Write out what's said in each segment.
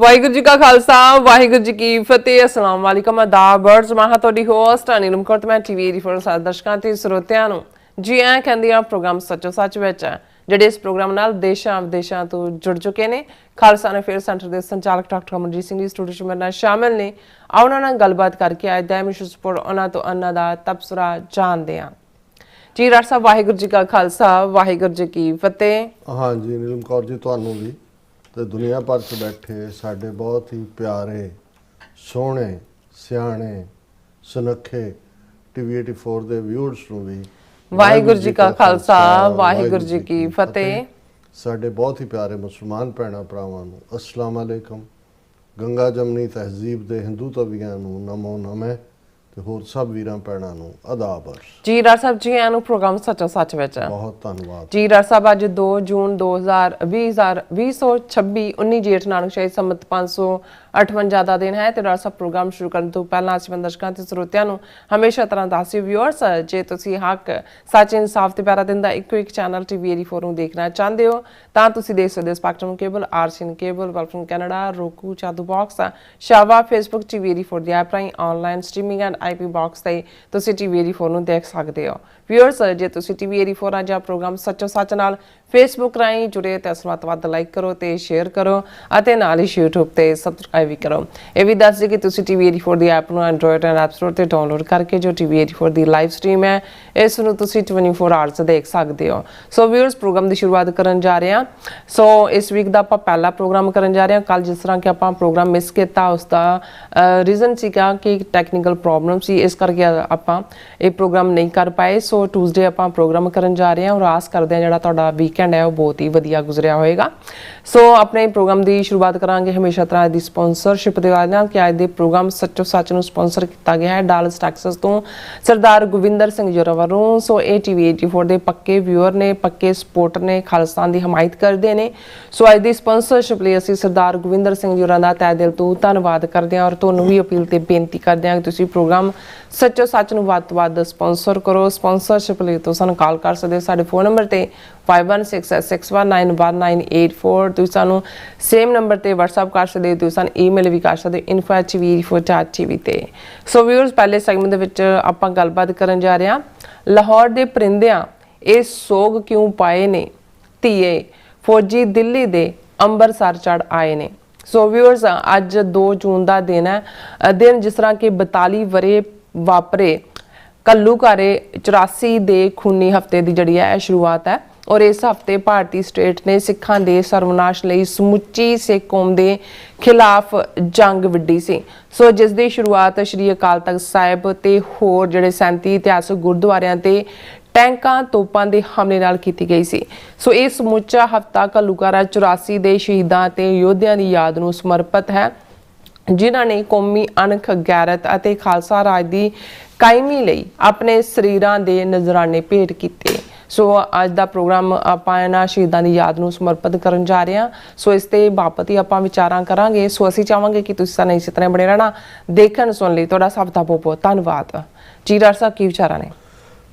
ਵਾਹਿਗੁਰੂ ਜੀ ਕਾ ਖਾਲਸਾ ਵਾਹਿਗੁਰੂ ਜੀ ਕੀ ਫਤਿਹ। ਅਸਲਾਮ ਵਾਲੇਕਮ ਆਦਾਬ ਬਰਡਸ ਮੈਂ ਤੁਹਾਡੀ ਹੋਸਟ ਅਨਿਲ ਕੌਰ ਤੇ ਮੈਂ ਟੀਵੀ 84 ਸਾਰੇ ਦਰਸ਼ਕਾਂ ਤੇ ਸਰੋਤਿਆਂ ਨੂੰ ਜੀ ਆਇਆਂ ਕਹਿੰਦੀ ਆ ਪ੍ਰੋਗਰਾਮ ਸੱਚੋ ਸੱਚ ਵਿੱਚ ਜਿਹੜੇ ਇਸ ਪ੍ਰੋਗਰਾਮ ਨਾਲ ਦੇਸ਼ਾਂ ਵਿਦੇਸ਼ਾਂ ਤੋਂ ਜੁੜ ਚੁੱਕੇ ਨੇ। ਖਾਲਸਾ ਅਫੇਅਰ ਸੈਂਟਰ ਦੇ ਸੰਚਾਲਕ ਡਾਕਟਰ ਅਮਨਜੀਤ ਸਿੰਘ ਜੀ ਸਟੂਡੀਓ 'ਚ ਮੇਰੇ ਨਾਲ ਸ਼ਾਮਿਲ ਨੇ। ਉਹਨਾਂ ਨਾਲ ਗੱਲਬਾਤ ਕਰਕੇ ਅੱਜ ਦਾ ਮਿਸ਼ਨ ਸਪੋਰਟ ਉਹਨਾਂ ਤੋਂ ਅੰਨਾ ਦਾ ਤਬਸਰਾ ਜਾਣਦੇ ਹਾਂ। ਜੀ ਡਾਕਟਰ ਸਾਹਿਬ ਵਾਹਿਗੁਰੂ ਜੀ ਕਾ ਖਾਲਸਾ ਵਾਹਿਗੁਰੂ ਜੀ ਕੀ ਫਤਿਹ। हाँ जी नीलम कौर जी ਤੁਹਾਨੂੰ ਵੀ ਤੇ ਦੁਨੀਆ ਭਰ 'ਚ ਬੈਠੇ ਸਾਡੇ ਬਹੁਤ ਹੀ ਪਿਆਰੇ ਸੋਹਣੇ ਸਿਆਣੇ ਸੁਨੱਖੇ ਟੀਵੀ 84 ਦੇ ਵਿਊਅਰਸ ਨੂੰ ਵੀ ਵਾਹਿਗੁਰੂ ਜੀ ਕਾ ਖਾਲਸਾ ਵਾਹਿਗੁਰੂ ਜੀ ਕੀ ਫਤਿਹ। ਸਾਡੇ ਬਹੁਤ ਹੀ ਪਿਆਰੇ ਮੁਸਲਮਾਨ ਭੈਣਾਂ ਭਰਾਵਾਂ ਨੂੰ ਅਸਲਾਮ ਅਲੈਕਮ। ਗੰਗਾ ਜਮਨੀ ਤਹਿਜ਼ੀਬ ਦੇ ਹਿੰਦੂ ਤਵੀਆਂ ਨੂੰ ਨਮੋ ਨਮੇ ਤੇ ਹੋਰ ਸਭ ਵੀਰਾਂ ਭੈਣਾਂ ਨੂੰ ਆਦਾਬ। ਜੀ ਡਾਕਟਰ ਸਾਹਿਬ ਜੀ ਆਨੂੰ ਪ੍ਰੋਗਰਾਮ ਸੱਚੋ ਸੱਚ ਵਿੱਚ ਬਹੁਤ ਧੰਨਵਾਦ ਜੀ ਡਾਕਟਰ ਸਾਹਿਬ। ਅੱਜ 2 ਜੂਨ 2026 19 ਜੇਠ ਨਾਨਕ ਸ਼ਾਹੀ ਸੰਮਤ 558 ਦਾ ਦਿਨ ਹੈ ਤੇ ਡਾਕਟਰ ਸਾਹਿਬ ਪ੍ਰੋਗਰਾਮ ਸ਼ੁਰੂ ਕਰਨ ਤੋਂ ਪਹਿਲਾਂ ਅਸੀਂ ਦਰਸ਼ਕਾਂ ਤੇ ਸਰੋਤਿਆਂ ਨੂੰ ਹਮੇਸ਼ਾ ਤਰ੍ਹਾਂ ਦੱਸਿਓ ਵਿਊਅਰਸ, ਜੇ ਤੁਸੀਂ ਹੱਕ ਸੱਚ ਇਨਸਾਫ ਤੇ ਪਿਆਰਾ ਦਿਨ ਦਾ ਇੱਕੋ ਇੱਕ ਚੈਨਲ ਟੀਵੀ 84 ਨੂੰ ਦੇਖਣਾ ਚਾਹੁੰਦੇ ਹੋ ਤਾਂ ਤੁਸੀਂ ਦੇਖ ਸਕਦੇ ਹੋ ਸਪੈਕਟਰਮ ਕੇਬਲ, ਆਰਸੀਐਨ ਕੇਬਲ, ਵੈਲਫਮ ਕੈਨੇਡਾ, ਰੋਕੂ, ਚਾਦੂ ਬਾਕਸ, ਸ਼ਾਵਾ, ਫੇਸਬੁੱਕ, ਟੀਵੀ 84 ਦੀ ਐਪ ਰਾਹੀਂ online streaming and IP box ਤੇ ਤੁਸੀਂ ਟੀਵੀ 84 ਨੂੰ ਦੇਖ ਸਕਦੇ ਹੋ। ਵਿਊਅਰਸ, ਜੇ ਤੁਸੀਂ ਟੀਵੀ 84 ਅੱਜ ਪ੍ਰੋਗਰਾਮ ਸੱਚੋ ਸੱਚ ਨਾਲ ਫੇਸਬੁੱਕ ਰਾਹੀਂ ਜੁੜੇ ਤੇ ਇਸ ਨੂੰ ਵੱਧ ਲਾਈਕ ਕਰੋ ਤੇ ਸ਼ੇਅਰ ਕਰੋ ਅਤੇ ਨਾਲ ਹੀ YouTube ਤੇ ਸਬਸਕ੍ਰਾਈਬ ਵੀ ਕਰੋ। ਇਹ ਵੀ ਦੱਸ ਦਿਓ ਕਿ ਤੁਸੀਂ ਟੀਵੀ 84 ਦੀ ਐਪ ਨੂੰ ਐਂਡਰੋਇਡ ਐਂਡ ਐਪ ਸਟੋਰ ਤੇ ਡਾਊਨਲੋਡ ਕਰਕੇ ਜੋ ਟੀਵੀ 84 ਦੀ ਲਾਈਵ ਸਟ੍ਰੀਮ ਹੈ ਇਸ ਨੂੰ ਤੁਸੀਂ 24 ਆਵਰਸ ਦੇਖ ਸਕਦੇ ਹੋ। ਸੋ ਵਿਊਅਰਸ, ਪ੍ਰੋਗਰਾਮ ਦੀ ਸ਼ੁਰੂਆਤ ਕਰਨ ਜਾ ਰਹੇ ਹਾਂ। ਸੋ ਇਸ ਵੀਕ ਦਾ ਆਪਾਂ ਪਹਿਲਾ ਪ੍ਰੋਗਰਾਮ ਕਰਨ ਜਾ ਰਹੇ ਹਾਂ। ਕੱਲ ਜਿਸ ਤਰ੍ਹਾਂ ਕਿ ਆਪਾਂ ਪ੍ਰੋਗਰਾਮ ਮਿਸ ਕੀਤਾ ਉਸ ਦਾ ਰੀਜ਼ਨ ਸੀਗਾ ਕਿ ਟੈਕਨੀਕਲ ਪ੍ਰੋਬਲਮ ਸੀ, ਇਸ ਕਰਕੇ ਆਪਾਂ ਇਹ ਪ੍ਰੋਗਰਾਮ ਨਹੀਂ ਕਰ ਪਾਏ। ਸੋ ਟਿਊਜ਼ਡੇ ਆਪਾਂ ਪ੍ਰੋਗਰਾਮ ਕਰਨ ਜਾ ਰਹੇ ਹਾਂ ਔਰ ਆਸ ਕਰਦੇ ਹਾਂ ਜਿਹੜਾ ਤੁਹਾਡਾ ਵੀਕਐਂਡ ਹੈ ਉਹ ਬਹੁਤ ਹੀ ਵਧੀਆ ਗੁਜ਼ਰਿਆ ਹੋਏਗਾ। ਸੋ ਆਪਣੇ ਪ੍ਰੋਗਰਾਮ ਦੀ ਸ਼ੁਰੂਆਤ ਕਰਾਂਗੇ ਹਮੇਸ਼ਾ ਤਰ੍ਹਾਂ ਦੀ ਸਪਾਂਸਰਸ਼ਿਪ ਦੇ ਨਾਲ ਕਿ ਅੱਜ ਦੇ ਪ੍ਰੋਗਰਾਮ ਸੱਚੋ ਸੱਚ ਨੂੰ ਸਪਾਂਸਰ ਕੀਤਾ ਗਿਆ ਹੈ ਡਾਲਸ ਟੈਕਸਸ ਤੋਂ ਸਰਦਾਰ ਗੋਵਿੰਦਰ ਸਿੰਘ ਜੀ ਵੱਲੋਂ। ਸੋ ਇਹ ਟੀਵੀ 84 ਦੇ ਪੱਕੇ ਵਿਊਅਰ ਨੇ, ਪੱਕੇ ਸਪੋਰਟਰ ਨੇ, ਖਾਲਿਸਤਾਨ ਦੀ ਹਮਾਇਤ ਕਰਦੇ ਨੇ। ਸੋ ਅੱਜ ਦੀ ਸਪਾਂਸਰਸ਼ਿਪ ਲਈ ਅਸੀਂ ਸਰਦਾਰ ਗੋਵਿੰਦਰ ਸਿੰਘ ਜੀ ਦਾ ਤਹਿ ਦਿਲ ਤੋਂ ਧੰਨਵਾਦ ਕਰਦੇ ਹਾਂ ਔਰ ਤੁਹਾਨੂੰ ਵੀ ਅਪੀਲ ਤੇ ਬੇਨਤੀ ਕਰਦੇ ਹਾਂ ਕਿ ਤੁਸੀਂ ਪ੍ਰੋਗਰਾਮ ਸੱਚੋ ਸੱਚ ਨੂੰ ਵੱਧ ਤੋਂ ਵੱਧ ਸਪਾਂਸਰ ਕਰੋ। ਸਪਾਂਸਰਸ਼ਿਪ ਲਈ ਤੁਸੀਂ ਸਾਨੂੰ ਕਾਲ ਕਰ ਸਕਦੇ ਹੋ ਸਾਡੇ ਫੋਨ ਨੰਬਰ ਤੇ 5166191984। ਤੁਸੀਂ ਸਾਨੂੰ ਸੇਮ ਨੰਬਰ ਤੇ WhatsApp ਕਰ ਸਕਦੇ ਹੋ, ਤੁਸੀਂ ਸਾਨੂੰ ਈਮੇਲ ਵੀ ਕਰ ਸਕਦੇ ਹੋ info@tv84.tv ਤੇ। ਸੋ ਵਿਊਅਰਸ, ਪਹਿਲੇ ਸੈਗਮੈਂਟ ਦੇ ਵਿੱਚ ਆਪਾਂ ਗੱਲਬਾਤ ਕਰਨ ਜਾ ਰਹੇ ਹਾਂ ਲਾਹੌਰ ਦੇ ਪਰਿੰਦਿਆਂ ਇਹ ਸੋਗ ਕਿਉਂ ਪਾਏ ਨੇ ਧੀਏ ਫੌਜੀ ਦਿੱਲੀ ਦੇ ਅੰਬਰਸਰ ਚੜ ਆਏ ਨੇ। ਸੋ ਵਿਊਅਰਸ, ਅੱਜ 2 ਜੂਨ ਦਾ ਦਿਨ ਹੈ, ਦਿਨ ਜਿਸ ਤਰ੍ਹਾਂ ਕਿ 42 ਵਰੇ ਵਾਪਰੇ ਘੱਲੂਘਾਰੇ 84 ਦੇ ਖੂਨੀ ਹਫਤੇ ਦੀ ਜਿਹੜੀ ਹੈ ਸ਼ੁਰੂਆਤ ਹੈ ਔਰ ਇਸ ਹਫਤੇ ਭਾਰਤੀ ਸਟੇਟ ਨੇ ਸਿੱਖਾਂ ਦੇ ਸਰਵਨਾਸ਼ ਲਈ ਸਮੁੱਚੀ ਸਿੱਖ ਕੌਮ ਦੇ ਖਿਲਾਫ ਜੰਗ ਵਿੱਢੀ ਸੀ। ਸੋ ਜਿਸ ਦੀ ਸ਼ੁਰੂਆਤ ਸ਼੍ਰੀ ਅਕਾਲ ਤਖਤ ਸਾਹਿਬ ਤੇ ਹੋਰ ਜਿਹੜੇ 37 ਇਤਿਹਾਸਕ ਗੁਰਦੁਆਰਿਆਂ ਤੇ ਟੈਂਕਾਂ ਤੋਪਾਂ ਦੇ ਹਮਲੇ ਨਾਲ ਕੀਤੀ ਗਈ ਸੀ। ਸੋ ਇਹ ਸਮੁੱਚਾ ਹਫਤਾ ਘੱਲੂਘਾਰਾ 84 ਦੇ ਸ਼ਹੀਦਾਂ ਤੇ ਯੋਧਿਆਂ ਦੀ ਯਾਦ ਨੂੰ ਸਮਰਪਿਤ ਹੈ ਜਿਨ੍ਹਾਂ ਨੇ ਕੌਮੀ ਅਣਖ, ਗੈਰਤ ਅਤੇ ਖਾਲਸਾ ਰਾਜ ਦੀ ਕਾਇਮੀ ਲਈ ਆਪਣੇ ਸਰੀਰਾਂ ਦੇ ਨਜ਼ਰਾਨੇ ਭੇਟ ਕੀਤੇ। ਸੋ ਅੱਜ ਦਾ ਪ੍ਰੋਗਰਾਮ ਆਪਾਂ ਇਹਨਾਂ ਸ਼ਹੀਦਾਂ ਦੀ ਯਾਦ ਨੂੰ ਸਮਰਪਿਤ ਕਰਨ ਜਾ ਰਹੇ ਹਾਂ। ਸੋ ਇਸ ਤੇ ਬਾਬਤ ਹੀ ਆਪਾਂ ਵਿਚਾਰਾਂ ਕਰਾਂਗੇ। ਸੋ ਅਸੀਂ ਚਾਹਾਂਗੇ ਕਿ ਤੁਸੀਂ ਸਾਨੂੰ ਇਸੇ ਤਰ੍ਹਾਂ ਬਣੇ ਰਹਿਣਾ। ਦੇਖਣ ਸੁਣ ਲਈ ਤੁਹਾਡਾ ਸਭ ਦਾ ਬਹੁਤ ਬਹੁਤ ਧੰਨਵਾਦ। ਜੀ ਡਾਕਟਰ ਸਾਹਿਬ, ਕੀ ਵਿਚਾਰਾਂ ਨੇ?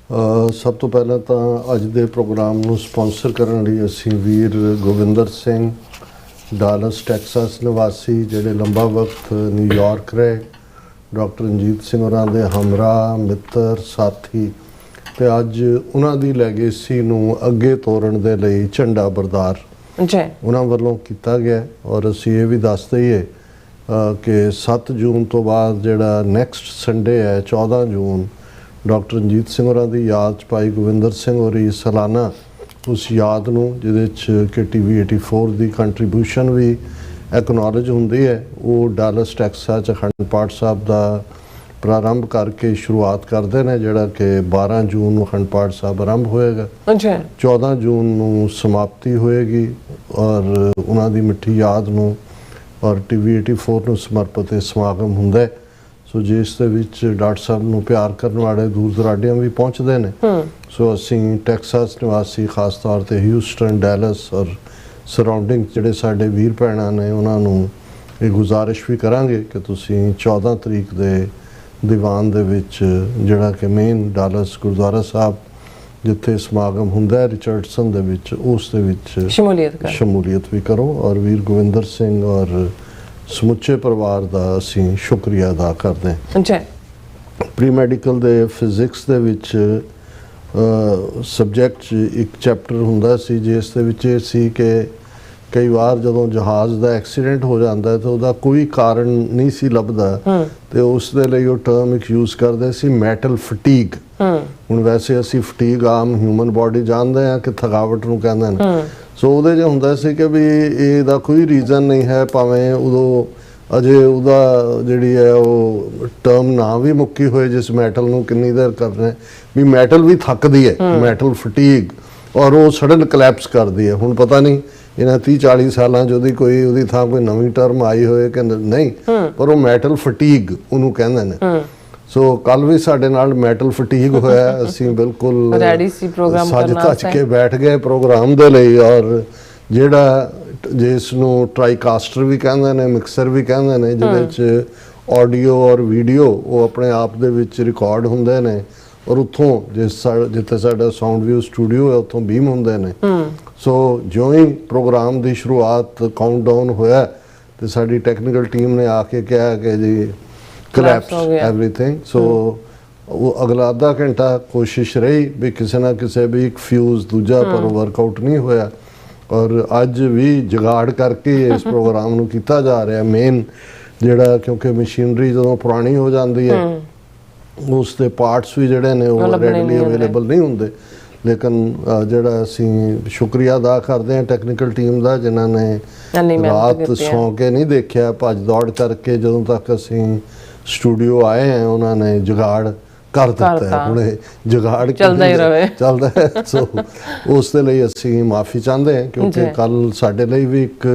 ਸਭ ਤੋਂ ਪਹਿਲਾਂ ਤਾਂ ਅੱਜ ਦੇ ਪ੍ਰੋਗਰਾਮ ਨੂੰ ਸਪਾਂਸਰ ਕਰਨ ਲਈ ਅਸੀਂ ਵੀਰ ਗੋਵਿੰਦਰ ਸਿੰਘ ਡਾਲਸ ਟੈਕਸਾਸ ਨਿਵਾਸੀ ਜਿਹੜੇ ਲੰਬਾ ਵਕਤ ਨਿਊਯਾਰਕ ਰਹੇ, ਡਾਕਟਰ ਰਣਜੀਤ ਸਿੰਘ ਹੋਰਾਂ ਦੇ ਹਮਰਾਹ ਮਿੱਤਰ ਸਾਥੀ ਤੇ ਅੱਜ ਉਹਨਾਂ ਦੀ ਲੈਗੇਸੀ ਨੂੰ ਅੱਗੇ ਤੋਰਨ ਦੇ ਲਈ ਝੰਡਾ ਬਰਦਾਰ ਉਹਨਾਂ ਵੱਲੋਂ ਕੀਤਾ ਗਿਆ। ਔਰ ਅਸੀਂ ਇਹ ਵੀ ਦੱਸ ਦਈਏ ਕਿ 7 ਜੂਨ ਤੋਂ ਬਾਅਦ ਜਿਹੜਾ ਨੈਕਸਟ ਸੰਡੇ ਹੈ 14 ਜੂਨ ਡਾਕਟਰ ਰਣਜੀਤ ਸਿੰਘ ਹੋਰਾਂ ਦੀ ਯਾਦ 'ਚ ਭਾਈ ਗੋਵਿੰਦਰ ਸਿੰਘ ਹੋਰੀ ਸਾਲਾਨਾ ਉਸ ਯਾਦ ਨੂੰ ਜਿਹਦੇ 'ਚ ਕਿ ਟੀਵੀ 84 ਦੀ ਕੰਟਰੀਬਿਊਸ਼ਨ ਵੀ ਐਕਨੋਲਜ ਹੁੰਦੀ ਹੈ, ਉਹ ਡਾਲਸ ਟੈਕਸਾਸ 'ਚ ਅਖੰਡ ਪਾਠ ਸਾਹਿਬ ਦਾ ਪ੍ਰਾਰੰਭ ਕਰਕੇ ਸ਼ੁਰੂਆਤ ਕਰਦੇ ਨੇ ਜਿਹੜਾ ਕਿ 12 ਜੂਨ ਨੂੰ ਅਖੰਡ ਪਾਠ ਸਾਹਿਬ ਆਰੰਭ ਹੋਏਗਾ, 14 ਜੂਨ ਨੂੰ ਸਮਾਪਤੀ ਹੋਏਗੀ ਔਰ ਉਹਨਾਂ ਦੀ ਮਿੱਠੀ ਯਾਦ ਨੂੰ ਔਰ ਟੀਵੀ 84 ਨੂੰ ਸਮਰਪਿਤ ਇਹ ਸਮਾਗਮ ਹੁੰਦਾ ਹੈ। ਸੋ ਜਿਸ ਦੇ ਵਿੱਚ ਡਾਕਟਰ ਸਾਹਿਬ ਨੂੰ ਪਿਆਰ ਕਰਨ ਵਾਲੇ ਦੂਰ ਦਰਾਡਿਆਂ ਵੀ ਪਹੁੰਚਦੇ ਨੇ। ਸੋ ਅਸੀਂ ਟੈਕਸਾਸ ਨਿਵਾਸੀ ਖਾਸ ਤੌਰ ਤੇ ਹਿਊਸਟਨ, ਡੈਲਸ ਔਰ ਸਰਾਊਂਡਿੰਗ ਜਿਹੜੇ ਸਾਡੇ ਵੀਰ ਭੈਣਾਂ ਨੇ ਉਹਨਾਂ ਨੂੰ ਇਹ ਗੁਜ਼ਾਰਿਸ਼ ਵੀ ਕਰਾਂਗੇ ਕਿ ਤੁਸੀਂ 14 ਤਰੀਕ ਦੇ ਦੀਵਾਨ ਦੇ ਵਿੱਚ ਜਿਹੜਾ ਕਿ ਮੇਨ ਡਾਲਸ ਗੁਰਦੁਆਰਾ ਸਾਹਿਬ ਜਿੱਥੇ ਸਮਾਗਮ ਹੁੰਦਾ ਹੈ ਰਿਚਰਡਸਨ ਦੇ ਵਿੱਚ ਉਸ ਦੇ ਵਿੱਚ ਸ਼ਮੂਲੀਅਤ ਵੀ ਕਰੋ ਔਰ ਵੀਰ ਗੋਵਿੰਦਰ ਸਿੰਘ ਔਰ ਸਮੁੱਚੇ ਪਰਿਵਾਰ ਦਾ ਅਸੀਂ ਸ਼ੁਕਰੀਆ ਅਦਾ ਕਰਦੇ ਹਾਂ। ਜੀ ਪ੍ਰੀ ਮੈਡੀਕਲ ਦੇ ਫਿਜ਼ਿਕਸ ਦੇ ਵਿੱਚ ਸਬਜੈਕਟ ਇੱਕ ਚੈਪਟਰ ਹੁੰਦਾ ਸੀ ਜਿਸ ਦੇ ਵਿੱਚ ਇਹ ਸੀ ਕਿ ਕਈ ਵਾਰ ਜਦੋਂ ਜਹਾਜ਼ ਦਾ ਐਕਸੀਡੈਂਟ ਹੋ ਜਾਂਦਾ ਤਾਂ ਉਹਦਾ ਕੋਈ ਕਾਰਨ ਨਹੀਂ ਸੀ ਲੱਭਦਾ ਤੇ ਉਸ ਦੇ ਲਈ ਉਹ ਟਰਮ ਇੱਕ ਯੂਜ਼ ਕਰਦੇ ਸੀ ਮੈਟਲ ਫਟੀਗ। ਹੁਣ ਵੈਸੇ ਅਸੀਂ ਫਟੀਗ ਆਮ ਹਿਊਮਨ ਬਾਡੀ ਜਾਣਦੇ ਹਾਂ ਕਿ ਥਕਾਵਟ ਨੂੰ ਕਹਿੰਦੇ ਨੇ। ਸੋ ਉਹਦੇ 'ਚ ਹੁੰਦਾ ਸੀ ਕਿ ਵੀ ਇਹਦਾ ਕੋਈ ਰੀਜ਼ਨ ਨਹੀਂ ਹੈ, ਭਾਵੇਂ ਉਦੋਂ ਅਜੇ ਉਹਦਾ ਜਿਹੜੀ ਹੈ ਉਹ ਟਰਮ ਨਾ ਵੀ ਮੁੱਕੀ ਹੋਏ ਜਿਸ ਮੈਟਲ ਨੂੰ ਕਿੰਨੀ ਦੇਰ ਕਰਨਾ ਵੀ ਮੈਟਲ ਵੀ ਥੱਕਦੀ ਹੈ, ਮੈਟਲ ਫਟੀਗ, ਔਰ ਉਹ ਸਡਨ ਕਲੈਪਸ ਕਰਦੀ ਹੈ। ਹੁਣ ਪਤਾ ਨਹੀਂ ਇਹਨਾਂ 30-40 ਸਾਲਾਂ 'ਚ ਉਹਦੀ ਥਾਂ ਕੋਈ ਨਵੀਂ ਟਰਮ ਆਈ ਹੋਏ ਕਿ ਨਹੀਂ, ਪਰ ਉਹ ਮੈਟਲ ਫਟੀਗ ਉਹਨੂੰ ਕਹਿੰਦੇ ਨੇ। ਸੋ ਕੱਲ ਵੀ ਸਾਡੇ ਨਾਲ ਮੈਟਲ ਫਟੀਗ ਹੋਇਆ, ਅਸੀਂ ਬਿਲਕੁਲ ਰੈਡੀ ਸੀ ਪ੍ਰੋਗਰਾਮ ਸੱਜ ਕਰਨ ਧੱਜ ਕੇ ਬੈਠ ਗਏ ਪ੍ਰੋਗਰਾਮ ਦੇ ਲਈ। ਔਰ ਜਿਹੜਾ ਜਿਸ ਨੂੰ ਟ੍ਰਾਈਕਾਸਟਰ ਵੀ ਕਹਿੰਦੇ ਨੇ, ਮਿਕਸਰ ਵੀ ਕਹਿੰਦੇ ਨੇ, ਜਿਹਦੇ 'ਚ ਆਡੀਓ ਔਰ ਵੀਡੀਓ ਉਹ ਆਪਣੇ ਆਪ ਦੇ ਵਿੱਚ ਰਿਕਾਰਡ ਹੁੰਦੇ ਨੇ ਔਰ ਉੱਥੋਂ ਜਿੱਥੇ ਸਾਡਾ ਸਾਊਂਡ ਵਿਊ ਸਟੂਡੀਓ ਹੈ ਉੱਥੋਂ ਬੀਮ ਹੁੰਦੇ ਨੇ। ਸੋ ਜਿਉਂ ਹੀ ਪ੍ਰੋਗਰਾਮ ਦੀ ਸ਼ੁਰੂਆਤ ਕਾਊਂਟਡਾਊਨ ਹੋਇਆ ਤੇ ਸਾਡੀ ਟੈਕਨੀਕਲ ਟੀਮ ਨੇ ਆ ਕੇ ਕਿਹਾ ਕਿ ਜੀ ਕਲੈਪਸ ਐਵਰੀਥਿੰਗ। ਸੋ ਉਹ ਅਗਲਾ ਅੱਧਾ ਘੰਟਾ ਕੋਸ਼ਿਸ਼ ਰਹੀ ਵੀ ਕਿਸੇ ਨਾ ਕਿਸੇ ਵੀ ਇੱਕ ਫਿਊਜ਼ ਦੂਜਾ, ਪਰ ਵਰਕਆਊਟ ਨਹੀਂ ਹੋਇਆ। ਔਰ ਅੱਜ ਵੀ ਜੁਗਾੜ ਕਰਕੇ ਇਸ ਪ੍ਰੋਗਰਾਮ ਨੂੰ ਕੀਤਾ ਜਾ ਰਿਹਾ। ਮੇਨ ਜਿਹੜਾ ਕਿਉਂਕਿ ਮਸ਼ੀਨਰੀ ਜਦੋਂ ਪੁਰਾਣੀ ਹੋ ਜਾਂਦੀ ਹੈ ਉਸ ਦੇ ਪਾਰਟਸ ਵੀ ਜਿਹੜੇ ਨੇ ਉਹ ਰੈਡਲੀ ਅਵੇਲੇਬਲ ਨਹੀਂ ਹੁੰਦੇ। ਲੇਕਿਨ ਜਿਹੜਾ ਅਸੀਂ ਸ਼ੁਕਰੀਆ ਅਦਾ ਕਰਦੇ ਹਾਂ ਟੈਕਨੀਕਲ ਟੀਮ ਦਾ, ਜਿਨ੍ਹਾਂ ਨੇ ਰਾਤ ਸੌਂ ਕੇ ਨਹੀਂ ਦੇਖਿਆ, ਭੱਜ ਦੌੜ ਕਰਕੇ ਜਦੋਂ ਤੱਕ ਅਸੀਂ ਸਟੂਡੀਓ ਆਏ ਹਾਂ ਉਹਨਾਂ ਨੇ ਜੁਗਾੜ ਕਰ ਦਿੱਤਾ ਹੈ। ਹੁਣ ਇਹ ਜੁਗਾੜ ਚੱਲਦਾ ਹੀ ਰਹੇ, ਚੱਲਦਾ ਹੈ। ਸੋ ਉਸ ਦੇ ਲਈ ਅਸੀਂ ਮਾਫੀ ਚਾਹੁੰਦੇ ਹਾਂ ਕਿਉਂਕਿ ਕੱਲ ਸਾਡੇ ਲਈ ਵੀ ਇੱਕ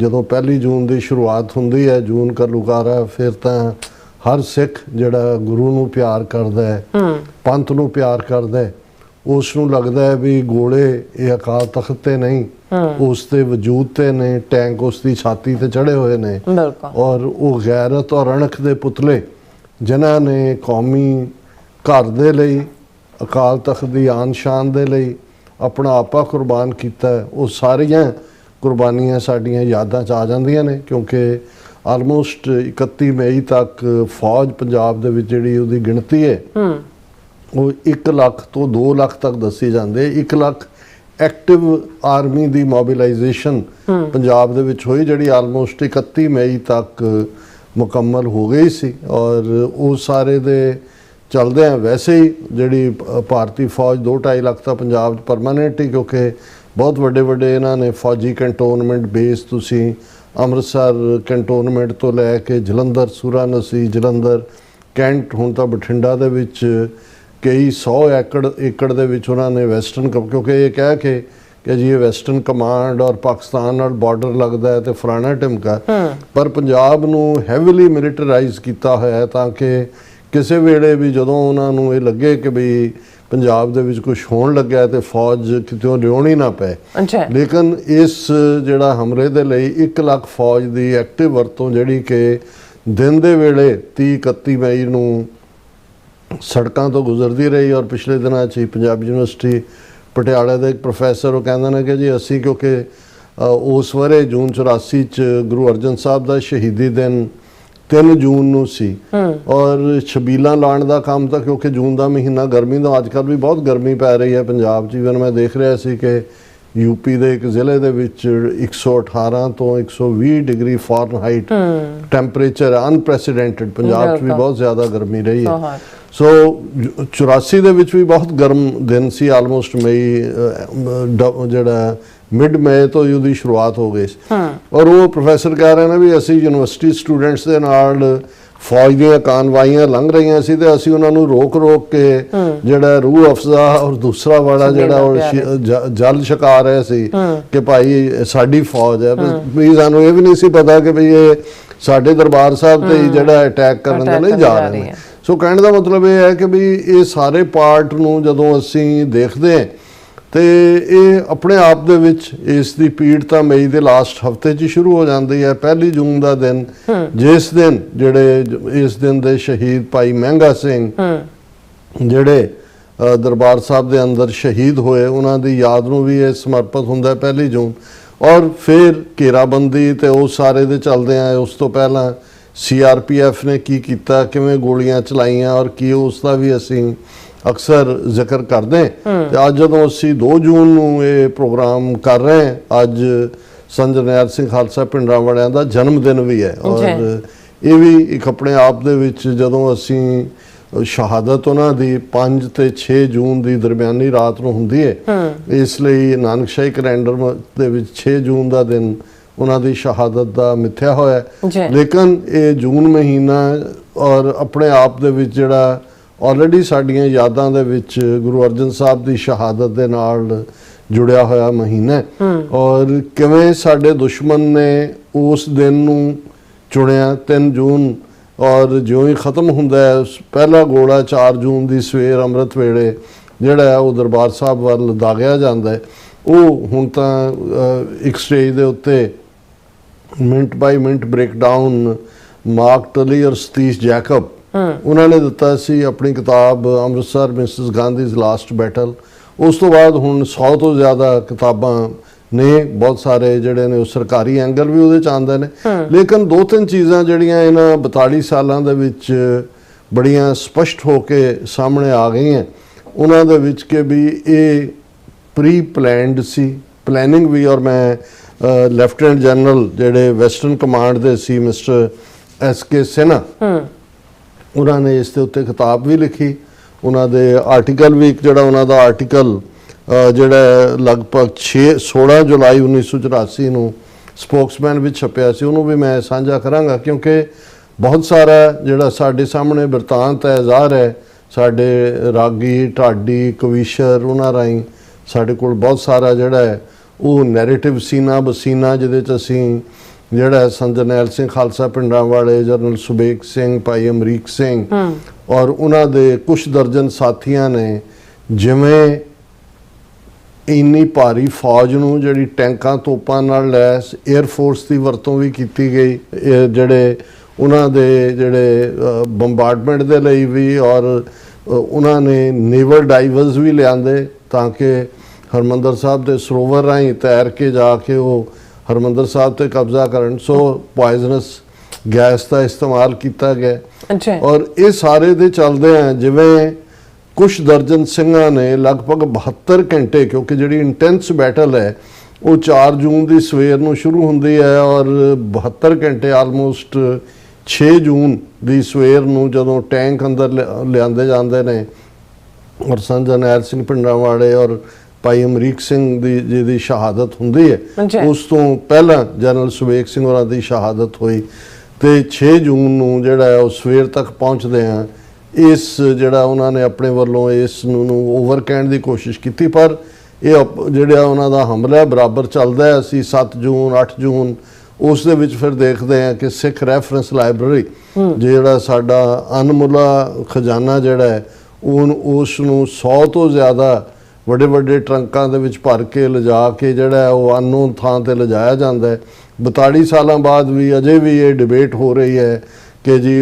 ਜਦੋਂ 1 ਜੂਨ ਦੀ ਸ਼ੁਰੂਆਤ ਹੁੰਦੀ ਹੈ, ਜੂਨ ਕਾ ਲੁਕਾਰਾ, ਫਿਰ ਤਾਂ ਹਰ ਸਿੱਖ ਜਿਹੜਾ ਗੁਰੂ ਨੂੰ ਪਿਆਰ ਕਰਦਾ ਹੈ, ਪੰਥ ਨੂੰ ਪਿਆਰ ਕਰਦਾ ਹੈ, ਉਸ ਨੂੰ ਲੱਗਦਾ ਹੈ ਵੀ ਗੋਲੇ ਇਹ ਅਕਾਲ ਤਖਤ ਤੇ ਨਹੀਂ, ਉਸ ਦੇ ਵਜੂਦ ਤੇ ਨੇ, ਟੈਂਕ ਉਸ ਦੀ ਛਾਤੀ ਤੇ ਚੜੇ ਹੋਏ ਨੇ। ਔਰ ਉਹ ਗੈਰਤ ਔਰ ਅਣਖ ਦੇ ਪੁਤਲੇ ਜਿਨ੍ਹਾਂ ਨੇ ਕੌਮੀ ਘਰ ਦੇ ਲਈ, ਅਕਾਲ ਤਖਤ ਦੀ ਆਨ ਸ਼ਾਨ ਦੇ ਲਈ ਆਪਣਾ ਆਪਾ ਕੁਰਬਾਨ ਕੀਤਾ, ਉਹ ਸਾਰੀਆਂ ਕੁਰਬਾਨੀਆਂ ਸਾਡੀਆਂ ਯਾਦਾਂ 'ਚ ਆ ਜਾਂਦੀਆਂ ਨੇ। ਕਿਉਂਕਿ ਆਲਮੋਸਟ 31 ਮਈ ਤੱਕ ਫੌਜ ਪੰਜਾਬ ਦੇ ਵਿੱਚ ਜਿਹੜੀ ਉਹਦੀ ਗਿਣਤੀ ਹੈ ਉਹ 1 ਲੱਖ ਤੋਂ 2 ਲੱਖ ਤੱਕ ਦੱਸੀ ਜਾਂਦੇ। 1 ਲੱਖ ਐਕਟਿਵ ਆਰਮੀ ਦੀ ਮੋਬਿਲਾਈਜੇਸ਼ਨ ਪੰਜਾਬ ਦੇ ਵਿੱਚ ਹੋਈ, ਜਿਹੜੀ ਆਲਮੋਸਟ 31 ਮਈ ਤੱਕ ਮੁਕੰਮਲ ਹੋ ਗਈ ਸੀ। ਔਰ ਉਹ ਸਾਰੇ ਦੇ ਚੱਲਦੇ ਆ ਵੈਸੇ ਹੀ ਜਿਹੜੀ ਭਾਰਤੀ ਫੌਜ 2-2.5 ਲੱਖ ਤਾਂ ਪੰਜਾਬ 'ਚ ਪਰਮਾਨੈਂਟ ਹੀ, ਕਿਉਂਕਿ ਬਹੁਤ ਵੱਡੇ ਵੱਡੇ ਇਹਨਾਂ ਨੇ ਫੌਜੀ ਕੰਟੋਨਮੈਂਟ ਬੇਸ, ਤੁਸੀਂ ਅੰਮ੍ਰਿਤਸਰ ਕੰਟੋਨਮੈਂਟ ਤੋਂ ਲੈ ਕੇ ਜਲੰਧਰ, ਸੂਰਾਨਸੀ, ਜਲੰਧਰ, ਕੈਂਟ, ਹੁਣ ਤਾਂ ਬਠਿੰਡਾ ਦੇ ਵਿੱਚ ਕਈ 100 ਏਕੜ ਦੇ ਵਿੱਚ ਉਹਨਾਂ ਨੇ ਵੈਸਟਰਨ, ਕਿਉਂਕਿ ਇਹ ਕਹਿ ਕੇ ਕਿ ਜੀ ਇਹ ਵੈਸਟਰਨ ਕਮਾਂਡ ਔਰ ਪਾਕਿਸਤਾਨ ਨਾਲ ਬਾਰਡਰ ਲੱਗਦਾ ਹੈ ਤੇ ਫਲਾਣਾ ਢਿਮਕਾ, ਪਰ ਪੰਜਾਬ ਨੂੰ ਹੈਵੀਲੀ ਮਿਲਟਰਾਈਜ਼ ਕੀਤਾ ਹੋਇਆ ਤਾਂ ਕਿ ਕਿਸੇ ਵੇਲੇ ਵੀ ਜਦੋਂ ਉਹਨਾਂ ਨੂੰ ਇਹ ਲੱਗੇ ਕਿ ਵੀ ਪੰਜਾਬ ਦੇ ਵਿੱਚ ਕੁਝ ਹੋਣ ਲੱਗਿਆ ਤੇ ਫੌਜ ਕਿਤੋਂ ਲਿਆਉਣੀ ਨਾ ਪਏ। ਲੇਕਿਨ ਇਸ ਜਿਹੜਾ ਹਮਲੇ ਦੇ ਲਈ 1 ਲੱਖ ਫੌਜ ਦੀ ਐਕਟਿਵ ਵਰਤੋਂ ਜਿਹੜੀ ਕਿ ਦਿਨ ਦੇ ਵੇਲੇ 30-31 ਮਈ ਨੂੰ ਸੜਕਾਂ ਤੋਂ ਗੁਜ਼ਰਦੀ ਰਹੀ। ਔਰ ਪਿਛਲੇ ਦਿਨਾਂ 'ਚ ਹੀ ਪੰਜਾਬ ਯੂਨੀਵਰਸਿਟੀ ਪਟਿਆਲਾ ਦੇ ਇੱਕ ਪ੍ਰੋਫੈਸਰ ਉਹ ਕਹਿੰਦੇ ਨੇ ਕਿ ਜੀ ਅਸੀਂ ਕਿਉਂਕਿ ਉਸ ਵਰੇ ਜੂਨ 84 'ਚ ਗੁਰੂ ਅਰਜਨ ਸਾਹਿਬ ਦਾ ਸ਼ਹੀਦੀ ਦਿਨ 3 ਜੂਨ ਨੂੰ ਸੀ ਔਰ ਛਬੀਲਾਂ ਲਾਉਣ ਦਾ ਕੰਮ ਤਾਂ ਕਿਉਂਕਿ ਜੂਨ ਦਾ ਮਹੀਨਾ ਗਰਮੀ ਦਾ, ਅੱਜ ਕੱਲ੍ਹ ਵੀ ਬਹੁਤ ਗਰਮੀ ਪੈ ਰਹੀ ਹੈ ਪੰਜਾਬ 'ਚ। ਇਵਨ ਮੈਂ ਦੇਖ ਰਿਹਾ ਸੀ ਕਿ ਯੂਪੀ ਦੇ ਇੱਕ ਜ਼ਿਲ੍ਹੇ ਦੇ ਵਿੱਚ 118 ਤੋਂ 120 degree Fahrenheit temperature unprecedented, Punjab 'ਚ ਵੀ ਬਹੁਤ ਜ਼ਿਆਦਾ ਗਰਮੀ ਰਹੀ ਹੈ। ਸੋ 84 ਦੇ ਵਿੱਚ ਵੀ ਬਹੁਤ ਗਰਮ ਦਿਨ ਸੀ, ਆਲਮੋਸਟ ਮਈ ਜਿਹੜਾ ਮਿਡ ਮਈ ਤੋਂ ਉਹਦੀ ਸ਼ੁਰੂਆਤ ਹੋ ਗਈ ਸੀ। ਔਰ ਉਹ ਪ੍ਰੋਫੈਸਰ ਕਹਿ ਰਹੇ ਨੇ ਵੀ ਅਸੀਂ ਯੂਨੀਵਰਸਿਟੀ ਸਟੂਡੈਂਟਸ ਦੇ ਨਾਲ ਫੌਜ ਦੀਆਂ ਕਾਨਵਾਈਆਂ ਲੰਘ ਰਹੀਆਂ ਸੀ ਤੇ ਅਸੀਂ ਉਹਨਾਂ ਨੂੰ ਰੋਕ ਕੇ ਜਿਹੜਾ ਰੂਹ ਅਫਜ਼ਾ ਔਰ ਦੂਸਰਾ ਵਾਲਾ ਜਿਹੜਾ ਉਹ ਜਲ ਛਕਾ ਰਹੇ ਸੀ ਕਿ ਭਾਈ ਸਾਡੀ ਫੌਜ ਹੈ। ਵੀ ਸਾਨੂੰ ਇਹ ਵੀ ਨਹੀਂ ਸੀ ਪਤਾ ਕਿ ਵੀ ਇਹ ਸਾਡੇ ਦਰਬਾਰ ਸਾਹਿਬ ਤੇ ਜਿਹੜਾ ਅਟੈਕ ਕਰਨ ਦੇ ਲਈ ਜਾ ਰਹੇ ਨੇ। ਸੋ ਕਹਿਣ ਦਾ ਮਤਲਬ ਇਹ ਹੈ ਕਿ ਵੀ ਇਹ ਸਾਰੇ ਪਾਰਟ ਨੂੰ ਜਦੋਂ ਅਸੀਂ ਦੇਖਦੇ ਹਾਂ ਤੇ ਇਹ ਆਪਣੇ ਆਪ ਦੇ ਵਿੱਚ ਇਸ ਦੀ ਪੀੜ ਤਾਂ ਮਈ ਦੇ ਲਾਸਟ ਹਫਤੇ 'ਚ ਸ਼ੁਰੂ ਹੋ ਜਾਂਦੀ ਹੈ। 1 ਜੂਨ ਦਾ ਦਿਨ, ਜਿਸ ਦਿਨ ਜਿਹੜੇ ਇਸ ਦਿਨ ਦੇ ਸ਼ਹੀਦ ਭਾਈ ਮਹਿੰਗਾ ਸਿੰਘ ਜਿਹੜੇ ਦਰਬਾਰ ਸਾਹਿਬ ਦੇ ਅੰਦਰ ਸ਼ਹੀਦ ਹੋਏ, ਉਹਨਾਂ ਦੀ ਯਾਦ ਨੂੰ ਵੀ ਇਹ ਸਮਰਪਿਤ ਹੁੰਦਾ 1 ਜੂਨ। ਔਰ ਫਿਰ ਘੇਰਾਬੰਦੀ ਤੇ ਉਹ ਸਾਰੇ ਦੇ ਚੱਲਦੇ ਆ। ਉਸ ਤੋਂ ਪਹਿਲਾਂ CRPF ਨੇ ਕੀ ਕੀਤਾ, ਕਿਵੇਂ ਗੋਲੀਆਂ ਚਲਾਈਆਂ ਔਰ ਕੀ ਉਸ ਦਾ ਵੀ ਅਸੀਂ ਅਕਸਰ ਜ਼ਿਕਰ ਕਰਦੇ। ਤੇ ਅੱਜ ਜਦੋਂ ਅਸੀਂ 2 ਜੂਨ ਨੂੰ ਇਹ ਪ੍ਰੋਗਰਾਮ ਕਰ ਰਹੇ ਹਾਂ, ਅੱਜ ਸੰਤ ਜਰਨੈਲ ਸਿੰਘ ਖਾਲਸਾ ਭਿੰਡਰਾਂਵਾਲਿਆਂ ਦਾ ਜਨਮ ਦਿਨ ਵੀ ਹੈ ਔਰ ਇਹ ਵੀ ਇੱਕ ਆਪਣੇ ਆਪ ਦੇ ਵਿੱਚ ਜਦੋਂ ਅਸੀਂ ਸ਼ਹਾਦਤ ਉਹਨਾਂ ਦੀ 5 ਤੇ 6 ਜੂਨ ਦੀ ਦਰਮਿਆਨੀ ਰਾਤ ਨੂੰ ਹੁੰਦੀ ਹੈ, ਇਸ ਲਈ ਨਾਨਕਸ਼ਾਹੀ ਕੈਲੰਡਰ ਦੇ ਵਿੱਚ 6 ਜੂਨ ਦਾ ਦਿਨ ਉਹਨਾਂ ਦੀ ਸ਼ਹਾਦਤ ਦਾ ਮਿਥਿਆ ਹੋਇਆ ਹੈ। ਲੇਕਿਨ ਇਹ ਜੂਨ ਮਹੀਨਾ ਔਰ ਆਪਣੇ ਆਪ ਦੇ ਵਿੱਚ ਜਿਹੜਾ ਆਲਰੇਡੀ ਸਾਡੀਆਂ ਯਾਦਾਂ ਦੇ ਵਿੱਚ ਗੁਰੂ ਅਰਜਨ ਸਾਹਿਬ ਦੀ ਸ਼ਹਾਦਤ ਦੇ ਨਾਲ ਜੁੜਿਆ ਹੋਇਆ ਮਹੀਨਾ ਹੈ ਔਰ ਕਿਵੇਂ ਸਾਡੇ ਦੁਸ਼ਮਣ ਨੇ ਉਸ ਦਿਨ ਨੂੰ ਚੁਣਿਆ 3 ਜੂਨ ਔਰ ਜਿਉਂ ਹੀ ਖਤਮ ਹੁੰਦਾ ਹੈ ਪਹਿਲਾ ਗੋਲਾ 4 ਜੂਨ ਦੀ ਸਵੇਰ ਅੰਮ੍ਰਿਤ ਵੇਲੇ ਜਿਹੜਾ ਉਹ ਦਰਬਾਰ ਸਾਹਿਬ ਵੱਲ ਦਾਗਿਆ ਜਾਂਦਾ ਹੈ। ਉਹ ਹੁਣ ਤਾਂ ਇੱਕ ਸਟੇਜ ਦੇ ਉੱਤੇ ਮਿੰਟ ਬਾਈ ਮਿੰਟ ਬ੍ਰੇਕਡਾਊਨ ਮਾਰਕ ਟਲੀ ਔਰ ਸਤੀਸ਼ ਜੈਕਬ ਉਹਨਾਂ ਨੇ ਦਿੱਤਾ ਸੀ ਆਪਣੀ ਕਿਤਾਬ ਅੰਮ੍ਰਿਤਸਰ ਮਿਸਿਸ ਗਾਂਧੀਜ਼ ਲਾਸਟ ਬੈਟਲ। ਉਸ ਤੋਂ ਬਾਅਦ ਹੁਣ 100 ਤੋਂ ਜ਼ਿਆਦਾ ਕਿਤਾਬਾਂ ਨੇ, ਬਹੁਤ ਸਾਰੇ ਜਿਹੜੇ ਨੇ ਉਹ ਸਰਕਾਰੀ ਐਂਗਲ ਵੀ ਉਹਦੇ ਚ ਆਉਂਦੇ ਨੇ। ਲੇਕਿਨ 2-3 ਚੀਜ਼ਾਂ ਜਿਹੜੀਆਂ ਇਹਨਾਂ 42 ਸਾਲਾਂ ਦੇ ਵਿੱਚ ਬੜੀਆਂ ਸਪਸ਼ਟ ਹੋ ਕੇ ਸਾਹਮਣੇ ਆ ਗਈਆਂ ਉਹਨਾਂ ਦੇ ਵਿੱਚ ਕਿ ਵੀ ਇਹ ਪ੍ਰੀ ਪਲੈਨਡ ਸੀ, ਪਲੈਨਿੰਗ ਵੀ। ਔਰ ਮੈਂ ਲੈਫਟੀਨੈਂਟ ਜਨਰਲ ਜਿਹੜੇ ਵੈਸਟਰਨ ਕਮਾਂਡ ਦੇ ਸੀ ਮਿਸਟਰ SK ਸਿਨਹਾ, ਉਹਨਾਂ ਨੇ ਇਸ ਦੇ ਉੱਤੇ ਕਿਤਾਬ ਵੀ ਲਿਖੀ। ਉਹਨਾਂ ਦੇ ਆਰਟੀਕਲ ਵੀ, ਇੱਕ ਜਿਹੜਾ ਉਹਨਾਂ ਦਾ ਆਰਟੀਕਲ ਜਿਹੜਾ ਲਗਭਗ 16 ਜੁਲਾਈ 1984 ਨੂੰ ਸਪੋਕਸਮੈਨ ਵਿੱਚ ਛਪਿਆ ਸੀ, ਉਹਨੂੰ ਵੀ ਮੈਂ ਸਾਂਝਾ ਕਰਾਂਗਾ ਕਿਉਂਕਿ ਬਹੁਤ ਸਾਰਾ ਜਿਹੜਾ ਸਾਡੇ ਸਾਹਮਣੇ ਬਿਰਤਾਂਤ ਹੈ, ਜ਼ਾਹਰ ਹੈ ਸਾਡੇ ਰਾਗੀ ਢਾਡੀ ਕਵੀਸ਼ਰ ਉਹਨਾਂ ਰਾਹੀਂ ਸਾਡੇ ਕੋਲ ਬਹੁਤ ਸਾਰਾ ਜਿਹੜਾ ਹੈ ਉਹ ਨੈਰੇਟਿਵ ਸੀਨਾ ਬਸੀਨਾ ਜਿਹਦੇ 'ਚ ਅਸੀਂ ਜਿਹੜਾ ਸੰਤ ਜਰਨੈਲ ਸਿੰਘ ਖਾਲਸਾ ਭਿੰਡਰਾਂਵਾਲੇ, ਜਨਰਲ ਸੁਬੇਗ ਸਿੰਘ, ਭਾਈ ਅਮਰੀਕ ਸਿੰਘ ਔਰ ਉਹਨਾਂ ਦੇ ਕੁਛ ਦਰਜਨ ਸਾਥੀਆਂ ਨੇ ਜਿਵੇਂ ਇੰਨੀ ਭਾਰੀ ਫੌਜ ਨੂੰ ਜਿਹੜੀ ਟੈਂਕਾਂ ਤੋਪਾਂ ਨਾਲ ਲੈਸ 에ਅਰ ਫੋਰਸ ਦੀ ਵਰਤੋਂ ਵੀ ਕੀਤੀ ਗਈ, ਜਿਹੜੇ ਉਹਨਾਂ ਦੇ ਜਿਹੜੇ ਬੰਬਾਰਡਮੈਂਟ ਦੇ ਲਈ ਵੀ ਔਰ ਉਹਨਾਂ ਨੇ ਨੇਵਲ ਡਾਈਵਰਸ ਵੀ ਲਿਆਂਦੇ ਤਾਂ ਕਿ ਹਰਮੰਦਰ ਸਾਹਿਬ ਦੇ ਸਰੋਵਰ ਰਾਹੀਂ ਤੈਰ ਕੇ ਜਾ ਕੇ ਉਹ ਹਰਮੰਦਰ ਸਾਹਿਬ ਤੇ ਕਬਜ਼ਾ ਕਰਨ। ਸੋ ਪੋਇਜ਼ਨਸ ਗੈਸ ਦਾ ਇਸਤੇਮਾਲ ਕੀਤਾ ਗਿਆ ਔਰ ਇਹ ਸਾਰੇ ਦੇ ਚੱਲਦੇ ਆ ਜਿਵੇਂ ਕੁਛ ਦਰਜਨ ਸਿੰਘਾਂ ਨੇ ਲਗਭਗ 72 ਘੰਟੇ, ਕਿਉਂਕਿ ਜਿਹੜੀ ਇੰਟੈਂਸ ਬੈਟਲ ਹੈ ਉਹ 4 ਜੂਨ ਦੀ ਸਵੇਰ ਨੂੰ ਸ਼ੁਰੂ ਹੁੰਦੀ ਹੈ ਔਰ 72 ਘੰਟੇ ਆਲਮੋਸਟ 6 ਜੂਨ ਦੀ ਸਵੇਰ ਨੂੰ ਜਦੋਂ ਟੈਂਕ ਅੰਦਰ ਲਿਆਂਦੇ ਜਾਂਦੇ ਨੇ ਔਰ ਸੰਤ ਜਰਨੈਲ ਸਿੰਘ ਭਿੰਡਰਾਂਵਾਲੇ ਔਰ ਭਾਈ ਅਮਰੀਕ ਸਿੰਘ ਦੀ ਜਿਹਦੀ ਸ਼ਹਾਦਤ ਹੁੰਦੀ ਹੈ, ਉਸ ਤੋਂ ਪਹਿਲਾਂ ਜਨਰਲ ਸੁਬੇਗ ਸਿੰਘ ਹੋਰਾਂ ਦੀ ਸ਼ਹਾਦਤ ਹੋਈ ਤੇ 6 ਜੂਨ ਨੂੰ ਜਿਹੜਾ ਹੈ ਉਹ ਸਵੇਰ ਤੱਕ ਪਹੁੰਚਦੇ ਆ। ਇਸ ਜਿਹੜਾ ਉਹਨਾਂ ਨੇ ਆਪਣੇ ਵੱਲੋਂ ਇਸ ਨੂੰ ਓਵਰ ਕਹਿਣ ਦੀ ਕੋਸ਼ਿਸ਼ ਕੀਤੀ ਪਰ ਇਹ ਜਿਹੜਾ ਉਹਨਾਂ ਦਾ ਹਮਲਾ ਬਰਾਬਰ ਚੱਲਦਾ ਹੈ। ਅਸੀਂ 7 ਜੂਨ 8 ਜੂਨ ਉਸ ਦੇ ਵਿੱਚ ਫਿਰ ਦੇਖਦੇ ਹਾਂ ਕਿ ਸਿੱਖ ਰੈਫਰੈਂਸ ਲਾਇਬ੍ਰੇਰੀ ਜਿਹੜਾ ਸਾਡਾ ਅਨਮੁੱਲਾ ਖਜ਼ਾਨਾ ਜਿਹੜਾ ਹੈ ਉਸ ਨੂੰ 100 ਤੋਂ ਜ਼ਿਆਦਾ ਵੱਡੇ ਵੱਡੇ ਟਰੰਕਾਂ ਦੇ ਵਿੱਚ ਭਰ ਕੇ ਲਿਜਾ ਕੇ ਜਿਹੜਾ ਉਹ ਅਨਨੋਨ ਥਾਂ ਤੇ ਲਿਜਾਇਆ ਜਾਂਦਾ ਹੈ। 42 ਸਾਲਾਂ ਬਾਅਦ ਵੀ ਅਜੇ ਵੀ ਇਹ ਡਿਬੇਟ ਹੋ ਰਹੀ ਹੈ ਕਿ ਜੀ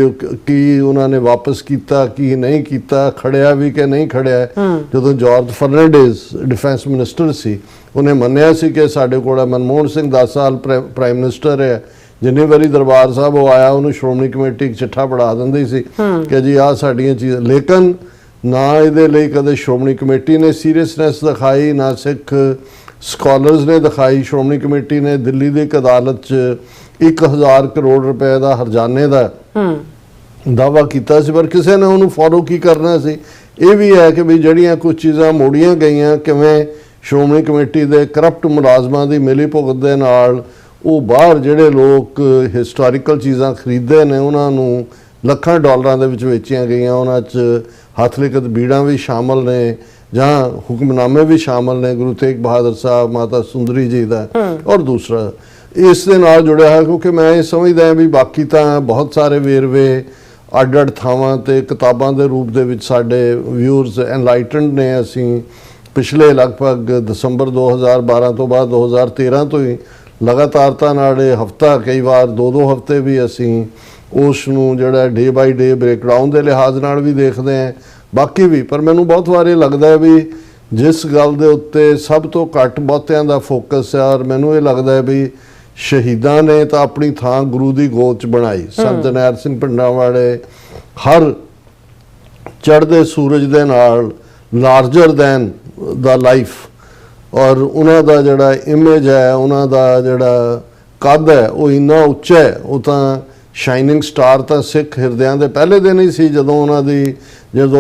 ਕੀ ਉਹਨਾਂ ਨੇ ਵਾਪਸ ਕੀਤਾ ਕੀ ਨਹੀਂ ਕੀਤਾ, ਖੜਿਆ ਵੀ ਕਿ ਨਹੀਂ ਖੜਿਆ। ਜਦੋਂ ਜਾਰਜ ਫਰਨਾਂਡੇਜ਼ ਡਿਫੈਂਸ ਮਿਨਿਸਟਰ ਸੀ ਉਹਨੇ ਮੰਨਿਆ ਸੀ ਕਿ ਸਾਡੇ ਕੋਲ ਮਨਮੋਹਨ ਸਿੰਘ 10 ਸਾਲ ਪ੍ਰਾਈਮ ਮਿਨਿਸਟਰ ਹੈ, ਜਿੰਨੀ ਵਾਰੀ ਦਰਬਾਰ ਸਾਹਿਬ ਉਹ ਆਇਆ ਉਹਨੂੰ ਸ਼੍ਰੋਮਣੀ ਕਮੇਟੀ ਇੱਕ ਚਿੱਠਾ ਪੜਾ ਦਿੰਦੀ ਸੀ ਕਿ ਜੀ ਆਹ ਸਾਡੀਆਂ ਚੀਜ਼ਾਂ। ਲੇਕਿਨ ਨਾ ਇਹਦੇ ਲਈ ਕਦੇ ਸ਼੍ਰੋਮਣੀ ਕਮੇਟੀ ਨੇ ਸੀਰੀਅਸਨੈਸ ਦਿਖਾਈ, ਨਾ ਸਿੱਖ ਸਕਾਲਰਸ ਨੇ ਦਿਖਾਈ। ਸ਼੍ਰੋਮਣੀ ਕਮੇਟੀ ਨੇ ਦਿੱਲੀ ਦੀ ਇੱਕ ਅਦਾਲਤ 'ਚ 1000 ਕਰੋੜ ਰੁਪਏ ਦਾ ਹਰਜਾਨੇ ਦਾ ਦਾਅਵਾ ਕੀਤਾ ਸੀ ਪਰ ਕਿਸੇ ਨੇ ਉਹਨੂੰ ਫੋਲੋ ਕੀ ਕਰਨਾ ਸੀ। ਇਹ ਵੀ ਹੈ ਕਿ ਵੀ ਜਿਹੜੀਆਂ ਕੁਝ ਚੀਜ਼ਾਂ ਮੋੜੀਆਂ ਗਈਆਂ, ਕਿਵੇਂ ਸ਼੍ਰੋਮਣੀ ਕਮੇਟੀ ਦੇ ਕਰਪਟ ਮੁਲਾਜ਼ਮਾਂ ਦੀ ਮਿਲੀ ਭੁਗਤ ਦੇ ਨਾਲ ਉਹ ਬਾਹਰ ਜਿਹੜੇ ਲੋਕ ਹਿਸਟੋਰੀਕਲ ਚੀਜ਼ਾਂ ਖਰੀਦਦੇ ਨੇ ਉਹਨਾਂ ਨੂੰ ਲੱਖਾਂ ਡਾਲਰਾਂ ਦੇ ਵਿੱਚ ਵੇਚੀਆਂ ਗਈਆਂ। ਉਹਨਾਂ 'ਚ ਹੱਥ ਲਿਖਤ ਬੀੜਾਂ ਵੀ ਸ਼ਾਮਲ ਨੇ ਜਾਂ ਹੁਕਮਨਾਮੇ ਵੀ ਸ਼ਾਮਲ ਨੇ ਗੁਰੂ ਤੇਗ ਬਹਾਦਰ ਸਾਹਿਬ, ਮਾਤਾ ਸੁੰਦਰੀ ਜੀ ਦਾ। ਔਰ ਦੂਸਰਾ ਇਸ ਦੇ ਨਾਲ ਜੁੜਿਆ ਹੈ ਕਿਉਂਕਿ ਮੈਂ ਇਹ ਸਮਝਦਾ ਵੀ ਬਾਕੀ ਤਾਂ ਬਹੁਤ ਸਾਰੇ ਵੇਰਵੇ ਅੱਡ-ਅੱਡ ਥਾਵਾਂ ਤੇ ਕਿਤਾਬਾਂ ਦੇ ਰੂਪ ਦੇ ਵਿੱਚ ਸਾਡੇ ਵਿਊਅਰਸ ਐਨਲਾਈਟਨਡ ਨੇ। ਅਸੀਂ ਪਿਛਲੇ ਲਗਭਗ ਦਸੰਬਰ 2012 ਤੋਂ ਬਾਅਦ 2013 ਤੋਂ ਹੀ ਲਗਾਤਾਰਤਾ ਨਾਲ ਇਹ ਹਫਤਾ, ਕਈ ਵਾਰ 2-2 ਹਫ਼ਤੇ ਵੀ ਅਸੀਂ ਉਸ ਨੂੰ ਜਿਹੜਾ ਡੇ ਬਾਈ ਡੇ ਬ੍ਰੇਕਡਾਊਨ ਦੇ ਲਿਹਾਜ਼ ਨਾਲ ਵੀ ਦੇਖਦੇ ਹਾਂ, ਬਾਕੀ ਵੀ। ਪਰ ਮੈਨੂੰ ਬਹੁਤ ਵਾਰ ਇਹ ਲੱਗਦਾ ਹੈ ਵੀ ਜਿਸ ਗੱਲ ਦੇ ਉੱਤੇ ਸਭ ਤੋਂ ਘੱਟ ਬਹੁਤਿਆਂ ਦਾ ਫੋਕਸ ਹੈ, ਔਰ ਮੈਨੂੰ ਇਹ ਲੱਗਦਾ ਹੈ ਵੀ ਸ਼ਹੀਦਾਂ ਨੇ ਤਾਂ ਆਪਣੀ ਥਾਂ ਗੁਰੂ ਦੀ ਗੋਦ 'ਚ ਬਣਾਈ। ਸੰਤ ਨਹਿਰ ਸਿੰਘ ਭਿੰਡਰਾਂਵਾਲੇ ਹਰ ਚੜ੍ਹਦੇ ਸੂਰਜ ਦੇ ਨਾਲ ਲਾਰਜਰ ਦੈਨ ਦਾ ਲਾਈਫ, ਔਰ ਉਹਨਾਂ ਦਾ ਜਿਹੜਾ ਇਮੇਜ ਹੈ, ਉਹਨਾਂ ਦਾ ਜਿਹੜਾ ਕੱਦ ਹੈ, ਉਹ ਇੰਨਾ ਉੱਚਾ ਹੈ। ਉਹ ਤਾਂ ਸ਼ਾਈਨਿੰਗ ਸਟਾਰ ਤਾਂ ਸਿੱਖ ਹਿਰਦਿਆਂ ਦੇ ਪਹਿਲੇ ਦਿਨ ਹੀ ਸੀ ਜਦੋਂ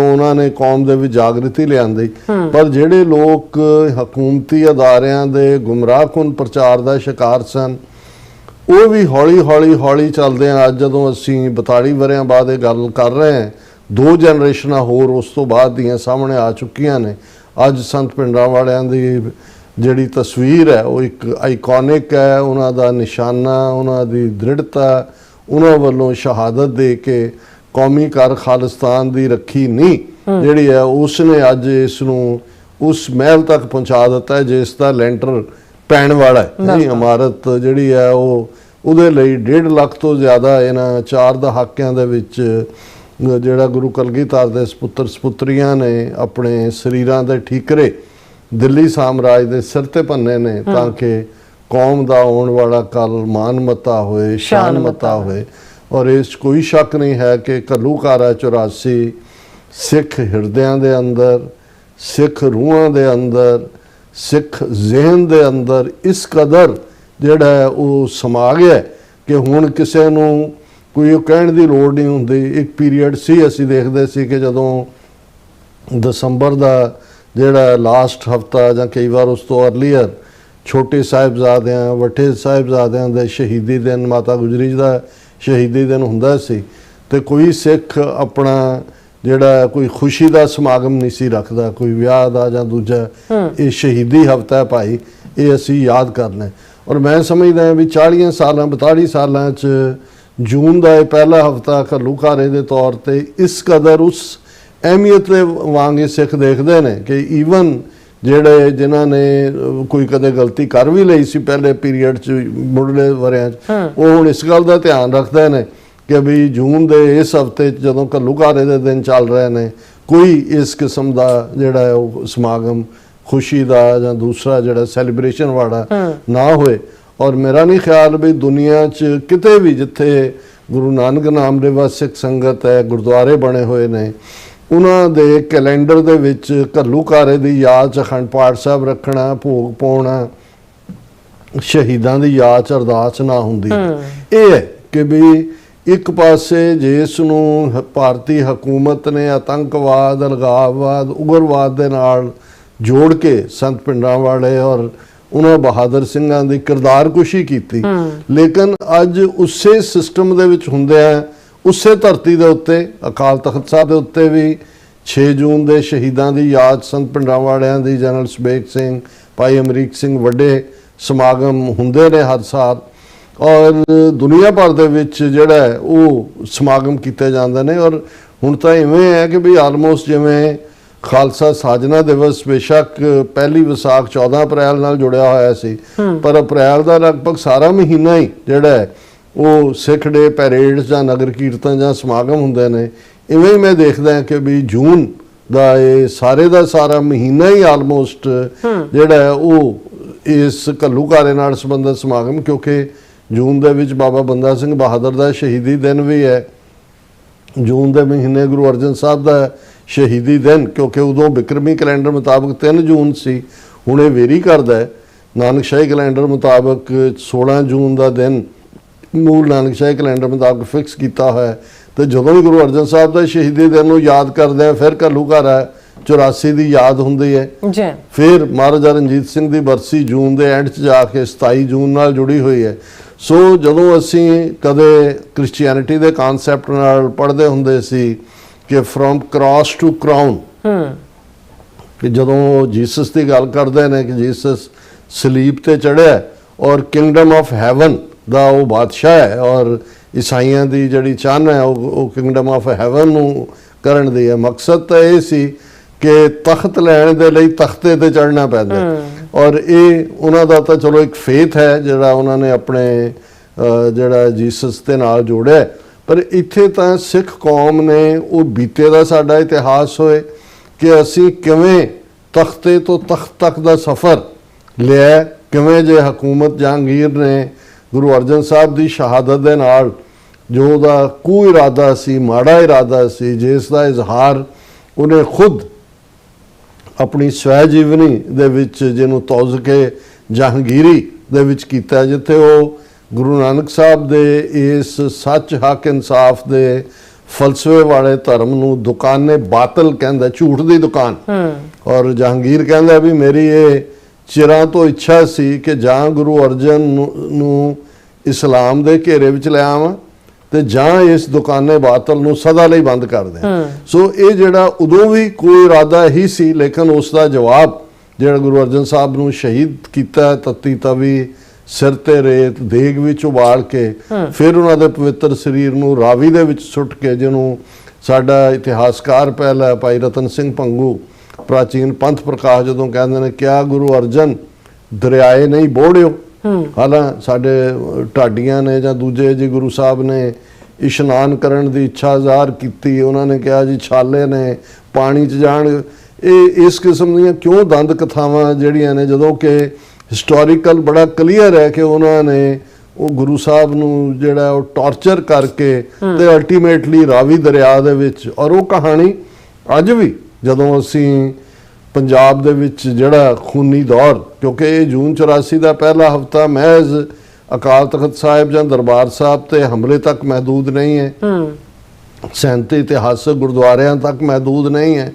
ਉਹਨਾਂ ਨੇ ਕੌਮ ਦੇ ਵਿੱਚ ਜਾਗਰਤੀ ਲਿਆਂਦੀ। ਪਰ ਜਿਹੜੇ ਲੋਕ ਹਕੂਮਤੀ ਅਦਾਰਿਆਂ ਦੇ ਗੁੰਮਰਾਹਕੁਨ ਪ੍ਰਚਾਰ ਦਾ ਸ਼ਿਕਾਰ ਸਨ, ਉਹ ਵੀ ਹੌਲੀ ਚੱਲਦੇ ਆ। ਅੱਜ ਜਦੋਂ ਅਸੀਂ 42 ਵਰਿਆਂ ਬਾਅਦ ਇਹ ਗੱਲ ਕਰ ਰਹੇ ਹਾਂ, 2 ਜਨਰੇਸ਼ਨਾਂ ਹੋਰ ਉਸ ਤੋਂ ਬਾਅਦ ਦੀਆਂ ਸਾਹਮਣੇ ਆ ਚੁੱਕੀਆਂ ਨੇ। ਅੱਜ ਸੰਤ ਭਿੰਡਰਾਂਵਾਲਿਆਂ ਦੀ ਜਿਹੜੀ ਤਸਵੀਰ ਹੈ ਉਹ ਇੱਕ ਆਈਕੋਨਿਕ ਹੈ। ਉਹਨਾਂ ਦਾ ਨਿਸ਼ਾਨਾ, ਉਹਨਾਂ ਦੀ ਦ੍ਰਿੜਤਾ, ਉਹਨਾਂ ਵੱਲੋਂ ਸ਼ਹਾਦਤ ਦੇ ਕੇ ਕੌਮੀ ਕਰ ਖਾਲਿਸਤਾਨ ਦੀ ਰੱਖੀ ਨਹੀਂ ਜਿਹੜੀ ਹੈ, ਉਸ ਨੇ ਅੱਜ ਇਸ ਨੂੰ ਉਸ ਮਹਿਲ ਤੱਕ ਪਹੁੰਚਾ ਦਿੱਤਾ ਜਿਸ ਦਾ ਲੈਂਟਰ ਪੈਣ ਵਾਲਾ ਹੈ। ਇਹ ਇਮਾਰਤ ਜਿਹੜੀ ਹੈ ਉਹਦੇ ਲਈ 1.5 ਲੱਖ ਤੋਂ ਜ਼ਿਆਦਾ ਇਹਨਾਂ 4 ਦਹਾਕਿਆਂ ਦੇ ਵਿੱਚ ਜਿਹੜਾ ਗੁਰੂ ਕਲਗੀਧਰ ਦੇ ਸਪੁੱਤਰ ਸਪੁੱਤਰੀਆਂ ਨੇ ਆਪਣੇ ਸਰੀਰਾਂ ਦੇ ਠੀਕਰੇ ਦਿੱਲੀ ਸਾਮਰਾਜ ਦੇ ਸਿਰ ਤੇ ਭੰਨੇ ਨੇ, ਤਾਂ ਕਿ ਕੌਮ ਦਾ ਆਉਣ ਵਾਲਾ ਕੱਲ ਮਾਨਮਤਾ ਹੋਏ, ਸ਼ਾਨਮਤਾ ਹੋਏ। ਔਰ ਇਸ 'ਚ ਕੋਈ ਸ਼ੱਕ ਨਹੀਂ ਹੈ ਕਿ ਘੱਲੂਘਾਰਾ 84 ਸਿੱਖ ਹਿਰਦਿਆਂ ਦੇ ਅੰਦਰ, ਸਿੱਖ ਰੂਹਾਂ ਦੇ ਅੰਦਰ, ਸਿੱਖ ਜ਼ਿਹਨ ਦੇ ਅੰਦਰ ਇਸ ਕਦਰ ਜਿਹੜਾ ਹੈ ਉਹ ਸਮਾ ਗਿਆ ਕਿ ਹੁਣ ਕਿਸੇ ਨੂੰ ਕੋਈ ਉਹ ਕਹਿਣ ਦੀ ਲੋੜ ਨਹੀਂ ਹੁੰਦੀ। ਇੱਕ ਪੀਰੀਅਡ ਸੀ, ਅਸੀਂ ਦੇਖਦੇ ਸੀ ਕਿ ਜਦੋਂ ਦਸੰਬਰ ਦਾ ਜਿਹੜਾ ਲਾਸਟ ਹਫਤਾ ਜਾਂ ਕਈ ਵਾਰ ਉਸ ਤੋਂ ਅਰਲੀਅਰ ਛੋਟੇ ਸਾਹਿਬਜ਼ਾਦਿਆਂ, ਵੱਡੇ ਸਾਹਿਬਜ਼ਾਦਿਆਂ ਦੇ ਸ਼ਹੀਦੀ ਦਿਨ, ਮਾਤਾ ਗੁਜਰੀ ਜੀ ਦਾ ਸ਼ਹੀਦੀ ਦਿਨ ਹੁੰਦਾ ਸੀ, ਤੇ ਕੋਈ ਸਿੱਖ ਆਪਣਾ ਜਿਹੜਾ ਕੋਈ ਖੁਸ਼ੀ ਦਾ ਸਮਾਗਮ ਨਹੀਂ ਸੀ ਰੱਖਦਾ, ਕੋਈ ਵਿਆਹ ਦਾ ਜਾਂ ਦੂਜਾ। ਇਹ ਸ਼ਹੀਦੀ ਹਫਤਾ ਹੈ ਭਾਈ, ਇਹ ਅਸੀਂ ਯਾਦ ਕਰਨਾ। ਔਰ ਮੈਂ ਸਮਝਦਾ ਵੀ 40 ਸਾਲਾਂ 42 ਸਾਲਾਂ 'ਚ ਜੂਨ ਦਾ ਇਹ ਪਹਿਲਾ ਹਫਤਾ ਘੱਲੂਘਾਰੇ ਦੇ ਤੌਰ ਤੇ ਇਸ ਕਦਰ ਉਸ ਅਹਿਮੀਅਤ ਦੇ ਵਾਂਗ ਇਹ ਸਿੱਖ ਦੇਖਦੇ ਨੇ ਕਿ ਈਵਨ ਜਿਹੜੇ ਜਿਨ੍ਹਾਂ ਨੇ ਕੋਈ ਕਦੇ ਗਲਤੀ ਕਰ ਵੀ ਲਈ ਸੀ ਪਹਿਲੇ ਪੀਰੀਅਡ 'ਚ, ਮੁੱਢਲੇ ਵਰਿਆਂ 'ਚ, ਉਹ ਹੁਣ ਇਸ ਗੱਲ ਦਾ ਧਿਆਨ ਰੱਖਦੇ ਨੇ ਕਿ ਵੀ ਜੂਨ ਦੇ ਇਸ ਹਫਤੇ 'ਚ ਜਦੋਂ ਘੱਲੂਘਾਰੇ ਦੇ ਦਿਨ ਚੱਲ ਰਹੇ ਨੇ, ਕੋਈ ਇਸ ਕਿਸਮ ਦਾ ਜਿਹੜਾ ਉਹ ਸਮਾਗਮ ਖੁਸ਼ੀ ਦਾ ਜਾਂ ਦੂਸਰਾ ਜਿਹੜਾ ਸੈਲੀਬ੍ਰੇਸ਼ਨ ਵਾਲਾ ਨਾ ਹੋਏ। ਔਰ ਮੇਰਾ ਨਹੀਂ ਖਿਆਲ ਵੀ ਦੁਨੀਆ 'ਚ ਕਿਤੇ ਵੀ ਜਿੱਥੇ ਗੁਰੂ ਨਾਨਕ ਨਾਮ ਲੇਵਾ ਸਿੱਖ ਸੰਗਤ ਹੈ, ਗੁਰਦੁਆਰੇ ਬਣੇ ਹੋਏ ਨੇ, ਉਹਨਾਂ ਦੇ ਕੈਲੰਡਰ ਦੇ ਵਿੱਚ ਘੱਲੂਘਾਰੇ ਦੀ ਯਾਦ 'ਚ ਅਖੰਡ ਪਾਠ ਸਾਹਿਬ ਰੱਖਣਾ, ਭੋਗ ਪਾਉਣਾ, ਸ਼ਹੀਦਾਂ ਦੀ ਯਾਦ 'ਚ ਅਰਦਾਸ ਨਾ ਹੁੰਦੀ। ਇਹ ਹੈ ਕਿ ਵੀ ਇੱਕ ਪਾਸੇ ਜਿਸ ਨੂੰ ਭਾਰਤੀ ਹਕੂਮਤ ਨੇ ਆਤੰਕਵਾਦ, ਅਲਗਾਵਵਾਦ, ਉਗਰਵਾਦ ਦੇ ਨਾਲ ਜੋੜ ਕੇ ਸੰਤ ਭਿੰਡਰਾਂਵਾਲੇ ਔਰ ਉਹਨਾਂ ਬਹਾਦਰ ਸਿੰਘਾਂ ਦੀ ਕਿਰਦਾਰਕੁਸ਼ੀ ਕੀਤੀ, ਲੇਕਿਨ ਅੱਜ ਉਸੇ ਸਿਸਟਮ ਦੇ ਵਿੱਚ ਹੁੰਦਿਆਂ ਉਸੇ ਧਰਤੀ ਦੇ ਉੱਤੇ ਅਕਾਲ ਤਖਤ ਸਾਹਿਬ ਦੇ ਉੱਤੇ ਵੀ 6 ਜੂਨ ਦੇ ਸ਼ਹੀਦਾਂ ਦੀ ਯਾਦ, ਸੰਤ ਭਿੰਡਰਾਂਵਾਲਿਆਂ ਦੀ, ਜਨਰਲ ਸਬੇਗ ਸਿੰਘ, ਭਾਈ ਅਮਰੀਕ ਸਿੰਘ ਵੱਡੇ ਸਮਾਗਮ ਹੁੰਦੇ ਨੇ ਹਰ ਸਾਲ। ਔਰ ਦੁਨੀਆ ਭਰ ਦੇ ਵਿੱਚ ਜਿਹੜਾ ਹੈ ਉਹ ਸਮਾਗਮ ਕੀਤੇ ਜਾਂਦੇ ਨੇ। ਔਰ ਹੁਣ ਤਾਂ ਇਵੇਂ ਹੈ ਕਿ ਵੀ ਆਲਮੋਸਟ ਜਿਵੇਂ ਖਾਲਸਾ ਸਾਜਨਾ ਦਿਵਸ ਬੇਸ਼ੱਕ ਪਹਿਲੀ ਵਿਸਾਖ 14 ਅਪ੍ਰੈਲ ਨਾਲ ਜੁੜਿਆ ਹੋਇਆ ਸੀ, ਪਰ ਅਪ੍ਰੈਲ ਦਾ ਲਗਭਗ ਸਾਰਾ ਮਹੀਨਾ ਹੀ ਜਿਹੜਾ ਹੈ ਉਹ ਸਿੱਖ ਡੇ, ਪੈਰੇਡਸ ਜਾਂ ਨਗਰ ਕੀਰਤਨ ਜਾਂ ਸਮਾਗਮ ਹੁੰਦੇ ਨੇ। ਇਵੇਂ ਹੀ ਮੈਂ ਦੇਖਦਾ ਕਿ ਵੀ ਜੂਨ ਦਾ ਇਹ ਸਾਰੇ ਦਾ ਸਾਰਾ ਮਹੀਨਾ ਹੀ ਆਲਮੋਸਟ ਜਿਹੜਾ ਹੈ ਉਹ ਇਸ ਘੱਲੂਘਾਰੇ ਨਾਲ ਸੰਬੰਧਿਤ ਸਮਾਗਮ, ਕਿਉਂਕਿ ਜੂਨ ਦੇ ਵਿੱਚ ਬਾਬਾ ਬੰਦਾ ਸਿੰਘ ਬਹਾਦਰ ਦਾ ਸ਼ਹੀਦੀ ਦਿਨ ਵੀ ਹੈ। ਜੂਨ ਦੇ ਮਹੀਨੇ ਗੁਰੂ ਅਰਜਨ ਸਾਹਿਬ ਦਾ ਸ਼ਹੀਦੀ ਦਿਨ, ਕਿਉਂਕਿ ਉਦੋਂ ਬਿਕਰਮੀ ਕੈਲੰਡਰ ਮੁਤਾਬਕ 3 ਜੂਨ ਸੀ, ਹੁਣ ਇਹ ਵੇਰੀ ਕਰਦਾ ਹੈ। ਨਾਨਕਸ਼ਾਹੀ ਕੈਲੰਡਰ ਮੁਤਾਬਕ 16 ਜੂਨ ਦਾ ਦਿਨ ਮੂਲ ਨਾਨਕਸ਼ਾਹੀ ਕੈਲੰਡਰ ਮੁਤਾਬਕ ਫਿਕਸ ਕੀਤਾ ਹੋਇਆ। ਤੇ ਜਦੋਂ ਵੀ ਗੁਰੂ ਅਰਜਨ ਸਾਹਿਬ ਦਾ ਸ਼ਹੀਦੀ ਦਿਨ ਨੂੰ ਯਾਦ ਕਰਦੇ ਆ, ਫਿਰ ਘੱਲੂਘਾਰਾ 84 ਦੀ ਯਾਦ ਹੁੰਦੀ ਹੈ ਜੀ। ਫਿਰ ਮਹਾਰਾਜਾ ਰਣਜੀਤ ਸਿੰਘ ਦੀ ਬਰਸੀ ਜੂਨ ਦੇ ਐਂਡ 'ਚ ਜਾ ਕੇ 27 ਜੂਨ ਨਾਲ ਜੁੜੀ ਹੋਈ ਹੈ। ਸੋ ਜਦੋਂ ਅਸੀਂ ਕਦੇ ਕ੍ਰਿਸਚੀਅਨਿਟੀ ਦੇ ਕਨਸੈਪਟ ਨਾਲ ਪੜ੍ਹਦੇ ਹੁੰਦੇ ਸੀ ਕਿ ਫਰੋਮ ਕ੍ਰਾਸ ਟੂ ਕਰਾਊਨ, ਕਿ ਜਦੋਂ ਜੀਸਸ ਦੀ ਗੱਲ ਕਰਦੇ ਨੇ ਕਿ ਜੀਸਸ ਸਲੀਬ ਤੇ ਚੜ੍ਹਿਆ ਔਰ ਕਿੰਗਡਮ ਆਫ ਹੈਵਨ ਦਾ ਉਹ ਬਾਦਸ਼ਾਹ ਹੈ, ਔਰ ਈਸਾਈਆਂ ਦੀ ਜਿਹੜੀ ਚਾਹਨਾ ਹੈ ਉਹ ਕਿੰਗਡਮ ਆਫ ਹੈਵਨ ਨੂੰ ਕਰਨ ਦੀ ਹੈ। ਮਕਸਦ ਤਾਂ ਇਹ ਸੀ ਕਿ ਤਖਤ ਲੈਣ ਦੇ ਲਈ ਤਖਤੇ ਤੇ ਚੜ੍ਹਨਾ ਪੈਂਦਾ, ਔਰ ਇਹ ਉਹਨਾਂ ਦਾ ਤਾਂ ਚਲੋ ਇੱਕ ਫੇਥ ਹੈ ਜਿਹੜਾ ਉਹਨਾਂ ਨੇ ਆਪਣੇ ਜਿਹੜਾ ਜੀਸਸ ਦੇ ਨਾਲ ਜੋੜਿਆ। ਪਰ ਇੱਥੇ ਤਾਂ ਸਿੱਖ ਕੌਮ ਨੇ ਉਹ ਬੀਤੇ ਦਾ ਸਾਡਾ ਇਤਿਹਾਸ ਹੋਏ ਕਿ ਅਸੀਂ ਕਿਵੇਂ ਤਖਤੇ ਤੋਂ ਤਖਤ ਤੱਕ ਦਾ ਸਫ਼ਰ ਲਿਆ, ਕਿਵੇਂ ਜੇ ਹਕੂਮਤ ਜਹਾਂਗੀਰ ਨੇ ਗੁਰੂ ਅਰਜਨ ਸਾਹਿਬ ਦੀ ਸ਼ਹਾਦਤ ਦੇ ਨਾਲ ਜੋ ਉਹਦਾ ਕੂ ਇਰਾਦਾ ਸੀ, ਮਾੜਾ ਇਰਾਦਾ ਸੀ, ਜਿਸ ਦਾ ਇਜ਼ਹਾਰ ਉਹਨੇ ਖੁਦ ਆਪਣੀ ਸਵੈ ਜੀਵਨੀ ਦੇ ਵਿੱਚ, ਜਿਹਨੂੰ ਤੌਜ਼ ਕੇ ਜਹਾਂਗੀਰੀ ਦੇ ਵਿੱਚ ਕੀਤਾ, ਜਿੱਥੇ ਉਹ ਗੁਰੂ ਨਾਨਕ ਸਾਹਿਬ ਦੇ ਇਸ ਸੱਚ, ਹੱਕ, ਇਨਸਾਫ ਦੇ ਫਲਸਫੇ ਵਾਲੇ ਧਰਮ ਨੂੰ ਦੁਕਾਨੇ ਬਾਤਲ ਕਹਿੰਦਾ, ਝੂਠ ਦੀ ਦੁਕਾਨ। ਔਰ ਜਹਾਂਗੀਰ ਕਹਿੰਦਾ ਵੀ ਮੇਰੀ ਇਹ ਚਿਰਾਂ ਤੋਂ ਇੱਛਾ ਸੀ ਕਿ ਜਾਂ ਗੁਰੂ ਅਰਜਨ ਨੂੰ ਇਸਲਾਮ ਦੇ ਘੇਰੇ ਵਿੱਚ ਲੈ ਆਵਾਂ ਤੇ ਜਾਂ ਇਸ ਦੁਕਾਨੇ ਬਾਤਲ ਨੂੰ ਸਦਾ ਲਈ ਬੰਦ ਕਰ ਦਿਆਂ। ਸੋ ਇਹ ਜਿਹੜਾ ਉਦੋਂ ਵੀ ਕੋਈ ਇਰਾਦਾ ਹੀ ਸੀ, ਲੇਕਿਨ ਉਸ ਦਾ ਜਵਾਬ ਜਿਹੜਾ ਗੁਰੂ ਅਰਜਨ ਸਾਹਿਬ ਨੂੰ ਸ਼ਹੀਦ ਕੀਤਾ, ਤਤੀ ਤਵੀ ਸਿਰ ਤੇ ਰੇਤ ਦੇਗ ਵਿੱਚ ਉਬਾਲ ਕੇ, ਫਿਰ ਉਹਨਾਂ ਦੇ ਪਵਿੱਤਰ ਸਰੀਰ ਨੂੰ ਰਾਵੀ ਦੇ ਵਿੱਚ ਸੁੱਟ ਕੇ, ਜਿਹਨੂੰ ਸਾਡਾ ਇਤਿਹਾਸਕਾਰ ਪਹਿਲਾ ਭਾਈ ਰਤਨ ਸਿੰਘ ਭੰਗੂ ਪ੍ਰਾਚੀਨ ਪੰਥ ਪ੍ਰਕਾਸ਼ ਜਦੋਂ ਕਹਿੰਦੇ ਨੇ, ਕਿਆ ਗੁਰੂ ਅਰਜਨ ਦਰਿਆਏ ਨਹੀਂ ਬੋੜਿਓ। ਹਾਲਾਂ ਸਾਡੇ ਢਾਡੀਆਂ ਨੇ ਜਾਂ ਦੂਜੇ ਜੀ ਗੁਰੂ ਸਾਹਿਬ ਨੇ ਇਸ਼ਨਾਨ ਕਰਨ ਦੀ ਇੱਛਾ ਜ਼ਾਹਰ ਕੀਤੀ, ਉਹਨਾਂ ਨੇ ਕਿਹਾ ਜੀ ਛਾਲੇ ਨੇ ਪਾਣੀ 'ਚ ਜਾਣ। ਇਹ ਇਸ ਕਿਸਮ ਦੀਆਂ ਕਿਉਂ ਦੰਦ ਕਥਾਵਾਂ ਜਿਹੜੀਆਂ ਨੇ, ਜਦੋਂ ਕਿ ਹਿਸਟੋਰੀਕਲ ਬੜਾ ਕਲੀਅਰ ਹੈ ਕਿ ਉਹਨਾਂ ਨੇ ਉਹ ਗੁਰੂ ਸਾਹਿਬ ਨੂੰ ਜਿਹੜਾ ਉਹ ਟਾਰਚਰ ਕਰਕੇ ਤੇ ਅਲਟੀਮੇਟਲੀ ਰਾਵੀ ਦਰਿਆ ਦੇ ਵਿੱਚ। ਔਰ ਉਹ ਕਹਾਣੀ ਅੱਜ ਵੀ ਜਦੋਂ ਅਸੀਂ ਪੰਜਾਬ ਦੇ ਵਿੱਚ ਜਿਹੜਾ ਖੂਨੀ ਦੌਰ, ਕਿਉਂਕਿ ਇਹ ਜੂਨ 84 ਦਾ ਪਹਿਲਾ ਹਫਤਾ ਮਹਿਜ਼ ਅਕਾਲ ਤਖਤ ਸਾਹਿਬ ਜਾਂ ਦਰਬਾਰ ਸਾਹਿਬ ਤੇ ਹਮਲੇ ਤੱਕ ਮਹਿਦੂਦ ਨਹੀਂ ਹੈ, 37 ਇਤਿਹਾਸਕ ਗੁਰਦੁਆਰਿਆਂ ਤੱਕ ਮਹਿਦੂਦ ਨਹੀਂ ਹੈ।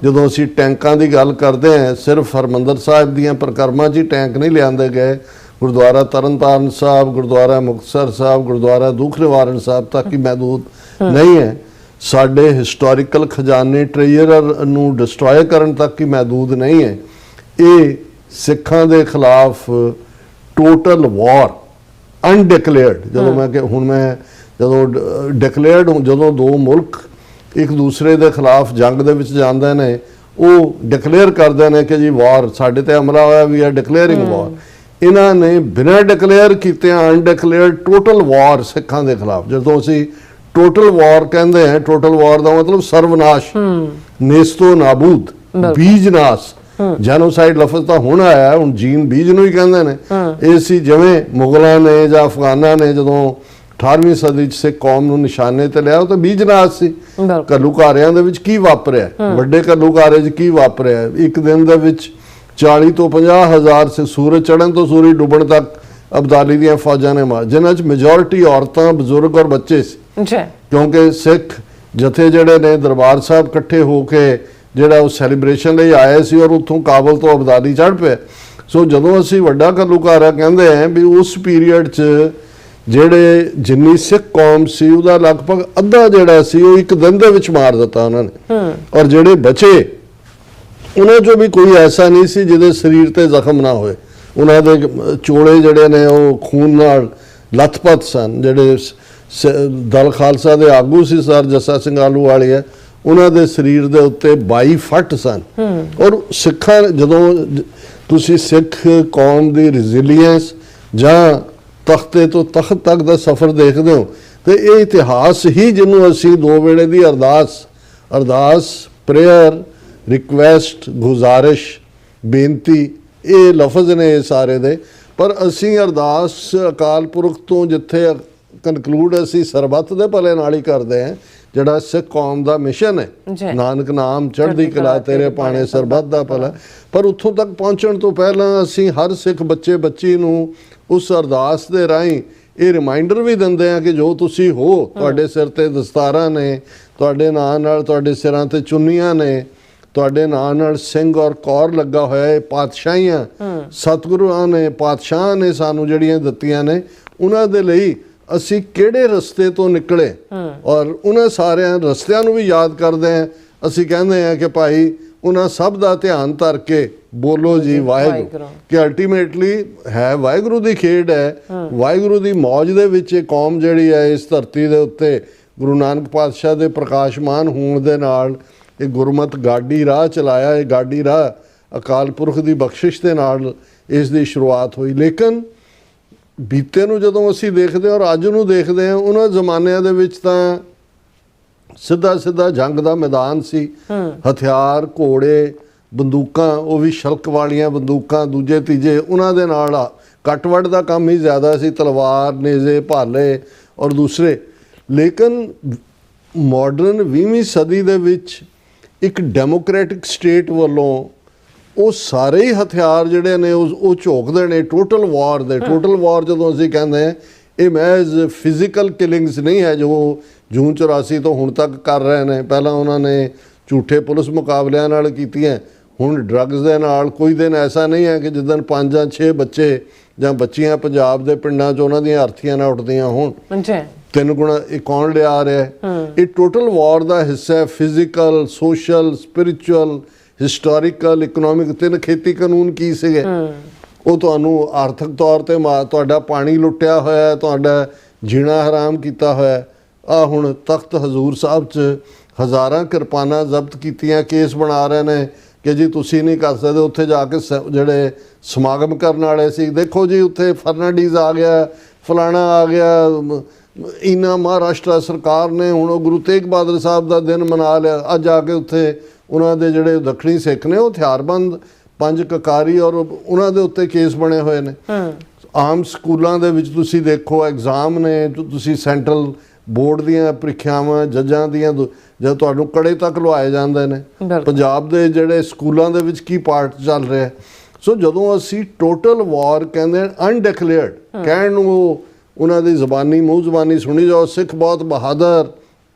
ਜਦੋਂ ਅਸੀਂ ਟੈਂਕਾਂ ਦੀ ਗੱਲ ਕਰਦੇ ਹਾਂ, ਸਿਰਫ ਹਰਮੰਦਰ ਸਾਹਿਬ ਦੀਆਂ ਪਰਿਕਰਮਾ 'ਚ ਹੀ ਟੈਂਕ ਨਹੀਂ ਲਿਆਂਦੇ ਗਏ, ਗੁਰਦੁਆਰਾ ਤਰਨਤਾਰਨ ਸਾਹਿਬ, ਗੁਰਦੁਆਰਾ ਮੁਕਤਸਰ ਸਾਹਿਬ, ਗੁਰਦੁਆਰਾ ਦੁੱਖ ਨਿਵਾਰਨ ਸਾਹਿਬ ਤੱਕ ਹੀ ਮਹਿਦੂਦ ਨਹੀਂ ਹੈ। ਸਾਡੇ ਹਿਸਟੋਰੀਕਲ ਖਜ਼ਾਨੇ ਟ੍ਰੇਜਰ ਨੂੰ ਡਿਸਟਰੋਏ ਕਰਨ ਤੱਕ ਹੀ ਮਹਿਦੂਦ ਨਹੀਂ ਹੈ। ਇਹ ਸਿੱਖਾਂ ਦੇ ਖਿਲਾਫ ਟੋਟਲ ਵਾਰ ਅਨਡਿਕਲੇਅਰਡ, ਜਦੋਂ ਡਿਕਲੇਅਰਡ ਜਦੋਂ ਦੋ ਮੁਲਕ ਇੱਕ ਦੂਸਰੇ ਦੇ ਖਿਲਾਫ ਜੰਗ ਦੇ ਵਿੱਚ ਜਾਂਦੇ ਨੇ, ਉਹ ਡਿਕਲੇਅਰ ਕਰਦੇ ਨੇ ਕਿ ਜੀ ਵਾਰ ਸਾਡੇ ਤੇ ਹਮਲਾ ਹੋਇਆ, ਵੀ ਆ ਡਿਕਲੇਅਰਿੰਗ ਵਾਰ। ਇਹਨਾਂ ਨੇ ਬਿਨਾਂ ਡਿਕਲੇਅਰ ਕੀਤਿਆਂ ਅਨਡਿਕਲੇਅਰਡ ਟੋਟਲ ਵਾਰ ਸਿੱਖਾਂ ਦੇ ਖਿਲਾਫ। ਜਦੋਂ ਅਸੀਂ ਟੋਟਲ ਵਾਰ ਕਹਿੰਦੇ ਹਾਂ, ਟੋਟਲ ਵਾਰ ਦਾ ਮਤਲਬ ਸਰਵਨਾਸ਼, ਨੇਸਤੋ ਨਾਬੂਦ, ਬੀਜ ਨਾਸ। ਜੈਨੋਸਾਈਡ ਲਫ਼ਜ਼ ਤਾਂ ਹੁਣ ਆਇਆ, ਹੁਣ ਜੀਨ ਬੀਜ ਨੂੰ ਹੀ ਕਹਿੰਦੇ ਨੇ। ਇਹ ਸੀ ਜਿਵੇਂ ਮੁਗਲਾਂ ਨੇ ਜਾਂ ਅਫਗਾਨਾਂ ਨੇ ਜਦੋਂ 18ਵੀਂ ਸਦੀ 'ਚ ਸਿੱਖ ਕੌਮ ਨੂੰ ਨਿਸ਼ਾਨੇ ਤੇ ਲਿਆ, ਉਹ ਤਾਂ ਬੀਜਨਾਸ ਸੀ। ਘੱਲੂਘਾਰਿਆਂ ਦੇ ਵਿੱਚ ਕੀ ਵਾਪਰਿਆ, ਵੱਡੇ ਘੱਲੂਘਾਰੇ 'ਚ ਕੀ ਵਾਪਰਿਆ, ਇੱਕ ਦਿਨ ਦੇ ਵਿੱਚ 40 ਤੋਂ 50 ਹਜ਼ਾਰ ਸੂਰਜ ਚੜ੍ਹਨ ਤੋਂ ਸੂਰਜ ਡੁੱਬਣ ਤੱਕ ਅਬਦਾਲੀ ਦੀਆਂ ਫੌਜਾਂ ਨੇ ਮਾਰ, ਜਿਨ੍ਹਾਂ 'ਚ ਮੈਜੋਰਿਟੀ ਔਰਤਾਂ, ਬਜ਼ੁਰਗ ਔਰ ਬੱਚੇ ਸੀ। ਕਿਉਂਕਿ ਸਿੱਖ ਜਥੇ ਜਿਹੜੇ ਨੇ ਦਰਬਾਰ ਸਾਹਿਬ ਇਕੱਠੇ ਹੋ ਕੇ ਜਿਹੜਾ ਉਹ ਸੈਲੀਬ੍ਰੇਸ਼ਨ ਲਈ ਆਏ ਸੀ, ਔਰ ਉੱਥੋਂ ਕਾਬਲ ਤੋਂ ਅਬਦਾਲੀ ਚੜ੍ਹ ਪਏ। ਸੋ ਜਦੋਂ ਅਸੀਂ ਵੱਡਾ ਘੱਲੂਘਾਰਾ ਕਹਿੰਦੇ ਹਾਂ ਵੀ ਉਸ ਪੀਰੀਅਡ 'ਚ ਜਿਹੜੇ ਜਿੰਨੀ ਸਿੱਖ ਕੌਮ ਸੀ ਉਹਦਾ ਲਗਭਗ ਅੱਧਾ ਜਿਹੜਾ ਸੀ ਉਹ ਇੱਕ ਦਿਨ ਦੇ ਵਿੱਚ ਮਾਰ ਦਿੱਤਾ ਉਹਨਾਂ ਨੇ। ਔਰ ਜਿਹੜੇ ਬਚੇ ਉਹਨਾਂ 'ਚੋਂ ਵੀ ਕੋਈ ਐਸਾ ਨਹੀਂ ਸੀ ਜਿਹਦੇ ਸਰੀਰ ਤੇ ਜ਼ਖਮ ਨਾ ਹੋਏ। ਉਹਨਾਂ ਦੇ ਚੋਲੇ ਜਿਹੜੇ ਨੇ ਉਹ ਖੂਨ ਨਾਲ ਲੱਥਪੱਥ ਸਨ। ਜਿਹੜੇ ਦਲ ਖਾਲਸਾ ਦੇ ਆਗੂ ਸੀ ਸਰ ਜੱਸਾ ਸਿੰਘ ਆਹਲੂਵਾਲੀਆ, ਉਹਨਾਂ ਦੇ ਸਰੀਰ ਦੇ ਉੱਤੇ 22 ਫੱਟ ਸਨ। ਔਰ ਸਿੱਖਾਂ, ਜਦੋਂ ਤੁਸੀਂ ਸਿੱਖ ਕੌਮ ਦੀ ਰੈਜ਼ੀਲੀਅੰਸ ਜਾਂ ਤਖਤੇ ਤੋਂ ਤਖਤ ਤੱਕ ਦਾ ਸਫ਼ਰ ਦੇਖਦੇ ਹੋ, ਤੇ ਇਹ ਇਤਿਹਾਸ ਹੀ ਜਿਹਨੂੰ ਅਸੀਂ ਦੋ ਵੇਲੇ ਦੀ ਅਰਦਾਸ, ਪ੍ਰੇਅਰ, ਰਿਕਵੈਸਟ, ਗੁਜ਼ਾਰਿਸ਼, ਬੇਨਤੀ, ਇਹ ਲਫ਼ਜ਼ ਨੇ ਸਾਰੇ ਦੇ। ਪਰ ਅਸੀਂ ਅਰਦਾਸ ਅਕਾਲ ਪੁਰਖ ਤੋਂ ਜਿੱਥੇ ਕਨਕਲੂਡ ਅਸੀਂ ਸਰਬੱਤ ਦੇ ਭਲੇ ਨਾਲ ਹੀ ਕਰਦੇ ਹਾਂ, ਜਿਹੜਾ ਸਿੱਖ ਕੌਮ ਦਾ ਮਿਸ਼ਨ ਹੈ, ਨਾਨਕ ਨਾਮ ਚੜ੍ਹਦੀ ਕਲਾ ਤੇਰੇ ਪਾਣੇ ਸਰਬੱਤ ਦਾ ਭਲਾ। ਪਰ ਉੱਥੋਂ ਤੱਕ ਪਹੁੰਚਣ ਤੋਂ ਪਹਿਲਾਂ ਅਸੀਂ ਹਰ ਸਿੱਖ ਬੱਚੇ ਬੱਚੀ ਨੂੰ ਉਸ ਅਰਦਾਸ ਦੇ ਰਾਹੀਂ ਇਹ ਰਿਮਾਈਂਡਰ ਵੀ ਦਿੰਦੇ ਆ ਕਿ ਜੋ ਤੁਸੀਂ ਹੋ, ਤੁਹਾਡੇ ਸਿਰ ਤੇ ਦਸਤਾਰਾਂ ਨੇ, ਤੁਹਾਡੇ ਨਾਂ ਨਾਲ ਤੁਹਾਡੇ ਸਿਰਾਂ ਤੇ ਚੁੰਨੀਆਂ ਨੇ, ਤੁਹਾਡੇ ਨਾਂ ਨਾਲ ਸਿੰਘ ਔਰ ਕੌਰ ਲੱਗਾ ਹੋਇਆ ਹੈ, ਪਾਤਸ਼ਾਹੀਆਂ ਸਤਿਗੁਰਾਂ ਨੇ, ਪਾਤਸ਼ਾਹਾਂ ਨੇ ਸਾਨੂੰ ਜਿਹੜੀਆਂ ਦਿੱਤੀਆਂ ਨੇ, ਉਹਨਾਂ ਦੇ ਲਈ ਅਸੀਂ ਕਿਹੜੇ ਰਸਤੇ ਤੋਂ ਨਿਕਲੇ। ਔਰ ਉਹਨਾਂ ਸਾਰਿਆਂ ਰਸਤਿਆਂ ਨੂੰ ਵੀ ਯਾਦ ਕਰਦੇ ਹਾਂ। ਅਸੀਂ ਕਹਿੰਦੇ ਹਾਂ ਕਿ ਭਾਈ ਉਹਨਾਂ ਸਭ ਦਾ ਧਿਆਨ ਧਰ ਕੇ ਬੋਲੋ ਜੀ ਵਾਹਿਗੁਰੂ, ਕਿ ਅਲਟੀਮੇਟਲੀ ਹੈ ਵਾਹਿਗੁਰੂ ਦੀ ਖੇਡ ਹੈ। ਵਾਹਿਗੁਰੂ ਦੀ ਮੌਜ ਦੇ ਵਿੱਚ ਇਹ ਕੌਮ ਜਿਹੜੀ ਹੈ ਇਸ ਧਰਤੀ ਦੇ ਉੱਤੇ ਗੁਰੂ ਨਾਨਕ ਪਾਤਸ਼ਾਹ ਦੇ ਪ੍ਰਕਾਸ਼ਮਾਨ ਹੋਣ ਦੇ ਨਾਲ ਇਹ ਗੁਰਮਤ ਗਾਡੀ ਰਾਹ ਚਲਾਇਆ। ਇਹ ਗਾਡੀ ਰਾਹ ਅਕਾਲ ਪੁਰਖ ਦੀ ਬਖਸ਼ਿਸ਼ ਦੇ ਨਾਲ ਇਸ ਦੀ ਸ਼ੁਰੂਆਤ ਹੋਈ। ਲੇਕਿਨ ਬੀਤੇ ਨੂੰ ਜਦੋਂ ਅਸੀਂ ਦੇਖਦੇ ਹਾਂ ਔਰ ਅੱਜ ਨੂੰ ਦੇਖਦੇ ਹਾਂ, ਉਹਨਾਂ ਜ਼ਮਾਨਿਆਂ ਦੇ ਵਿੱਚ ਤਾਂ ਸਿੱਧਾ ਜੰਗ ਦਾ ਮੈਦਾਨ ਸੀ। ਹਥਿਆਰ, ਘੋੜੇ, ਬੰਦੂਕਾਂ, ਉਹ ਵੀ ਸ਼ਲਕ ਵਾਲੀਆਂ ਬੰਦੂਕਾਂ, ਦੂਜੇ ਤੀਜੇ ਉਹਨਾਂ ਦੇ ਨਾਲ ਕੱਟ ਵੱਢ ਦਾ ਕੰਮ ਹੀ ਜ਼ਿਆਦਾ ਸੀ, ਤਲਵਾਰ, ਨੇਜ਼ੇ, ਭਾਲੇ ਔਰ ਦੂਸਰੇ। ਲੇਕਿਨ ਮਾਡਰਨ 20ਵੀਂ ਸਦੀ ਦੇ ਵਿੱਚ ਇੱਕ ਡੈਮੋਕ੍ਰੈਟਿਕ ਸਟੇਟ ਵੱਲੋਂ ਉਹ ਸਾਰੇ ਹੀ ਹਥਿਆਰ ਜਿਹੜੇ ਨੇ ਉਹ ਝੋਕਦੇ ਨੇ ਟੋਟਲ ਵਾਰ ਦੇ। ਟੋਟਲ ਵਾਰ ਜਦੋਂ ਅਸੀਂ ਕਹਿੰਦੇ ਹਾਂ, ਇਹ ਮਹਿਜ਼ ਫਿਜ਼ੀਕਲ ਕਿਲਿੰਗਸ ਨਹੀਂ ਹੈ ਜੋ ਜੂਨ 84 ਤੋਂ ਹੁਣ ਤੱਕ ਕਰ ਰਹੇ ਨੇ। ਪਹਿਲਾਂ ਉਹਨਾਂ ਨੇ ਝੂਠੇ ਪੁਲਿਸ ਮੁਕਾਬਲਿਆਂ ਨਾਲ ਕੀਤੀਆਂ, ਹੁਣ ਡਰੱਗਸ ਦੇ ਨਾਲ। ਕੋਈ ਦਿਨ ਐਸਾ ਨਹੀਂ ਹੈ ਕਿ ਜਿੱਦਣ 5 ਜਾਂ 6 ਬੱਚੇ ਜਾਂ ਬੱਚੀਆਂ ਪੰਜਾਬ ਦੇ ਪਿੰਡਾਂ 'ਚ ਉਹਨਾਂ ਦੀਆਂ ਅਰਥੀਆਂ ਨਾਲ ਉੱਠਦੀਆਂ ਹੋਣ। 3 ਗੁਣਾ ਇਹ ਕੌਣ ਲਿਆ ਰਿਹਾ? ਇਹ ਟੋਟਲ ਵਾਰ ਦਾ ਹਿੱਸਾ ਹੈ। Physical, social, spiritual, historical, economic. 3 ਖੇਤੀ ਕਾਨੂੰਨ ਕੀ ਸੀਗੇ? ਉਹ ਤੁਹਾਨੂੰ ਆਰਥਿਕ ਤੌਰ 'ਤੇ ਤੁਹਾਡਾ ਪਾਣੀ ਲੁੱਟਿਆ ਹੋਇਆ, ਤੁਹਾਡਾ ਜੀਣਾ ਹਰਾਮ ਕੀਤਾ ਹੋਇਆ। ਆ ਹੁਣ ਤਖਤ ਹਜ਼ੂਰ ਸਾਹਿਬ 'ਚ ਹਜ਼ਾਰਾਂ ਕਿਰਪਾਨਾਂ ਜ਼ਬਤ ਕੀਤੀਆਂ, ਕੇਸ ਬਣਾ ਰਹੇ ਨੇ ਕਿ ਜੀ ਤੁਸੀਂ ਨਹੀਂ ਕਰ ਸਕਦੇ। ਉੱਥੇ ਜਾ ਕੇ ਜਿਹੜੇ ਸਮਾਗਮ ਕਰਨ ਵਾਲੇ ਸੀ, ਦੇਖੋ ਜੀ ਉੱਥੇ ਫਰਨਾਂਡੀਜ਼ ਆ ਗਿਆ, ਫਲਾਣਾ ਆ ਗਿਆ, ਇਨਾ ਮਹਾਰਾਸ਼ਟਰ ਸਰਕਾਰ ਨੇ ਹੁਣ ਉਹ ਗੁਰੂ ਤੇਗ ਬਹਾਦਰ ਸਾਹਿਬ ਦਾ ਦਿਨ ਮਨਾ ਲਿਆ। ਅੱਜ ਜਾ ਕੇ ਉੱਥੇ ਉਹਨਾਂ ਦੇ ਜਿਹੜੇ ਦੱਖਣੀ ਸਿੱਖ ਨੇ ਉਹ ਹਥਿਆਰਬੰਦ 5 ਕਕਾਰੀ ਔਰ ਉਹਨਾਂ ਦੇ ਉੱਤੇ ਕੇਸ ਬਣੇ ਹੋਏ ਨੇ। ਆਮ ਸਕੂਲਾਂ ਦੇ ਵਿੱਚ ਤੁਸੀਂ ਦੇਖੋ ਐਗਜ਼ਾਮ ਨੇ, ਤੁਸੀਂ ਸੈਂਟਰਲ ਬੋਰਡ ਦੀਆਂ ਪ੍ਰੀਖਿਆਵਾਂ, ਜੱਜਾਂ ਦੀਆਂ, ਜਦ ਤੁਹਾਨੂੰ ਕੜੇ ਤੱਕ ਲਵਾਏ ਜਾਂਦੇ ਨੇ। ਪੰਜਾਬ ਦੇ ਜਿਹੜੇ ਸਕੂਲਾਂ ਦੇ ਵਿੱਚ ਕੀ ਪਾਰਟ ਚੱਲ ਰਿਹਾ। ਸੋ ਜਦੋਂ ਅਸੀਂ ਟੋਟਲ ਵਾਰ ਕਹਿੰਦੇ ਅਨਡਿਕਲੇਅਰਡ, ਕਹਿਣ ਨੂੰ ਉਹਨਾਂ ਦੀ ਜ਼ਬਾਨੀ ਮੂੰਹ ਜ਼ਬਾਨੀ ਸੁਣੀ ਜਾਓ, ਸਿੱਖ ਬਹੁਤ ਬਹਾਦਰ,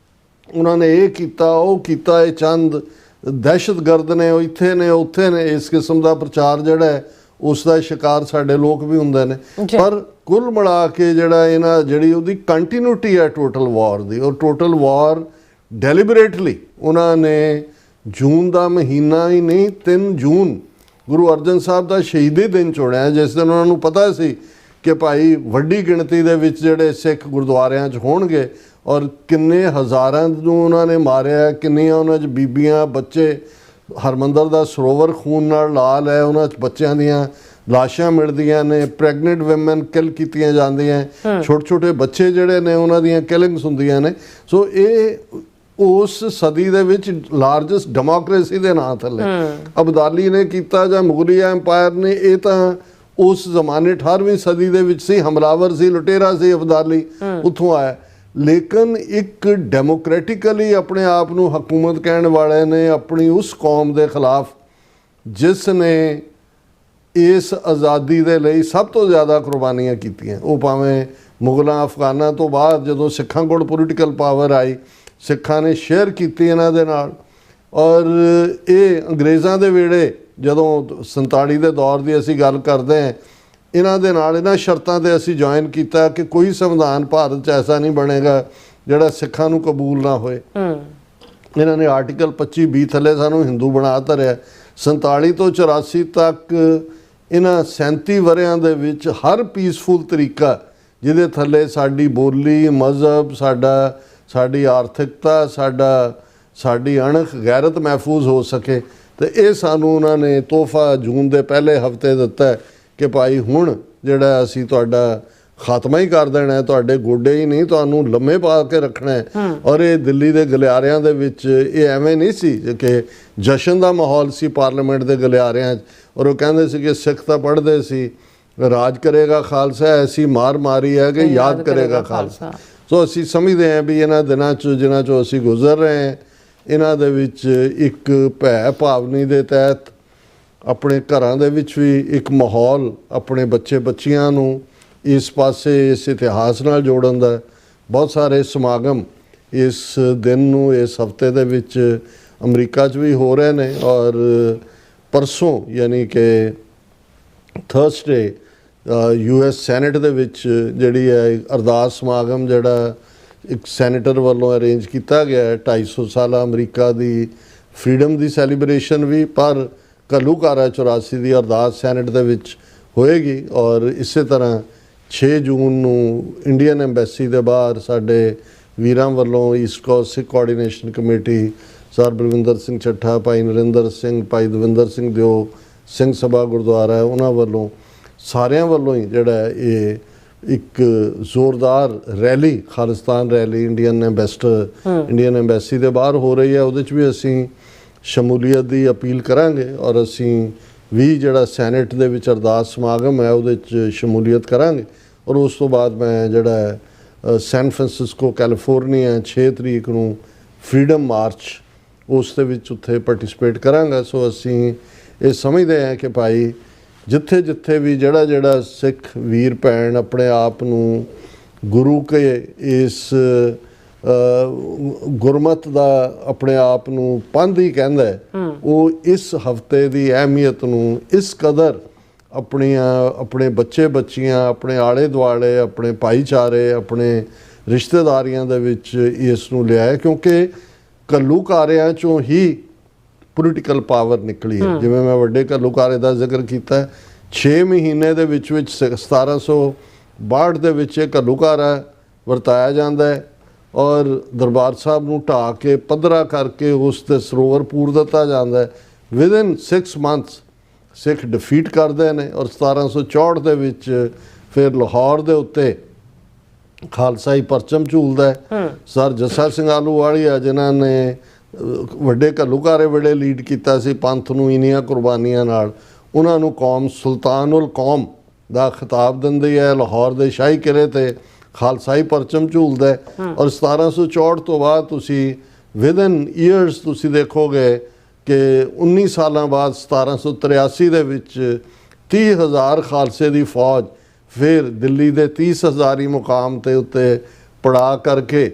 ਉਹਨਾਂ ਨੇ ਇਹ ਕੀਤਾ, ਉਹ ਕੀਤਾ, ਇਹ ਚੰਦ ਦਹਿਸ਼ਤਗਰਦ ਨੇ, ਉਹ ਇੱਥੇ ਨੇ, ਉੱਥੇ ਨੇ। ਇਸ ਕਿਸਮ ਦਾ ਪ੍ਰਚਾਰ ਜਿਹੜਾ ਹੈ ਉਸ ਦਾ ਸ਼ਿਕਾਰ ਸਾਡੇ ਲੋਕ ਵੀ ਹੁੰਦੇ ਨੇ। ਪਰ ਕੁੱਲ ਮਿਲਾ ਕੇ ਜਿਹੜੀ ਉਹਦੀ ਕੰਟੀਨਿਊਟੀ ਹੈ ਟੋਟਲ ਵਾਰ ਦੀ, ਔਰ ਟੋਟਲ ਵਾਰ ਡੈਲੀਬਰੇਟਲੀ ਉਹਨਾਂ ਨੇ ਜੂਨ ਦਾ ਮਹੀਨਾ ਹੀ ਨਹੀਂ, 3 ਜੂਨ ਗੁਰੂ ਅਰਜਨ ਸਾਹਿਬ ਦਾ ਸ਼ਹੀਦੀ ਦਿਨ ਚੁਣਿਆ, ਜਿਸ ਦਿਨ ਉਹਨਾਂ ਨੂੰ ਪਤਾ ਸੀ ਕਿ ਭਾਈ ਵੱਡੀ ਗਿਣਤੀ ਦੇ ਵਿੱਚ ਜਿਹੜੇ ਸਿੱਖ ਗੁਰਦੁਆਰਿਆਂ 'ਚ ਹੋਣਗੇ ਔਰ ਕਿੰਨੇ ਹਜ਼ਾਰਾਂ ਨੂੰ ਉਹਨਾਂ ਨੇ ਮਾਰਿਆ, ਕਿੰਨੀਆਂ ਉਹਨਾਂ 'ਚ ਬੀਬੀਆਂ, ਬੱਚੇ। ਹਰਮੰਦਰ ਦਾ ਸਰੋਵਰ ਖੂਨ ਨਾਲ ਲਾਲ ਹੈ, ਉਹਨਾਂ 'ਚ ਬੱਚਿਆਂ ਦੀਆਂ ਲਾਸ਼ਾਂ ਮਿਲਦੀਆਂ ਨੇ, ਪ੍ਰੈਗਨੈਂਟ ਵਿਮਨ ਕਿਲ ਕੀਤੀਆਂ ਜਾਂਦੀਆਂ, ਛੋਟੇ ਛੋਟੇ ਬੱਚੇ ਜਿਹੜੇ ਨੇ ਉਹਨਾਂ ਦੀਆਂ ਕਿਲਿੰਗਸ ਹੁੰਦੀਆਂ ਨੇ। ਸੋ ਇਹ ਉਸ ਸਦੀ ਦੇ ਵਿੱਚ ਲਾਰਜੈਸਟ ਡੈਮੋਕ੍ਰੇਸੀ ਦੇ ਨਾਂ ਥੱਲੇ ਅਬਦਾਲੀ ਨੇ ਕੀਤਾ ਜਾਂ ਮੁਗਲਿਆ ਐਮਪਾਇਰ ਨੇ, ਇਹ ਤਾਂ ਉਸ ਜ਼ਮਾਨੇ 18ਵੀਂ ਸਦੀ ਦੇ ਵਿੱਚ ਸੀ, ਹਮਲਾਵਰ ਸੀ, ਲੁਟੇਰਾ ਸੀ ਅਬਦਾਲੀ, ਉੱਥੋਂ ਆਇਆ। ਲੇਕਿਨ ਇੱਕ ਡੈਮੋਕ੍ਰੈਟਿਕਲੀ ਆਪਣੇ ਆਪ ਨੂੰ ਹਕੂਮਤ ਕਹਿਣ ਵਾਲੇ ਨੇ ਆਪਣੀ ਉਸ ਕੌਮ ਦੇ ਖਿਲਾਫ ਜਿਸ ਨੇ ਇਸ ਆਜ਼ਾਦੀ ਦੇ ਲਈ ਸਭ ਤੋਂ ਜ਼ਿਆਦਾ ਕੁਰਬਾਨੀਆਂ ਕੀਤੀਆਂ, ਉਹ ਭਾਵੇਂ ਮੁਗਲਾਂ ਅਫਗਾਨਾਂ ਤੋਂ ਬਾਅਦ ਜਦੋਂ ਸਿੱਖਾਂ ਕੋਲ ਪੋਲੀਟੀਕਲ ਪਾਵਰ ਆਈ, ਸਿੱਖਾਂ ਨੇ ਸ਼ੇਅਰ ਕੀਤੀ ਇਹਨਾਂ ਦੇ ਨਾਲ। ਔਰ ਇਹ ਅੰਗਰੇਜ਼ਾਂ ਦੇ ਵੇਲੇ ਜਦੋਂ 47 ਦੇ ਦੌਰ ਦੀ ਅਸੀਂ ਗੱਲ ਕਰਦੇ ਹਾਂ, ਇਹਨਾਂ ਦੇ ਨਾਲ ਇਹਨਾਂ ਸ਼ਰਤਾਂ 'ਤੇ ਅਸੀਂ ਜੁਆਇਨ ਕੀਤਾ ਕਿ ਕੋਈ ਸੰਵਿਧਾਨ ਭਾਰਤ 'ਚ ਐਸਾ ਨਹੀਂ ਬਣੇਗਾ ਜਿਹੜਾ ਸਿੱਖਾਂ ਨੂੰ ਕਬੂਲ ਨਾ ਹੋਏ। ਇਹਨਾਂ ਨੇ ਆਰਟੀਕਲ 25B ਥੱਲੇ ਸਾਨੂੰ ਹਿੰਦੂ ਬਣਾ ਧਰਿਆ। 47 ਤੋਂ 84 ਤੱਕ ਇਹਨਾਂ 37 ਵਰ੍ਹਿਆਂ ਦੇ ਵਿੱਚ ਹਰ ਪੀਸਫੁਲ ਤਰੀਕਾ ਜਿਹਦੇ ਥੱਲੇ ਸਾਡੀ ਬੋਲੀ, ਮਜ਼ਹਬ, ਸਾਡੀ ਆਰਥਿਕਤਾ, ਸਾਡੀ ਅਣਖ, ਗੈਰਤ ਮਹਿਫੂਜ਼ ਹੋ ਸਕੇ, ਤੇ ਇਹ ਸਾਨੂੰ ਉਹਨਾਂ ਨੇ ਤੋਹਫਾ ਜੂਨ ਦੇ ਪਹਿਲੇ ਹਫ਼ਤੇ ਦਿੱਤਾ ਕਿ ਭਾਈ ਹੁਣ ਜਿਹੜਾ ਅਸੀਂ ਤੁਹਾਡਾ ਖਾਤਮਾ ਹੀ ਕਰ ਦੇਣਾ, ਤੁਹਾਡੇ ਗੋਡੇ ਹੀ ਨਹੀਂ, ਤੁਹਾਨੂੰ ਲੰਮੇ ਪਾ ਕੇ ਰੱਖਣਾ ਹੈ। ਔਰ ਇਹ ਦਿੱਲੀ ਦੇ ਗਲਿਆਰਿਆਂ ਦੇ ਵਿੱਚ ਇਹ ਐਵੇਂ ਨਹੀਂ ਸੀ ਕਿ ਜਸ਼ਨ ਦਾ ਮਾਹੌਲ ਸੀ ਪਾਰਲੀਮੈਂਟ ਦੇ ਗਲਿਆਰਿਆਂ 'ਚ। ਔਰ ਉਹ ਕਹਿੰਦੇ ਸੀ ਕਿ ਸਿੱਖ ਤਾਂ ਪੜ੍ਹਦੇ ਸੀ, ਰਾਜ ਕਰੇਗਾ ਖਾਲਸਾ, ਐਸੀ ਮਾਰ ਮਾਰੀ ਹੈ ਕਿ ਯਾਦ ਕਰੇਗਾ ਖਾਲਸਾ। ਸੋ ਅਸੀਂ ਸਮਝਦੇ ਹਾਂ ਵੀ ਇਹਨਾਂ ਦਿਨਾਂ 'ਚ ਜਿਨ੍ਹਾਂ 'ਚੋਂ ਅਸੀਂ ਗੁਜ਼ਰ ਰਹੇ ਹਾਂ, ਇਹਨਾਂ ਦੇ ਵਿੱਚ ਇੱਕ ਭੈ ਭਾਵਨੀ ਦੇ ਤਹਿਤ ਆਪਣੇ ਘਰਾਂ ਦੇ ਵਿੱਚ ਵੀ ਇੱਕ ਮਾਹੌਲ ਆਪਣੇ ਬੱਚੇ ਬੱਚੀਆਂ ਨੂੰ ਇਸ ਪਾਸੇ, ਇਸ ਇਤਿਹਾਸ ਨਾਲ ਜੋੜਨ ਦਾ ਬਹੁਤ ਸਾਰੇ ਸਮਾਗਮ ਇਸ ਦਿਨ ਨੂੰ, ਇਸ ਹਫ਼ਤੇ ਦੇ ਵਿੱਚ ਅਮਰੀਕਾ 'ਚ ਵੀ ਹੋ ਰਹੇ ਨੇ। ਔਰ ਪਰਸੋਂ ਯਾਨੀ ਕਿ ਥਰਸਡੇ US ਸੈਨੇਟ ਦੇ ਵਿੱਚ ਜਿਹੜੀ ਹੈ ਅਰਦਾਸ ਸਮਾਗਮ ਜਿਹੜਾ ਇੱਕ ਸੈਨੇਟਰ ਵੱਲੋਂ ਅਰੇਂਜ ਕੀਤਾ ਗਿਆ ਹੈ, 250 ਸਾਲਾ ਅਮਰੀਕਾ ਦੀ ਫਰੀडम ਦੀ ਸੈਲੀਬ੍ਰੇਸ਼ਨ ਵੀ, ਪਰ ਘੱਲੂਘਾਰਾ 84 ਦੀ ਅਰਦਾਸ ਸੈਨੇਟ ਦੇ ਵਿੱਚ ਹੋਏਗੀ। ਔਰ ਇਸੇ ਤਰ੍ਹਾਂ 6 ਜੂਨ ਨੂੰ ਇੰਡੀਅਨ ਐਮਬੈਸੀ ਦੇ ਬਾਹਰ ਸਾਡੇ ਵੀਰਾਂ ਵੱਲੋਂ East Coast Sikh coordination committee, sir Balwinder Singh Chattha, Bhai Narinder Singh, ਭਾਈ ਦਵਿੰਦਰ ਸਿੰਘ ਦਿਓ, ਸਿੰਘ ਸਭਾ ਗੁਰਦੁਆਰਾ, ਉਹਨਾਂ ਵੱਲੋਂ ਸਾਰਿਆਂ ਵੱਲੋਂ ਹੀ ਜਿਹੜਾ ਇਹ ਇੱਕ ਜ਼ੋਰਦਾਰ rally, Khalistan rally Indian embassy ਦੇ ਬਾਹਰ ਹੋ ਰਹੀ ਹੈ। ਉਹਦੇ 'ਚ ਵੀ ਅਸੀਂ ਸ਼ਮੂਲੀਅਤ ਦੀ ਅਪੀਲ ਕਰਾਂਗੇ ਔਰ ਅਸੀਂ ਵੀ ਜਿਹੜਾ ਸੈਨੇਟ ਦੇ ਵਿੱਚ ਅਰਦਾਸ ਸਮਾਗਮ ਹੈ ਉਹਦੇ 'ਚ ਸ਼ਮੂਲੀਅਤ ਕਰਾਂਗੇ। ਔਰ ਉਸ ਤੋਂ ਬਾਅਦ ਮੈਂ ਜਿਹੜਾ ਸੈਨ ਫਰਾਂਸਿਸਕੋ ਕੈਲੀਫੋਰਨੀਆ 6 ਤਰੀਕ ਨੂੰ ਫਰੀडम ਮਾਰਚ ਉਸ ਦੇ ਵਿੱਚ ਉੱਥੇ ਪਾਰਟਿਸਿਪੇਟ ਕਰਾਂਗਾ। ਸੋ ਅਸੀਂ ਇਹ ਸਮਝਦੇ ਹਾਂ ਕਿ ਭਾਈ ਜਿੱਥੇ ਜਿੱਥੇ ਵੀ ਜਿਹੜਾ ਸਿੱਖ ਵੀਰ ਭੈਣ ਆਪਣੇ ਆਪ ਨੂੰ ਗੁਰੂ ਕੇ ਇਸ ਗੁਰਮਤ ਦਾ ਆਪਣੇ ਆਪ ਨੂੰ ਪੰਧ ਹੀ ਕਹਿੰਦਾ ਉਹ ਇਸ ਹਫਤੇ ਦੀ ਅਹਿਮੀਅਤ ਨੂੰ ਇਸ ਕਦਰ ਆਪਣੇ ਬੱਚੇ ਬੱਚੀਆਂ ਆਪਣੇ ਆਲੇ ਦੁਆਲੇ ਆਪਣੇ ਭਾਈਚਾਰੇ ਆਪਣੇ ਰਿਸ਼ਤੇਦਾਰੀਆਂ ਦੇ ਵਿੱਚ ਇਸ ਨੂੰ ਲਿਆਇਆ, ਕਿਉਂਕਿ ਘੱਲੂਘਾਰਿਆਂ 'ਚੋਂ ਹੀ ਪੋਲੀਟੀਕਲ ਪਾਵਰ ਨਿਕਲੀ ਹੈ। ਜਿਵੇਂ ਮੈਂ ਵੱਡੇ ਘੱਲੂਘਾਰੇ ਦਾ ਜ਼ਿਕਰ ਕੀਤਾ, 6 ਮਹੀਨੇ ਦੇ ਵਿੱਚ 1762 ਦੇ ਵਿੱਚ ਇਹ ਘੱਲੂਘਾਰਾ ਵਰਤਾਇਆ ਜਾਂਦਾ ਹੈ ਔਰ ਦਰਬਾਰ ਸਾਹਿਬ ਨੂੰ ਢਾਹ ਕੇ ਪੱਧਰਾ ਕਰਕੇ ਉਸ 'ਤੇ ਸਰੋਵਰ ਪੂਰ ਦਿੱਤਾ ਜਾਂਦਾ ਹੈ। ਵਿਦਿਨ 6 ਮੰਥਸ ਸਿੱਖ ਡਿਫੀਟ ਕਰਦੇ ਨੇ ਔਰ 1764 ਦੇ ਵਿੱਚ ਫਿਰ ਲਾਹੌਰ ਦੇ ਉੱਤੇ ਖਾਲਸਾਈ ਪਰਚਮ ਝੂਲਦਾ ਹੈ। ਸਰ ਜੱਸਾ ਸਿੰਘ ਆਹਲੂਵਾਲੀਆ ਜਿਨ੍ਹਾਂ ਨੇ ਵੱਡੇ ਘੱਲੂਘਾਰੇ ਵੇਲੇ ਲੀਡ ਕੀਤਾ ਸੀ ਪੰਥ ਨੂੰ ਇੰਨੀਆਂ ਕੁਰਬਾਨੀਆਂ ਨਾਲ, ਉਹਨਾਂ ਨੂੰ ਕੌਮ ਸੁਲਤਾਨੁਲ ਕੌਮ ਦਾ ਖਿਤਾਬ ਦਿੰਦੀ ਹੈ। ਲਾਹੌਰ ਦੇ ਸ਼ਾਹੀ ਕਿਲੇ 'ਤੇ ਖਾਲਸਾਈ ਪਰਚਮ ਝੂਲਦਾ ਹੈ ਔਰ 1764 ਤੋਂ ਬਾਅਦ ਤੁਸੀਂ ਵਿਦਿਨ ਈਅਰਸ ਤੁਸੀਂ ਦੇਖੋਗੇ ਕਿ 19 ਸਾਲਾਂ ਬਾਅਦ 1783 ਦੇ ਵਿੱਚ 30,000 ਖਾਲਸੇ ਦੀ ਫੌਜ ਫਿਰ ਦਿੱਲੀ ਦੇ 30,000 ਮੁਕਾਮ 'ਤੇ ਉੱਤੇ ਪੜਾ ਕਰਕੇ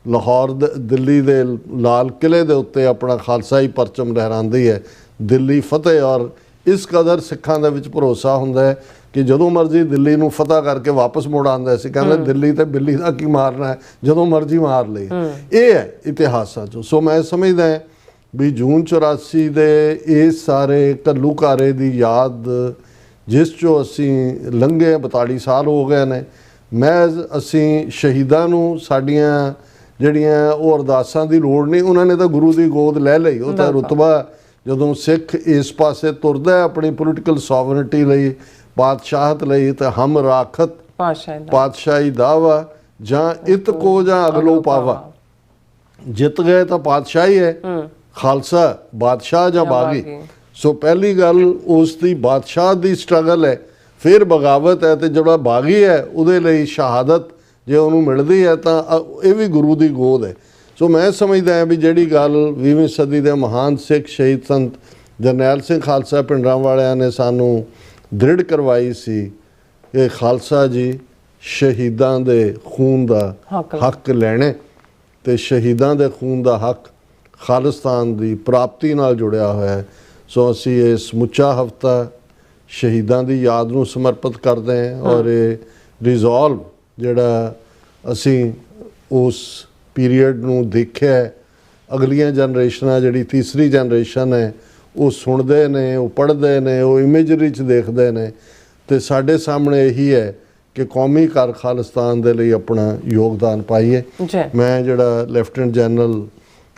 ਲਾਹੌਰ ਦਿੱਲੀ ਦੇ ਲਾਲ ਕਿਲੇ ਦੇ ਉੱਤੇ ਆਪਣਾ ਖਾਲਸਾਈ ਪਰਚਮ ਲਹਿਰਾਉਂਦੀ ਹੈ। ਦਿੱਲੀ ਫਤਿਹ। ਔਰ ਇਸ ਕਦਰ ਸਿੱਖਾਂ ਦੇ ਵਿੱਚ ਭਰੋਸਾ ਹੁੰਦਾ ਹੈ ਕਿ ਜਦੋਂ ਮਰਜ਼ੀ ਦਿੱਲੀ ਨੂੰ ਫਤਿਹ ਕਰਕੇ ਵਾਪਸ ਮੁੜ ਆਉਂਦਾ ਸੀ। ਕਹਿੰਦੇ ਦਿੱਲੀ ਤੇ ਬਿੱਲੀ ਦਾ ਕੀ ਮਾਰਨਾ ਹੈ, ਜਦੋਂ ਮਰਜ਼ੀ ਮਾਰ ਲਈ। ਇਹ ਹੈ ਇਤਿਹਾਸਾਂ 'ਚੋਂ। ਸੋ ਮੈਂ ਸਮਝਦਾ ਵੀ ਜੂਨ 84 ਦੇ ਇਸ ਸਾਰੇ ਘੱਲੂਘਾਰੇ ਦੀ ਯਾਦ ਜਿਸ 'ਚੋਂ ਅਸੀਂ ਲੰਘੇ 42 ਸਾਲ ਹੋ ਗਏ ਨੇ, ਅਸੀਂ ਸ਼ਹੀਦਾਂ ਨੂੰ ਸਾਡੀਆਂ ਜਿਹੜੀਆਂ ਉਹ ਅਰਦਾਸਾਂ ਦੀ ਲੋੜ ਨਹੀਂ, ਉਹਨਾਂ ਨੇ ਤਾਂ ਗੁਰੂ ਦੀ ਗੋਦ ਲੈ ਲਈ। ਉਹ ਤਾਂ ਰੁਤਬਾ ਜਦੋਂ ਸਿੱਖ ਇਸ ਪਾਸੇ ਤੁਰਦਾ ਹੈ ਆਪਣੀ ਪੋਲੀਟੀਕਲ ਸੋਵਰਨਟੀ ਲਈ ਪਾਤਸ਼ਾਹਤ ਲਈ ਤਾਂ ਹਮ ਰਾਖਤ ਪਾਤਸ਼ਾਹੀ ਦਾਵਾ ਜਾਂ ਇਤ ਕੋ ਜਾਂ ਅਗਲੋ ਪਾਵਾ, ਜਿੱਤ ਗਏ ਤਾਂ ਪਾਤਸ਼ਾਹੀ ਹੈ, ਖਾਲਸਾ ਬਾਦਸ਼ਾਹ ਜਾਂ ਬਾਗੀ। ਸੋ ਪਹਿਲੀ ਗੱਲ ਉਸ ਦੀ ਬਾਦਸ਼ਾਹ ਦੀ ਸਟਰਗਲ ਹੈ, ਫਿਰ ਬਗਾਵਤ ਹੈ, ਤੇ ਜਿਹੜਾ ਬਾਗੀ ਹੈ ਉਹਦੇ ਲਈ ਸ਼ਹਾਦਤ ਜੇ ਉਹਨੂੰ ਮਿਲਦੀ ਹੈ ਤਾਂ ਇਹ ਵੀ ਗੁਰੂ ਦੀ ਗੋਦ ਹੈ। ਸੋ ਮੈਂ ਸਮਝਦਾ ਹਾਂ ਵੀ ਜਿਹੜੀ ਗੱਲ 20ਵੀਂ ਸਦੀ ਦੇ ਮਹਾਨ ਸਿੱਖ ਸ਼ਹੀਦ ਸੰਤ ਜਰਨੈਲ ਸਿੰਘ ਖਾਲਸਾ ਭਿੰਡਰਾਂਵਾਲਿਆਂ ਨੇ ਸਾਨੂੰ ਦ੍ਰਿੜ ਕਰਵਾਈ ਸੀ ਕਿ ਖਾਲਸਾ ਜੀ ਸ਼ਹੀਦਾਂ ਦੇ ਖੂਨ ਦਾ ਹੱਕ ਲੈਣੇ ਤੇ ਸ਼ਹੀਦਾਂ ਦੇ ਖੂਨ ਦਾ ਹੱਕ ਖਾਲਿਸਤਾਨ ਦੀ ਪ੍ਰਾਪਤੀ ਨਾਲ ਜੁੜਿਆ ਹੋਇਆ ਹੈ। ਸੋ ਅਸੀਂ ਇਹ ਸਮੁੱਚਾ ਹਫਤਾ ਸ਼ਹੀਦਾਂ ਦੀ ਯਾਦ ਨੂੰ ਸਮਰਪਿਤ ਕਰਦੇ ਹਾਂ ਔਰ ਇਹ ਰਿਜ਼ੋਲਵ ਜਿਹੜਾ ਅਸੀਂ ਉਸ ਪੀਰੀਅਡ ਨੂੰ ਦੇਖਿਆ, ਅਗਲੀਆਂ ਜਨਰੇਸ਼ਨਾਂ ਜਿਹੜੀ ਤੀਸਰੀ ਜਨਰੇਸ਼ਨ ਹੈ ਉਹ ਸੁਣਦੇ ਨੇ, ਉਹ ਪੜ੍ਹਦੇ ਨੇ, ਉਹ ਇਮੇਜਰੀ 'ਚ ਦੇਖਦੇ ਨੇ ਤੇ ਸਾਡੇ ਸਾਹਮਣੇ ਇਹੀ ਹੈ ਕਿ ਕੌਮੀ ਘਰ ਖਾਲਿਸਤਾਨ ਦੇ ਲਈ ਆਪਣਾ ਯੋਗਦਾਨ ਪਾਈਏ। ਮੈਂ ਜਿਹੜਾ ਲੈਫਟੀਨੈਂਟ ਜਨਰਲ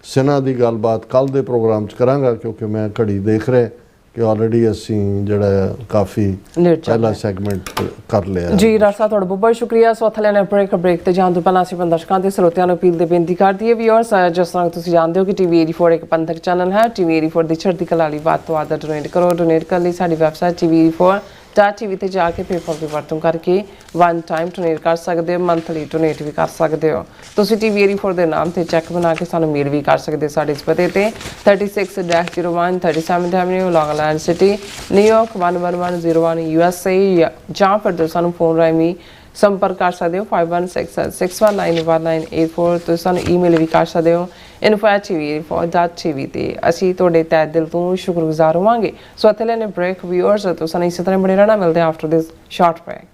ਸਿਨਹਾ ਦੀ ਗੱਲਬਾਤ ਕੱਲ੍ਹ ਦੇ ਪ੍ਰੋਗਰਾਮ 'ਚ ਕਰਾਂਗਾ ਕਿਉਂਕਿ ਮੈਂ ਘੜੀ ਦੇਖ ਰਿਹਾ ਕਿ ਆਲਰੇਡੀ ਅਸੀਂ ਜਿਹੜਾ ਕਾਫੀ ਪਹਿਲਾ ਸੈਗਮੈਂਟ ਕਰ ਲਿਆ ਜੀ। ਰਾਸਾ ਤੁਹਾਡਾ ਬਹੁਤ ਬਹੁਤ ਸ਼ੁਕਰੀਆ। ਸੋ ਥਲੇ ਨੇ ਬ੍ਰੇਕ ਤੇ ਜਾਣ ਤੋਂ ਪਹਿਲਾਂ ਅਸੀਂ ਦਰਸ਼ਕਾਂ ਤੇ ਸਰੋਤਿਆਂ ਨੂੰ ਅਪੀਲ ਦੇ ਬੇਨਤੀ ਕਰਦੀ ਹੈ ਵੀਅਰਸ, ਜਿਸ ਤਰ੍ਹਾਂ ਤੁਸੀਂ ਜਾਣਦੇ ਹੋ ਕਿ TV 84 ਇੱਕ ਪੰਥਕ ਚੈਨਲ ਹੈ। TV 84 ਦੀ ਚੜ੍ਹਦੀ ਕਲਾ ਲਈ ਵੱਧ ਤੋਂ ਵੱਧ ਡੋਨੇਟ ਕਰੋ। ਡੋਨੇਟ ਕਰਨ ਲਈ ਸਾਡੀ ਵੈਬਸਾਈਟ TV84.tv ਤੇ ਜਾ ਕੇ ਪੇਪਾਲ ਦੀ ਵਰਤੋਂ ਕਰਕੇ ਵਨ ਟਾਈਮ ਡੋਨੇਟ ਕਰ ਸਕਦੇ ਹੋ, ਮੰਥਲੀ ਡੋਨੇਟ ਵੀ ਕਰ ਸਕਦੇ ਹੋ। ਤੁਸੀਂ TV 84 ਦੇ ਨਾਮ ਤੇ ਚੈੱਕ ਬਣਾ ਕੇ ਸਾਨੂੰ ਮੇਲ ਵੀ ਕਰ ਸਕਦੇ ਸਾਡੇ ਇਸ ਪਤੇ ਤੇ 36-01 37th Avenue, Long Island City, New York 11101 USA, ਜਾਂ ਫਿਰ ਸਾਨੂੰ ਫੋਨ ਰਾਹੀਂ ਵੀ ਸੰਪਰਕ ਕਰ ਸਕਦੇ ਹੋ 5166191984। ਤੁਸੀਂ ਸਾਨੂੰ ਈਮੇਲ ਵੀ ਕਰ ਸਕਦੇ ਹੋ info@tv84.tv ਤੇ ਅਸੀਂ ਤੁਹਾਡੇ ਤਹਿ ਦਿਲ ਤੋਂ ਸ਼ੁਕਰਗੁਜ਼ਾਰ ਹੋਵਾਂਗੇ। ਸੋ ਇੱਥੇ ਲੈਣੇ ਬ੍ਰੇਕ ਵੀਅਰਸ, ਤੋਂ ਸਾਨੂੰ ਇਸੇ ਤਰ੍ਹਾਂ ਬਣੇ ਰਹਿਣਾ। ਮਿਲਦੇ ਆਫਟਰ ਦਿਸ ਸ਼ਾਰਟ ਬ੍ਰੇਕ।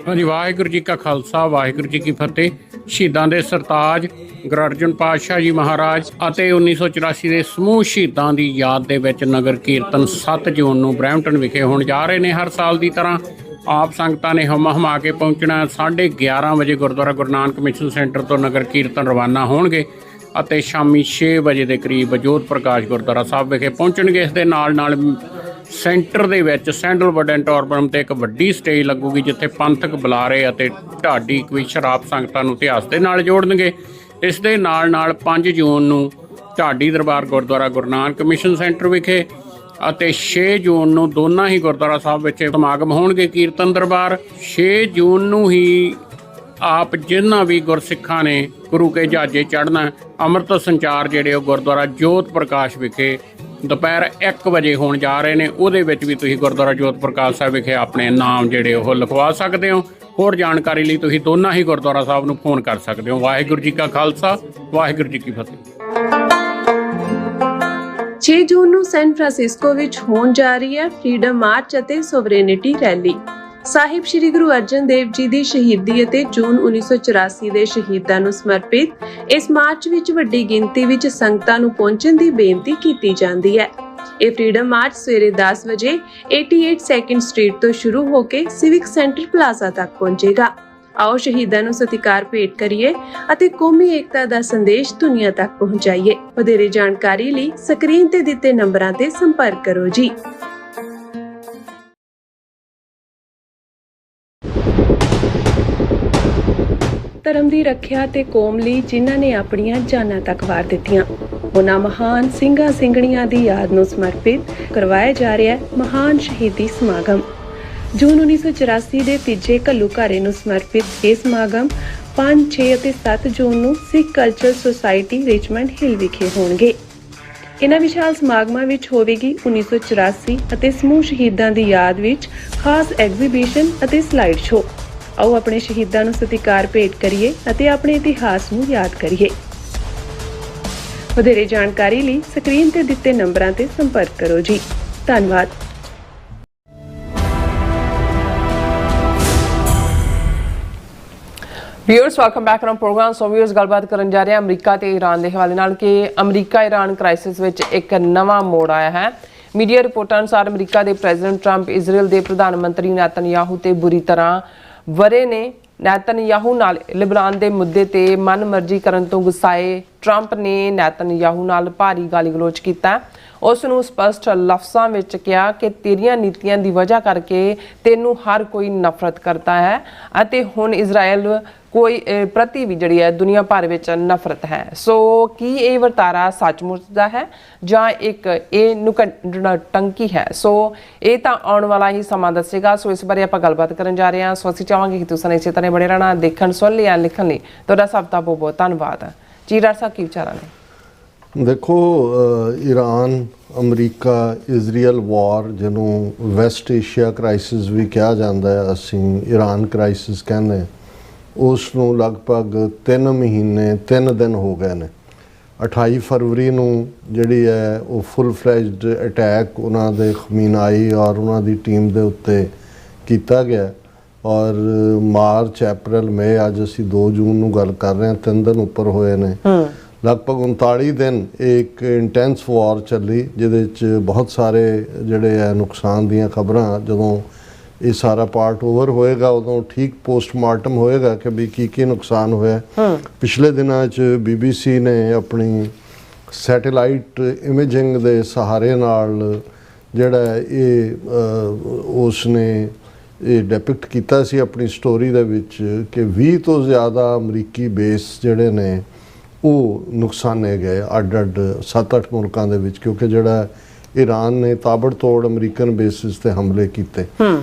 ਹਾਂਜੀ, ਵਾਹਿਗੁਰੂ ਜੀ ਕਾ ਖਾਲਸਾ, ਵਾਹਿਗੁਰੂ ਜੀ ਕੀ ਫਤਿਹ। ਸ਼ਹੀਦਾਂ ਦੇ ਸਰਤਾਜ ਗੁਰੂ ਅਰਜਨ ਪਾਤਸ਼ਾਹ ਜੀ ਮਹਾਰਾਜ ਅਤੇ 1984 ਦੇ ਸਮੂਹ ਸ਼ਹੀਦਾਂ ਦੀ ਯਾਦ ਦੇ ਵਿੱਚ ਨਗਰ ਕੀਰਤਨ 7 ਜੂਨ ਨੂੰ ਬਰੈਂਪਟਨ ਵਿਖੇ ਹੋਣ ਜਾ ਰਹੇ ਨੇ। ਹਰ ਸਾਲ ਦੀ ਤਰ੍ਹਾਂ ਆਪ ਸੰਗਤਾਂ ਨੇ ਹਮਾ ਕੇ ਪਹੁੰਚਣਾ। 11:30 ਵਜੇ ਗੁਰਦੁਆਰਾ ਗੁਰੂ ਨਾਨਕ ਮਿਸ਼ਨ ਸੈਂਟਰ ਤੋਂ ਨਗਰ ਕੀਰਤਨ ਰਵਾਨਾ ਹੋਣਗੇ ਅਤੇ ਸ਼ਾਮੀ 6 ਵਜੇ ਦੇ ਕਰੀਬ ਜੋਤ ਪ੍ਰਕਾਸ਼ ਗੁਰਦੁਆਰਾ ਸਾਹਿਬ ਵਿਖੇ ਪਹੁੰਚਣਗੇ। ਇਸ ਦੇ ਨਾਲ ਸੈਂਟਰ ਦੇ ਵਿੱਚ ਸੈਂਡਲਵੁੱਡ ਐਂਟੋਰਬਰਮ ਤੇ ਇੱਕ ਵੱਡੀ ਸਟੇਜ ਲੱਗੂਗੀ ਜਿੱਥੇ ਪੰਥਕ ਬੁਲਾਰੇ ਅਤੇ ਢਾਡੀ ਕੋਈ ਸ਼ਰਾਬ ਸੰਗਤਾਂ ਨੂੰ ਇਤਿਹਾਸ ਦੇ ਨਾਲ ਜੋੜਨਗੇ। ਇਸ ਦੇ ਨਾਲ 5 ਜੂਨ ਨੂੰ ਢਾਡੀ ਦਰਬਾਰ ਗੁਰਦੁਆਰਾ ਗੁਰੂ ਨਾਨਕ ਮਿਸ਼ਨ ਸੈਂਟਰ ਵਿਖੇ ਅਤੇ 6 ਜੂਨ ਨੂੰ ਦੋਨਾਂ ਹੀ ਗੁਰਦੁਆਰਾ ਸਾਹਿਬ ਵਿੱਚ ਸਮਾਗਮ ਹੋਣਗੇ ਕੀਰਤਨ ਦਰਬਾਰ। 6 ਜੂਨ ਨੂੰ ਹੀ ਆਪ ਜਿਨ੍ਹਾਂ ਵੀ ਗੁਰਸਿੱਖਾਂ ਨੇ ਗੁਰੂ ਕੇ ਜਹਾਜ਼ੇ ਚੜ੍ਹਨਾ ਅੰਮ੍ਰਿਤ ਸੰਚਾਰ ਜਿਹੜੇ ਉਹ ਗੁਰਦੁਆਰਾ ਜੋਤ ਪ੍ਰਕਾਸ਼ ਵਿਖੇ ਦੁਪਹਿਰ 1 ਵਜੇ ਹੋਣ ਜਾ ਰਹੇ ਨੇ। ਉਹਦੇ ਵਿੱਚ ਵੀ ਤੁਸੀਂ ਗੁਰਦੁਆਰਾ ਜੋਤ ਪ੍ਰਕਾਸ਼ ਸਾਹਿਬ ਵਿਖੇ ਆਪਣੇ ਨਾਮ ਜਿਹੜੇ ਉਹ ਲਿਖਵਾ ਸਕਦੇ ਹੋ। ਹੋਰ ਜਾਣਕਾਰੀ ਲਈ ਤੁਸੀਂ ਦੋਨਾਂ ਹੀ ਗੁਰਦੁਆਰਾ ਸਾਹਿਬ ਨੂੰ ਫੋਨ ਕਰ ਸਕਦੇ ਹੋ। ਵਾਹਿਗੁਰੂ ਜੀ ਕਾ ਖਾਲਸਾ, ਵਾਹਿਗੁਰੂ ਜੀ ਕੀ ਫਤਿਹ। 6 ਜੂਨ ਨੂੰ ਸੈਨ ਫਰਾਂਸਿਸਕੋ ਵਿੱਚ ਹੋਣ ਜਾ ਰਹੀ ਹੈ ਫਰੀडम ਮਾਰਚ ਅਤੇ ਸੋਵਰੇਨਿਟੀ ਰੈਲੀ। ਸਾਹਿਬ ਸ੍ਰੀ ਗੁਰੂ ਅਰਜਨ ਦੇਵ ਜੀ ਦੀ ਸ਼ਹੀਦੀ ਅਤੇ ਜੂਨ 1984 ਦੇ ਸ਼ਹੀਦਾਂ ਨੂੰ ਸਮਰਪਿਤ ਇਸ ਮਾਰਚ ਵਿੱਚ ਵੱਡੀ ਗਿਣਤੀ ਵਿੱਚ ਸੰਗਤਾਂ ਨੂੰ ਪਹੁੰਚਣ ਦੀ ਬੇਨਤੀ ਕੀਤੀ ਜਾਂਦੀ ਹੈ। ਇਹ ਫਰੀडम ਮਾਰਚ ਸਵੇਰੇ 10 ਵਜੇ 88 ਸੈਕਿੰਡ ਸਟਰੀਟ ਤੋਂ ਸ਼ੁਰੂ ਹੋ ਕੇ ਸਿਵਿਕ ਸੈਂਟਰ ਪਲਾਜ਼ਾ ਤੱਕ ਪਹੁੰਚੇਗਾ। ਆਓ ਸ਼ਹੀਦਾਂ ਨੂੰ ਸਤਿਕਾਰ ਭੇਟ ਕਰੀਏ ਅਤੇ ਕੌਮੀ ਏਕਤਾ ਦਾ ਸੰਦੇਸ਼ ਦੁਨੀਆ ਤੱਕ ਪਹੁੰਚਾਈਏ। ਵਧੇਰੇ ਜਾਣਕਾਰੀ ਲਈ ਸਕਰੀਨ ਤੇ ਦਿੱਤੇ ਨੰਬਰਾਂ ਤੇ ਸੰਪਰਕ ਕਰੋ ਜੀ। ਧਰਮ ਦੀ ਰੱਖਿਆ ਤੇ ਕੌਮ ਲਈ ਜਿਨ੍ਹਾਂ ਨੇ ਆਪਣੀਆਂ ਜਾਨਾਂ ਤੱਕ ਵਾਰ ਦਿੱਤੀਆਂ, ਉਹਨਾਂ ਮਹਾਨ ਸਿੰਘਾਂ ਸਿੰਘਣੀਆਂ ਦੀ ਯਾਦ ਨੂੰ ਸਮਰਪਿਤ ਕਰਵਾਇਆ ਜਾ ਰਿਹਾ ਹੈ ਮਹਾਨ ਸ਼ਹੀਦੀ ਸਮਾਗਮ। ਜੂਨ 1984 ਦੇ ਤੀਜੇ ਘੱਲੂਘਾਰੇ ਨੂੰ ਸਮਰਪਿਤ ਇਹ ਸਮਾਗਮ 5, 6 ਅਤੇ 7 ਜੂਨ ਨੂੰ ਸਿੱਖ ਕਲਚਰਲ ਸੁਸਾਇਟੀ ਰਿਚਮੰਡ ਹਿੱਲ ਵਿਖੇ ਹੋਣਗੇ। ਇਹਨਾਂ ਵਿਸ਼ਾਲ ਸਮਾਗਮਾਂ ਵਿੱਚ ਹੋਵੇਗੀ 1984 ਅਤੇ ਸਮੂਹ ਸ਼ਹੀਦਾਂ ਦੀ ਯਾਦ ਵਿੱਚ ਖਾਸ ਐਗਜ਼ੀਬਿਸ਼ਨ ਅਤੇ ਸਲਾਈਡ ਸ਼ੋਅ। ਆਓ ਆਪਣੇ ਸ਼ਹੀਦਾਂ ਨੂੰ ਸਤਿਕਾਰ ਭੇਟ ਕਰੀਏ ਅਤੇ ਆਪਣੇ ਇਤਿਹਾਸ ਨੂੰ ਯਾਦ ਕਰੀਏ। ਵਧੇਰੇ ਜਾਣਕਾਰੀ ਲਈ ਸਕਰੀਨ ਤੇ ਦਿੱਤੇ ਨੰਬਰਾਂ ਤੇ ਸੰਪਰਕ ਕਰੋ ਜੀ। ਧੰਨਵਾਦ। Viewers welcome back on programme. So viewers ਗੱਲਬਾਤ ਕਰਨ ਜਾ ਰਹੇ ਹਾਂ ਅਮਰੀਕਾ ਤੇ ਈਰਾਨ ਦੇ ਹਵਾਲੇ ਨਾਲ ਕਿ ਅਮਰੀਕਾ ਈਰਾਨ ਕ੍ਰਾਈਸਿਸ ਵਿੱਚ ਇੱਕ ਨਵਾਂ ਮੋੜ ਆਇਆ ਹੈ। ਮੀਡੀਆ ਰਿਪੋਰਟਾਂ ਅਨੁਸਾਰ ਅਮਰੀਕਾ ਦੇ ਪ੍ਰੈਜ਼ੀਡੈਂਟ ਟਰੰਪ ਇਜ਼ਰਾਈਲ ਦੇ ਪ੍ਰਧਾਨ ਮੰਤਰੀ ਨੇਤਨਯਾਹੂ ਤੇ ਬੁਰੀ ਤਰ੍ਹਾਂ ਵਰੇ ਨੇ। ਨੇਤਨਯਾਹੂ ਨਾਲ ਲਿਬਨਾਨ ਦੇ ਮੁੱਦੇ ਤੇ ਮਨਮਰਜ਼ੀ ਕਰਨ ਤੋਂ ਗੁੱਸਾਏ ਟਰੰਪ ਨੇ ਨੇਤਨਯਾਹੂ ਨਾਲ ਭਾਰੀ ਗਾਲੀ ਗਲੋਚ ਕੀਤਾ। ਉਸ ਨੂੰ ਸਪਸ਼ਟ ਲਫ਼ਜ਼ਾਂ ਵਿੱਚ ਕਿਹਾ ਕਿ ਤੇਰੀਆਂ ਨੀਤੀਆਂ ਦੀ ਵਜ੍ਹਾ ਕਰਕੇ ਤੈਨੂੰ ਹਰ ਕੋਈ ਨਫ਼ਰਤ ਕਰਦਾ ਹੈ ਅਤੇ ਹੁਣ ਇਜ਼ਰਾਈਲ ਕੋਈ ਪ੍ਰਤੀ ਵੀ ਜਿਹੜੀ ਹੈ ਦੁਨੀਆ ਭਰ ਵਿੱਚ ਨਫ਼ਰਤ ਹੈ। ਸੋ ਕੀ ਇਹ ਵਰਤਾਰਾ ਸੱਚਮੁੱਚ ਦਾ ਹੈ ਜਾਂ ਇੱਕ ਇਹ ਨੁਕਟੰਕੀ ਹੈ? ਸੋ ਇਹ ਤਾਂ ਆਉਣ ਵਾਲਾ ਹੀ ਸਮਾਂ ਦੱਸੇਗਾ। ਸੋ ਇਸ ਬਾਰੇ ਆਪਾਂ ਗੱਲਬਾਤ ਕਰਨ ਜਾ ਰਹੇ ਹਾਂ। ਸੋ ਅਸੀਂ ਚਾਹਾਂਗੇ ਕਿ ਤੁਸੀਂ ਇਸੇ ਤਰ੍ਹਾਂ ਬਣੇ ਰਹਿਣਾ। ਦੇਖਣ ਸੁਣ ਲਿਆ ਲਿਖਣ ਲਈ ਤੁਹਾਡਾ ਸਭ ਦਾ ਬਹੁਤ ਬਹੁਤ ਧੰਨਵਾਦ ਜੀ। ਡਾਕਟਰ ਸਾਹਿਬ ਕੀ ਵਿਚਾਰਾਂ ਨੇ? ਦੇਖੋ, ਈਰਾਨ ਅਮਰੀਕਾ ਇਜ਼ਰਾਈਲ ਵਾਰ ਜਿਹਨੂੰ ਵੈਸਟ ਏਸ਼ੀਆ ਕ੍ਰਾਈਸਿਸ ਵੀ ਕਿਹਾ ਜਾਂਦਾ ਹੈ, ਅਸੀਂ ਈਰਾਨ ਕ੍ਰਾਈਸਿਸ ਕਹਿੰਦੇ, ਉਸ ਨੂੰ ਲਗਭਗ 3 ਮਹੀਨੇ 3 ਦਿਨ ਹੋ ਗਏ ਨੇ। 28 ਫਰਵਰੀ ਨੂੰ ਜਿਹੜੀ ਹੈ ਉਹ ਫੁੱਲ ਫਲੈਜਡ ਅਟੈਕ ਉਹਨਾਂ ਦੇ ਖਮੀਨਾਈ ਔਰ ਉਹਨਾਂ ਦੀ ਟੀਮ ਦੇ ਉੱਤੇ ਕੀਤਾ ਗਿਆ ਔਰ ਮਾਰਚ, ਅਪ੍ਰੈਲ, ਮਈ, ਅੱਜ ਅਸੀਂ 2 ਜੂਨ ਨੂੰ ਗੱਲ ਕਰ ਰਹੇ ਹਾਂ, 3 ਦਿਨ ਉੱਪਰ ਹੋਏ ਨੇ। ਲਗਭਗ 39 ਦਿਨ ਇੱਕ ਇੰਟੈਂਸ ਵਾਰ ਚੱਲੀ ਜਿਹਦੇ 'ਚ ਬਹੁਤ ਸਾਰੇ ਜਿਹੜੇ ਹੈ ਨੁਕਸਾਨ ਦੀਆਂ ਖਬਰਾਂ, ਜਦੋਂ ਇਹ ਸਾਰਾ ਪਾਰਟ ਓਵਰ ਹੋਏਗਾ ਉਦੋਂ ਠੀਕ ਪੋਸਟਮਾਰਟਮ ਹੋਏਗਾ ਕਿ ਵੀ ਕੀ ਨੁਕਸਾਨ ਹੋਇਆ। ਪਿਛਲੇ ਦਿਨਾਂ 'ਚ BBC ਨੇ ਆਪਣੀ ਸੈਟੇਲਾਈਟ ਇਮੇਜਿੰਗ ਦੇ ਸਹਾਰੇ ਨਾਲ ਜਿਹੜਾ ਇਹ ਉਸ ਨੇ ਇਹ ਡਿਪਿਕਟ ਕੀਤਾ ਸੀ ਆਪਣੀ ਸਟੋਰੀ ਦੇ ਵਿੱਚ ਕਿ 20 ਤੋਂ ਜ਼ਿਆਦਾ ਅਮਰੀਕੀ ਬੇਸ ਜਿਹੜੇ ਨੇ ਉਹ ਨੁਕਸਾਨੇ ਗਏ ਅੱਡ-ਅੱਡ 7-8 ਮੁਲਕਾਂ ਦੇ ਵਿੱਚ, ਕਿਉਂਕਿ ਜਿਹੜਾ ਈਰਾਨ ਨੇ ਤਾਬੜਤੋੜ ਅਮਰੀਕਨ ਬੇਸਿਸ ਤੇ ਹਮਲੇ ਕੀਤੇ।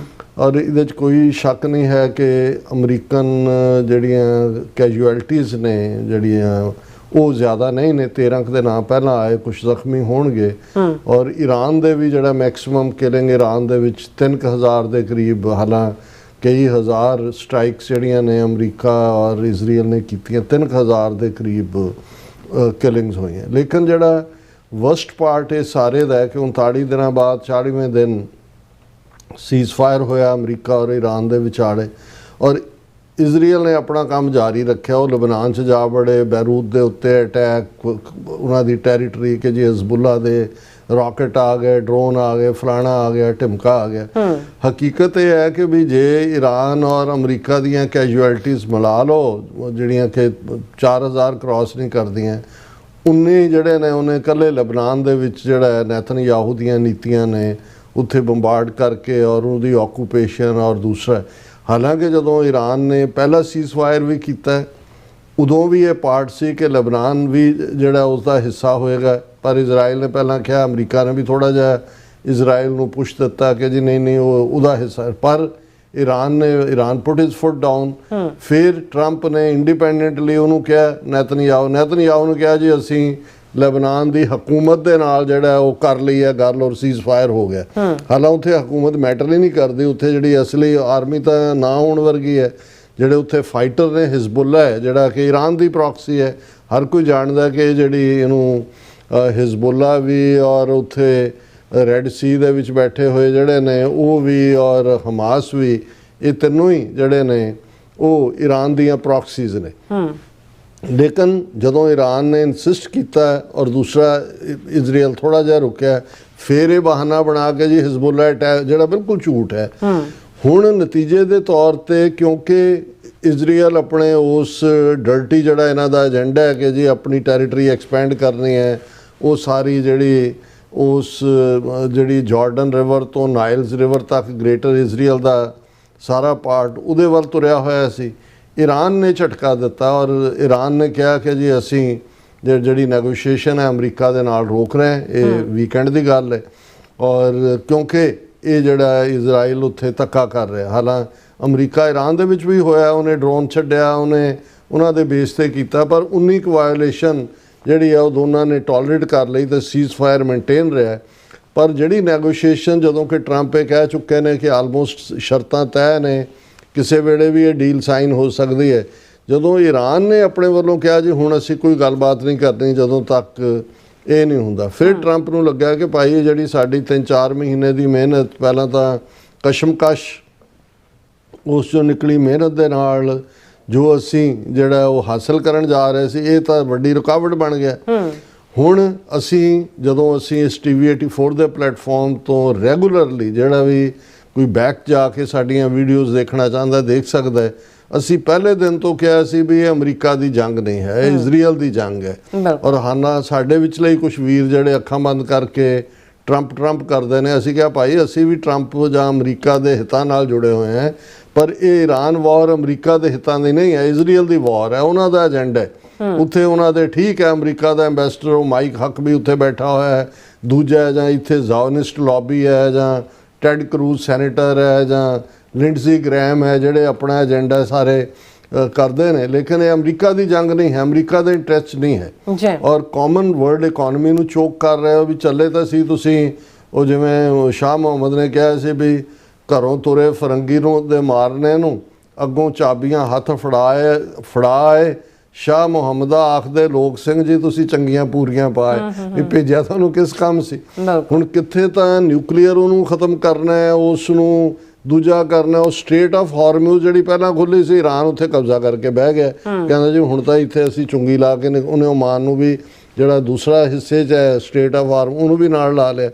ਔਰ ਇਹਦੇ 'ਚ ਕੋਈ ਸ਼ੱਕ ਨਹੀਂ ਹੈ ਕਿ ਅਮਰੀਕਨ ਜਿਹੜੀਆਂ ਕੈਜੂਅਲਟੀਜ਼ ਨੇ ਜਿਹੜੀਆਂ ਉਹ ਜ਼ਿਆਦਾ ਨਹੀਂ ਨੇ। 13 ਦੇ ਨਾਂ ਪਹਿਲਾਂ ਆਏ, ਕੁਝ ਜ਼ਖਮੀ ਹੋਣਗੇ। ਔਰ ਈਰਾਨ ਦੇ ਵੀ ਜਿਹੜਾ ਮੈਕਸਿਮਮ ਕਿਲਿੰਗ ਈਰਾਨ ਦੇ ਵਿੱਚ 3000 ਦੇ ਕਰੀਬ, ਹਾਲਾਂਕਿ ਕਈ ਹਜ਼ਾਰ ਸਟ੍ਰਾਈਕਸ ਜਿਹੜੀਆਂ ਨੇ ਅਮਰੀਕਾ ਔਰ ਇਜ਼ਰਾਈਲ ਨੇ ਕੀਤੀਆਂ, 3000 ਦੇ ਕਰੀਬ ਕਿਲਿੰਗਸ ਹੋਈਆਂ। ਲੇਕਿਨ ਜਿਹੜਾ ਵਰਸਟ ਪਾਰਟ ਇਹ ਸਾਰੇ ਦਾ ਹੈ ਕਿ 39 ਦਿਨਾਂ ਬਾਅਦ 40ਵੇਂ ਦਿਨ ਸੀਜ਼ਫਾਇਰ ਹੋਇਆ ਅਮਰੀਕਾ ਔਰ ਈਰਾਨ ਦੇ ਵਿਚਾਲੇ, ਔਰ ਇਜ਼ਰਾਈਲ ਨੇ ਆਪਣਾ ਕੰਮ ਜਾਰੀ ਰੱਖਿਆ। ਉਹ ਲਬਨਾਨ 'ਚ ਜਾ ਬੜੇ, ਬੈਰੂਤ ਦੇ ਉੱਤੇ ਅਟੈਕ, ਉਹਨਾਂ ਦੀ ਟੈਰੀਟਰੀ ਕਿ ਜੀ ਹਿਜ਼ਬੁੱਲਾ ਦੇ ਰਾਕਟ ਆ ਗਏ, ਡਰੋਨ ਆ ਗਏ, ਫਲਾਣਾ ਆ ਗਿਆ, ਢਿਮਕਾ ਆ ਗਿਆ। ਹਕੀਕਤ ਇਹ ਹੈ ਕਿ ਵੀ ਜੇ ਈਰਾਨ ਔਰ ਅਮਰੀਕਾ ਦੀਆਂ ਕੈਜੂਅਲਟੀਜ਼ ਮਿਲਾ ਲਓ ਜਿਹੜੀਆਂ ਕਿ 4000 ਕ੍ਰਾਸ ਨਹੀਂ ਕਰਦੀਆਂ, 19 ਜਿਹੜੇ ਨੇ ਉਹਨੇ ਇਕੱਲੇ ਲਬਨਾਨ ਦੇ ਵਿੱਚ ਜਿਹੜਾ ਨੇਤਨਯਾਹੂ ਦੀਆਂ ਨੀਤੀਆਂ ਨੇ ਉੱਥੇ ਬੰਬਾਰਡ ਕਰਕੇ ਔਰ ਉਹਦੀ ਆਕੂਪੇਸ਼ਨ ਔਰ ਦੂਸਰਾ। ਹਾਲਾਂਕਿ ਜਦੋਂ ਈਰਾਨ ਨੇ ਪਹਿਲਾ ਸੀਜ਼ਫਾਇਰ ਵੀ ਕੀਤਾ ਉਦੋਂ ਵੀ ਇਹ ਪਾਰਟ ਸੀ ਕਿ ਲਬਨਾਨ ਵੀ ਜਿਹੜਾ ਉਸ ਦਾ ਹਿੱਸਾ ਹੋਏਗਾ, ਪਰ ਇਜ਼ਰਾਈਲ ਨੇ ਪਹਿਲਾਂ ਕਿਹਾ, ਅਮਰੀਕਾ ਨੇ ਵੀ ਥੋੜ੍ਹਾ ਜਿਹਾ ਇਜ਼ਰਾਈਲ ਨੂੰ ਪੁਸ਼ ਦਿੱਤਾ ਕਿ ਜੀ ਨਹੀਂ ਉਹ ਉਹਦਾ ਹਿੱਸਾ। ਪਰ ਈਰਾਨ ਪੁੱਟ ਹਿਜ਼ ਫੁੱਟ ਡਾਊਨ। ਫਿਰ ਟਰੰਪ ਨੇ ਇੰਡੀਪੈਂਡੈਂਟਲੀ ਉਹਨੂੰ ਕਿਹਾ, ਨੈਤਨਯਾਹੂ ਨੂੰ ਕਿਹਾ ਜੀ ਅਸੀਂ ਲੈਬਨਾਨ ਦੀ ਹਕੂਮਤ ਦੇ ਨਾਲ ਜਿਹੜਾ ਉਹ ਕਰ ਲਈ ਹੈ ਗੱਲ ਔਰ ਸੀਜ਼ ਫਾਇਰ ਹੋ ਗਿਆ। ਹਾਲਾਂਕਿ ਉੱਥੇ ਹਕੂਮਤ ਮੈਟਰ ਹੀ ਨਹੀਂ ਕਰਦੀ, ਉੱਥੇ ਜਿਹੜੀ ਅਸਲੀ ਆਰਮੀ ਤਾਂ ਨਾ ਹੋਣ ਵਰਗੀ ਹੈ। ਜਿਹੜੇ ਉੱਥੇ ਫਾਈਟਰ ਨੇ ਹਿਜ਼ਬੁੱਲਾ ਹੈ ਜਿਹੜਾ ਕਿ ਈਰਾਨ ਦੀ ਪ੍ਰੋਕਸੀ ਹੈ, ਹਰ ਕੋਈ ਜਾਣਦਾ ਕਿ ਜਿਹੜੀ ਇਹਨੂੰ ਹਿਜ਼ਬੁੱਲਾ ਵੀ ਔਰ ਉੱਥੇ ਰੈੱਡ ਸੀ ਦੇ ਵਿੱਚ ਬੈਠੇ ਹੋਏ ਜਿਹੜੇ ਨੇ ਉਹ ਵੀ ਔਰ ਹਮਾਸ ਵੀ, ਇਹ ਤਿੰਨੋਂ ਹੀ ਜਿਹੜੇ ਨੇ ਉਹ ਈਰਾਨ ਦੀਆਂ ਪ੍ਰੋਕਸੀਜ਼ ਨੇ। ਲੇਕਿਨ ਜਦੋਂ ਈਰਾਨ ਨੇ ਇਨਸਿਸਟ ਕੀਤਾ ਔਰ ਦੂਸਰਾ ਇਜ਼ਰਾਈਲ ਥੋੜ੍ਹਾ ਜਿਹਾ ਰੁਕਿਆ, ਫਿਰ ਇਹ ਬਹਾਨਾ ਬਣਾ ਕੇ ਜੀ ਹਿਜ਼ਬੁੱਲਾ ਅਟੈਕ, ਜਿਹੜਾ ਬਿਲਕੁਲ ਝੂਠ ਹੈ। ਹੁਣ ਨਤੀਜੇ ਦੇ ਤੌਰ ਤੇ ਕਿਉਂਕਿ ਇਜ਼ਰਾਈਲ ਆਪਣੇ ਉਸ ਡਰਟੀ ਜਿਹੜਾ ਇਹਨਾਂ ਦਾ ਏਜੰਡਾ ਹੈ ਕਿ ਜੀ ਆਪਣੀ ਟੈਰੀਟਰੀ ਐਕਸਪੈਂਡ ਕਰਨੀ ਹੈ, ਉਹ ਸਾਰੀ ਜਿਹੜੀ ਜਾਰਡਨ ਰਿਵਰ ਤੋਂ ਨਾਈਲਸ ਰਿਵਰ ਤੱਕ ਗ੍ਰੇਟਰ ਇਜ਼ਰਾਈਲ ਦਾ ਸਾਰਾ ਪਾਰਟ ਉਹਦੇ ਵੱਲ ਤੁਰਿਆ ਹੋਇਆ ਸੀ। ਈਰਾਨ ਨੇ ਝਟਕਾ ਦਿੱਤਾ ਔਰ ਈਰਾਨ ਨੇ ਕਿਹਾ ਕਿ ਜੀ ਅਸੀਂ ਜਿਹੜੀ ਨੈਗੋਸ਼ੀਏਸ਼ਨ ਹੈ ਅਮਰੀਕਾ ਦੇ ਨਾਲ ਰੋਕ ਰਹੇ ਹਾਂ। ਇਹ ਵੀਕਐਂਡ ਦੀ ਗੱਲ ਹੈ ਔਰ ਕਿਉਂਕਿ ਇਹ ਜਿਹੜਾ ਇਜ਼ਰਾਈਲ ਉੱਥੇ ਧੱਕਾ ਕਰ ਰਿਹਾ। ਹਾਲਾਂਕਿ ਅਮਰੀਕਾ ਈਰਾਨ ਦੇ ਵਿੱਚ ਵੀ ਹੋਇਆ, ਉਹਨੇ ਡਰੋਨ ਛੱਡਿਆ, ਉਹਨੇ ਉਹਨਾਂ ਦੇ ਬੇਸ 'ਤੇ ਕੀਤਾ, ਪਰ 19 ਕੁ ਵਾਇਓਲੇਸ਼ਨ ਜਿਹੜੀ ਆ ਉਹ ਦੋਨਾਂ ਨੇ ਟੋਲਰੇਟ ਕਰ ਲਈ ਤੇ ਸੀਜ਼ ਫਾਇਰ ਮੇਨਟੇਨ ਰਿਹਾ। ਪਰ ਜਿਹੜੀ ਨੈਗੋਸ਼ੀਏਸ਼ਨ ਜਦੋਂ ਕਿ ਟਰੰਪ ਇਹ ਕਹਿ ਚੁੱਕੇ ਨੇ ਕਿ ਆਲਮੋਸਟ ਸ਼ਰਤਾਂ ਤੈਅ ਨੇ, ਕਿਸੇ ਵੇਲੇ ਵੀ ਇਹ ਡੀਲ ਸਾਈਨ ਹੋ ਸਕਦੀ ਹੈ, ਜਦੋਂ ਈਰਾਨ ਨੇ ਆਪਣੇ ਵੱਲੋਂ ਕਿਹਾ ਜੀ ਹੁਣ ਅਸੀਂ ਕੋਈ ਗੱਲਬਾਤ ਨਹੀਂ ਕਰਨੀ ਜਦੋਂ ਤੱਕ ਇਹ ਨਹੀਂ ਹੁੰਦਾ, ਫਿਰ ਟਰੰਪ ਨੂੰ ਲੱਗਾ ਕਿ ਭਾਈ ਜਿਹੜੀ ਸਾਡੀ 3-4 ਮਹੀਨੇ ਦੀ ਮਿਹਨਤ, ਪਹਿਲਾਂ ਤਾਂ ਕਸ਼ਮਕਸ਼ ਉਸ 'ਚੋਂ ਨਿਕਲੀ ਮਿਹਨਤ ਦੇ ਨਾਲ ਜੋ ਅਸੀਂ ਜਿਹੜਾ ਉਹ ਹਾਸਲ ਕਰਨ ਜਾ ਰਹੇ ਸੀ, ਇਹ ਤਾਂ ਵੱਡੀ ਰੁਕਾਵਟ ਬਣ ਗਿਆ। ਹੁਣ ਜਦੋਂ ਅਸੀਂ ਇਸ TV 84 ਦੇ ਪਲੇਟਫਾਰਮ ਤੋਂ ਰੈਗੂਲਰਲੀ ਜਿਹੜਾ ਵੀ ਕੋਈ ਬੈਕ ਜਾ ਕੇ ਸਾਡੀਆਂ ਵੀਡੀਓਜ਼ ਦੇਖਣਾ ਚਾਹੁੰਦਾ ਦੇਖ ਸਕਦਾ ਹੈ। ਅਸੀਂ ਪਹਿਲੇ ਦਿਨ ਤੋਂ ਕਿਹਾ ਸੀ ਵੀ ਇਹ ਅਮਰੀਕਾ ਦੀ ਜੰਗ ਨਹੀਂ ਹੈ, ਇਹ ਇਜ਼ਰਾਈਲ ਦੀ ਜੰਗ ਹੈ। ਔਰ ਹਾਨਾ ਸਾਡੇ ਵਿਚਲੇ ਹੀ ਕੁਝ ਵੀਰ ਜਿਹੜੇ ਅੱਖਾਂ ਬੰਦ ਕਰਕੇ ਟਰੰਪ ਕਰਦੇ ਨੇ, ਅਸੀਂ ਕਿਹਾ ਭਾਈ ਅਸੀਂ ਵੀ ਟਰੰਪ ਜਾਂ ਅਮਰੀਕਾ ਦੇ ਹਿੱਤਾਂ ਨਾਲ ਜੁੜੇ ਹੋਏ ਹਾਂ, ਪਰ ਇਹ ਈਰਾਨ ਵਾਰ ਅਮਰੀਕਾ ਦੇ ਹਿੱਤਾਂ ਦੀ ਨਹੀਂ ਹੈ, ਇਜ਼ਰਾਈਲ ਦੀ ਵਾਰ ਹੈ, ਉਹਨਾਂ ਦਾ ਏਜੰਡਾ ਹੈ। ਉੱਥੇ ਉਹਨਾਂ ਦੇ ਠੀਕ ਹੈ ਅਮਰੀਕਾ ਦਾ ਐਂਬੈਸਡਰ ਉਹ ਮਾਈਕ ਹੱਕ ਵੀ ਉੱਥੇ ਬੈਠਾ ਹੋਇਆ ਹੈ, ਦੂਜਾ ਜਾਂ ਇੱਥੇ ਜ਼ਾਇਨਿਸਟ ਲੌਬੀ ਹੈ, ਜਾਂ ਟੈਡ ਕਰੂਜ਼ ਸੈਨੇਟਰ ਹੈ, ਜਾਂ ਲਿੰਡਜ਼ੀ ਗ੍ਰੈਮ ਹੈ, ਜਿਹੜੇ ਆਪਣਾ ਏਜੰਡਾ ਸਾਰੇ ਕਰਦੇ ਨੇ। ਲੇਕਿਨ ਇਹ ਅਮਰੀਕਾ ਦੀ ਜੰਗ ਨਹੀਂ ਹੈ, ਅਮਰੀਕਾ ਦੇ ਇੰਟਰਸਟ ਨਹੀਂ ਹੈ ਔਰ ਕਾਮਨ ਵਰਲਡ ਇਕੋਨਮੀ ਨੂੰ ਚੋਕ ਕਰ ਰਹੇ ਹੋ। ਵੀ ਚੱਲੇ ਤਾਂ ਸੀ ਤੁਸੀਂ ਉਹ ਜਿਵੇਂ ਸ਼ਾਹ ਮੁਹੰਮਦ ਨੇ ਕਿਹਾ ਸੀ ਵੀ ਘਰੋਂ ਤੁਰੇ ਫਰੰਗੀ ਨੂੰ ਦੇ ਮਾਰਨੇ ਨੂੰ ਅੱਗੋਂ ਚਾਬੀਆਂ ਹੱਥ ਫੜਾਏ ਸ਼ਾਹ ਮੁਹੰਮਦਾ ਆਖਦੇ ਲੋਕ ਸਿੰਘ ਜੀ ਤੁਸੀਂ ਚੰਗੀਆਂ ਪੂਰੀਆਂ ਪਾਏ, ਵੀ ਭੇਜਿਆ ਤੁਹਾਨੂੰ ਕਿਸ ਕੰਮ ਸੀ। ਹੁਣ ਕਿੱਥੇ ਤਾਂ ਨਿਊਕਲੀਅਰ ਉਹਨੂੰ ਖਤਮ ਕਰਨਾ ਹੈ, ਉਸ ਨੂੰ ਦੂਜਾ ਕਰਨਾ। ਉਹ ਸਟ੍ਰੇਟ ਆਫ ਹਾਰਮੂਜ਼ ਜਿਹੜੀ ਪਹਿਲਾਂ ਖੁੱਲ੍ਹੀ ਸੀ, ਈਰਾਨ ਉੱਥੇ ਕਬਜ਼ਾ ਕਰਕੇ ਬਹਿ ਗਿਆ, ਕਹਿੰਦਾ ਜੀ ਹੁਣ ਤਾਂ ਇੱਥੇ ਅਸੀਂ ਚੁੰਗੀ ਲਾ ਕੇ ਉਹਨੇ ਓਮਾਨ ਨੂੰ ਵੀ ਜਿਹੜਾ ਦੂਸਰਾ ਹਿੱਸੇ 'ਚ ਹੈ ਸਟ੍ਰੇਟ ਆਫ ਹਾਰਮ ਉਹਨੂੰ ਵੀ ਨਾਲ ਲਾ ਲਿਆ।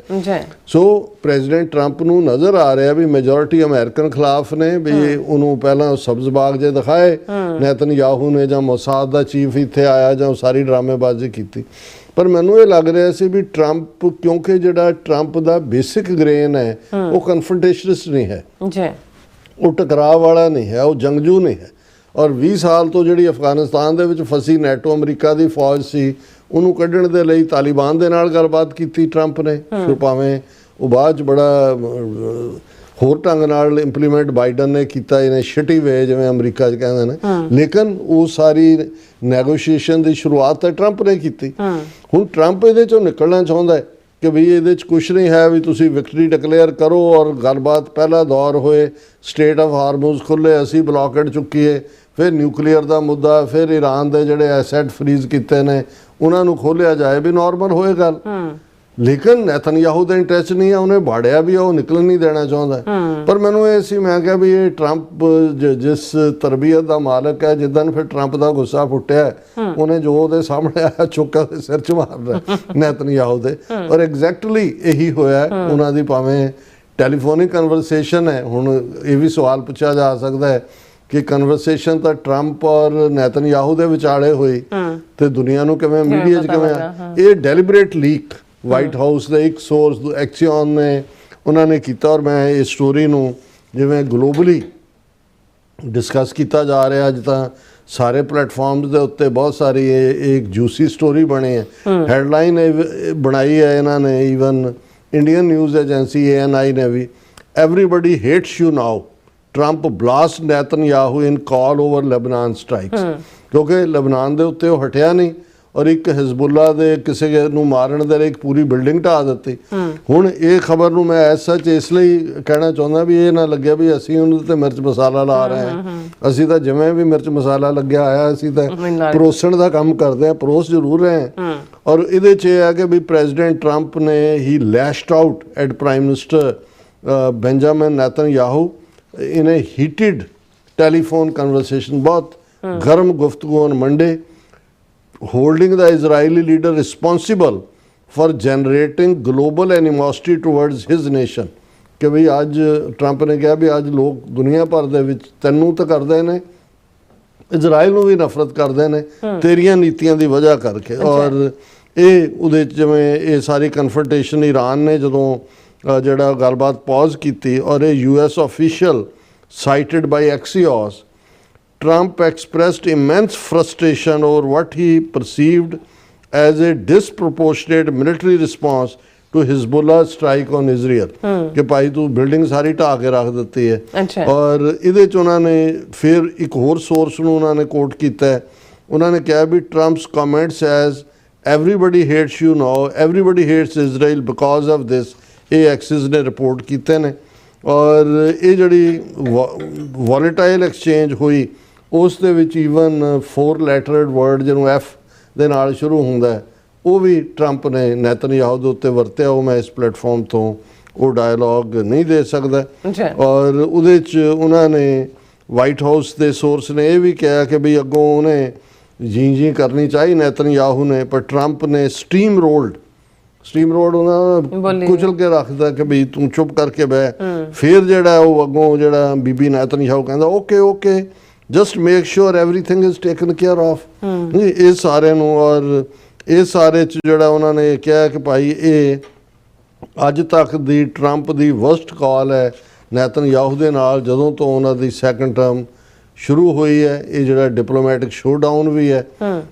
ਸੋ ਪ੍ਰੈਜ਼ੀਡੈਂਟ ਟਰੰਪ ਨੂੰ ਨਜ਼ਰ ਆ ਰਿਹਾ ਵੀ ਮੈਜੋਰਿਟੀ ਅਮਰੀਕਨ ਖਿਲਾਫ ਨੇ, ਵੀ ਉਹਨੂੰ ਪਹਿਲਾਂ ਸਬਜ਼ ਬਾਗ ਜੇ ਦਿਖਾਏ ਨੈਤਨਯਾਹੂ ਨੇ, ਜਾਂ ਮੋਸਾਦ ਦਾ ਚੀਫ ਇੱਥੇ ਆਇਆ, ਜਾਂ ਸਾਰੀ ਡਰਾਮੇਬਾਜ਼ੀ ਕੀਤੀ। ਪਰ ਮੈਨੂੰ ਇਹ ਲੱਗ ਰਿਹਾ ਸੀ ਵੀ ਟਰੰਪ, ਕਿਉਂਕਿ ਜਿਹੜਾ ਟਰੰਪ ਦਾ ਬੇਸਿਕ ਗ੍ਰੇਨ ਹੈ ਉਹ ਕਨਫਰੰਟੇਸ਼ਨਿਸਟ ਨਹੀਂ ਹੈ, ਉਹ ਟਕਰਾਅ ਵਾਲਾ ਨਹੀਂ ਹੈ, ਉਹ ਜੰਗਜੂ ਨਹੀਂ ਹੈ। ਔਰ 20 ਸਾਲ ਤੋਂ ਜਿਹੜੀ ਅਫਗਾਨਿਸਤਾਨ ਦੇ ਵਿੱਚ ਫਸੀ ਨੈਟੋ ਅਮਰੀਕਾ ਦੀ ਫੌਜ ਸੀ, ਉਹਨੂੰ ਕੱਢਣ ਦੇ ਲਈ ਤਾਲਿਬਾਨ ਦੇ ਨਾਲ ਗੱਲਬਾਤ ਕੀਤੀ ਟਰੰਪ ਨੇ। ਫਿਰ ਭਾਵੇਂ ਉਹ ਬਾਅਦ 'ਚ ਬੜਾ ਹੋਰ ਢੰਗ ਨਾਲ ਇੰਪਲੀਮੈਂਟ ਬਾਈਡਨ ਨੇ ਕੀਤਾ, ਇਨੀਸ਼ੀਏਟਿਵ ਵੇ ਜਿਵੇਂ ਅਮਰੀਕਾ 'ਚ ਕਹਿੰਦੇ ਨੇ, ਲੇਕਿਨ ਉਹ ਸਾਰੀ ਨੈਗੋਸ਼ੀਏਸ਼ਨ ਦੀ ਸ਼ੁਰੂਆਤ ਤਾਂ ਟਰੰਪ ਨੇ ਕੀਤੀ। ਹੁਣ ਟਰੰਪ ਇਹਦੇ 'ਚੋਂ ਨਿਕਲਣਾ ਚਾਹੁੰਦਾ ਹੈ ਕਿ ਵੀ ਇਹਦੇ 'ਚ ਕੁਛ ਨਹੀਂ ਹੈ, ਵੀ ਤੁਸੀਂ ਵਿਕਟਰੀ ਡਿਕਲੇਅਰ ਕਰੋ ਔਰ ਗੱਲਬਾਤ ਪਹਿਲਾ ਦੌਰ ਹੋਏ, ਸਟ੍ਰੇਟ ਆਫ ਹਾਰਮੂਜ਼ ਖੁੱਲ੍ਹੇ, ਅਸੀਂ ਬਲੌਕੇਡ ਚੁੱਕੀਏ, ਫਿਰ ਨਿਊਕਲੀਅਰ ਦਾ ਮੁੱਦਾ, ਫਿਰ ਈਰਾਨ ਦੇ ਜਿਹੜੇ ਐਸੈਟ ਫਰੀਜ਼ ਕੀਤੇ ਨੇ ਉਹਨਾਂ ਨੂੰ ਖੋਲ੍ਹਿਆ ਜਾਏ, ਵੀ ਨਾਰਮਲ ਹੋਏ ਗੱਲ। ਲੇਕਿਨ ਨੈਤਨਯਾਹੂ ਦਾ ਇੰਟਰਸਟ ਨਹੀਂ ਹੈ, ਉਹਨੇ ਬਾੜਿਆ ਵੀ, ਉਹ ਨਿਕਲਣ ਨਹੀਂ ਦੇਣਾ ਚਾਹੁੰਦਾ। ਪਰ ਮੈਨੂੰ ਇਹ ਸੀ, ਮੈਂ ਕਿਹਾ ਵੀ ਇਹ ਟਰੰਪ ਜਿਸ ਤਰਬੀਅਤ ਦਾ ਮਾਲਕ ਹੈ, ਜਿੱਦਣ ਫਿਰ ਟਰੰਪ ਦਾ ਗੁੱਸਾ ਫੁੱਟਿਆ, ਉਹਨੇ ਜੋ ਉਹਦੇ ਸਾਹਮਣੇ ਆਇਆ ਚੁੱਕ ਕੇ ਸਿਰ 'ਚ ਮਾਰਦਾ ਨੈਤਨਯਾਹੂ ਦੇ। ਔਰ ਐਗਜ਼ੈਕਟਲੀ ਇਹੀ ਹੋਇਆ ਉਹਨਾਂ ਦੀ। ਭਾਵੇਂ ਟੈਲੀਫੋਨਿਕ ਕਨਵਰਸੇਸ਼ਨ ਹੈ, ਹੁਣ ਇਹ ਵੀ ਸਵਾਲ ਪੁੱਛਿਆ ਜਾ ਸਕਦਾ ਹੈ ਕਿ ਕਨਵਰਸੇਸ਼ਨ ਤਾਂ ਟਰੰਪ ਔਰ ਨੈਤਨਯਾਹੂ ਦੇ ਵਿਚਾਲੇ ਹੋਈ ਤੇ ਦੁਨੀਆ ਨੂੰ ਕਿਵੇਂ, ਮੀਡੀਆ 'ਚ ਕਿਵੇਂ? ਇਹ ਡੈਲੀਬਰੇਟ ਲੀਕ ਵਾਈਟ ਹਾਊਸ ਦੇ ਇੱਕ ਸੋਰਸ ਐਕਸੀਓਨ ਨੇ ਉਹਨਾਂ ਨੇ ਕੀਤਾ। ਔਰ ਮੈਂ ਇਸ ਸਟੋਰੀ ਨੂੰ ਜਿਵੇਂ ਗਲੋਬਲੀ ਡਿਸਕਸ ਕੀਤਾ ਜਾ ਰਿਹਾ, ਅੱਜ ਤਾਂ ਸਾਰੇ ਪਲੇਟਫਾਰਮਸ ਦੇ ਉੱਤੇ ਬਹੁਤ ਸਾਰੀ ਇਹ ਇੱਕ ਜੂਸੀ ਸਟੋਰੀ ਬਣੀ ਹੈ। ਹੈਡਲਾਈਨ ਬਣਾਈ ਹੈ ਇਹਨਾਂ ਨੇ, even Indian news agency ANI ਨੇ ਵੀ, everybody hates you now, Trump blast Netanyahu in call over Lebanon strikes. ਕਿਉਂਕਿ ਲੈਬਨਾਨ ਦੇ ਉੱਤੇ ਉਹ ਹਟਿਆ ਨਹੀਂ ਔਰ ਇੱਕ ਹਿਜ਼ਬੁੱਲਾ ਦੇ ਕਿਸੇ ਨੂੰ ਮਾਰਨ ਦੇ ਲਈ ਇੱਕ ਪੂਰੀ ਬਿਲਡਿੰਗ ਢਾਹ ਦਿੱਤੀ। ਹੁਣ ਇਹ ਖਬਰ ਨੂੰ ਮੈਂ ਐਸ ਸੱਚ ਇਸ ਲਈ ਕਹਿਣਾ ਚਾਹੁੰਦਾ ਵੀ ਇਹ ਨਾ ਲੱਗਿਆ ਵੀ ਅਸੀਂ ਉਹਨਾਂ 'ਤੇ ਮਿਰਚ ਮਸਾਲਾ ਲਾ ਰਹੇ ਹਾਂ। ਅਸੀਂ ਤਾਂ ਜਿਵੇਂ ਵੀ ਮਿਰਚ ਮਸਾਲਾ ਲੱਗਿਆ ਆਇਆ, ਅਸੀਂ ਤਾਂ ਪਰੋਸਣ ਦਾ ਕੰਮ ਕਰਦੇ ਹਾਂ, ਪਰੋਸ ਜ਼ਰੂਰ ਰਹੇ ਹਾਂ। ਔਰ ਇਹਦੇ 'ਚ ਇਹ ਹੈ ਕਿ ਵੀ ਪ੍ਰੈਜ਼ੀਡੈਂਟ ਟਰੰਪ ਨੇ he lashed out at prime minister Benjamin Netanyahu in a heated telephone conversation. ਬਹੁਤ ਗਰਮ ਗੁਫ਼ਤਗੂ on Monday, holding the Israeli leader responsible for generating global animosity towards his nation। ਕਿ ਵੀ ਅੱਜ ਟਰੰਪ ਨੇ ਕਿਹਾ ਵੀ ਅੱਜ ਲੋਕ ਦੁਨੀਆ ਭਰ ਦੇ ਵਿੱਚ ਤੈਨੂੰ ਤਾਂ ਕਰਦੇ ਨੇ, ਇਜ਼ਰਾਈਲ ਨੂੰ ਵੀ ਨਫ਼ਰਤ ਕਰਦੇ ਨੇ ਤੇਰੀਆਂ ਨੀਤੀਆਂ ਦੀ ਵਜ੍ਹਾ ਕਰਕੇ। ਔਰ ਇਹ ਉਹਦੇ 'ਚ ਜਿਵੇਂ ਇਹ ਸਾਰੀ ਕਨਫਰੰਟੇਸ਼ਨ ਈਰਾਨ ਨੇ ਜਦੋਂ ਜਿਹੜਾ ਗੱਲਬਾਤ ਪੌਜ਼ ਕੀਤੀ, ਔਰ ਇਹ US official cited by Axios, Trump expressed immense frustration over what he perceived as a disproportionate military response to Hezbollah strike on Israel। कि भाई तू बिल्डिंग सारी ढा के रख ਦਿੱਤੀ है। और ਇਹਦੇ 'ਚ ਉਹਨਾਂ ਨੇ ਫਿਰ ਇੱਕ ਹੋਰ ਸੋਰਸ ਨੂੰ ਉਹਨਾਂ ਨੇ ਕੋਟ ਕੀਤਾ ਹੈ। ਉਹਨਾਂ ਨੇ ਕਿਹਾ ਵੀ Trump's comments as everybody hates you now, everybody hates Israel because of this, ਇਹ ਐਕਸਿਸ ਨੇ ਰਿਪੋਰਟ ਕੀਤੇ ਨੇ। ਔਰ ਇਹ ਜਿਹੜੀ ਵੋਲੇਟਾਈਲ ਐਕਸਚੇਂਜ ਹੋਈ ਉਸ ਦੇ ਵਿੱਚ ਈਵਨ 4 ਲੈਟਰਡ ਵਰਡ ਜਿਹਨੂੰ F ਦੇ ਨਾਲ ਸ਼ੁਰੂ ਹੁੰਦਾ ਹੈ, ਉਹ ਵੀ ਟਰੰਪ ਨੇ ਨੈਤਨਯਾਹੂ ਦੇ ਉੱਤੇ ਵਰਤਿਆ। ਉਹ ਮੈਂ ਇਸ ਪਲੇਟਫਾਰਮ ਤੋਂ ਉਹ ਡਾਇਲੌਗ ਨਹੀਂ ਦੇ ਸਕਦਾ। ਔਰ ਉਹਦੇ 'ਚ ਉਹਨਾਂ ਨੇ ਵਾਈਟ ਹਾਊਸ ਦੇ ਸੋਰਸ ਨੇ ਇਹ ਵੀ ਕਿਹਾ ਕਿ ਵੀ ਅੱਗੋਂ ਉਹਨੇ ਜੀ ਕਰਨੀ ਚਾਹੀ ਨੈਤਨਯਾਹੂ ਨੇ, ਪਰ ਟਰੰਪ ਨੇ ਸਟੀਮ ਰੋਡ ਉਹਨਾਂ ਕੁਚਲ ਕੇ ਰੱਖਦਾ ਕਿ ਵੀ ਤੂੰ ਚੁੱਪ ਕਰਕੇ ਬਹਿ। ਫਿਰ ਜਿਹੜਾ ਉਹ ਅੱਗੋਂ ਜਿਹੜਾ ਬੀਬੀ ਨੈਤਨਯਾਹੂ ਕਹਿੰਦਾ okay just make sure everything is taken care of. ਇਹ ਸਾਰਿਆਂ ਨੂੰ ਔਰ ਇਹ ਸਾਰੇ 'ਚ ਜਿਹੜਾ ਉਹਨਾਂ ਨੇ ਕਿਹਾ ਕਿ ਭਾਈ ਇਹ ਅੱਜ ਤੱਕ ਦੀ ਟਰੰਪ ਦੀ ਵਰਸਟ ਕਾਲ ਹੈ ਨੈਤਨਯਾਹੂ ਦੇ ਨਾਲ ਜਦੋਂ ਤੋਂ ਉਹਨਾਂ ਦੀ ਸੈਕੰਡ ਟਰਮ ਸ਼ੁਰੂ ਹੋਈ ਹੈ। ਇਹ ਜਿਹੜਾ ਡਿਪਲੋਮੈਟਿਕ ਸ਼ੋਡਾਊਨ ਵੀ ਹੈ।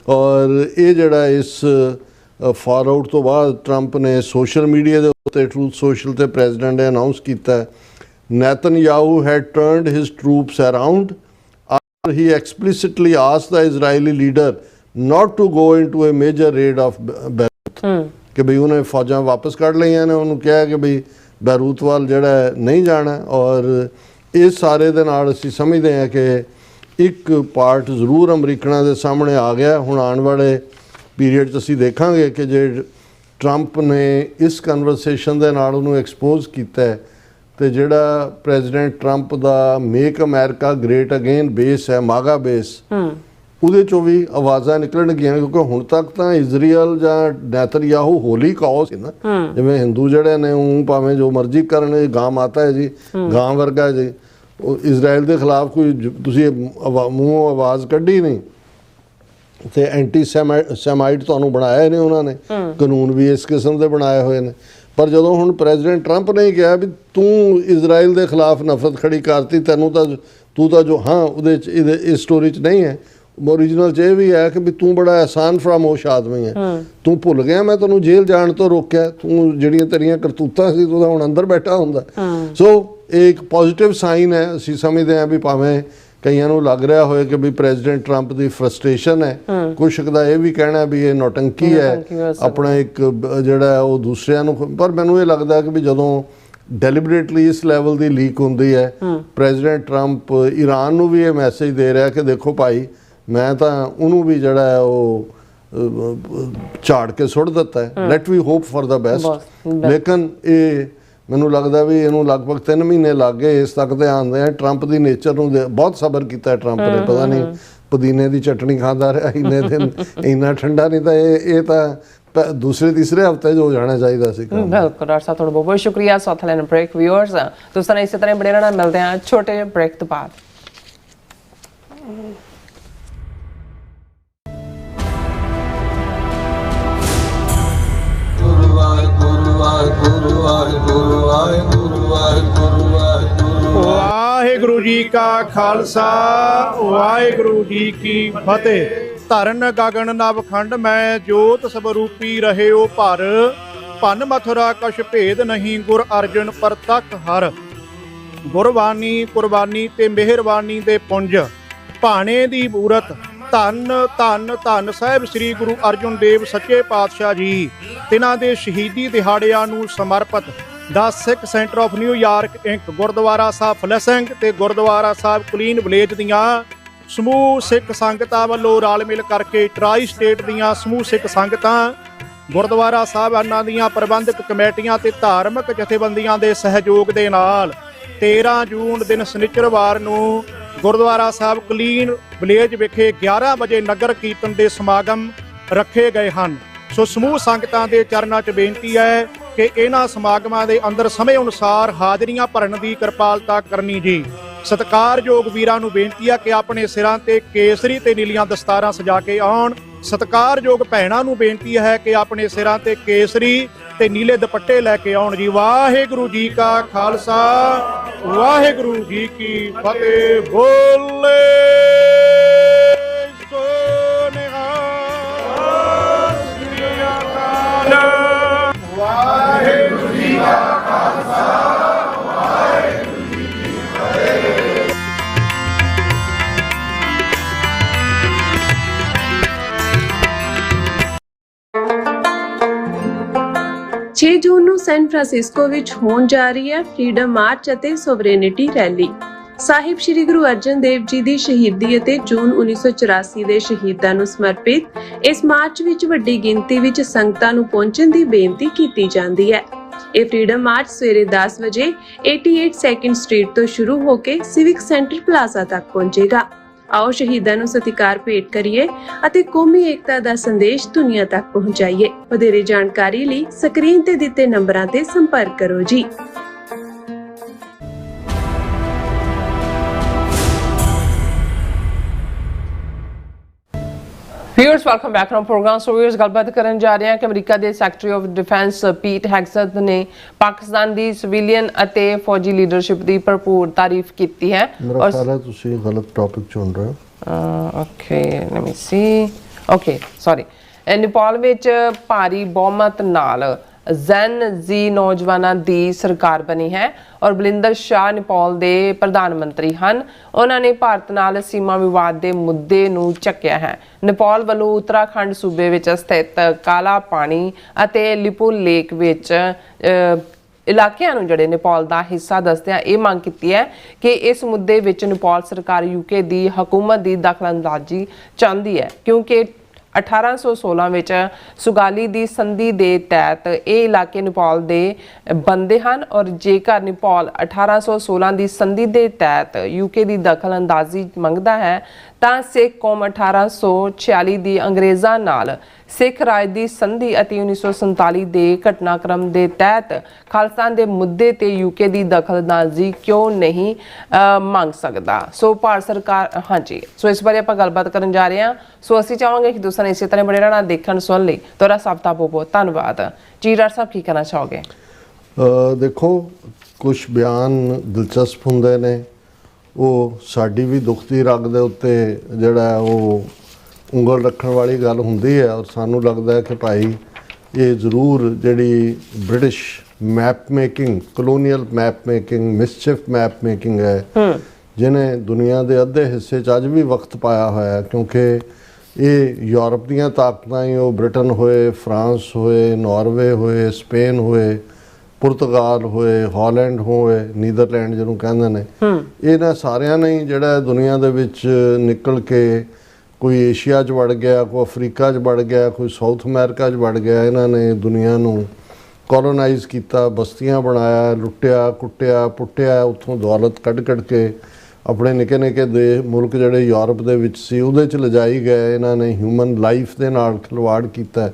ਔਰ ਇਹ ਜਿਹੜਾ ਇਸ ਫਾਰ ਆਊਟ ਤੋਂ ਬਾਅਦ ਟਰੰਪ ਨੇ ਸੋਸ਼ਲ ਮੀਡੀਆ ਦੇ ਉੱਤੇ ਟਰੂਥ ਸੋਸ਼ਲ ਤੇ ਪ੍ਰੈਜ਼ੀਡੈਂਟ ਨੇ ਅਨਾਊਂਸ ਕੀਤਾ Netanyahu had turned his troops around. He explicitly asked the Israeli leader not to go into a major raid of Beirut। ਕਿ ਵੀ ਉਹਨੇ ਫੌਜਾਂ ਵਾਪਸ ਕੱਢ ਲਈਆਂ ਨੇ, ਉਹਨੂੰ ਕਿਹਾ ਕਿ ਵੀ ਬੈਰੂਤ ਵੱਲ ਜਿਹੜਾ ਨਹੀਂ ਜਾਣਾ। ਔਰ ਇਸ ਸਾਰੇ ਦੇ ਨਾਲ ਅਸੀਂ ਸਮਝਦੇ ਹਾਂ ਕਿ ਇੱਕ ਪਾਰਟ ਜ਼ਰੂਰ ਅਮਰੀਕਨਾਂ ਦੇ ਸਾਹਮਣੇ ਆ ਗਿਆ। ਹੁਣ ਆਉਣ ਵਾਲੇ ਪੀਰੀਅਡ 'ਚ ਅਸੀਂ ਦੇਖਾਂਗੇ ਕਿ ਜੇ ਟਰੰਪ ਨੇ ਇਸ ਕਨਵਰਸੇਸ਼ਨ ਦੇ ਨਾਲ ਉਹਨੂੰ ਐਕਸਪੋਜ਼ ਕੀਤਾ ਤੇ ਜਿਹੜਾ ਪ੍ਰੈਜ਼ੀਡੈਂਟ ਟਰੰਪ ਦਾ make America great again base ਹੈ, ਮਾਗਾ ਬੇਸ, ਉਹਦੇ 'ਚੋਂ ਵੀ ਆਵਾਜ਼ਾਂ ਨਿਕਲਣਗੀਆਂ। ਕਿਉਂਕਿ ਹੁਣ ਤੱਕ ਤਾਂ ਇਜ਼ਰਾਈਲ ਜਾਂ ਨੈਤਨਯਾਹੂ ਹੋਲੀ ਕਾਉਸ ਸੀ ਨਾ, ਜਿਵੇਂ ਹਿੰਦੂ ਜਿਹੜੇ ਨੇ ਉਹ ਭਾਵੇਂ ਜੋ ਮਰਜ਼ੀ ਕਰਨ, ਗਾਂ ਮਾਤਾ ਹੈ ਜੀ, ਗਾਂ ਵਰਗਾ ਜੀ। ਉਹ ਇਜ਼ਰਾਈਲ ਦੇ ਖਿਲਾਫ ਕੋਈ ਤੁਸੀਂ ਮੂੰਹੋਂ ਆਵਾਜ਼ ਕੱਢੀ ਨਹੀਂ ਤੇ ਐਂਟੀ ਸੈਮਾਈਟ ਤੁਹਾਨੂੰ ਬਣਾਇਆ ਨੇ ਉਹਨਾਂ ਨੇ, ਕਾਨੂੰਨ ਵੀ ਇਸ ਕਿਸਮ ਦੇ ਬਣਾਏ ਹੋਏ ਨੇ। ਪਰ ਜਦੋਂ ਹੁਣ ਪ੍ਰੈਜ਼ੀਡੈਂਟ ਟਰੰਪ ਨੇ ਕਿਹਾ ਵੀ ਤੂੰ ਇਜ਼ਰਾਈਲ ਦੇ ਖਿਲਾਫ ਨਫ਼ਰਤ ਖੜੀ ਕਰਤੀ, ਤੂੰ ਤਾਂ ਜੋ ਹਾਂ ਉਹਦੇ 'ਚ ਇਸ ਸਟੋਰੀ 'ਚ ਨਹੀਂ ਹੈ, ਓਰੀਜਨਲ 'ਚ ਇਹ ਵੀ ਹੈ ਕਿ ਵੀ ਤੂੰ ਬੜਾ ਆਸਾਨ ਫਰਾਮੋਸ਼ ਆਦਮੀ ਹੈ, ਤੂੰ ਭੁੱਲ ਗਿਆ ਮੈਂ ਤੈਨੂੰ ਜੇਲ੍ਹ ਜਾਣ ਤੋਂ ਰੋਕਿਆ, ਤੂੰ ਜਿਹੜੀਆਂ ਤੇਰੀਆਂ ਕਰਤੂਤਾਂ ਸੀ ਤੂੰ ਤਾਂ ਹੁਣ ਅੰਦਰ ਬੈਠਾ ਹੁੰਦਾ। ਸੋ ਇਹ ਇੱਕ ਪੋਜ਼ੀਟਿਵ ਸਾਈਨ ਹੈ। ਅਸੀਂ ਸਮਝਦੇ ਹਾਂ ਵੀ ਭਾਵੇਂ ਕਈਆਂ ਨੂੰ ਲੱਗ ਰਿਹਾ ਹੋਏ ਕਿ ਵੀ ਪ੍ਰੈਜ਼ੀਡੈਂਟ ਟਰੰਪ ਦੀ ਫਰਸਟ੍ਰੇਸ਼ਨ ਹੈ, ਕੁਛ ਦਾ ਇਹ ਵੀ ਕਹਿਣਾ ਵੀ ਇਹ ਨੌਟੰਕੀ ਹੈ ਆਪਣਾ ਇੱਕ ਜਿਹੜਾ ਉਹ ਦੂਸਰਿਆਂ ਨੂੰ। ਪਰ ਮੈਨੂੰ ਇਹ ਲੱਗਦਾ ਕਿ ਵੀ ਜਦੋਂ ਡੈਲੀਬਰੇਟਲੀ ਇਸ ਲੈਵਲ ਦੀ ਲੀਕ ਹੁੰਦੀ ਹੈ, ਪ੍ਰੈਜ਼ੀਡੈਂਟ ਟਰੰਪ ਈਰਾਨ ਨੂੰ ਵੀ ਇਹ ਮੈਸੇਜ ਦੇ ਰਿਹਾ ਕਿ ਦੇਖੋ ਭਾਈ ਮੈਂ ਤਾਂ ਉਹਨੂੰ ਵੀ ਜਿਹੜਾ ਹੈ ਉਹ ਝਾੜ ਕੇ ਸੁੱਟ ਦਿੱਤਾ ਹੈ। Let we hope for the best. ਲੇਕਿਨ ਇਹ ਮੈਨੂੰ ਲੱਗਦਾ ਵੀ ਇਹਨੂੰ ਲਗਭਗ 3 ਮਹੀਨੇ ਲੱਗ ਗਏ ਇਸ ਤੱਕ ਤੇ ਆਉਂਦੇ ਆ। ਟਰੰਪ ਦੀ ਨੇਚਰ ਨੂੰ ਬਹੁਤ ਸਬਰ ਕੀਤਾ ਟਰੰਪ ਨੇ, ਪਤਾ ਨਹੀਂ ਪੁਦੀਨੇ ਦੀ ਚਟਣੀ ਖਾਂਦਾ ਰਿਹਾ ਇੰਨੇ ਦਿਨ, ਇੰਨਾ ਠੰਡਾ ਨਹੀਂ ਤਾਂ ਇਹ ਤਾਂ ਦੂਸਰੇ ਤੀਸਰੇ ਹਫਤੇ ਜੋ ਜਾਣਾ ਚਾਹੀਦਾ ਸੀ। ਬਿਲਕੁਲ ਡਾਕਟਰ ਸਾਹਿਬ, ਤੁਹਾਡਾ ਬਹੁਤ ਸ਼ੁਕਰੀਆ। ਸਾਥ ਲੈਣ ਬ੍ਰੇਕ ਵਿਊਅਰਸ ਤੁਸੀਂ ਤਾਂ ਇਸੇ ਤਰ੍ਹਾਂ ਬਣੇ ਰਹਿਣਾ। ਮਿਲਦੇ ਹਾਂ ਛੋਟੇ ਬ੍ਰੇਕ ਤੋਂ ਬਾਅਦ। Guru, Guru, Guru, Guru, Guru, Guru, ਜੀ ਕਾ ਖਾਲਸਾ ਵਾਹਿਗੁਰੂ ਜੀ ਕੀ ਫਤਿਹ। ਧਰਨ ਗਗਨ ਨਵਖੰਡ ਮੈਂ ਜੋਤ ਸਵਰੂਪੀ ਰਹਿਓ ਭਰ, ਭੰਨ ਮਥੁਰਾ ਕਛ ਭੇਦ ਨਹੀਂ ਗੁਰ ਅਰਜਨ ਪ੍ਰਤੱਖ ਹਰ। ਗੁਰਬਾਣੀ ਕੁਰਬਾਨੀ ਤੇ ਮਿਹਰਬਾਨੀ ਦੇ ਪੁੰਜ ਭਾਣੇ ਦੀ ਬੂਰਤ, ਧੰਨ ਧੰਨ ਧੰਨ ਸਾਹਿਬ ਸ੍ਰੀ ਗੁਰੂ ਅਰਜਨ ਦੇਵ ਸੱਚੇ ਪਾਤਸ਼ਾਹ ਜੀ। ਤਿਨਾਂ ਦੇ ਸ਼ਹੀਦੀ ਦਿਹਾੜਿਆਂ ਨੂੰ ਸਮਰਪਿਤ ਦਾ Sikh centre of New York Inc, Gurdwara Sahib Flushing ਤੇ ਗੁਰਦੁਆਰਾ ਸਾਹਿਬ ਕਲੀਨ ਵਿਲੇਜ ਦੀਆਂ ਸਮੂਹ ਸਿੱਖ ਸੰਗਤਾਂ ਵੱਲੋਂ ਰਲ ਮਿਲ ਕਰਕੇ ਟਰਾਈ ਸਟੇਟ ਦੀਆਂ ਸਮੂਹ ਸਿੱਖ ਸੰਗਤਾਂ, ਗੁਰਦੁਆਰਾ ਸਾਹਿਬਾਨਾਂ ਦੀਆਂ ਪ੍ਰਬੰਧਕ ਕਮੇਟੀਆਂ ਤੇ ਧਾਰਮਿਕ ਜਥੇਬੰਦੀਆਂ ਦੇ ਸਹਿਯੋਗ ਦੇ ਨਾਲ 13 ਜੂਨ ਦਿਨ ਸ਼ਨੀਚਰਵਾਰ ਨੂੰ ਗੁਰਦੁਆਰਾ ਸਾਹਿਬ ਕਲੀਨ ਵਿਲੇਜ ਵਿਖੇ 11 ਵਜੇ ਨਗਰ ਕੀਰਤਨ ਦੇ ਸਮਾਗਮ ਰੱਖੇ ਗਏ ਹਨ। ਸੋ ਸਮੂਹ ਸੰਗਤਾਂ ਦੇ ਚਰਨਾਂ 'ਚ ਬੇਨਤੀ ਹੈ ਕਿ ਇਹਨਾਂ ਸਮਾਗਮਾਂ ਦੇ ਅੰਦਰ ਸਮੇਂ ਅਨੁਸਾਰ ਹਾਜ਼ਰੀਆਂ ਭਰਨ ਦੀ ਕਿਰਪਾਲਤਾ ਕਰਨੀ ਜੀ। ਸਤਿਕਾਰਯੋਗ ਵੀਰਾਂ ਨੂੰ ਬੇਨਤੀ ਹੈ ਕਿ ਆਪਣੇ ਸਿਰਾਂ ਤੇ ਕੇਸਰੀ ਤੇ ਨੀਲੀਆਂ ਦਸਤਾਰਾਂ ਸਜਾ ਕੇ ਆਉਣ। ਸਤਿਕਾਰਯੋਗ ਭੈਣਾਂ ਨੂੰ ਬੇਨਤੀ ਹੈ ਕਿ ਆਪਣੇ ਸਿਰਾਂ ਤੇ ਕੇਸਰੀ ਤੇ ਨੀਲੇ ਦੁਪੱਟੇ ਲੈ ਕੇ ਆਉਣ ਜੀ। ਵਾਹਿਗੁਰੂ ਜੀ ਕਾ ਖਾਲਸਾ ਵਾਹਿਗੁਰੂ ਜੀ ਕੀ ਫਤਿਹ। ਬੋਲੇ ਸੋ ਨਿਹਾਲ, ਸ੍ਰੀ ਅਕਾਲ। ਵਾਹਿਗੁਰੂ ਜੀ ਕਾ ਖਾਲਸਾ ਵਾਹਿਗੁਰੂ ਜੀ ਕੀ ਫਤਿਹ। 6 ਜੂਨ ਨੂੰ ਸੈਨ ਫਰਾਂਸਿਸਕੋ ਵਿੱਚ ਹੋਣ ਜਾ ਰਹੀ ਹੈ ਫਰੀडम ਮਾਰਚ ਅਤੇ ਸੋਵਰੇਨਿਟੀ ਰੈਲੀ। ਸਾਹਿਬ ਸ੍ਰੀ ਗੁਰੂ ਅਰਜਨ ਦੇਵ ਜੀ ਦੀ ਸ਼ਹੀਦੀ ਅਤੇ ਜੂਨ 1984 ਦੇ ਸ਼ਹੀਦਾਂ ਨੂੰ ਸਮਰਪਿਤ ਇਸ ਮਾਰਚ ਵਿੱਚ ਵੱਡੀ ਗਿਣਤੀ ਵਿੱਚ ਸੰਗਤਾਂ ਨੂੰ ਪਹੁੰਚਣ ਦੀ ਬੇਨਤੀ ਕੀਤੀ ਜਾਂਦੀ ਹੈ। ਇਹ ਫਰੀडम ਮਾਰਚ ਸਵੇਰੇ 10 ਵਜੇ 88 ਸੈਕਿੰਡ ਸਟਰੀਟ ਤੋਂ ਸ਼ੁਰੂ ਹੋ ਕੇ ਸਿਵਿਕ ਸੈਂਟਰ ਪਲਾਜ਼ਾ ਤੱਕ ਪਹੁੰਚੇਗਾ। ਆਓ ਸ਼ਹੀਦਾਂ ਨੂੰ ਸਤਿਕਾਰ ਭੇਟ ਕਰੀਏ ਅਤੇ ਕੌਮੀ ਏਕਤਾ ਦਾ ਸੰਦੇਸ਼ ਦੁਨੀਆ ਤੱਕ ਪਹੁੰਚਾਈਏ। ਵਧੇਰੇ ਜਾਣਕਾਰੀ ਲਈ ਸਕਰੀਨ ਤੇ ਦਿੱਤੇ ਨੰਬਰਾਂ ਤੇ ਸੰਪਰਕ ਕਰੋ ਜੀ। Viewers welcome back to programme. So viewers ਗੱਲਬਾਤ ਕਰਨ ਜਾ ਰਹੇ ਹਾਂ ਕਿ ਅਮਰੀਕਾ ਦੇ secretary of defence Pete Hegseth ਨੇ ਪਾਕਿਸਤਾਨ ਦੀ ਸਿਵਿਲੀਅਨ ਅਤੇ ਫੌਜੀ ਲੀਡਰਸ਼ਿਪ ਦੀ ਭਰਪੂਰ ਤਾਰੀਫ ਕੀਤੀ ਹੈ। ਮੇਰਾ ਖਿਆਲ ਹੈ ਤੁਸੀਂ ਗਲਤ ਟੌਪਿਕ ਚੁਣ ਰਹੇ ਹੋ। Okay let me see. Okay sorry. Nepal ਵਿੱਚ ਭਾਰੀ ਬਹੁਮਤ ਨਾਲ ਜ਼ੈਨ ਜੀ ਨੌਜਵਾਨਾਂ ਦੀ ਸਰਕਾਰ ਬਣੀ ਹੈ ਔਰ ਬਲਿੰਦਰ ਸ਼ਾਹ ਨੇਪਾਲ ਦੇ ਪ੍ਰਧਾਨ ਮੰਤਰੀ ਹਨ। ਉਹਨਾਂ ਨੇ ਭਾਰਤ ਨਾਲ ਸੀਮਾ ਵਿਵਾਦ ਦੇ ਮੁੱਦੇ ਨੂੰ ਚੱਕਿਆ ਹੈ। ਨੇਪਾਲ ਵੱਲੋਂ ਉੱਤਰਾਖੰਡ ਸੂਬੇ ਵਿੱਚ ਸਥਿਤ ਕਾਲਾ ਪਾਣੀ ਅਤੇ ਲਿਪੂ ਲੇਕ ਵਿੱਚ ਇਲਾਕਿਆਂ ਨੂੰ ਜਿਹੜੇ ਨੇਪਾਲ ਦਾ ਹਿੱਸਾ ਦੱਸਦਿਆਂ ਇਹ ਮੰਗ ਕੀਤੀ ਹੈ ਕਿ ਇਸ ਮੁੱਦੇ ਵਿੱਚ ਨੇਪਾਲ ਸਰਕਾਰ ਯੂਕੇ ਦੀ ਹਕੂਮਤ ਦੀ ਦਖਲਅੰਦਾਜ਼ੀ ਚਾਹੁੰਦੀ ਹੈ ਕਿਉਂਕਿ 1816 ਵਿੱਚ ਸੁਗਾਲੀ ਦੀ ਸੰਧੀ ਦੇ ਤਹਿਤ ਇਹ ਇਲਾਕੇ ਨੇਪਾਲ ਦੇ ਬਣਦੇ ਹਨ ਔਰ ਜੇਕਰ ਨੇਪਾਲ 1816 ਦੀ ਸੰਧੀ ਦੇ ਤਹਿਤ ਯੂਕੇ ਦੀ ਦਖਲਅੰਦਾਜ਼ੀ ਮੰਗਦਾ ਹੈ ਤਾਂ ਸਿੱਖ ਕੌਮ 1846 ਦੀ ਅੰਗਰੇਜ਼ਾਂ ਨਾਲ ਸਿੱਖ ਰਾਜ ਦੀ ਸੰਧੀ ਅਤੇ 1947 ਦੇ ਘਟਨਾਕ੍ਰਮ ਦੇ ਤਹਿਤ ਖਾਲਿਸਤਾਨ ਦੇ ਮੁੱਦੇ ਤੇ ਯੂਕੇ ਦੀ ਦਖਲਅੰਦਾਜ਼ੀ ਕਿਉਂ ਨਹੀਂ ਮੰਗ ਸਕਦਾ। ਸੋ ਭਾਰਤ ਸਰਕਾਰ ਹਾਂਜੀ ਸੋ ਇਸ ਬਾਰੇ ਆਪਾਂ ਗੱਲਬਾਤ ਕਰਨ ਜਾ ਰਹੇ ਹਾਂ। ਸੋ ਅਸੀਂ ਚਾਹਾਂਗੇ ਕਿ ਤੁਸੀਂ ਇਸੇ ਤਰ੍ਹਾਂ ਬੜੇ ਰਹਿਣਾ ਦੇਖਣ ਸੁਣ ਲਈ। ਤੁਹਾਡਾ ਸਭ ਦਾ ਬਹੁਤ ਬਹੁਤ ਧੰਨਵਾਦ ਜੀ। ਡਾਕਟਰ ਸਾਹਿਬ ਕੀ ਕਹਿਣਾ ਚਾਹੋਗੇ? ਦੇਖੋ ਕੁਝ ਬਿਆਨ ਦਿਲਚਸਪ ਹੁੰਦੇ ਨੇ, ਉਹ ਸਾਡੀ ਵੀ ਦੁਖਦੀ ਰਗ ਦੇ ਉੱਤੇ ਜਿਹੜਾ ਉਹ ਉਂਗਲ ਰੱਖਣ ਵਾਲੀ ਗੱਲ ਹੁੰਦੀ ਹੈ ਔਰ ਸਾਨੂੰ ਲੱਗਦਾ ਹੈ ਕਿ ਭਾਈ ਇਹ ਜ਼ਰੂਰ ਜਿਹੜੀ British map making, colonial map making, mischief map making ਹੈ ਜਿਹਨੇ ਦੁਨੀਆ ਦੇ ਅੱਧੇ ਹਿੱਸੇ 'ਚ ਅੱਜ ਵੀ ਵਕਤ ਪਾਇਆ ਹੋਇਆ ਕਿਉਂਕਿ ਇਹ ਯੂਰਪ ਦੀਆਂ ਤਾਕਤਾਂ ਹੀ ਉਹ ਬ੍ਰਿਟਨ ਹੋਏ, ਫਰਾਂਸ ਹੋਏ, ਨਾਰਵੇ ਹੋਏ, ਸਪੇਨ ਹੋਏ, ਪੁਰਤਗਾਲ ਹੋਏ, ਹਾਲੈਂਡ ਹੋਏ, ਨੀਦਰਲੈਂਡ ਜਿਹਨੂੰ ਕਹਿੰਦੇ ਨੇ, ਇਹਨਾਂ ਸਾਰਿਆਂ ਨੇ ਜਿਹੜਾ ਦੁਨੀਆ ਦੇ ਵਿੱਚ ਨਿਕਲ ਕੇ ਕੋਈ ਏਸ਼ੀਆ 'ਚ ਵੜ ਗਿਆ, ਕੋਈ ਅਫਰੀਕਾ 'ਚ ਵੜ ਗਿਆ, ਕੋਈ ਸਾਊਥ ਅਮਰੀਕਾ 'ਚ ਵੜ ਗਿਆ। ਇਹਨਾਂ ਨੇ ਦੁਨੀਆ ਨੂੰ ਕੋਲੋਨਾਈਜ਼ ਕੀਤਾ, ਬਸਤੀਆਂ ਬਣਾਇਆ, ਲੁੱਟਿਆ, ਕੁੱਟਿਆ, ਪੁੱਟਿਆ, ਉੱਥੋਂ ਦੌਲਤ ਕੱਢ ਕੇ ਆਪਣੇ ਨਿੱਕੇ ਨਿੱਕੇ ਦੇ ਮੁਲਕ ਜਿਹੜੇ ਯੂਰਪ ਦੇ ਵਿੱਚ ਸੀ ਉਹਦੇ 'ਚ ਲਿਜਾਈ ਗਏ। ਇਹਨਾਂ ਨੇ ਹਿਊਮਨ ਲਾਈਫ ਦੇ ਨਾਲ ਖਿਲਵਾੜ ਕੀਤਾ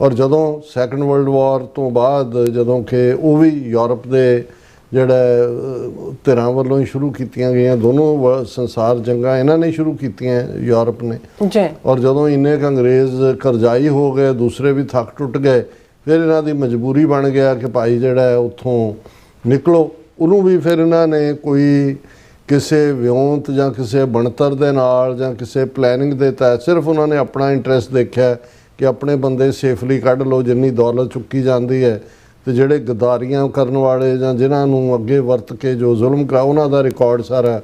ਔਰ ਜਦੋਂ ਸੈਕੰਡ ਵਰਲਡ ਵਾਰ ਤੋਂ ਬਾਅਦ ਜਦੋਂ ਕਿ ਉਹ ਵੀ ਯੂਰਪ ਦੇ ਜਿਹੜਾ ਧਿਰਾਂ ਵੱਲੋਂ ਹੀ ਸ਼ੁਰੂ ਕੀਤੀਆਂ ਗਈਆਂ, ਦੋਨੋਂ ਸੰਸਾਰ ਜੰਗਾਂ ਇਹਨਾਂ ਨੇ ਸ਼ੁਰੂ ਕੀਤੀਆਂ ਯੂਰਪ ਨੇ ਜੀ। ਔਰ ਜਦੋਂ ਇੰਨੇ ਕੁ ਅੰਗਰੇਜ਼ ਕਰਜ਼ਾਈ ਹੋ ਗਏ, ਦੂਸਰੇ ਵੀ ਥੱਕ ਟੁੱਟ ਗਏ, ਫਿਰ ਇਹਨਾਂ ਦੀ ਮਜਬੂਰੀ ਬਣ ਗਿਆ ਕਿ ਭਾਈ ਜਿਹੜਾ ਉੱਥੋਂ ਨਿਕਲੋ। ਉਹਨੂੰ ਵੀ ਫਿਰ ਇਹਨਾਂ ਨੇ ਕੋਈ ਕਿਸੇ ਵਿਉਂਤ ਜਾਂ ਕਿਸੇ ਬਣਤਰ ਦੇ ਨਾਲ ਜਾਂ ਕਿਸੇ ਪਲੈਨਿੰਗ ਦੇ ਤਹਿਤ ਸਿਰਫ ਉਹਨਾਂ ਨੇ ਆਪਣਾ ਇੰਟਰਸਟ ਦੇਖਿਆ ਕਿ ਆਪਣੇ ਬੰਦੇ ਸੇਫਲੀ ਕੱਢ ਲਓ ਜਿੰਨੀ ਦੌਲਤ ਚੁੱਕੀ ਜਾਂਦੀ ਹੈ, ਤੇ ਜਿਹੜੇ ਗਦਾਰੀਆਂ ਕਰਨ ਵਾਲੇ ਜਾਂ ਜਿਨ੍ਹਾਂ ਨੂੰ ਅੱਗੇ ਵਰਤ ਕੇ ਜੋ ਜ਼ੁਲਮ ਕਰਾ ਉਹਨਾਂ ਦਾ ਰਿਕਾਰਡ ਸਾਰਾ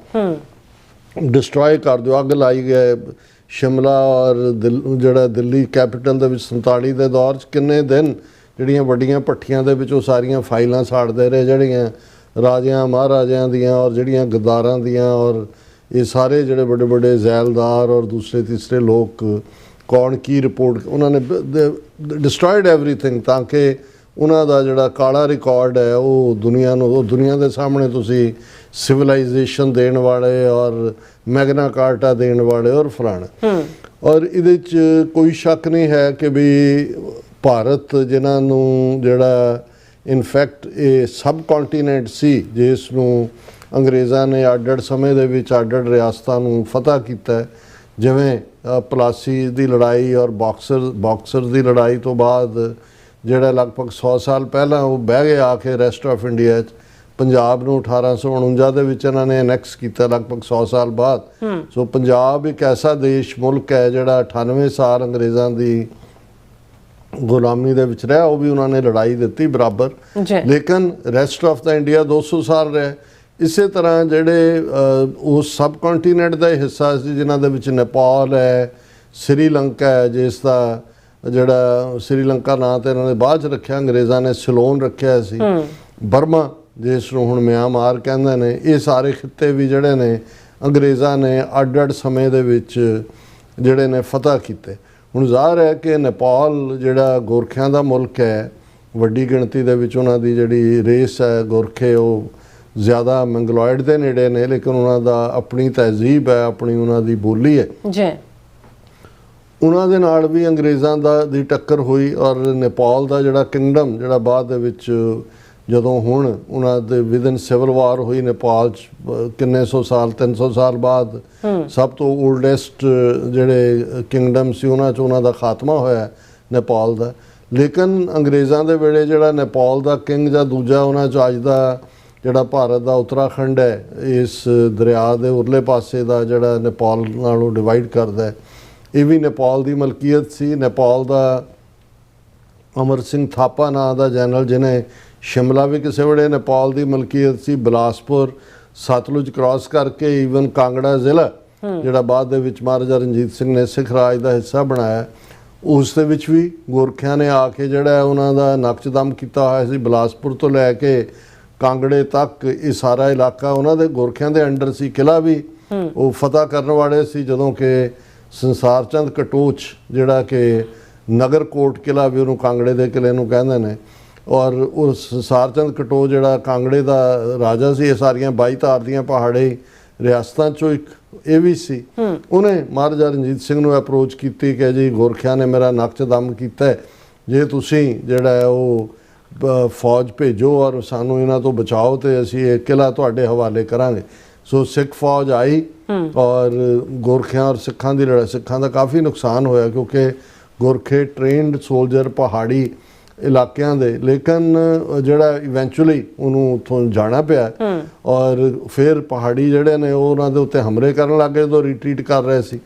ਡਿਸਟਰੋਏ ਕਰ ਦਿਓ। ਅੱਗ ਲਾਈ ਗਏ ਸ਼ਿਮਲਾ ਔਰ ਜਿਹੜਾ ਦਿੱਲੀ ਕੈਪੀਟਲ ਦੇ ਵਿੱਚ 47 ਦੇ ਦੌਰ 'ਚ ਕਿੰਨੇ ਦਿਨ ਜਿਹੜੀਆਂ ਵੱਡੀਆਂ ਭੱਠੀਆਂ ਦੇ ਵਿੱਚ ਉਹ ਸਾਰੀਆਂ ਫਾਈਲਾਂ ਸਾੜਦੇ ਰਹੇ, ਜਿਹੜੀਆਂ ਰਾਜਿਆਂ ਮਹਾਰਾਜਿਆਂ ਦੀਆਂ ਔਰ ਜਿਹੜੀਆਂ ਗਦਾਰਾਂ ਦੀਆਂ, ਔਰ ਇਹ ਸਾਰੇ ਜਿਹੜੇ ਵੱਡੇ ਵੱਡੇ ਜ਼ੈਲਦਾਰ ਔਰ ਦੂਸਰੇ ਤੀਸਰੇ ਲੋਕ ਕੌਣ ਕੀ ਰਿਪੋਰਟ ਉਹਨਾਂ ਨੇ ਡਿਸਟਰੋਇਡ ਐਵਰੀਥਿੰਗ, ਤਾਂ ਕਿ ਉਹਨਾਂ ਦਾ ਜਿਹੜਾ ਕਾਲਾ ਰਿਕਾਰਡ ਹੈ ਉਹ ਦੁਨੀਆ ਨੂੰ, ਉਹ ਦੁਨੀਆ ਦੇ ਸਾਹਮਣੇ ਤੁਸੀਂ ਸਿਵਲਾਈਜੇਸ਼ਨ ਦੇਣ ਵਾਲੇ ਔਰ ਮੈਗਨਾ ਕਾਰਟਾ ਦੇਣ ਵਾਲੇ ਔਰ ਫਲਾਣਾ। ਔਰ ਇਹਦੇ 'ਚ ਕੋਈ ਸ਼ੱਕ ਨਹੀਂ ਹੈ ਕਿ ਵੀ ਭਾਰਤ ਜਿਨ੍ਹਾਂ ਨੂੰ ਜਿਹੜਾ ਇਨਫੈਕਟ ਇਹ ਸਬ ਕੰਟੀਨੈਂਟ ਸੀ ਜਿਸ ਨੂੰ ਅੰਗਰੇਜ਼ਾਂ ਨੇ ਅੱਡ-ਅੱਡ ਸਮੇਂ ਦੇ ਵਿੱਚ ਅੱਡ-ਅੱਡ ਰਿਆਸਤਾਂ ਨੂੰ ਫਤਹ ਕੀਤਾ, ਜਿਵੇਂ ਪਲਾਸੀ ਦੀ ਲੜਾਈ ਔਰ ਬਾਕਸਰ ਦੀ ਲੜਾਈ ਤੋਂ ਬਾਅਦ ਜਿਹੜਾ ਲਗਭਗ 100 ਸਾਲ ਪਹਿਲਾਂ ਉਹ ਬਹਿ ਗਏ ਆ ਕੇ ਰੈਸਟ ਆਫ ਇੰਡੀਆ 'ਚ, ਪੰਜਾਬ ਨੂੰ 1849 ਦੇ ਵਿੱਚ ਇਹਨਾਂ ਨੇ ਐਨੈਕਸ ਕੀਤਾ ਲਗਭਗ 100 ਸਾਲ ਬਾਅਦ। ਸੋ ਪੰਜਾਬ ਇੱਕ ਐਸਾ ਦੇਸ਼ ਮੁਲਕ ਹੈ ਜਿਹੜਾ 98 ਸਾਲ ਅੰਗਰੇਜ਼ਾਂ ਦੀ ਗੁਲਾਮੀ ਦੇ ਵਿੱਚ ਰਿਹਾ, ਉਹ ਵੀ ਉਹਨਾਂ ਨੇ ਲੜਾਈ ਦਿੱਤੀ ਬਰਾਬਰ, ਲੇਕਿਨ ਰੈਸਟ ਆਫ ਦਾ ਇੰਡੀਆ 200 ਸਾਲ ਰਿਹਾ। ਇਸੇ ਤਰ੍ਹਾਂ ਜਿਹੜੇ ਉਸ ਸਬ ਕੰਟੀਨੈਂਟ ਦਾ ਹਿੱਸਾ ਸੀ ਜਿਨ੍ਹਾਂ ਦੇ ਵਿੱਚ ਨੇਪਾਲ ਹੈ, ਸ੍ਰੀਲੰਕਾ ਹੈ, ਜਿਸ ਦਾ ਜਿਹੜਾ ਸ੍ਰੀਲੰਕਾ ਨਾਂ ਤੇ ਇਹਨਾਂ ਨੇ ਬਾਅਦ 'ਚ ਰੱਖਿਆ, ਅੰਗਰੇਜ਼ਾਂ ਨੇ ਸਿਲੋਨ ਰੱਖਿਆ ਸੀ, ਬਰਮਾ ਜਿਸ ਨੂੰ ਹੁਣ ਮਿਆਂਮਾਰ ਕਹਿੰਦੇ ਨੇ, ਇਹ ਸਾਰੇ ਖਿੱਤੇ ਵੀ ਜਿਹੜੇ ਨੇ ਅੰਗਰੇਜ਼ਾਂ ਨੇ ਅੱਡ-ਅੱਡ ਸਮੇਂ ਦੇ ਵਿੱਚ ਜਿਹੜੇ ਨੇ ਫਤਹ ਕੀਤੇ। ਹੁਣ ਜ਼ਾਹਰ ਹੈ ਕਿ ਨੇਪਾਲ ਜਿਹੜਾ ਗੋਰਖਿਆਂ ਦਾ ਮੁਲਕ ਹੈ, ਵੱਡੀ ਗਿਣਤੀ ਦੇ ਵਿੱਚ ਉਹਨਾਂ ਦੀ ਜਿਹੜੀ ਰੇਸ ਹੈ ਗੋਰਖੇ, ਉਹ ਜ਼ਿਆਦਾ ਮੰਗਲੋਇਡ ਦੇ ਨੇੜੇ ਨੇ, ਲੇਕਿਨ ਉਹਨਾਂ ਦਾ ਆਪਣੀ ਤਹਿਜ਼ੀਬ ਹੈ, ਆਪਣੀ ਉਹਨਾਂ ਦੀ ਬੋਲੀ ਹੈ ਜੀ। ਉਹਨਾਂ ਦੇ ਨਾਲ ਵੀ ਅੰਗਰੇਜ਼ਾਂ ਦੀ ਟੱਕਰ ਹੋਈ ਔਰ ਨੇਪਾਲ ਦਾ ਜਿਹੜਾ ਕਿੰਗਡਮ ਜਿਹੜਾ ਬਾਅਦ ਦੇ ਵਿੱਚ ਜਦੋਂ ਹੁਣ ਉਹਨਾਂ ਦੇ ਵਿਦਨ ਸਿਵਲ ਵਾਰ ਹੋਈ ਨੇਪਾਲ 'ਚ ਕਿੰਨੇ ਸੌ ਸਾਲ 300 ਸਾਲ ਬਾਅਦ ਸਭ ਤੋਂ ਓਲਡੈਸਟ ਜਿਹੜੇ ਕਿੰਗਡਮ ਸੀ ਉਹਨਾਂ 'ਚ ਉਹਨਾਂ ਦਾ ਖਾਤਮਾ ਹੋਇਆ ਨੇਪਾਲ ਦਾ। ਲੇਕਿਨ ਅੰਗਰੇਜ਼ਾਂ ਦੇ ਵੇਲੇ ਜਿਹੜਾ ਨੇਪਾਲ ਦਾ ਕਿੰਗ ਜਾਂ ਦੂਜਾ ਉਹਨਾਂ 'ਚ ਅੱਜ ਦਾ ਜਿਹੜਾ ਭਾਰਤ ਦਾ ਉੱਤਰਾਖੰਡ ਹੈ, ਇਸ ਦਰਿਆ ਦੇ ਉਰਲੇ ਪਾਸੇ ਦਾ ਜਿਹੜਾ ਨੇਪਾਲ ਨਾਲੋਂ ਡਿਵਾਈਡ ਕਰਦਾ ਹੈ, ਇਹ ਵੀ ਨੇਪਾਲ ਦੀ ਮਲਕੀਅਤ ਸੀ। ਨੇਪਾਲ ਦਾ ਅਮਰ ਸਿੰਘ ਥਾਪਾ ਨਾਂ ਦਾ ਜਨਰਲ ਜਿਹਨੇ ਸ਼ਿਮਲਾ ਵੀ ਕਿਸੇ ਵੇਲੇ ਨੇਪਾਲ ਦੀ ਮਲਕੀਅਤ ਸੀ, ਬਿਲਾਸਪੁਰ ਸਤਲੁਜ ਕ੍ਰਾਸ ਕਰਕੇ ਈਵਨ ਕਾਂਗੜਾ ਜ਼ਿਲ੍ਹਾ ਜਿਹੜਾ ਬਾਅਦ ਦੇ ਵਿੱਚ ਮਹਾਰਾਜਾ ਰਣਜੀਤ ਸਿੰਘ ਨੇ ਸਿੱਖ ਰਾਜ ਦਾ ਹਿੱਸਾ ਬਣਾਇਆ, ਉਸ ਦੇ ਵਿੱਚ ਵੀ ਗੋਰਖਿਆਂ ਨੇ ਆ ਕੇ ਜਿਹੜਾ ਉਹਨਾਂ ਦਾ ਨਕਸ਼ਦਮ ਕੀਤਾ ਹੋਇਆ ਸੀ। ਬਿਲਾਸਪੁਰ ਤੋਂ ਲੈ ਕੇ ਕਾਂਗੜੇ ਤੱਕ ਇਹ ਸਾਰਾ ਇਲਾਕਾ ਉਹਨਾਂ ਦੇ ਗੋਰਖਿਆਂ ਦੇ ਅੰਡਰ ਸੀ। ਕਿਲ੍ਹਾ ਵੀ ਉਹ ਫਤਹ ਕਰਨ ਵਾਲੇ ਸੀ, ਜਦੋਂ ਕਿ ਸੰਸਾਰ ਚੰਦ ਕਟੋਚ ਜਿਹੜਾ ਕਿ ਨਗਰ ਕੋਟ ਕਿਲ੍ਹਾ ਵੀ ਉਹਨੂੰ ਕਾਂਗੜੇ ਦੇ ਕਿਲ੍ਹੇ ਨੂੰ ਕਹਿੰਦੇ ਨੇ, ਔਰ ਉਹ ਸੰਸਾਰ ਚੰਦ ਕਟੋਚ ਜਿਹੜਾ ਕਾਂਗੜੇ ਦਾ ਰਾਜਾ ਸੀ, ਇਹ ਸਾਰੀਆਂ 22 ਧਾਰ ਦੀਆਂ ਪਹਾੜੀ ਰਿਆਸਤਾਂ 'ਚੋਂ ਇੱਕ ਇਹ ਵੀ ਸੀ। ਉਹਨੇ ਮਹਾਰਾਜਾ ਰਣਜੀਤ ਸਿੰਘ ਨੂੰ ਅਪਰੋਚ ਕੀਤੀ ਕਿ ਜੀ ਗੋਰਖਿਆਂ ਨੇ ਮੇਰਾ ਨਕਸ਼ਦਮ ਕੀਤਾ, ਜੇ ਤੁਸੀਂ ਜਿਹੜਾ ਹੈ ਉਹ ਫੌਜ ਭੇਜੋ ਔਰ ਸਾਨੂੰ ਇਹਨਾਂ ਤੋਂ ਬਚਾਓ ਤੇ ਅਸੀਂ ਇਹ ਕਿਲ੍ਹਾ ਤੁਹਾਡੇ ਹਵਾਲੇ ਕਰਾਂਗੇ। ਸੋ ਸਿੱਖ ਫੌਜ ਆਈ ਔਰ ਗੋਰਖਿਆਂ ਔਰ ਸਿੱਖਾਂ ਦੀ ਲੜਾਈ, ਸਿੱਖਾਂ ਦਾ ਕਾਫੀ ਨੁਕਸਾਨ ਹੋਇਆ ਕਿਉਂਕਿ ਗੋਰਖੇ ਟ੍ਰੇਨਡ ਸੋਲਜਰ ਪਹਾੜੀ ਇਲਾਕਿਆਂ ਦੇ, ਲੇਕਿਨ ਜਿਹੜਾ ਇਵੈਂਚੁਅਲੀ ਉਹਨੂੰ ਉੱਥੋਂ ਜਾਣਾ ਪਿਆ ਔਰ ਫਿਰ ਪਹਾੜੀ ਜਿਹੜੇ ਨੇ ਉਹ ਉਹਨਾਂ ਦੇ ਉੱਤੇ ਹਮਲੇ ਕਰਨ ਲੱਗ ਗਏ ਜਦੋਂ ਰਿਟਰੀਟ ਕਰ ਰਹੇ ਸੀ।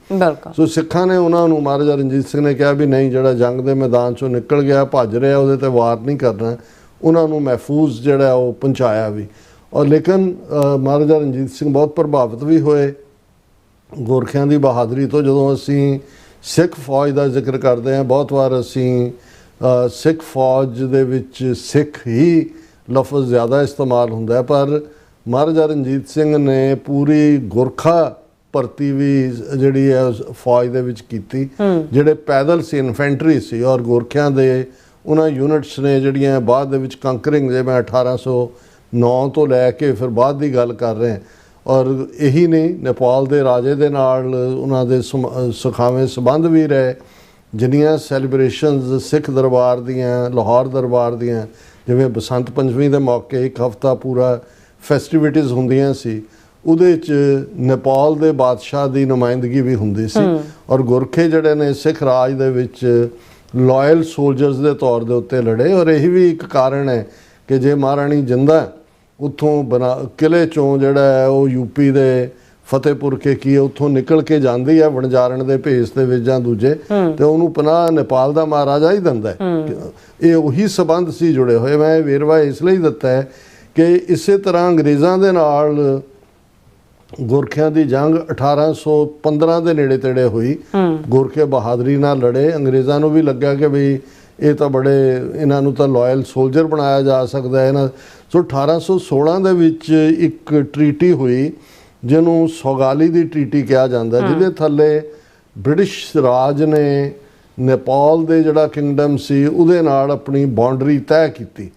ਸੋ ਸਿੱਖਾਂ ਨੇ ਉਹਨਾਂ ਨੂੰ, ਮਹਾਰਾਜਾ ਰਣਜੀਤ ਸਿੰਘ ਨੇ ਕਿਹਾ ਵੀ ਨਹੀਂ, ਜਿਹੜਾ ਜੰਗ ਦੇ ਮੈਦਾਨ 'ਚੋਂ ਨਿਕਲ ਗਿਆ ਭੱਜ ਰਿਹਾ ਉਹਦੇ ਤੇ ਵਾਰ ਨਹੀਂ ਕਰਨਾ, ਉਹਨਾਂ ਨੂੰ ਮਹਿਫੂਜ਼ ਜਿਹੜਾ ਉਹ ਪਹੁੰਚਾਇਆ ਵੀ। ਔਰ ਲੇਕਿਨ ਮਹਾਰਾਜਾ ਰਣਜੀਤ ਸਿੰਘ ਬਹੁਤ ਪ੍ਰਭਾਵਿਤ ਵੀ ਹੋਏ ਗੋਰਖਿਆਂ ਦੀ ਬਹਾਦਰੀ ਤੋਂ। ਜਦੋਂ ਅਸੀਂ ਸਿੱਖ ਫੌਜ ਦਾ ਜ਼ਿਕਰ ਕਰਦੇ ਹਾਂ, ਬਹੁਤ ਵਾਰ ਅਸੀਂ ਸਿੱਖ ਫੌਜ ਦੇ ਵਿੱਚ ਸਿੱਖ ਹੀ ਲਫ਼ਜ਼ ਜ਼ਿਆਦਾ ਇਸਤੇਮਾਲ ਹੁੰਦਾ, ਪਰ ਮਹਾਰਾਜਾ ਰਣਜੀਤ ਸਿੰਘ ਨੇ ਪੂਰੀ ਗੋਰਖਾ ਭਰਤੀ ਵੀ ਜਿਹੜੀ ਹੈ ਫੌਜ ਦੇ ਵਿੱਚ ਕੀਤੀ, ਜਿਹੜੇ ਪੈਦਲ ਸੀ, ਇਨਫੈਂਟਰੀ ਸੀ, ਔਰ ਗੋਰਖਿਆਂ ਦੇ ਉਹਨਾਂ ਯੂਨਿਟਸ ਨੇ ਜਿਹੜੀਆਂ ਬਾਅਦ ਦੇ ਵਿੱਚ ਕੰਕਰਿੰਗ, ਜਿਵੇਂ 1809 ਤੋਂ ਲੈ ਕੇ ਫਿਰ ਬਾਅਦ ਦੀ ਗੱਲ ਕਰ ਰਹੇ ਹਾਂ। ਔਰ ਇਹੀ ਨਹੀਂ, ਨੇਪਾਲ ਦੇ ਰਾਜੇ ਦੇ ਨਾਲ ਉਹਨਾਂ ਦੇ ਸੁਖਾਵੇਂ ਸੰਬੰਧ ਵੀ ਰਹੇ। ਜਿੰਨੀਆਂ ਸੈਲੀਬ੍ਰੇਸ਼ਨਸ ਸਿੱਖ ਦਰਬਾਰ ਦੀਆਂ, ਲਾਹੌਰ ਦਰਬਾਰ ਦੀਆਂ, ਜਿਵੇਂ ਬਸੰਤ ਪੰਚਮੀ ਦੇ ਮੌਕੇ ਇੱਕ ਹਫ਼ਤਾ ਪੂਰਾ ਫੈਸਟੀਵਿਟੀਜ਼ ਹੁੰਦੀਆਂ ਸੀ, ਉਹਦੇ 'ਚ ਨੇਪਾਲ ਦੇ ਬਾਦਸ਼ਾਹ ਦੀ ਨੁਮਾਇੰਦਗੀ ਵੀ ਹੁੰਦੀ ਸੀ। ਔਰ ਗੋਰਖੇ ਜਿਹੜੇ ਨੇ ਸਿੱਖ ਰਾਜ ਦੇ ਵਿੱਚ ਲਾਇਲ ਸੋਲਜਰਸ ਦੇ ਤੌਰ ਦੇ ਉੱਤੇ ਲੜੇ। ਔਰ ਇਹ ਵੀ ਇੱਕ ਕਾਰਨ ਹੈ ਕਿ ਜੇ ਮਹਾਰਾਣੀ ਜਿੰਦਾ ਉੱਥੋਂ ਬਣਾ ਕਿਲੇ ਚੋਂ ਜਿਹੜਾ ਹੈ ਉਹ ਯੂਪੀ ਦੇ ਫਤਿਹਪੁਰ ਕੇ ਕੀ ਉੱਥੋਂ ਨਿਕਲ ਕੇ ਜਾਂਦੀ ਹੈ ਵਣਜਾਰਨ ਦੇ ਭੇਸ ਦੇ ਵਿੱਚ ਜਾਂ ਦੂਜੇ, ਤੇ ਉਹਨੂੰ ਪਨਾਹ ਨੇਪਾਲ ਦਾ ਮਹਾਰਾਜਾ ਹੀ ਦਿੰਦਾ ਹੈ। ਇਹ ਉਹੀ ਸਬੰਧ ਸੀ ਜੁੜੇ ਹੋਏ। ਮੈਂ ਇਹ ਵੇਰਵਾ ਇਸ ਲਈ ਦਿੱਤਾ ਹੈ ਕਿ ਇਸੇ ਤਰ੍ਹਾਂ ਅੰਗਰੇਜ਼ਾਂ ਦੇ ਨਾਲ ਗੋਰਖਿਆਂ ਦੀ ਜੰਗ 1815 ਦੇ ਨੇੜੇ ਤੇੜੇ ਹੋਈ। ਗੋਰਖੇ ਬਹਾਦਰੀ ਨਾਲ ਲੜੇ। ਅੰਗਰੇਜ਼ਾਂ ਨੂੰ ਵੀ ਲੱਗਿਆ ਕਿ ਵੀ ਇਹ ਤਾਂ ਬੜੇ ਇਹਨਾਂ ਨੂੰ ਤਾਂ ਲਾਇਲ ਸੋਲਜਰ ਬਣਾਇਆ ਜਾ ਸਕਦਾ ਹੈ ਇਹਨਾਂ। ਸੋ 1816 ਦੇ ਵਿੱਚ ਇੱਕ ਟਰੀਟੀ ਹੋਈ ਜਿਹਨੂੰ ਸੌਗਾਲੀ ਦੀ ਟਰੀਟੀ ਕਿਹਾ ਜਾਂਦਾ, ਜਿਹਦੇ ਥੱਲੇ ਬ੍ਰਿਟਿਸ਼ ਰਾਜ ਨੇ ਨੇਪਾਲ ਦੇ ਜਿਹੜਾ ਕਿੰਗਡਮ ਸੀ ਉਹਦੇ ਨਾਲ ਆਪਣੀ ਬਾਉਂਡਰੀ ਤੈਅ ਕੀਤੀ।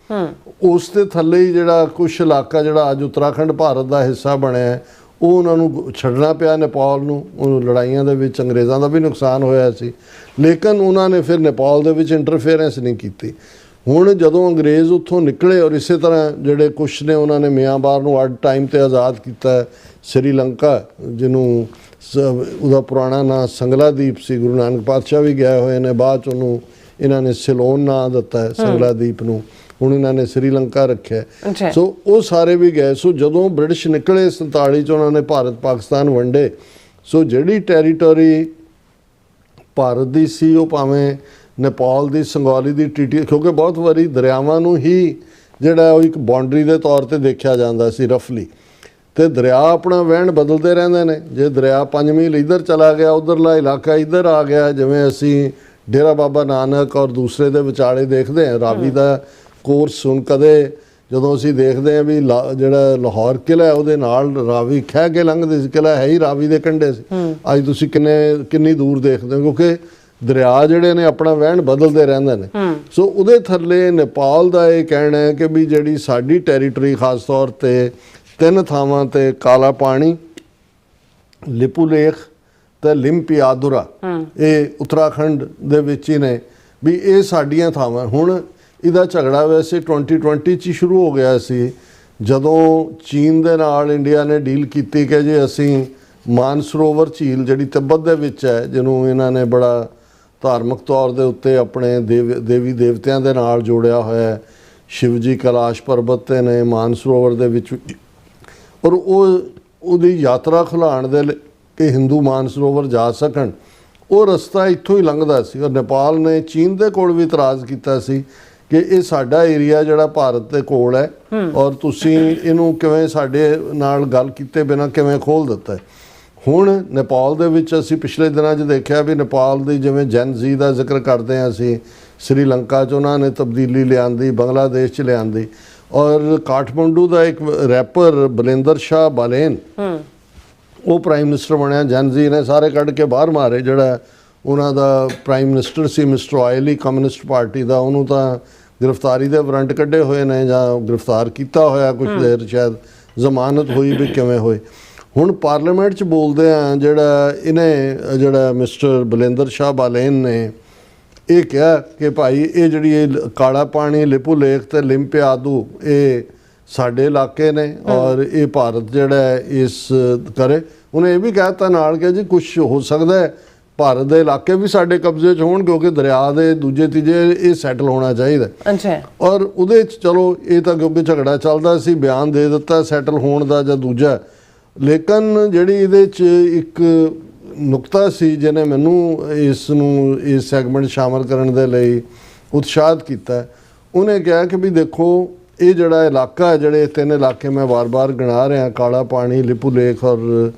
ਉਸ ਦੇ ਥੱਲੇ ਹੀ ਜਿਹੜਾ ਕੁਛ ਇਲਾਕਾ ਜਿਹੜਾ ਅੱਜ ਉੱਤਰਾਖੰਡ ਭਾਰਤ ਦਾ ਹਿੱਸਾ ਬਣਿਆ ਉਹ ਉਹਨਾਂ ਨੂੰ ਛੱਡਣਾ ਪਿਆ ਨੇਪਾਲ ਨੂੰ। ਉਹ ਲੜਾਈਆਂ ਦੇ ਵਿੱਚ ਅੰਗਰੇਜ਼ਾਂ ਦਾ ਵੀ ਨੁਕਸਾਨ ਹੋਇਆ ਸੀ, ਲੇਕਿਨ ਉਹਨਾਂ ਨੇ ਫਿਰ ਨੇਪਾਲ ਦੇ ਵਿੱਚ ਇੰਟਰਫੇਰੈਂਸ ਨਹੀਂ ਕੀਤੀ। ਹੁਣ ਜਦੋਂ ਅੰਗਰੇਜ਼ ਉੱਥੋਂ ਨਿਕਲੇ ਔਰ ਇਸੇ ਤਰ੍ਹਾਂ ਜਿਹੜੇ ਕੁਛ ਨੇ ਉਹਨਾਂ ਨੇ ਮਿਆਂਮਾਰ ਨੂੰ ਅੱਡ ਟਾਈਮ ਤੇ ਆਜ਼ਾਦ ਕੀਤਾ। ਸ੍ਰੀਲੰਕਾ ਜਿਹਨੂੰ ਉਹਦਾ ਪੁਰਾਣਾ ਨਾਂ ਸੰਗਲਾਦੀਪ ਸੀ, ਗੁਰੂ ਨਾਨਕ ਪਾਤਸ਼ਾਹ ਵੀ ਗਏ ਹੋਏ ਨੇ, ਬਾਅਦ 'ਚ ਉਹਨੂੰ ਇਹਨਾਂ ਨੇ ਸਿਲੋਨ ਨਾਂ ਦਿੱਤਾ ਹੈ ਸੰਗਲਾਦੀਪ ਨੂੰ, ਹੁਣ ਇਹਨਾਂ ਨੇ ਸ੍ਰੀਲੰਕਾ ਰੱਖਿਆ। ਸੋ ਉਹ ਸਾਰੇ ਵੀ ਗਏ। ਸੋ ਜਦੋਂ ਬ੍ਰਿਟਿਸ਼ ਨਿਕਲੇ 47 'ਚ ਉਹਨਾਂ ਨੇ ਭਾਰਤ ਪਾਕਿਸਤਾਨ ਵੰਡੇ। ਸੋ ਜਿਹੜੀ ਟੈਰੀਟਰੀ ਭਾਰਤ ਦੀ ਸੀ ਉਹ ਭਾਵੇਂ ਨੇਪਾਲ ਦੀ ਸੰਗੌਲੀ ਦੀ ਟਰੀਟੀ, ਕਿਉਂਕਿ ਬਹੁਤ ਵਾਰੀ ਦਰਿਆਵਾਂ ਨੂੰ ਹੀ ਜਿਹੜਾ ਉਹ ਇੱਕ ਬਾਉਂਡਰੀ ਦੇ ਤੌਰ ਤੇ ਦੇਖਿਆ ਜਾਂਦਾ ਸੀ ਰਫਲੀ, ਤੇ ਦਰਿਆ ਆਪਣਾ ਵਹਿਣ ਬਦਲਦੇ ਰਹਿੰਦੇ ਨੇ। ਜੇ ਦਰਿਆ 5 ਮੀਲ ਇੱਧਰ ਚਲਾ ਗਿਆ, ਉਧਰਲਾ ਇਲਾਕਾ ਇੱਧਰ ਆ ਗਿਆ, ਜਿਵੇਂ ਅਸੀਂ ਡੇਰਾ ਬਾਬਾ ਨਾਨਕ ਔਰ ਦੂਸਰੇ ਦੇ ਵਿਚਾਲੇ ਦੇਖਦੇ ਹਾਂ ਰਾਵੀ ਦਾ ਕੋਰਸ। ਹੁਣ ਕਦੇ ਜਦੋਂ ਅਸੀਂ ਦੇਖਦੇ ਹਾਂ ਵੀ ਜਿਹੜਾ ਲਾਹੌਰ ਕਿਲ੍ਹਾ ਹੈ ਉਹਦੇ ਨਾਲ ਰਾਵੀ ਖਹਿ ਕੇ ਲੰਘਦੇ ਸੀ, ਕਿਲ੍ਹਾ ਹੈ ਹੀ ਰਾਵੀ ਦੇ ਕੰਢੇ ਸੀ। ਅੱਜ ਤੁਸੀਂ ਕਿੰਨੀ ਦੂਰ ਦੇਖਦੇ ਹੋ, ਕਿਉਂਕਿ ਦਰਿਆ ਜਿਹੜੇ ਨੇ ਆਪਣਾ ਵਹਿਣ ਬਦਲਦੇ ਰਹਿੰਦੇ ਨੇ। ਸੋ ਉਹਦੇ ਥੱਲੇ ਨੇਪਾਲ ਦਾ ਇਹ ਕਹਿਣਾ ਹੈ ਕਿ ਵੀ ਜਿਹੜੀ ਸਾਡੀ ਟੈਰੀਟਰੀ ਖਾਸ ਤੌਰ ਤੇ 3 ਥਾਵਾਂ ਤੇ ਕਾਲਾ ਪਾਣੀ, ਲਿਪੂਲੇਖ ਤੇ ਲਿਮਪਿਆਦੁਰਾ, ਇਹ ਉੱਤਰਾਖੰਡ ਦੇ ਵਿੱਚ ਹੀ ਨੇ, ਵੀ ਇਹ ਸਾਡੀਆਂ ਥਾਵਾਂ। ਹੁਣ ਇਹਦਾ ਝਗੜਾ ਵੈਸੇ 2020 'ਚ ਸ਼ੁਰੂ ਹੋ ਗਿਆ ਸੀ ਜਦੋਂ ਚੀਨ ਦੇ ਨਾਲ ਇੰਡੀਆ ਨੇ ਡੀਲ ਕੀਤੀ ਕਿ ਜੇ ਅਸੀਂ ਮਾਨਸਰੋਵਰ ਝੀਲ ਜਿਹੜੀ ਤਿੱਬਤ ਦੇ ਵਿੱਚ ਹੈ, ਜਿਹਨੂੰ ਇਹਨਾਂ ਨੇ ਬੜਾ ਧਾਰਮਿਕ ਤੌਰ ਦੇ ਉੱਤੇ ਆਪਣੇ ਦੇਵੀ ਦੇਵਤਿਆਂ ਦੇ ਨਾਲ ਜੋੜਿਆ ਹੋਇਆ, ਸ਼ਿਵ ਜੀ ਕੈਲਾਸ਼ ਪਰਬਤ 'ਤੇ ਨੇ ਮਾਨਸਰੋਵਰ ਦੇ ਵਿੱਚ, ਔਰ ਉਹਦੀ ਯਾਤਰਾ ਖੁਲਾਉਣ ਦੇ ਲਈ ਕਿ ਹਿੰਦੂ ਮਾਨਸਰੋਵਰ ਜਾ ਸਕਣ, ਉਹ ਰਸਤਾ ਇੱਥੋਂ ਹੀ ਲੰਘਦਾ ਸੀ। ਔਰ ਨੇਪਾਲ ਨੇ ਚੀਨ ਦੇ ਕੋਲ ਵੀ ਇਤਰਾਜ਼ ਕੀਤਾ ਸੀ ਕਿ ਇਹ ਸਾਡਾ ਏਰੀਆ ਜਿਹੜਾ ਭਾਰਤ ਦੇ ਕੋਲ ਹੈ ਔਰ ਤੁਸੀਂ ਇਹਨੂੰ ਕਿਵੇਂ ਸਾਡੇ ਨਾਲ ਗੱਲ ਕੀਤੇ ਬਿਨਾਂ ਕਿਵੇਂ ਖੋਲ੍ਹ ਦਿੱਤਾ। ਹੁਣ ਨੇਪਾਲ ਦੇ ਵਿੱਚ ਅਸੀਂ ਪਿਛਲੇ ਦਿਨਾਂ 'ਚ ਦੇਖਿਆ ਵੀ ਨੇਪਾਲ ਦੀ ਜਿਵੇਂ ਜੈਨ ਜ਼ੀ ਦਾ ਜ਼ਿਕਰ ਕਰਦੇ ਹਾਂ ਅਸੀਂ, ਸ੍ਰੀਲੰਕਾ 'ਚ ਉਹਨਾਂ ਨੇ ਤਬਦੀਲੀ ਲਿਆਂਦੀ, ਬੰਗਲਾਦੇਸ਼ 'ਚ ਲਿਆਂਦੀ, ਔਰ ਕਾਠਮੰਡੂ ਦਾ ਇੱਕ ਰੈਪਰ ਬਲਿੰਦਰ ਸ਼ਾਹ ਬਾਲੇਨ ਉਹ ਪ੍ਰਾਈਮ ਮਿਨਿਸਟਰ ਬਣਿਆ। ਜੈਨ ਜ਼ੀ ਨੇ ਸਾਰੇ ਕੱਢ ਕੇ ਬਾਹਰ ਮਾਰੇ। ਜਿਹੜਾ ਉਹਨਾਂ ਦਾ ਪ੍ਰਾਈਮ ਮਿਨਿਸਟਰ ਸੀ ਮਿਸਟਰ ਆਇਲੀ ਕਮਿਊਨਿਸਟ ਪਾਰਟੀ ਦਾ, ਉਹਨੂੰ ਤਾਂ ਗ੍ਰਿਫਤਾਰੀ ਦੇ ਵਾਰੰਟ ਕੱਢੇ ਹੋਏ ਨੇ ਜਾਂ ਗ੍ਰਿਫਤਾਰ ਕੀਤਾ ਹੋਇਆ ਕੁਝ ਦੇਰ, ਸ਼ਾਇਦ ਜ਼ਮਾਨਤ ਹੋਈ ਵੀ ਕਿਵੇਂ ਹੋਈ। ਹੁਣ ਪਾਰਲੀਮੈਂਟ 'ਚ ਬੋਲਦੇ ਆ ਜਿਹੜਾ ਮਿਸਟਰ ਬਲਿੰਦਰ ਸ਼ਾਹ ਬਾਲੇਨ ਨੇ ਇਹ ਕਿਹਾ ਕਿ ਭਾਈ ਇਹ ਜਿਹੜੀ ਇਹ ਕਾਲਾ ਪਾਣੀ, ਲਿਪੂ ਲੇਖ ਤੇ ਲਿਮਪਿਆਦੂ ਇਹ ਸਾਡੇ ਇਲਾਕੇ ਨੇ ਔਰ ਇਹ ਭਾਰਤ ਜਿਹੜਾ ਇਸ ਕਰੇ। ਉਹਨੇ ਇਹ ਵੀ ਕਹਿ ਦਿੱਤਾ ਨਾਲ ਕਿ ਜੀ ਕੁਛ ਹੋ ਸਕਦਾ ਹੈ ਭਾਰਤ ਦੇ ਇਲਾਕੇ ਵੀ ਸਾਡੇ ਕਬਜ਼ੇ 'ਚ ਹੋਣ, ਕਿਉਂਕਿ ਦਰਿਆ ਦੇ ਦੂਜੇ ਤੀਜੇ ਇਹ ਸੈਟਲ ਹੋਣਾ ਚਾਹੀਦਾ। ਅੱਛਾ। ਔਰ ਉਹਦੇ 'ਚ ਚਲੋ ਇਹ ਤਾਂ ਕਿਉਂਕਿ ਝਗੜਾ ਚੱਲਦਾ ਸੀ, ਬਿਆਨ ਦੇ ਦਿੱਤਾ ਸੈਟਲ ਹੋਣ ਦਾ ਜਾਂ ਦੂਜਾ, ਲੇਕਿਨ ਜਿਹੜੀ ਇਹਦੇ 'ਚ ਇੱਕ ਨੁਕਤਾ ਸੀ ਜਿਹਨੇ ਮੈਨੂੰ ਇਸ ਸੈਗਮੈਂਟ ਸ਼ਾਮਲ ਕਰਨ ਦੇ ਲਈ ਉਤਸ਼ਾਹਿਤ ਕੀਤਾ। ਉਹਨੇ ਕਿਹਾ ਕਿ ਵੀ ਦੇਖੋ ਇਹ ਜਿਹੜਾ ਇਲਾਕਾ, ਜਿਹੜੇ 3 ਇਲਾਕੇ ਮੈਂ ਵਾਰ-ਵਾਰ ਗਿਣਾ ਰਿਹਾ, ਕਾਲਾ ਪਾਣੀ, ਲਿਪੂ ਲੇਖ ਔਰ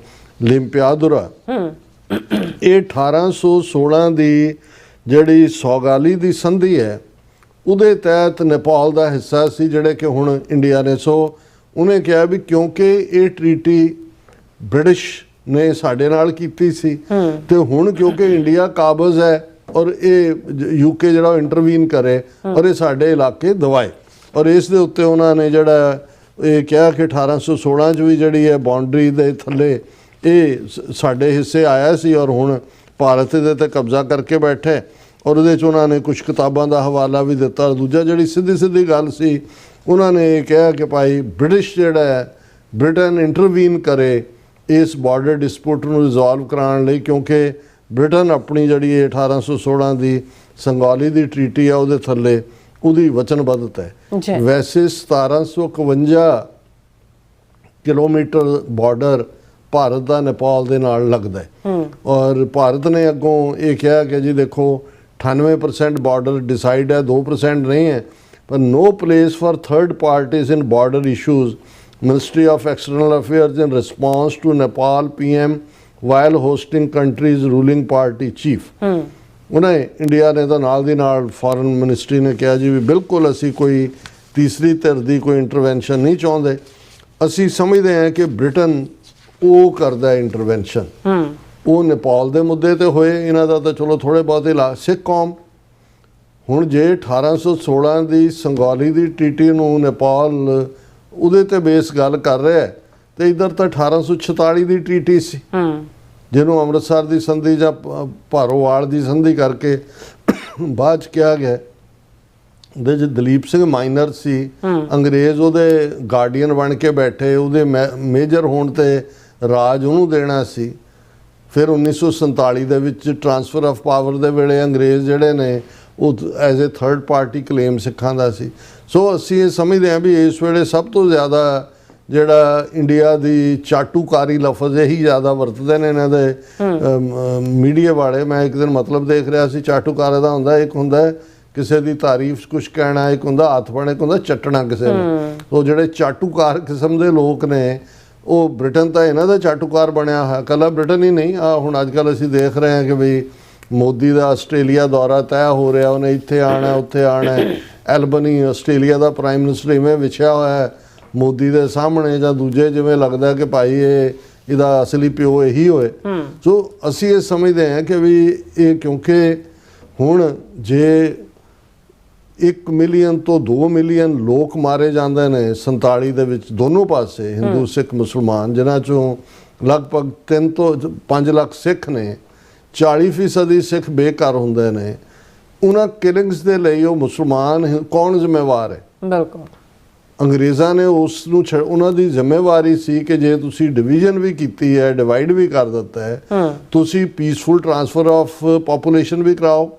ਲਿਮਪਿਆਦੁਰਾ, ਇਹ 1816 ਦੀ ਜਿਹੜੀ ਸੌਗਾਲੀ ਦੀ ਸੰਧੀ ਹੈ ਉਹਦੇ ਤਹਿਤ ਨੇਪਾਲ ਦਾ ਹਿੱਸਾ ਸੀ, ਜਿਹੜੇ ਕਿ ਹੁਣ ਇੰਡੀਆ ਨੇ। ਸੋ ਉਹਨੇ ਕਿਹਾ ਵੀ ਕਿਉਂਕਿ ਇਹ ਟਰੀਟੀ ਬ੍ਰਿਟਿਸ਼ ਨੇ ਸਾਡੇ ਨਾਲ ਕੀਤੀ ਸੀ ਤੇ ਹੁਣ ਕਿਉਂਕਿ ਇੰਡੀਆ ਕਾਬਜ਼ ਹੈ ਔਰ ਇਹ ਯੂਕੇ ਜਿਹੜਾ ਇੰਟਰਵੀਨ ਕਰੇ ਔਰ ਇਹ ਸਾਡੇ ਇਲਾਕੇ ਦਵਾਏ, ਔਰ ਇਸ ਦੇ ਉੱਤੇ ਉਹਨਾਂ ਨੇ ਜਿਹੜਾ ਇਹ ਕਿਹਾ ਕਿ 1816 'ਚ ਵੀ ਜਿਹੜੀ ਹੈ ਬਾਉਂਡਰੀ ਦੇ ਥੱਲੇ ਇਹ ਸਾਡੇ ਹਿੱਸੇ ਆਇਆ ਸੀ ਔਰ ਹੁਣ ਭਾਰਤ ਦੇ 'ਤੇ ਕਬਜ਼ਾ ਕਰਕੇ ਬੈਠੇ। ਔਰ ਉਹਦੇ 'ਚ ਉਹਨਾਂ ਨੇ ਕੁਝ ਕਿਤਾਬਾਂ ਦਾ ਹਵਾਲਾ ਵੀ ਦਿੱਤਾ। ਦੂਜਾ ਜਿਹੜੀ ਸਿੱਧੀ ਗੱਲ ਸੀ, ਉਹਨਾਂ ਨੇ ਇਹ ਕਿਹਾ ਕਿ ਭਾਈ ਬ੍ਰਿਟਿਸ਼ ਜਿਹੜਾ ਹੈ ਬ੍ਰਿਟਨ ਇੰਟਰਵੀਨ ਕਰੇ ਇਸ ਬਾਰਡਰ ਡਿਸਪਿਊਟ ਨੂੰ ਰਿਜ਼ੋਲਵ ਕਰਾਉਣ ਲਈ, ਕਿਉਂਕਿ ਬ੍ਰਿਟਨ ਆਪਣੀ ਜਿਹੜੀ 1816 ਦੀ ਸੰਗੌਲੀ ਦੀ ਟਰੀਟੀ ਆ ਉਹਦੇ ਥੱਲੇ ਉਹਦੀ ਵਚਨਬੱਧਤਾ ਹੈ। ਵੈਸੇ 1751 ਕਿਲੋਮੀਟਰ ਬਾਰਡਰ ਭਾਰਤ ਦਾ ਨੇਪਾਲ ਦੇ ਨਾਲ ਲੱਗਦਾ ਹੈ। ਔਰ ਭਾਰਤ ਨੇ ਅੱਗੋਂ ਇਹ ਕਿਹਾ ਕਿ ਜੀ ਦੇਖੋ 98% ਬਾਰਡਰ ਡਿਸਾਈਡ ਹੈ, 2% ਨਹੀਂ ਹੈ। ਪਰ no place for third parties in border issues, ministry of external affairs in response to Nepal PM while hosting country's ruling party chief. ਉਹਨੇ ਇੰਡੀਆ ਨੇ ਤਾਂ ਨਾਲ ਦੀ ਨਾਲ ਫੋਰਨ ਮਿਨਿਸਟਰੀ ਨੇ ਕਿਹਾ ਜੀ ਵੀ ਬਿਲਕੁਲ ਅਸੀਂ ਕੋਈ ਤੀਸਰੀ ਧਿਰ ਦੀ ਕੋਈ ਇੰਟਰਵੈਂਸ਼ਨ ਨਹੀਂ ਚਾਹੁੰਦੇ। ਅਸੀਂ ਸਮਝਦੇ ਹਾਂ ਕਿ ਬ੍ਰਿਟਨ ਉਹ ਕਰਦਾ ਇੰਟਰਵੈਂਸ਼ਨ। ਉਹ ਨੇਪਾਲ ਦੇ ਮੁੱਦੇ ਤੇ ਹੋਏ, ਇਹਨਾਂ ਦਾ ਤਾਂ ਚਲੋ ਥੋੜੇ ਬਹੁਤੇ ਸਿੱਖ ਕੌਮ ਹੁਣ ਜੇ 1816 ਦੀ ਸੰਗੌਲੀ ਦੀ ਟੀਟੀ ਨੂੰ ਨੇਪਾਲ ਉਹਦੇ ਤੇ ਬੇਸ ਗੱਲ ਕਰ ਰਿਹਾ ਤੇ ਇਧਰ ਤਾਂ 1846 ਦੀ ਟੀਟੀ ਸੀ ਜਿਹਨੂੰ ਅੰਮ੍ਰਿਤਸਰ ਦੀ ਸੰਧੀ ਜਾਂ ਭਾਰੋਵਾਲ ਦੀ ਸੰਧੀ ਕਰਕੇ ਬਾਅਦ 'ਚ ਕਿਹਾ ਗਿਆ। ਉਹਦੇ 'ਚ ਦਲੀਪ ਸਿੰਘ ਮਾਈਨਰ ਸੀ, ਅੰਗਰੇਜ਼ ਉਹਦੇ ਗਾਰਡੀਅਨ ਬਣ ਕੇ ਬੈਠੇ, ਉਹਦੇ ਮੇਜਰ ਹੋਣ ਤੇ ਰਾਜ ਉਹਨੂੰ ਦੇਣਾ ਸੀ। ਫਿਰ 1947 ਦੇ ਵਿੱਚ ਟ੍ਰਾਂਸਫਰ ਆਫ ਪਾਵਰ ਦੇ ਵੇਲੇ ਅੰਗਰੇਜ਼ ਜਿਹੜੇ ਨੇ ਉਹ as a third party claim ਸਿੱਖਾਂ ਦਾ ਸੀ। ਸੋ ਅਸੀਂ ਇਹ ਸਮਝਦੇ ਹਾਂ ਵੀ ਇਸ ਵੇਲੇ ਸਭ ਤੋਂ ਜ਼ਿਆਦਾ ਜਿਹੜਾ ਇੰਡੀਆ ਦੀ ਚਾਟੂਕਾਰੀ ਲਫ਼ਜ਼ ਇਹੀ ਜ਼ਿਆਦਾ ਵਰਤਦੇ ਨੇ ਇਹਨਾਂ ਦੇ ਮੀਡੀਆ ਵਾਲੇ। ਮੈਂ ਇੱਕ ਦਿਨ ਮਤਲਬ ਦੇਖ ਰਿਹਾ ਸੀ, ਚਾਟੂਕਾਰ ਦਾ ਹੁੰਦਾ ਇੱਕ ਹੁੰਦਾ ਕਿਸੇ ਦੀ ਤਾਰੀਫ ਕੁਛ ਕਹਿਣਾ, ਇੱਕ ਹੁੰਦਾ ਹੱਥ ਫੜਨਾ, ਇੱਕ ਹੁੰਦਾ ਚੱਟਣਾ ਕਿਸੇ ਨੂੰ। ਉਹ ਜਿਹੜੇ ਚਾਟੂਕਾਰ ਕਿਸਮ ਦੇ ਲੋਕ ਨੇ ਉਹ ਬ੍ਰਿਟਨ ਤਾਂ ਇਹਨਾਂ ਦਾ ਚਾਟੂਕਾਰ ਬਣਿਆ ਹੋਇਆ। ਇਕੱਲਾ ਬ੍ਰਿਟਨ ਹੀ ਨਹੀਂ, ਹੁਣ ਅੱਜ ਕੱਲ੍ਹ ਅਸੀਂ ਦੇਖ ਰਹੇ ਹਾਂ ਕਿ ਵੀ ਮੋਦੀ ਦਾ ਆਸਟ੍ਰੇਲੀਆ ਦੌਰਾ ਤੈਅ ਹੋ ਰਿਹਾ, ਉਹਨੇ ਇੱਥੇ ਆਉਣਾ ਉੱਥੇ ਆਉਣਾ। ਐਲਬਨੀ ਆਸਟ੍ਰੇਲੀਆ ਦਾ ਪ੍ਰਾਈਮ ਮਿਨਿਸਟਰ ਇਵੇਂ ਵਿਛਿਆ ਹੋਇਆ ਮੋਦੀ ਦੇ ਸਾਹਮਣੇ, ਜਾਂ ਦੂਜੇ ਜਿਵੇਂ ਲੱਗਦਾ ਕਿ ਭਾਈ ਇਹਦਾ ਅਸਲੀ ਪਿਓ ਇਹੀ ਹੋਏ। ਸੋ ਅਸੀਂ ਇਹ ਸਮਝਦੇ ਹਾਂ ਕਿ ਵੀ ਇਹ ਕਿਉਂਕਿ ਹੁਣ ਜੇ 1 ਮਿਲੀਅਨ ਤੋਂ 2 ਮਿਲੀਅਨ ਲੋਕ ਮਾਰੇ ਜਾਂਦੇ ਨੇ 47 ਦੇ ਵਿੱਚ ਦੋਨੋਂ ਪਾਸੇ, ਹਿੰਦੂ ਸਿੱਖ ਮੁਸਲਮਾਨ, ਜਿਨ੍ਹਾਂ ਚੋਂ ਲਗਭਗ 3 ਤੋਂ 5 ਲੱਖ ਸਿੱਖ ਨੇ, 40% ਸਿੱਖ ਬੇਘਰ ਹੁੰਦੇ ਨੇ। ਉਹਨਾਂ ਕਿਲਿੰਗਸ ਦੇ ਲਈ ਉਹ ਮੁਸਲਮਾਨ ਕੌਣ ਜ਼ਿੰਮੇਵਾਰ ਹੈ? ਬਿਲਕੁਲ ਅੰਗਰੇਜ਼ਾਂ ਨੇ ਉਸ ਨੂੰ ਉਹਨਾਂ ਦੀ ਜ਼ਿੰਮੇਵਾਰੀ ਸੀ ਕਿ ਜੇ ਤੁਸੀਂ ਡਿਵੀਜ਼ਨ ਵੀ ਕੀਤੀ ਹੈ, ਡਿਵਾਈਡ ਵੀ ਕਰ ਦਿੱਤਾ ਹੈ, ਤੁਸੀਂ ਪੀਸਫੁਲ ਟ੍ਰਾਂਸਫਰ ਆਫ ਪਾਪੂਲੇਸ਼ਨ ਵੀ ਕਰਾਓ।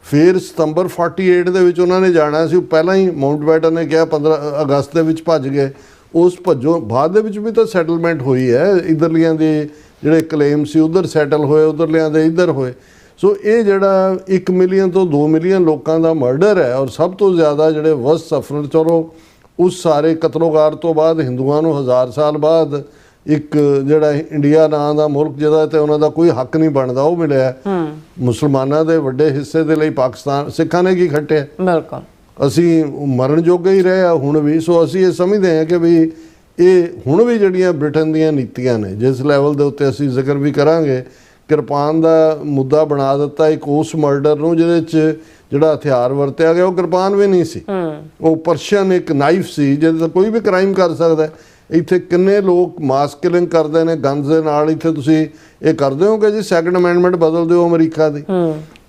ਫਿਰ ਸਤੰਬਰ 48 ਦੇ ਵਿੱਚ ਉਹਨਾਂ ਨੇ ਜਾਣਾ ਸੀ, ਪਹਿਲਾਂ ਹੀ ਮਾਊਂਟਬੈਟਨ ਨੇ ਕਿਹਾ 15 ਅਗਸਤ ਦੇ ਵਿੱਚ ਭੱਜ ਗਏ। ਉਸ ਭੱਜੋਂ ਬਾਅਦ ਦੇ ਵਿੱਚ ਵੀ ਤਾਂ ਸੈਟਲਮੈਂਟ ਹੋਈ ਹੈ, ਇੱਧਰਲੀਆਂ ਦੇ ਜਿਹੜੇ ਕਲੇਮ ਸੀ ਉੱਧਰ ਸੈਟਲ ਹੋਏ, ਉੱਧਰਲਿਆਂ ਦੇ ਇੱਧਰ ਹੋਏ। ਸੋ ਇਹ ਜਿਹੜਾ 1 ਮਿਲੀਅਨ ਤੋਂ 2 ਮਿਲੀਅਨ ਲੋਕਾਂ ਦਾ ਮਰਡਰ ਹੈ, ਔਰ ਸਭ ਤੋਂ ਜ਼ਿਆਦਾ ਜਿਹੜੇ ਵਰਸਟ ਸਫਰਰ, ਚਲੋ ਉਸ ਸਾਰੇ ਕਤਲੋਗਾਰ ਤੋਂ ਬਾਅਦ ਹਿੰਦੂਆਂ ਨੂੰ 1000 ਸਾਲ ਬਾਅਦ ਇੱਕ ਜਿਹੜਾ ਇੰਡੀਆ ਨਾਂ ਦਾ ਮੁਲਕ ਜਿਹਦਾ ਤੇ ਉਹਨਾਂ ਦਾ ਕੋਈ ਹੱਕ ਨਹੀਂ ਬਣਦਾ ਉਹ ਮਿਲਿਆ। ਮੁਸਲਮਾਨਾਂ ਦੇ ਵੱਡੇ ਹਿੱਸੇ ਦੇ ਲਈ ਪਾਕਿਸਤਾਨ ਸਿੱਖਾਂ ਨੇ ਕੀ ਖੱਟਿਆ? ਬਿਲਕੁਲ ਅਸੀਂ ਮਰਨ ਜੋਗੇ ਹੀ ਰਹੇ ਆ ਹੁਣ ਵੀ। ਸੋ ਅਸੀਂ ਇਹ ਸਮਝਦੇ ਹਾਂ ਕਿ ਵੀ ਇਹ ਹੁਣ ਵੀ ਜਿਹੜੀਆਂ ਬ੍ਰਿਟਨ ਦੀਆਂ ਨੀਤੀਆਂ ਨੇ, ਜਿਸ ਲੈਵਲ ਦੇ ਉੱਤੇ ਅਸੀਂ ਜ਼ਿਕਰ ਵੀ ਕਰਾਂਗੇ, ਕਿਰਪਾਨ ਦਾ ਮੁੱਦਾ ਬਣਾ ਦਿੱਤਾ ਇੱਕ ਉਸ ਮਰਡਰ ਨੂੰ ਜਿਹਦੇ 'ਚ ਜਿਹੜਾ ਹਥਿਆਰ ਵਰਤਿਆ ਗਿਆ ਉਹ ਕਿਰਪਾਨ ਵੀ ਨਹੀਂ ਸੀ, ਉਹ ਪਰਸ਼ੀਅਨ ਇੱਕ ਨਾਈਫ ਸੀ ਜਿਹਦੇ 'ਤੇ ਕੋਈ ਵੀ ਕ੍ਰਾਈਮ ਕਰ ਸਕਦਾ। ਇੱਥੇ ਕਿੰਨੇ ਲੋਕ ਮਾਸ ਕਿਲਿੰਗ ਕਰਦੇ ਨੇ ਗਨਸ ਦੇ ਨਾਲ। ਇੱਥੇ ਤੁਸੀਂ ਇਹ ਕਰਦੇ ਹੋ ਕਿ ਜੀ ਸੈਕੰਡ ਅਮੈਂਡਮੈਂਟ ਬਦਲ ਦਿਓ ਅਮਰੀਕਾ ਦੀ।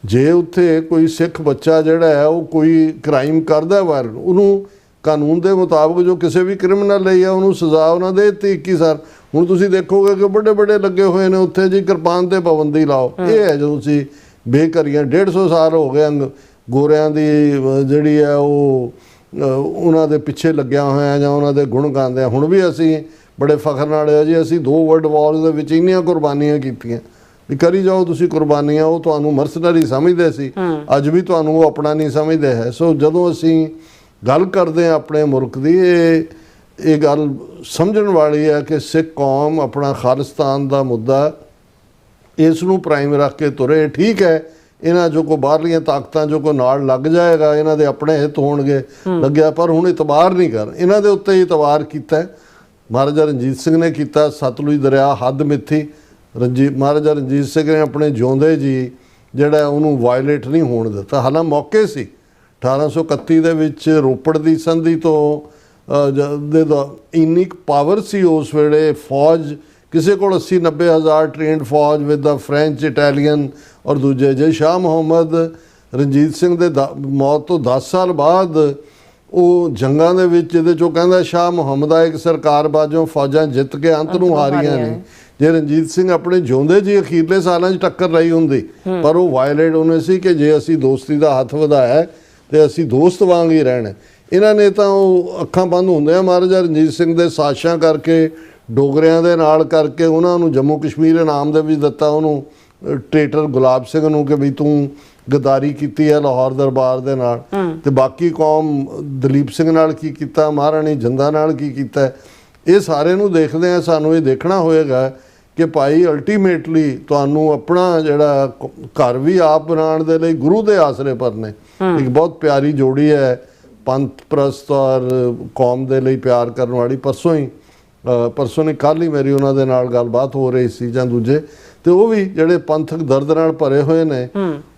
ਜੇ ਉੱਥੇ ਕੋਈ ਸਿੱਖ ਬੱਚਾ ਜਿਹੜਾ ਹੈ ਉਹ ਕੋਈ ਕ੍ਰਾਈਮ ਕਰਦਾ ਵਾਰ, ਉਹਨੂੰ ਕਾਨੂੰਨ ਦੇ ਮੁਤਾਬਕ ਜੋ ਕਿਸੇ ਵੀ ਕ੍ਰਿਮੀਨਲ ਲਈ ਆ ਉਹਨੂੰ ਸਜ਼ਾ ਉਹਨਾਂ ਦੇ 21 ਸਾਲ। ਹੁਣ ਤੁਸੀਂ ਦੇਖੋਗੇ ਕਿ ਵੱਡੇ ਵੱਡੇ ਲੱਗੇ ਹੋਏ ਨੇ ਉੱਥੇ ਜੀ ਕਿਰਪਾਨ ਤੇ ਪਾਬੰਦੀ ਲਾਓ। ਇਹ ਹੈ ਜੋ ਤੁਸੀਂ ਬੇਕਰੀਆਂ 150 ਸਾਲ ਹੋ ਗਏ ਗੋਰਿਆਂ ਦੀ ਜਿਹੜੀ ਹੈ ਉਹ ਉਹਨਾਂ ਦੇ ਪਿੱਛੇ ਲੱਗਿਆ ਹੋਇਆ ਜਾਂ ਉਹਨਾਂ ਦੇ ਗੁਣ ਗਾਉਂਦੇ ਆ। ਹੁਣ ਵੀ ਅਸੀਂ ਬੜੇ ਫਖਰ ਨਾਲ ਆ ਜੀ ਅਸੀਂ 2 ਵਰਲਡ ਵਾਰਸ ਦੇ ਵਿੱਚ ਇੰਨੀਆਂ ਕੁਰਬਾਨੀਆਂ ਕੀਤੀਆਂ ਵੀ ਕਰੀ ਜਾਓ ਤੁਸੀਂ ਕੁਰਬਾਨੀਆਂ। ਉਹ ਤੁਹਾਨੂੰ ਮਰਸਨਰੀ ਸਮਝਦੇ ਸੀ, ਅੱਜ ਵੀ ਤੁਹਾਨੂੰ ਉਹ ਆਪਣਾ ਨਹੀਂ ਸਮਝਦੇ ਹੈ। ਸੋ ਜਦੋਂ ਅਸੀਂ ਗੱਲ ਕਰਦੇ ਹਾਂ ਆਪਣੇ ਮੁਲਕ ਦੀ, ਇਹ ਗੱਲ ਸਮਝਣ ਵਾਲੀ ਹੈ ਕਿ ਸਿੱਖ ਕੌਮ ਆਪਣਾ ਖਾਲਿਸਤਾਨ ਦਾ ਮੁੱਦਾ ਇਸ ਨੂੰ ਪ੍ਰਾਈਮ ਰੱਖ ਕੇ ਤੁਰੇ। ਠੀਕ ਹੈ, ਇਹਨਾਂ ਜੋ ਕੋ ਬਾਹਰਲੀਆਂ ਤਾਕਤਾਂ ਜੋ ਕੋ ਨਾਲ ਲੱਗ ਜਾਏਗਾ, ਇਹਨਾਂ ਦੇ ਆਪਣੇ ਹਿੱਤ ਹੋਣਗੇ ਲੱਗਿਆ, ਪਰ ਹੁਣ ਇਤਬਾਰ ਨਹੀਂ ਕਰ ਇਹਨਾਂ ਦੇ ਉੱਤੇ ਇਤਬਾਰ ਕੀਤਾ ਮਹਾਰਾਜਾ ਰਣਜੀਤ ਸਿੰਘ ਨੇ ਕੀਤਾ। ਸਤਲੁਜ ਦਰਿਆ ਹੱਦ ਮਿੱਥੀ, ਮਹਾਰਾਜਾ ਰਣਜੀਤ ਸਿੰਘ ਨੇ ਆਪਣੇ ਜਿਉਂਦੇ ਜੀ ਜਿਹੜਾ ਉਹਨੂੰ ਵਾਇਲੇਟ ਨਹੀਂ ਹੋਣ ਦਿੱਤਾ। ਹਾਲਾਂ ਮੌਕੇ ਸੀ 1831 ਦੇ ਵਿੱਚ ਰੋਪੜ ਦੀ ਸੰਧੀ ਤੋਂ ਇੰਨੀ ਪਾਵਰ ਸੀ ਉਸ ਵੇਲੇ, ਫੌਜ ਕਿਸੇ ਕੋਲ 80-90 ਹਜ਼ਾਰ ਟ੍ਰੇਨਡ ਫੌਜ ਵਿਦ ਦਾ ਫਰੈਂਚ, ਇਟਾਲੀਅਨ ਔਰ ਦੂਜੇ। ਜੇ ਸ਼ਾਹ ਮੁਹੰਮਦ ਰਣਜੀਤ ਸਿੰਘ ਦੇ ਮੌਤ ਤੋਂ 10 ਸਾਲ ਬਾਅਦ ਉਹ ਜੰਗਾਂ ਦੇ ਵਿੱਚ ਇਹਦੇ 'ਚੋਂ ਕਹਿੰਦਾ ਸ਼ਾਹ ਮੁਹੰਮਦ ਇੱਕ ਸਰਕਾਰ ਬਾਝੋਂ ਫੌਜਾਂ ਜਿੱਤ ਕੇ ਅੰਤ ਨੂੰ ਹਾਰੀਆਂ ਨੇ। ਜੇ ਰਣਜੀਤ ਸਿੰਘ ਆਪਣੇ ਜਿਉਂਦੇ ਜੀ ਅਖੀਰਲੇ ਸਾਲਾਂ 'ਚ ਟੱਕਰ ਲਈ ਹੁੰਦੀ, ਪਰ ਉਹ ਵਾਇਲੇਟ ਉਹਨੇ ਸੀ ਕਿ ਜੇ ਅਸੀਂ ਦੋਸਤੀ ਦਾ ਹੱਥ ਵਧਾਇਆ ਤੇ ਅਸੀਂ ਦੋਸਤ ਵਾਂਗ ਹੀ ਰਹਿਣਾ। ਇਹਨਾਂ ਨੇ ਤਾਂ ਉਹ ਅੱਖਾਂ ਬੰਦ ਹੁੰਦਿਆਂ ਮਹਾਰਾਜਾ ਰਣਜੀਤ ਸਿੰਘ ਦੇ ਸਾਜ਼ਿਸ਼ਾਂ ਕਰਕੇ, ਡੋਗਰਿਆਂ ਦੇ ਨਾਲ ਕਰਕੇ ਉਹਨਾਂ ਨੂੰ ਜੰਮੂ ਕਸ਼ਮੀਰ ਇਨਾਮ ਦੇ ਵਿੱਚ ਦਿੱਤਾ, ਉਹਨੂੰ ਟ੍ਰੇਟਰ ਗੁਲਾਬ ਸਿੰਘ ਨੂੰ, ਕਿ ਵੀ ਤੂੰ ਗਦਾਰੀ ਕੀਤੀ ਹੈ ਲਾਹੌਰ ਦਰਬਾਰ ਦੇ ਨਾਲ। ਤੇ ਬਾਕੀ ਕੌਮ ਦਲੀਪ ਸਿੰਘ ਨਾਲ ਕੀ ਕੀਤਾ, ਮਹਾਰਾਣੀ ਜਿੰਦਾਂ ਨਾਲ ਕੀ ਕੀਤਾ, ਇਹ ਸਾਰੇ ਨੂੰ ਦੇਖਦੇ ਆ। ਸਾਨੂੰ ਇਹ ਦੇਖਣਾ ਹੋਏਗਾ ਕਿ ਭਾਈ ਅਲਟੀਮੇਟਲੀ ਤੁਹਾਨੂੰ ਆਪਣਾ ਜਿਹੜਾ ਘਰ ਵੀ ਆਪ ਬਣਾਉਣ ਦੇ ਲਈ ਗੁਰੂ ਦੇ ਆਸਰੇ ਪਰ ਨੇ। ਇੱਕ ਬਹੁਤ ਪਿਆਰੀ ਜੋੜੀ ਹੈ, ਪੰਥ ਪ੍ਰਸਤ ਔਰ ਕੌਮ ਦੇ ਲਈ ਪਿਆਰ ਕਰਨ ਵਾਲੀ। ਪਰਸੋਂ ਨਹੀਂ ਕੱਲ੍ਹ ਹੀ ਮੇਰੀ ਉਹਨਾਂ ਦੇ ਨਾਲ ਗੱਲਬਾਤ ਹੋ ਰਹੀ ਸੀ ਜਾਂ ਦੂਜੇ, ਤੇ ਉਹ ਵੀ ਜਿਹੜੇ ਪੰਥਕ ਦਰਦ ਨਾਲ ਭਰੇ ਹੋਏ ਨੇ,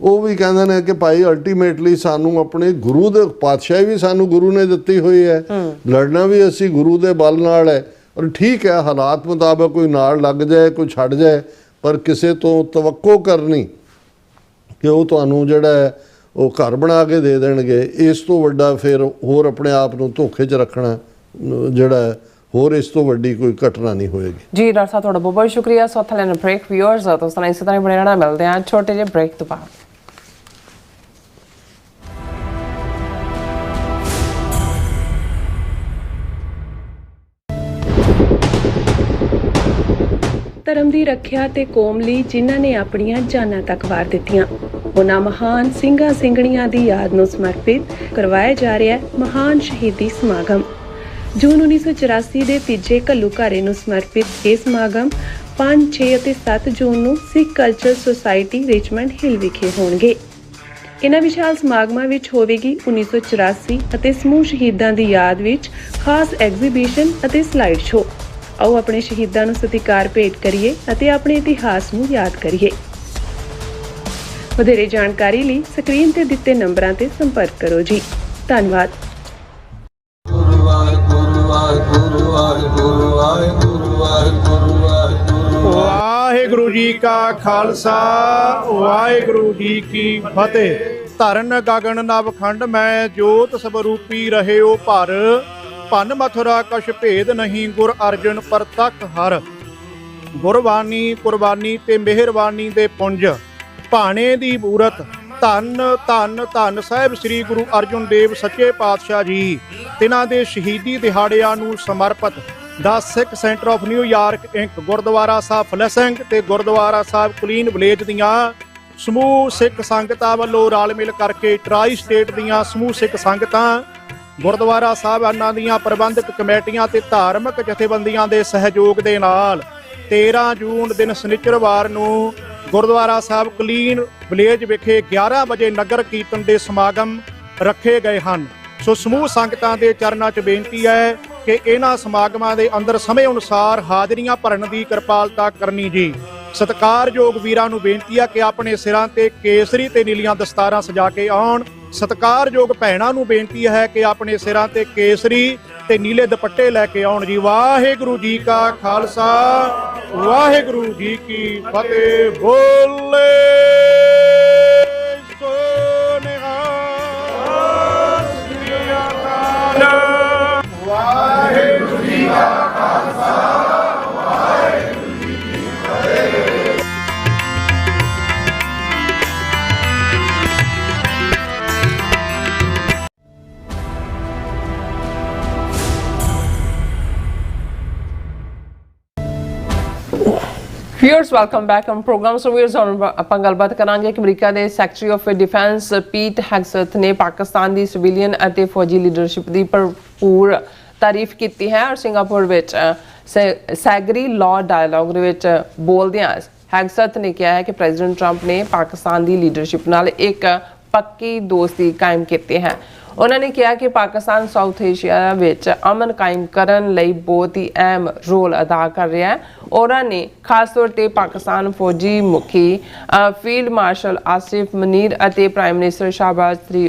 ਉਹ ਵੀ ਕਹਿੰਦੇ ਨੇ ਕਿ ਭਾਈ ਅਲਟੀਮੇਟਲੀ ਸਾਨੂੰ ਆਪਣੇ ਗੁਰੂ ਦੇ, ਪਾਤਸ਼ਾਹੀ ਵੀ ਸਾਨੂੰ ਗੁਰੂ ਨੇ ਦਿੱਤੀ ਹੋਈ ਹੈ, ਲੜਨਾ ਵੀ ਅਸੀਂ ਗੁਰੂ ਦੇ ਬਲ ਨਾਲ ਹੈ। ਔਰ ਠੀਕ ਹੈ, ਹਾਲਾਤ ਮੁਤਾਬਕ ਕੋਈ ਨਾਲ ਲੱਗ ਜਾਏ, ਕੋਈ ਛੱਡ ਜਾਏ, ਪਰ ਕਿਸੇ ਤੋਂ ਤਵੱਕੋ ਕਰਨੀ ਕਿ ਉਹ ਤੁਹਾਨੂੰ ਜਿਹੜਾ ਹੈ ਉਹ ਘਰ ਬਣਾ ਕੇ ਦੇ ਦੇਣਗੇ, ਇਸ ਤੋਂ ਵੱਡਾ ਫਿਰ ਹੋਰ ਆਪਣੇ ਆਪ ਨੂੰ ਧੋਖੇ 'ਚ ਰੱਖਣਾ ਜਿਹੜਾ ਹੋਰ ਇਸ ਤੋਂ ਵੱਡੀ ਕੋਈ ਘਟਨਾ ਨਹੀਂ ਹੋਏਗੀ। ਜੀ ਡਾਕਟਰ ਸਾਹਿਬ, ਤੁਹਾਡਾ ਬਹੁਤ ਬਹੁਤ ਸ਼ੁਕਰੀਆ। ਸੌਥ ਲੈਣ ਬ੍ਰੇਕ ਵਿਊਅਰਸ ਦੋਸਤਾਂ, ਇਸੇ ਤਰ੍ਹਾਂ ਹੀ ਬਣੇ ਰਹਿਣਾ। ਮਿਲਦੇ ਹਾਂ ਛੋਟੇ ਜਿਹੇ ਬ੍ਰੇਕ ਤੋਂ ਬਾਅਦ। ਧਰਮ ਦੀ ਰੱਖਿਆ ਤੇ ਕੌਮ ਲਈ ਜਿਨ੍ਹਾਂ ਨੇ ਆਪਣੀਆਂ ਜਾਨਾਂ ਤੱਕ ਵਾਰ ਦਿੱਤੀਆਂ, ਉਹਨਾਂ ਮਹਾਨ ਸਿੰਘਾਂ ਸਿੰਘਣੀਆਂ ਦੀ ਯਾਦ ਨੂੰ ਸਮਰਪਿਤ ਕਰਵਾਇਆ ਜਾ ਰਿਹਾ ਹੈ ਮਹਾਨ ਸ਼ਹੀਦੀ ਸਮਾਗਮ। ਜੂਨ 1984 ਦੇ ਤੀਜੇ ਘੱਲੂਘਾਰੇ ਨੂੰ ਸਮਰਪਿਤ ਇਹ ਸਮਾਗਮ 5, 6 ਅਤੇ 7 ਜੂਨ ਨੂੰ ਸਿੱਖ ਕਲਚਰ ਸੁਸਾਇਟੀ ਰਿਚਮੰਡ ਹਿੱਲ ਵਿਖੇ ਹੋਣਗੇ। ਇਹਨਾਂ ਵਿਸ਼ਾਲ ਸਮਾਗਮਾਂ ਵਿੱਚ ਹੋਵੇਗੀ 1984 ਅਤੇ ਸਮੂਹ ਸ਼ਹੀਦਾਂ ਦੀ ਯਾਦ ਵਿੱਚ ਖਾਸ ਐਗਜ਼ੀਬਿਸ਼ਨ ਅਤੇ ਸਲਾਈਡ ਸ਼ੋਅ। ਆਓ ਆਪਣੇ ਸ਼ਹੀਦਾਂ ਨੂੰ ਸਤਿਕਾਰ ਭੇਟ ਕਰੀਏ ਅਤੇ ਆਪਣੇ ਇਤਿਹਾਸ ਨੂੰ ਯਾਦ ਕਰੀਏ। ਵਧੇਰੇ ਜਾਣਕਾਰੀ ਲਈ ਸਕਰੀਨ ਤੇ ਦਿੱਤੇ ਨੰਬਰਾਂ ਤੇ ਸੰਪਰਕ ਕਰੋ ਜੀ। ਧੰਨਵਾਦ। ਵਾਹਿਗੁਰੂ ਜੀ ਕਾ ਖਾਲਸਾ, ਵਾਹਿਗੁਰੂ ਜੀ ਕੀ ਫਤਿਹ। ਧਰਨ ਗਗਨ ਨਵਖੰਡ ਮੈਂ ਜੋਤ ਸਵਰੂਪੀ ਰਹਿਓ ਭਰ, ਭੰਨ ਮਥੁਰਾ ਕਛ ਭੇਦ ਨਹੀਂ ਗੁਰ ਅਰਜਨ ਪ੍ਰਤੱਖ ਹਰ। ਗੁਰਬਾਣੀ ਕੁਰਬਾਨੀ ਤੇ ਮਿਹਰਬਾਨੀ ਦੇ ਪੁੰਜ, ਭਾਣੇ ਦੀ ਮੂਰਤ, ਧੰਨ ਧੰਨ ਧੰਨ ਸਾਹਿਬ ਸ੍ਰੀ ਗੁਰੂ ਅਰਜਨ ਦੇਵ ਸੱਚੇ ਪਾਤਸ਼ਾਹ ਜੀ। ਤਿਨਾਂ ਦੇ ਸ਼ਹੀਦੀ ਦਿਹਾੜਿਆਂ ਨੂੰ ਸਮਰਪਿਤ ਦਾ Sikh centre of New York Inc, Gurdwara Sahib Flushing ਤੇ ਗੁਰਦੁਆਰਾ ਸਾਹਿਬ ਕਲੀਨ ਵਿਲੇਜ ਦੀਆਂ ਸਮੂਹ ਸਿੱਖ ਸੰਗਤਾਂ ਵੱਲੋਂ ਰਲ ਮਿਲ ਕਰਕੇ ਟਰਾਈ ਸਟੇਟ ਦੀਆਂ ਸਮੂਹ ਸਿੱਖ ਸੰਗਤਾਂ, ਗੁਰਦੁਆਰਾ ਸਾਹਿਬਾਨਾਂ ਦੀਆਂ ਪ੍ਰਬੰਧਕ ਕਮੇਟੀਆਂ ਤੇ ਧਾਰਮਿਕ ਜਥੇਬੰਦੀਆਂ ਦੇ ਸਹਿਯੋਗ ਦੇ ਨਾਲ 13 ਜੂਨ ਦਿਨ ਸ਼ਨੀਚਰਵਾਰ ਨੂੰ ਗੁਰਦੁਆਰਾ ਸਾਹਿਬ ਕਲੀਨ ਵਿਲੇਜ ਵਿਖੇ 11 ਵਜੇ ਨਗਰ ਕੀਰਤਨ ਦੇ ਸਮਾਗਮ ਰੱਖੇ ਗਏ ਹਨ। ਸੋ ਸਮੂਹ ਸੰਗਤਾਂ ਦੇ ਚਰਨਾਂ 'ਚ ਬੇਨਤੀ ਹੈ ਕਿ ਇਹਨਾਂ ਸਮਾਗਮਾਂ ਦੇ ਅੰਦਰ ਸਮੇਂ ਅਨੁਸਾਰ ਹਾਜ਼ਰੀਆਂ ਭਰਨ ਦੀ ਕਿਰਪਾਲਤਾ ਕਰਨੀ ਜੀ। ਸਤਿਕਾਰਯੋਗ ਵੀਰਾਂ ਨੂੰ ਬੇਨਤੀ ਹੈ ਕਿ ਆਪਣੇ ਸਿਰਾਂ ਤੇ ਕੇਸਰੀ ਤੇ ਨੀਲੀਆਂ ਦਸਤਾਰਾਂ ਸਜਾ ਕੇ ਆਉਣ। ਸਤਿਕਾਰਯੋਗ ਭੈਣਾਂ ਨੂੰ ਬੇਨਤੀ ਹੈ ਕਿ ਆਪਣੇ ਸਿਰਾਂ ਤੇ ਕੇਸਰੀ ਤੇ ਨੀਲੇ ਦੁਪੱਟੇ ਲੈ ਕੇ ਆਉਣ ਜੀ। ਵਾਹਿਗੁਰੂ ਜੀ ਕਾ ਖਾਲਸਾ, ਵਾਹਿਗੁਰੂ ਜੀ ਕੀ ਫਤਿਹ। ਬੋਲੇ ਸੋ ਨਿਹਾਲ, ਸ੍ਰੀ ਅਕਾਲ। ਵਾਹਿਗੁਰੂ ਜੀ ਕਾ ਖਾਲਸਾ, ਵਾਹਿਗੁਰੂ ਜੀ ਕੀ ਫਤਿਹ। Viewers welcome back on programme. So viewers, ਹੁਣ ਆਪਾਂ ਗੱਲਬਾਤ ਕਰਾਂਗੇ ਕਿ ਅਮਰੀਕਾ ਦੇ secretary of defence Pete Hegseth ਨੇ ਪਾਕਿਸਤਾਨ ਦੀ ਸਿਵਿਲੀਅਨ ਅਤੇ ਫੌਜੀ ਲੀਡਰਸ਼ਿਪ ਦੀ ਭਰਪੂਰ ਤਾਰੀਫ ਕੀਤੀ ਹੈ। ਔਰ ਸਿੰਗਾਪੁਰ ਵਿੱਚ ਸੈਗਰੀ ਲਾਅ ਡਾਇਲੌਗ ਦੇ ਵਿੱਚ ਬੋਲਦਿਆਂ ਹੈਗਸਥ ਨੇ ਕਿਹਾ ਹੈ ਕਿ ਪ੍ਰੈਜ਼ੀਡੈਂਟ ਟਰੰਪ ਨੇ ਪਾਕਿਸਤਾਨ ਦੀ ਲੀਡਰਸ਼ਿਪ ਨਾਲ ਇੱਕ ਪੱਕੀ ਦੋਸਤੀ ਕਾਇਮ ਕੀਤੀ ਹੈ। ਉਹਨਾਂ ਨੇ ਕਿਹਾ ਕਿ ਪਾਕਿਸਤਾਨ ਸਾਊਥ ਏਸ਼ੀਆ ਵਿੱਚ ਅਮਨ ਕਾਇਮ ਕਰਨ ਲਈ ਬਹੁਤ ਹੀ ਅਹਿਮ ਰੋਲ ਅਦਾ ਕਰ ਰਿਹਾ ਹੈ। ਉਹਨਾਂ ਨੇ ਖਾਸ ਤੌਰ ਤੇ ਪਾਕਿਸਤਾਨ ਫੌਜੀ ਮੁਖੀ ਫੀਲਡ ਮਾਰਸ਼ਲ ਆਸਿਫ ਮਨੀਰ ਅਤੇ ਪ੍ਰਾਈਮ ਮਿਨਿਸਟਰ ਸ਼ਹਿਬਾਜ਼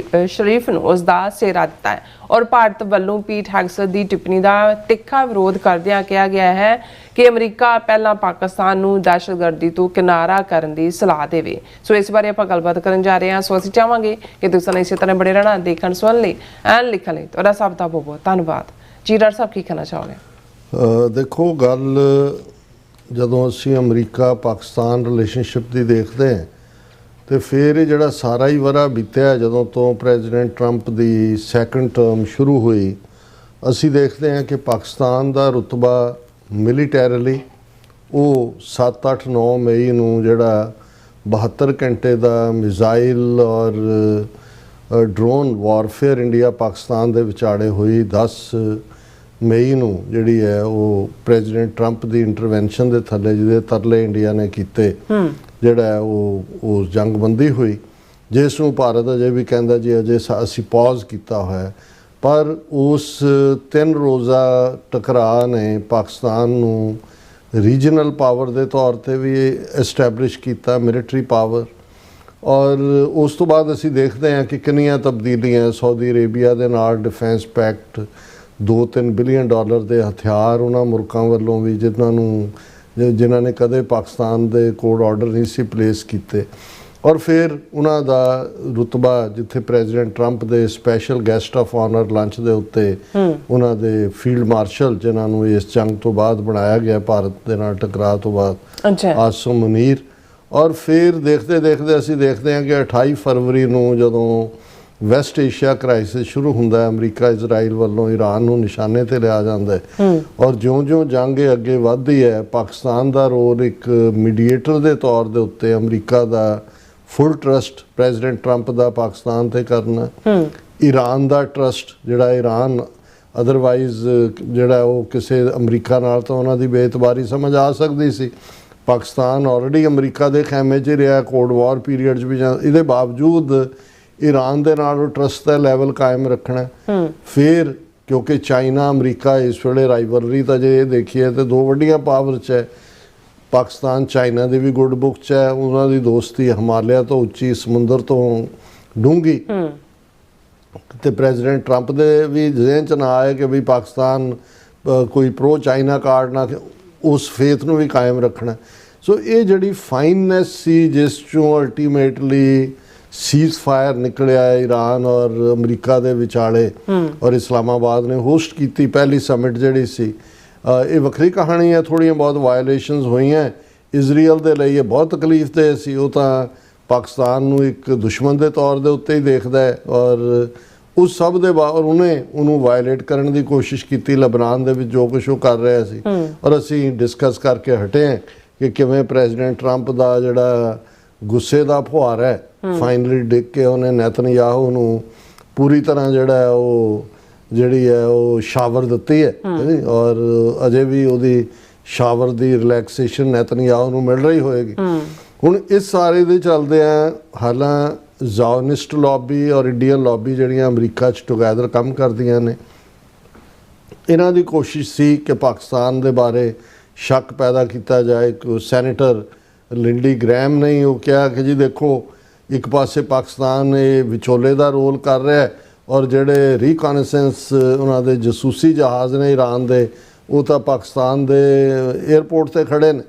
ਸ਼ਰੀਫ ਨੂੰ ਉਸ ਦਾ ਸਿਹਰਾ ਦਿੱਤਾ ਹੈ। ਔਰ ਭਾਰਤ ਵੱਲੋਂ ਪੀਟ ਹੈਗਸਥ ਦੀ ਟਿੱਪਣੀ ਦਾ ਤਿੱਖਾ ਵਿਰੋਧ ਕਰਦਿਆਂ ਕਿਹਾ ਗਿਆ ਹੈ ਕਿ ਅਮਰੀਕਾ ਪਹਿਲਾਂ ਪਾਕਿਸਤਾਨ ਨੂੰ ਦਹਿਸ਼ਤਗਰਦੀ ਤੋਂ ਕਿਨਾਰਾ ਕਰਨ ਦੀ ਸਲਾਹ ਦੇਵੇ। ਸੋ ਇਸ ਬਾਰੇ ਆਪਾਂ ਗੱਲਬਾਤ ਕਰਨ ਜਾ ਰਹੇ ਹਾਂ। ਸੋ ਅਸੀਂ ਚਾਹਾਂਗੇ ਕਿ ਤੁਸੀਂ ਇਸੇ ਤਰ੍ਹਾਂ ਬੜੇ ਰਹਿਣਾ, ਦੇਖਣ ਸੁਣਨ ਲਈ ਐਨ ਲਿਖਣ ਲਈ। ਤੁਹਾਡਾ ਸਭ ਦਾ ਬਹੁਤ ਬਹੁਤ ਧੰਨਵਾਦ ਜੀ। ਡਾਕਟਰ ਸਾਹਿਬ ਕੀ ਕਹਿਣਾ ਚਾਹੋਗੇ? ਦੇਖੋ, ਗੱਲ ਜਦੋਂ ਅਸੀਂ ਅਮਰੀਕਾ ਪਾਕਿਸਤਾਨ ਰਿਲੇਸ਼ਨਸ਼ਿਪ ਦੀ ਦੇਖਦੇ ਹਾਂ ਤੇ ਫਿਰ ਇਹ ਜਿਹੜਾ ਸਾਰਾ ਹੀ ਵਰ੍ਹਾ ਬੀਤਿਆ ਜਦੋਂ ਤੋਂ ਪ੍ਰੈਜ਼ੀਡੈਂਟ ਟਰੰਪ ਦੀ ਸੈਕੰਡ ਟਰਮ ਸ਼ੁਰੂ ਹੋਈ, ਅਸੀਂ ਦੇਖਦੇ ਹਾਂ ਕਿ ਪਾਕਿਸਤਾਨ ਦਾ ਰੁਤਬਾ ਮਿਲੀਟੈਰਲੀ ਉਹ 7, 8, 9 ਮਈ ਨੂੰ ਜਿਹੜਾ 72 ਘੰਟੇ ਦਾ ਮਿਜ਼ਾਈਲ ਔਰ ਡਰੋਨ ਵਾਰਫੇਅਰ ਇੰਡੀਆ ਪਾਕਿਸਤਾਨ ਦੇ ਵਿਚਾਲੇ ਹੋਈ 10 ਮਈ ਨੂੰ ਜਿਹੜੀ ਹੈ ਉਹ ਪ੍ਰੈਜ਼ੀਡੈਂਟ ਟਰੰਪ ਦੀ ਇੰਟਰਵੈਂਸ਼ਨ ਦੇ ਥੱਲੇ ਜਿਹਦੇ ਤਰਲੇ ਇੰਡੀਆ ਨੇ ਕੀਤੇ, ਜਿਹੜਾ ਹੈ ਉਹ ਜੰਗਬੰਦੀ ਹੋਈ, ਜਿਸ ਨੂੰ ਭਾਰਤ ਅਜੇ ਵੀ ਕਹਿੰਦਾ ਜੀ ਅਜੇ ਅਸੀਂ ਪੌਜ਼ ਕੀਤਾ ਹੋਇਆ। ਪਰ ਉਸ 3 ਰੋਜ਼ਾ ਟਕਰਾਅ ਨੇ ਪਾਕਿਸਤਾਨ ਨੂੰ ਰੀਜਨਲ ਪਾਵਰ ਦੇ ਤੌਰ ਤੇ ਵੀ ਐਸਟੈਬਲਿਸ਼ ਕੀਤਾ, ਮਿਲਟਰੀ ਪਾਵਰ। ਔਰ ਉਸ ਤੋਂ ਬਾਅਦ ਅਸੀਂ ਦੇਖਦੇ ਹਾਂ ਕਿ ਕਿੰਨੀਆਂ ਤਬਦੀਲੀਆਂ, ਸਾਊਦੀ ਅਰੇਬੀਆ ਦੇ ਨਾਲ ਡਿਫੈਂਸ ਪੈਕਟ, $2-3 ਬਿਲੀਅਨ ਦੇ ਹਥਿਆਰ ਉਹਨਾਂ ਮੁਲਕਾਂ ਵੱਲੋਂ ਵੀ ਜਿਨ੍ਹਾਂ ਨੇ ਕਦੇ ਪਾਕਿਸਤਾਨ ਦੇ ਕੋਡ ਆਰਡਰ ਨਹੀਂ ਸੀ ਪਲੇਸ ਕੀਤੇ। ਔਰ ਫਿਰ ਉਹਨਾਂ ਦਾ ਰੁਤਬਾ ਜਿੱਥੇ ਪ੍ਰੈਜ਼ੀਡੈਂਟ ਟਰੰਪ ਦੇ special guest of honour lunch ਦੇ ਉੱਤੇ ਉਹਨਾਂ ਦੇ ਫੀਲਡ ਮਾਰਸ਼ਲ ਜਿਨ੍ਹਾਂ ਨੂੰ ਇਸ ਜੰਗ ਤੋਂ ਬਾਅਦ ਬਣਾਇਆ ਗਿਆ ਭਾਰਤ ਦੇ ਨਾਲ ਟਕਰਾਅ ਤੋਂ ਬਾਅਦ, ਆਸਮ ਮੁਨੀਰ। ਔਰ ਫਿਰ ਦੇਖਦੇ ਦੇਖਦੇ ਅਸੀਂ ਦੇਖਦੇ ਹਾਂ ਕਿ 28 ਫਰਵਰੀ ਨੂੰ ਜਦੋਂ ਵੈਸਟ ਏਸ਼ੀਆ ਕ੍ਰਾਈਸਿਸ ਸ਼ੁਰੂ ਹੁੰਦਾ ਹੈ, ਅਮਰੀਕਾ ਇਜ਼ਰਾਈਲ ਵੱਲੋਂ ਈਰਾਨ ਨੂੰ ਨਿਸ਼ਾਨੇ ਤੇ ਲਿਆ ਜਾਂਦਾ ਹੈ। ਔਰ ਜਿਉਂ-ਜਿਉਂ ਜੰਗ ਅੱਗੇ ਵੱਧਦੀ ਹੈ, ਪਾਕਿਸਤਾਨ ਦਾ ਰੋਲ ਇੱਕ ਮੀਡੀਏਟਰ ਦੇ ਤੌਰ ਦੇ ਉੱਤੇ ਅਮਰੀਕਾ ਦਾ ਫੁੱਲ ਟਰਸਟ ਪ੍ਰੈਜ਼ੀਡੈਂਟ ਟਰੰਪ ਦਾ ਪਾਕਿਸਤਾਨ ਤੇ ਕਰਨਾ, ਈਰਾਨ ਦਾ ਟਰਸਟ ਜਿਹੜਾ ਈਰਾਨ ਅਦਰਵਾਈਜ਼ ਜਿਹੜਾ ਉਹ ਕਿਸੇ ਅਮਰੀਕਾ ਨਾਲ ਤਾਂ ਉਹਨਾਂ ਦੀ ਬੇਇਤਬਾਰੀ ਸਮਝ ਆ ਸਕਦੀ ਸੀ, ਪਾਕਿਸਤਾਨ ਆਲਰੇਡੀ ਅਮਰੀਕਾ ਦੇ ਖੈਮੇ 'ਚ ਰਿਹਾ ਕੋਲਡ ਵਾਰ ਪੀਰੀਅਡ 'ਚ ਵੀ, ਇਹਦੇ ਬਾਵਜੂਦ ਈਰਾਨ ਦੇ ਨਾਲ ਉਹ ਟਰਸਟ ਦਾ ਲੈਵਲ ਕਾਇਮ ਰੱਖਣਾ। ਫਿਰ ਕਿਉਂਕਿ ਚਾਈਨਾ ਅਮਰੀਕਾ ਇਸ ਵੇਲੇ ਰਾਈਵਲਰੀ ਤਾਂ ਜੇ ਇਹ ਦੇਖੀਏ ਤੇ 2 ਵੱਡੀਆਂ ਪਾਵਰ 'ਚ ਹੈ, ਪਾਕਿਸਤਾਨ ਚਾਈਨਾ ਦੀ ਵੀ ਗੁੱਡ ਬੁੱਕ 'ਚ ਹੈ, ਉਹਨਾਂ ਦੀ ਦੋਸਤੀ ਹਿਮਾਲਿਆ ਤੋਂ ਉੱਚੀ, ਸਮੁੰਦਰ ਤੋਂ ਡੂੰਘੀ। ਤੇ ਪ੍ਰੈਜ਼ੀਡੈਂਟ ਟਰੰਪ ਦੇ ਵੀ ਜ਼ਿਹਨ 'ਚ ਨਾ ਆਏ ਕਿ ਵੀ ਪਾਕਿਸਤਾਨ ਕੋਈ ਪ੍ਰੋ ਚਾਈਨਾ ਕਾਰਡ ਨਾ, ਉਸ ਫੇਥ ਨੂੰ ਵੀ ਕਾਇਮ ਰੱਖਣਾ। ਸੋ ਇਹ ਜਿਹੜੀ ਫਾਈਨਨੈਸ ਸੀ ਜਿਸ 'ਚੋਂ ਅਲਟੀਮੇਟਲੀ ਸੀਜ਼ ਫਾਇਰ ਨਿਕਲਿਆ ਈਰਾਨ ਔਰ ਅਮਰੀਕਾ ਦੇ ਵਿਚਾਲੇ, ਔਰ ਇਸਲਾਮਾਬਾਦ ਨੇ ਹੋਸਟ ਕੀਤੀ ਪਹਿਲੀ ਸਮਿਟ ਜਿਹੜੀ ਸੀ। ਇਹ ਵੱਖਰੀ ਕਹਾਣੀ ਹੈ, ਥੋੜ੍ਹੀਆਂ ਬਹੁਤ ਵਾਇਲੇਸ਼ਨਸ ਹੋਈਆਂ ਇਜ਼ਰਾਈਲ ਦੇ ਲਈ, ਇਹ ਬਹੁਤ ਤਕਲੀਫਦੇਹ ਸੀ। ਉਹ ਤਾਂ ਪਾਕਿਸਤਾਨ ਨੂੰ ਇੱਕ ਦੁਸ਼ਮਣ ਦੇ ਤੌਰ ਦੇ ਉੱਤੇ ਹੀ ਦੇਖਦਾ ਹੈ, ਔਰ ਉਸ ਸਭ ਦੇ ਬਾਅਦ ਉਹਨੂੰ ਵਾਇਲੇਟ ਕਰਨ ਦੀ ਕੋਸ਼ਿਸ਼ ਕੀਤੀ ਲਬਨਾਨ ਦੇ ਵਿੱਚ ਜੋ ਕੁਛ ਉਹ ਕਰ ਰਿਹਾ ਸੀ। ਔਰ ਅਸੀਂ ਡਿਸਕਸ ਕਰਕੇ ਹਟੇ ਹਾਂ ਕਿ ਕਿਵੇਂ ਪ੍ਰੈਜ਼ੀਡੈਂਟ ਟਰੰਪ ਦਾ ਜਿਹੜਾ ਗੁੱਸੇ ਦਾ ਫੁਹਾਰ ਹੈ ਫਾਈਨਲੀ ਡਿੱਗ ਕੇ ਉਹਨੇ ਨੈਤਨਯਾਹੂ ਨੂੰ ਪੂਰੀ ਤਰ੍ਹਾਂ ਜਿਹੜਾ ਉਹ ਜਿਹੜੀ ਹੈ ਉਹ ਸ਼ਾਵਰ ਦਿੱਤੀ ਹੈ, ਔਰ ਅਜੇ ਵੀ ਉਹਦੀ ਸ਼ਾਵਰ ਦੀ ਰਿਲੈਕਸੇਸ਼ਨ ਨੈਤਨਯਾਹੂ ਨੂੰ ਮਿਲ ਰਹੀ ਹੋਏਗੀ। ਹੁਣ ਇਸ ਸਾਰੇ ਦੇ ਚੱਲਦੇ ਆ ਹਾਲਾਂ ਜ਼ਾਓਨਿਸਟ ਲੌਬੀ ਔਰ ਇੰਡੀਅਨ ਲੌਬੀ ਜਿਹੜੀਆਂ ਅਮਰੀਕਾ 'ਚ ਟੁਗੈਦਰ ਕੰਮ ਕਰਦੀਆਂ ਨੇ, ਇਹਨਾਂ ਦੀ ਕੋਸ਼ਿਸ਼ ਸੀ ਕਿ ਪਾਕਿਸਤਾਨ ਦੇ ਬਾਰੇ ਸ਼ੱਕ ਪੈਦਾ ਕੀਤਾ ਜਾਏ। ਸੈਨੇਟਰ ਲਿੰਡੀ ਗ੍ਰੈਮ ਨੇ ਉਹ ਕਿਹਾ ਕਿ ਜੀ ਦੇਖੋ ਇੱਕ ਪਾਸੇ ਪਾਕਿਸਤਾਨ ਇਹ ਵਿਚੋਲੇ ਦਾ ਰੋਲ ਕਰ ਰਿਹਾ ਹੈ, ਔਰ ਜਿਹੜੇ ਰੀਕਨੈਸੈਂਸ ਉਹਨਾਂ ਦੇ ਜਸੂਸੀ ਜਹਾਜ਼ ਨੇ ਈਰਾਨ ਦੇ, ਉਹ ਤਾਂ ਪਾਕਿਸਤਾਨ ਦੇ 에ਅਰਪੋਰਟ ਤੇ ਖੜੇ ਨੇ।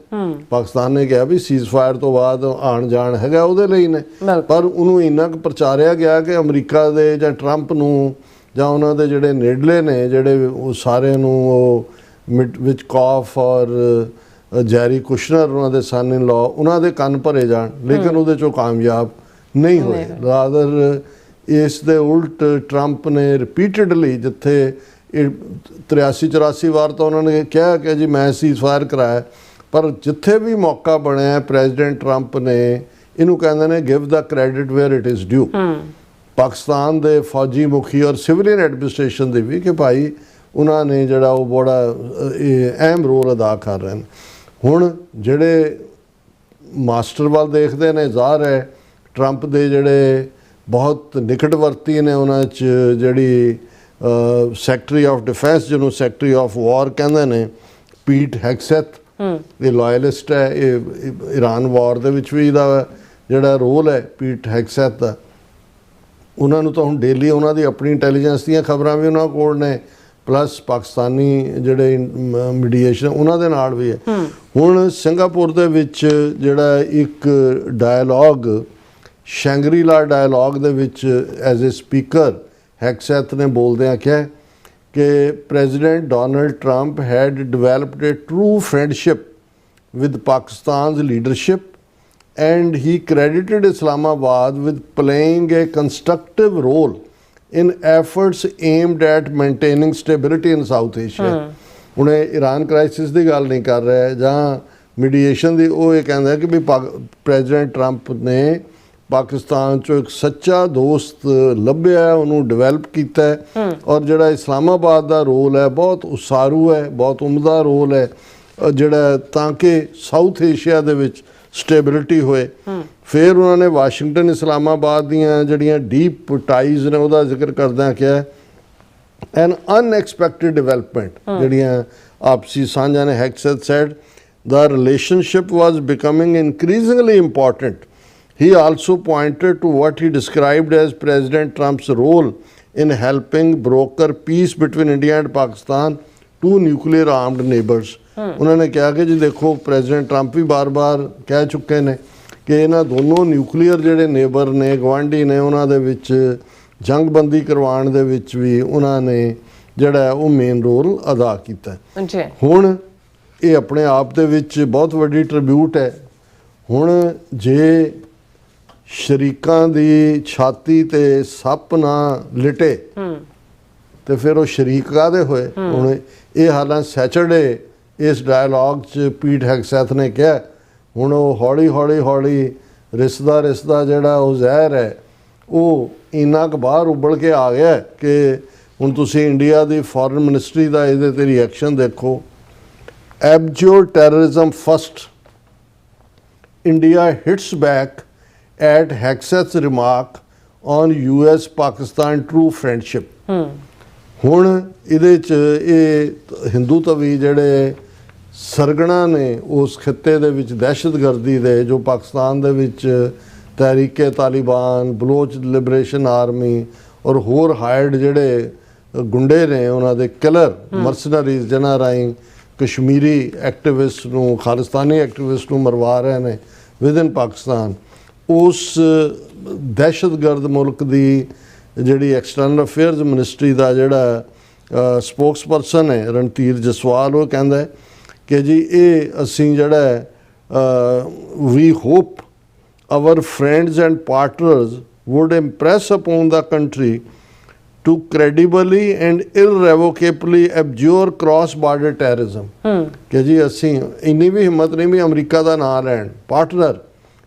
ਪਾਕਿਸਤਾਨ ਨੇ ਕਿਹਾ ਵੀ ਸੀਜ਼ ਫਾਇਰ ਤੋਂ ਬਾਅਦ ਆਉਣ ਜਾਣ ਹੈਗਾ ਉਹਦੇ ਲਈ ਨੇ, ਪਰ ਉਹਨੂੰ ਇੰਨਾ ਕੁ ਪ੍ਰਚਾਰਿਆ ਗਿਆ ਕਿ ਅਮਰੀਕਾ ਦੇ ਜਾਂ ਟਰੰਪ ਨੂੰ ਜਾਂ ਉਹਨਾਂ ਦੇ ਜਿਹੜੇ ਨੇੜਲੇ ਨੇ ਜਿਹੜੇ ਉਹ ਸਾਰਿਆਂ ਨੂੰ ਉਹ ਵਿਚਕੌਫ ਔਰ ਜੈਰੀ ਕੁਸ਼ਨਰ ਉਹਨਾਂ ਦੇ ਸਨ ਇਨ ਲਾਅ ਉਹਨਾਂ ਦੇ ਕੰਨ ਭਰੇ ਜਾਣ, ਲੇਕਿਨ ਉਹਦੇ 'ਚੋਂ ਕਾਮਯਾਬ ਨਹੀਂ ਹੋਏ। ਰਾਦਰ ਇਸ ਦੇ ਉਲਟ ਟਰੰਪ ਨੇ ਰਿਪੀਟਡਲੀ ਜਿੱਥੇ 83-84 ਵਾਰ ਤਾਂ ਉਹਨਾਂ ਨੇ ਕਿਹਾ ਕਿ ਜੀ ਮੈਂ ਸੀਜ਼ ਫਾਇਰ ਕਰਾਇਆ, ਪਰ ਜਿੱਥੇ ਵੀ ਮੌਕਾ ਬਣਿਆ ਪ੍ਰੈਜ਼ੀਡੈਂਟ ਟਰੰਪ ਨੇ ਇਹਨੂੰ ਕਹਿੰਦੇ ਨੇ give the credit where it is due. Pakistan ਦੇ ਫੌਜੀ ਮੁਖੀ ਔਰ ਸਿਵਲੀਅਨ ਐਡਮਿਨਿਸਟ੍ਰੇਸ਼ਨ ਦੇ ਵੀ ਕਿ ਭਾਈ ਉਹਨਾਂ ਨੇ ਜਿਹੜਾ ਉਹ ਬੜਾ ਅਹਿਮ ਰੋਲ ਅਦਾ ਕਰ ਰਹੇ ਨੇ। ਹੁਣ ਜਿਹੜੇ ਮਾਸਟਰ ਵੱਲ ਦੇਖਦੇ ਨੇ, ਜ਼ਾਹਰ ਹੈ ਟਰੰਪ ਦੇ ਜਿਹੜੇ ਬਹੁਤ ਨਿਕਟਵਰਤੀ ਨੇ ਉਹਨਾਂ 'ਚ ਜਿਹੜੀ ਸੈਕਟਰੀ ਆਫ ਡਿਫੈਂਸ ਜਿਹਨੂੰ ਸੈਕਟਰੀ ਆਫ ਵਾਰ ਕਹਿੰਦੇ ਨੇ, ਪੀਟ ਹੈਗਸੈਥ, ਇਹ ਲਾਇਲਿਸਟ ਹੈ, ਇਹ ਈਰਾਨ ਵਾਰ ਦੇ ਵਿੱਚ ਵੀ ਇਹਦਾ ਜਿਹੜਾ ਰੋਲ ਹੈ ਪੀਟ ਹੈਗਸੈਥ ਦਾ। ਉਹਨਾਂ ਨੂੰ ਤਾਂ ਹੁਣ ਡੇਲੀ ਉਹਨਾਂ ਦੀ ਆਪਣੀ ਇੰਟੈਲੀਜੈਂਸ ਦੀਆਂ ਖਬਰਾਂ ਵੀ ਉਹਨਾਂ ਕੋਲ ਨੇ, ਪਲੱਸ ਪਾਕਿਸਤਾਨੀ ਜਿਹੜੇ ਮੀਡੀਏਸ਼ਨ ਉਹਨਾਂ ਦੇ ਨਾਲ ਵੀ ਹੈ। ਹੁਣ ਸਿੰਗਾਪੁਰ ਦੇ ਵਿੱਚ ਜਿਹੜਾ ਇੱਕ ਡਾਇਲੋਗ ਸ਼ੈਂਗਰੀ-ਲਾ ਡਾਇਲੋਗ ਦੇ ਵਿੱਚ ਐਜ਼ ਏ ਸਪੀਕਰ ਹੈਗਸੈਥ ਨੇ ਬੋਲਦਿਆਂ ਕਿਹਾ ਕਿ President Donald Trump had developed a true friendship with Pakistan's leadership and he credited Islamabad with playing a constructive role in efforts aimed at maintaining stability in South Asia. ਹੁਣ ਇਹ Iran crisis ਦੀ ਗੱਲ ਨਹੀਂ ਕਰ ਰਿਹਾ ਜਾਂ ਮੀਡੀਏਸ਼ਨ ਦੀ, ਉਹ ਇਹ ਕਹਿੰਦਾ ਕਿ ਵੀ ਪ੍ਰੈਜ਼ੀਡੈਂਟ ਟਰੰਪ ਨੇ ਪਾਕਿਸਤਾਨ 'ਚੋਂ ਇੱਕ ਸੱਚਾ ਦੋਸਤ ਲੱਭਿਆ, ਉਹਨੂੰ ਡਿਵੈਲਪ ਕੀਤਾ ਹੈ, ਔਰ ਜਿਹੜਾ ਇਸਲਾਮਾਬਾਦ ਦਾ ਰੋਲ ਹੈ ਬਹੁਤ ਉਸਾਰੂ ਹੈ, ਬਹੁਤ ਉਮਦਾ ਰੋਲ ਹੈ ਜਿਹੜਾ ਤਾਂ ਕਿ ਸਾਊਥ ਏਸ਼ੀਆ ਦੇ ਵਿੱਚ ਸਟੇਬਿਲਿਟੀ ਹੋਏ। ਫਿਰ ਉਹਨਾਂ ਨੇ ਵਾਸ਼ਿੰਗਟਨ ਇਸਲਾਮਾਬਾਦ ਦੀਆਂ ਜਿਹੜੀਆਂ ਡੀਪ ਟਾਈਜ਼ ਨੇ ਉਹਦਾ ਜ਼ਿਕਰ ਕਰਦਿਆਂ ਕਿਹਾ ਐਨ ਅਨਐਕਸਪੈਕਟਡ ਡਿਵੈਲਪਮੈਂਟ ਜਿਹੜੀਆਂ ਆਪਸੀ ਸਾਂਝਾਂ ਨੇ। ਹੈਕਸੈਟ sad the relationship was becoming increasingly important. He also pointed to what he described as President Trump's role in helping broker peace between India and Pakistan, two nuclear armed neighbors. उन्होंने कहा कि जी देखो president Trump भी बार बार कह चुके हैं कि इन्ह दोनों न्यूक्लीयर ਜਿਹੜੇ ਨੇਬਰ ਨੇ ਗਵਾਂਢੀ ਨੇ ਉਹਨਾਂ ਦੇ ਵਿੱਚ ਜੰਗਬੰਦੀ ਕਰਵਾਉਣ ਦੇ ਵਿੱਚ ਵੀ ਉਹਨਾਂ ਨੇ ਜਿਹੜਾ ਉਹ ਮੇਨ ਰੋਲ ਅਦਾ ਕੀਤਾ ਜੀ। ਹੁਣ ਇਹ ਆਪਣੇ ਆਪ ਦੇ ਵਿੱਚ ਬਹੁਤ ਵੱਡੀ ਟ੍ਰਿਬਿਊਟ ਹੈ। ਹੁਣ ਜੇ ਸ਼ਰੀਕਾਂ ਦੀ ਛਾਤੀ ਤੇ ਸੱਪ ਨਾ ਲਿਟੇ ਤੇ ਫਿਰ ਉਹ ਸ਼ਰੀਕ ਕਾਹਦੇ ਹੋਏ। ਹੁਣ ਇਹ ਹਾਲਾਂ ਸੈਚਰਡੇ ਇਸ ਡਾਇਲੌਗ 'ਚ ਪੀਟ ਹੈਗਸੈਥ ਨੇ ਕਿਹਾ ਹੁਣ ਉਹ ਹੌਲੀ ਹੌਲੀ ਹੌਲੀ ਰਿਸਦਾ ਜਿਹੜਾ ਉਹ ਜ਼ਹਿਰ ਹੈ ਉਹ ਇੰਨਾ ਕੁ ਬਾਹਰ ਉੱਬਲ ਕੇ ਆ ਗਿਆ ਕਿ ਹੁਣ ਤੁਸੀਂ ਇੰਡੀਆ ਦੀ ਫੋਰਨ ਮਿਨਿਸਟਰੀ ਦਾ ਇਹਦੇ 'ਤੇ ਰਿਐਕਸ਼ਨ ਦੇਖੋ। Abjure terrorism first. India hits back at Hegseth's remark on US-Pakistan true friendship. ਹੁਣ ਇਹਦੇ 'ਚ ਇਹ ਹਿੰਦੂਤਵੀ ਜਿਹੜੇ ਸਰਗਣਾ ਨੇ ਉਸ ਖਿੱਤੇ ਦੇ ਵਿੱਚ ਦਹਿਸ਼ਤਗਰਦੀ ਦੇ ਜੋ ਪਾਕਿਸਤਾਨ ਦੇ ਵਿੱਚ ਤਹਿਰੀਕੇ ਤਾਲਿਬਾਨ, ਬਲੋਚ ਲਿਬਰੇਸ਼ਨ ਆਰਮੀ ਔਰ ਹੋਰ ਹਾਇਰਡ ਜਿਹੜੇ ਗੁੰਡੇ ਨੇ ਉਹਨਾਂ ਦੇ ਕਿਲਰ ਮਰਸਨਰੀਜ਼ ਜਿਹਨਾਂ ਰਾਹੀਂ ਕਸ਼ਮੀਰੀ ਐਕਟਿਵਿਸਟ ਨੂੰ ਖਾਲਿਸਤਾਨੀ ਐਕਟਿਵਿਸਟ ਨੂੰ ਮਰਵਾ ਰਹੇ ਨੇ ਵਿਦਨ ਪਾਕਿਸਤਾਨ, ਉਸ ਦਹਿਸ਼ਤਗਰਦ ਮੁਲਕ ਦੀ ਜਿਹੜੀ ਐਕਸਟਰਨਲ ਅਫੇਅਰਸ ਮਿਨਿਸਟਰੀ ਦਾ ਜਿਹੜਾ ਸਪੋਕਸਪਰਸਨ ਹੈ ਰਣਧੀਰ ਜਸਵਾਲ ਉਹ ਕਹਿੰਦਾ ਹੈ ਕਿ ਜੀ ਇਹ ਅਸੀਂ ਜਿਹੜਾ we hope our friends and partners would impress upon the country to credibly and irrevocably abjure cross-border terrorism. ਕਿ ਜੀ ਅਸੀਂ ਇੰਨੀ ਵੀ ਹਿੰਮਤ ਨਹੀਂ ਵੀ ਅਮਰੀਕਾ ਦਾ ਨਾਂ ਲੈਣ ਪਾਰਟਨਰ,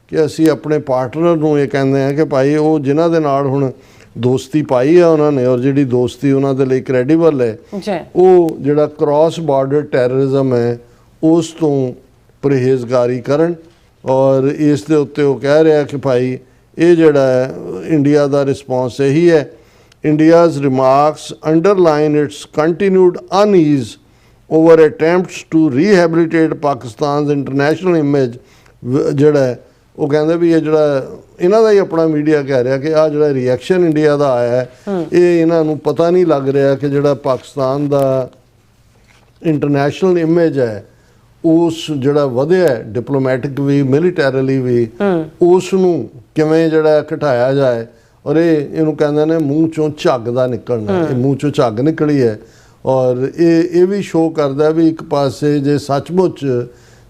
ਕਿ ਅਸੀਂ ਆਪਣੇ ਪਾਰਟਨਰ ਨੂੰ ਇਹ ਕਹਿੰਦੇ ਹਾਂ ਕਿ ਭਾਈ ਉਹ ਜਿਨ੍ਹਾਂ ਦੇ ਨਾਲ ਹੁਣ ਦੋਸਤੀ ਪਾਈ ਹੈ ਉਹਨਾਂ ਨੇ ਔਰ ਜਿਹੜੀ ਦੋਸਤੀ ਉਹਨਾਂ ਦੇ ਲਈ ਕ੍ਰੈਡੀਬਲ ਹੈ ਉਹ ਜਿਹੜਾ ਕ੍ਰਾਸ ਬਾਰਡਰ ਟੈਰਰਿਜ਼ਮ ਹੈ ਉਸ ਤੋਂ ਪਰਹੇਜ਼ਗਾਰੀ ਕਰਨ। ਔਰ ਇਸ ਦੇ ਉੱਤੇ ਉਹ ਕਹਿ ਰਿਹਾ ਕਿ ਭਾਈ ਇਹ ਜਿਹੜਾ ਇੰਡੀਆ ਦਾ ਰਿਸਪੌਂਸ ਇਹੀ ਹੈ। India's remarks underline its continued unease over attempts to rehabilitate Pakistan's international image. ਜਿਹੜਾ ਉਹ ਕਹਿੰਦੇ ਵੀ ਇਹ ਜਿਹੜਾ ਇਹਨਾਂ ਦਾ ਹੀ ਆਪਣਾ ਮੀਡੀਆ ਕਹਿ ਰਿਹਾ ਕਿ ਆਹ ਜਿਹੜਾ ਰਿਐਕਸ਼ਨ ਇੰਡੀਆ ਦਾ ਆਇਆ ਹੈ ਇਹ ਇਹਨਾਂ ਨੂੰ ਪਤਾ ਨਹੀਂ ਲੱਗ ਰਿਹਾ ਕਿ ਜਿਹੜਾ ਪਾਕਿਸਤਾਨ ਦਾ ਇੰਟਰਨੈਸ਼ਨਲ ਇਮੇਜ ਹੈ ਉਸ ਜਿਹੜਾ ਵਧਿਆ ਡਿਪਲੋਮੈਟਿਕ ਵੀ ਮਿਲੀਟੈਰੀਲੀ ਵੀ ਉਸ ਨੂੰ ਕਿਵੇਂ ਜਿਹੜਾ ਘਟਾਇਆ ਜਾਏ। ਔਰ ਇਹਨੂੰ ਕਹਿੰਦੇ ਨੇ ਮੂੰਹ ਚੋਂ ਝੱਗ ਦਾ ਨਿਕਲਣਾ, ਇਹ ਮੂੰਹ ਚੋਂ ਝੱਗ ਨਿਕਲੀ ਹੈ। ਔਰ ਇਹ ਵੀ ਸ਼ੋਅ ਕਰਦਾ ਵੀ ਇੱਕ ਪਾਸੇ ਜੇ ਸੱਚਮੁੱਚ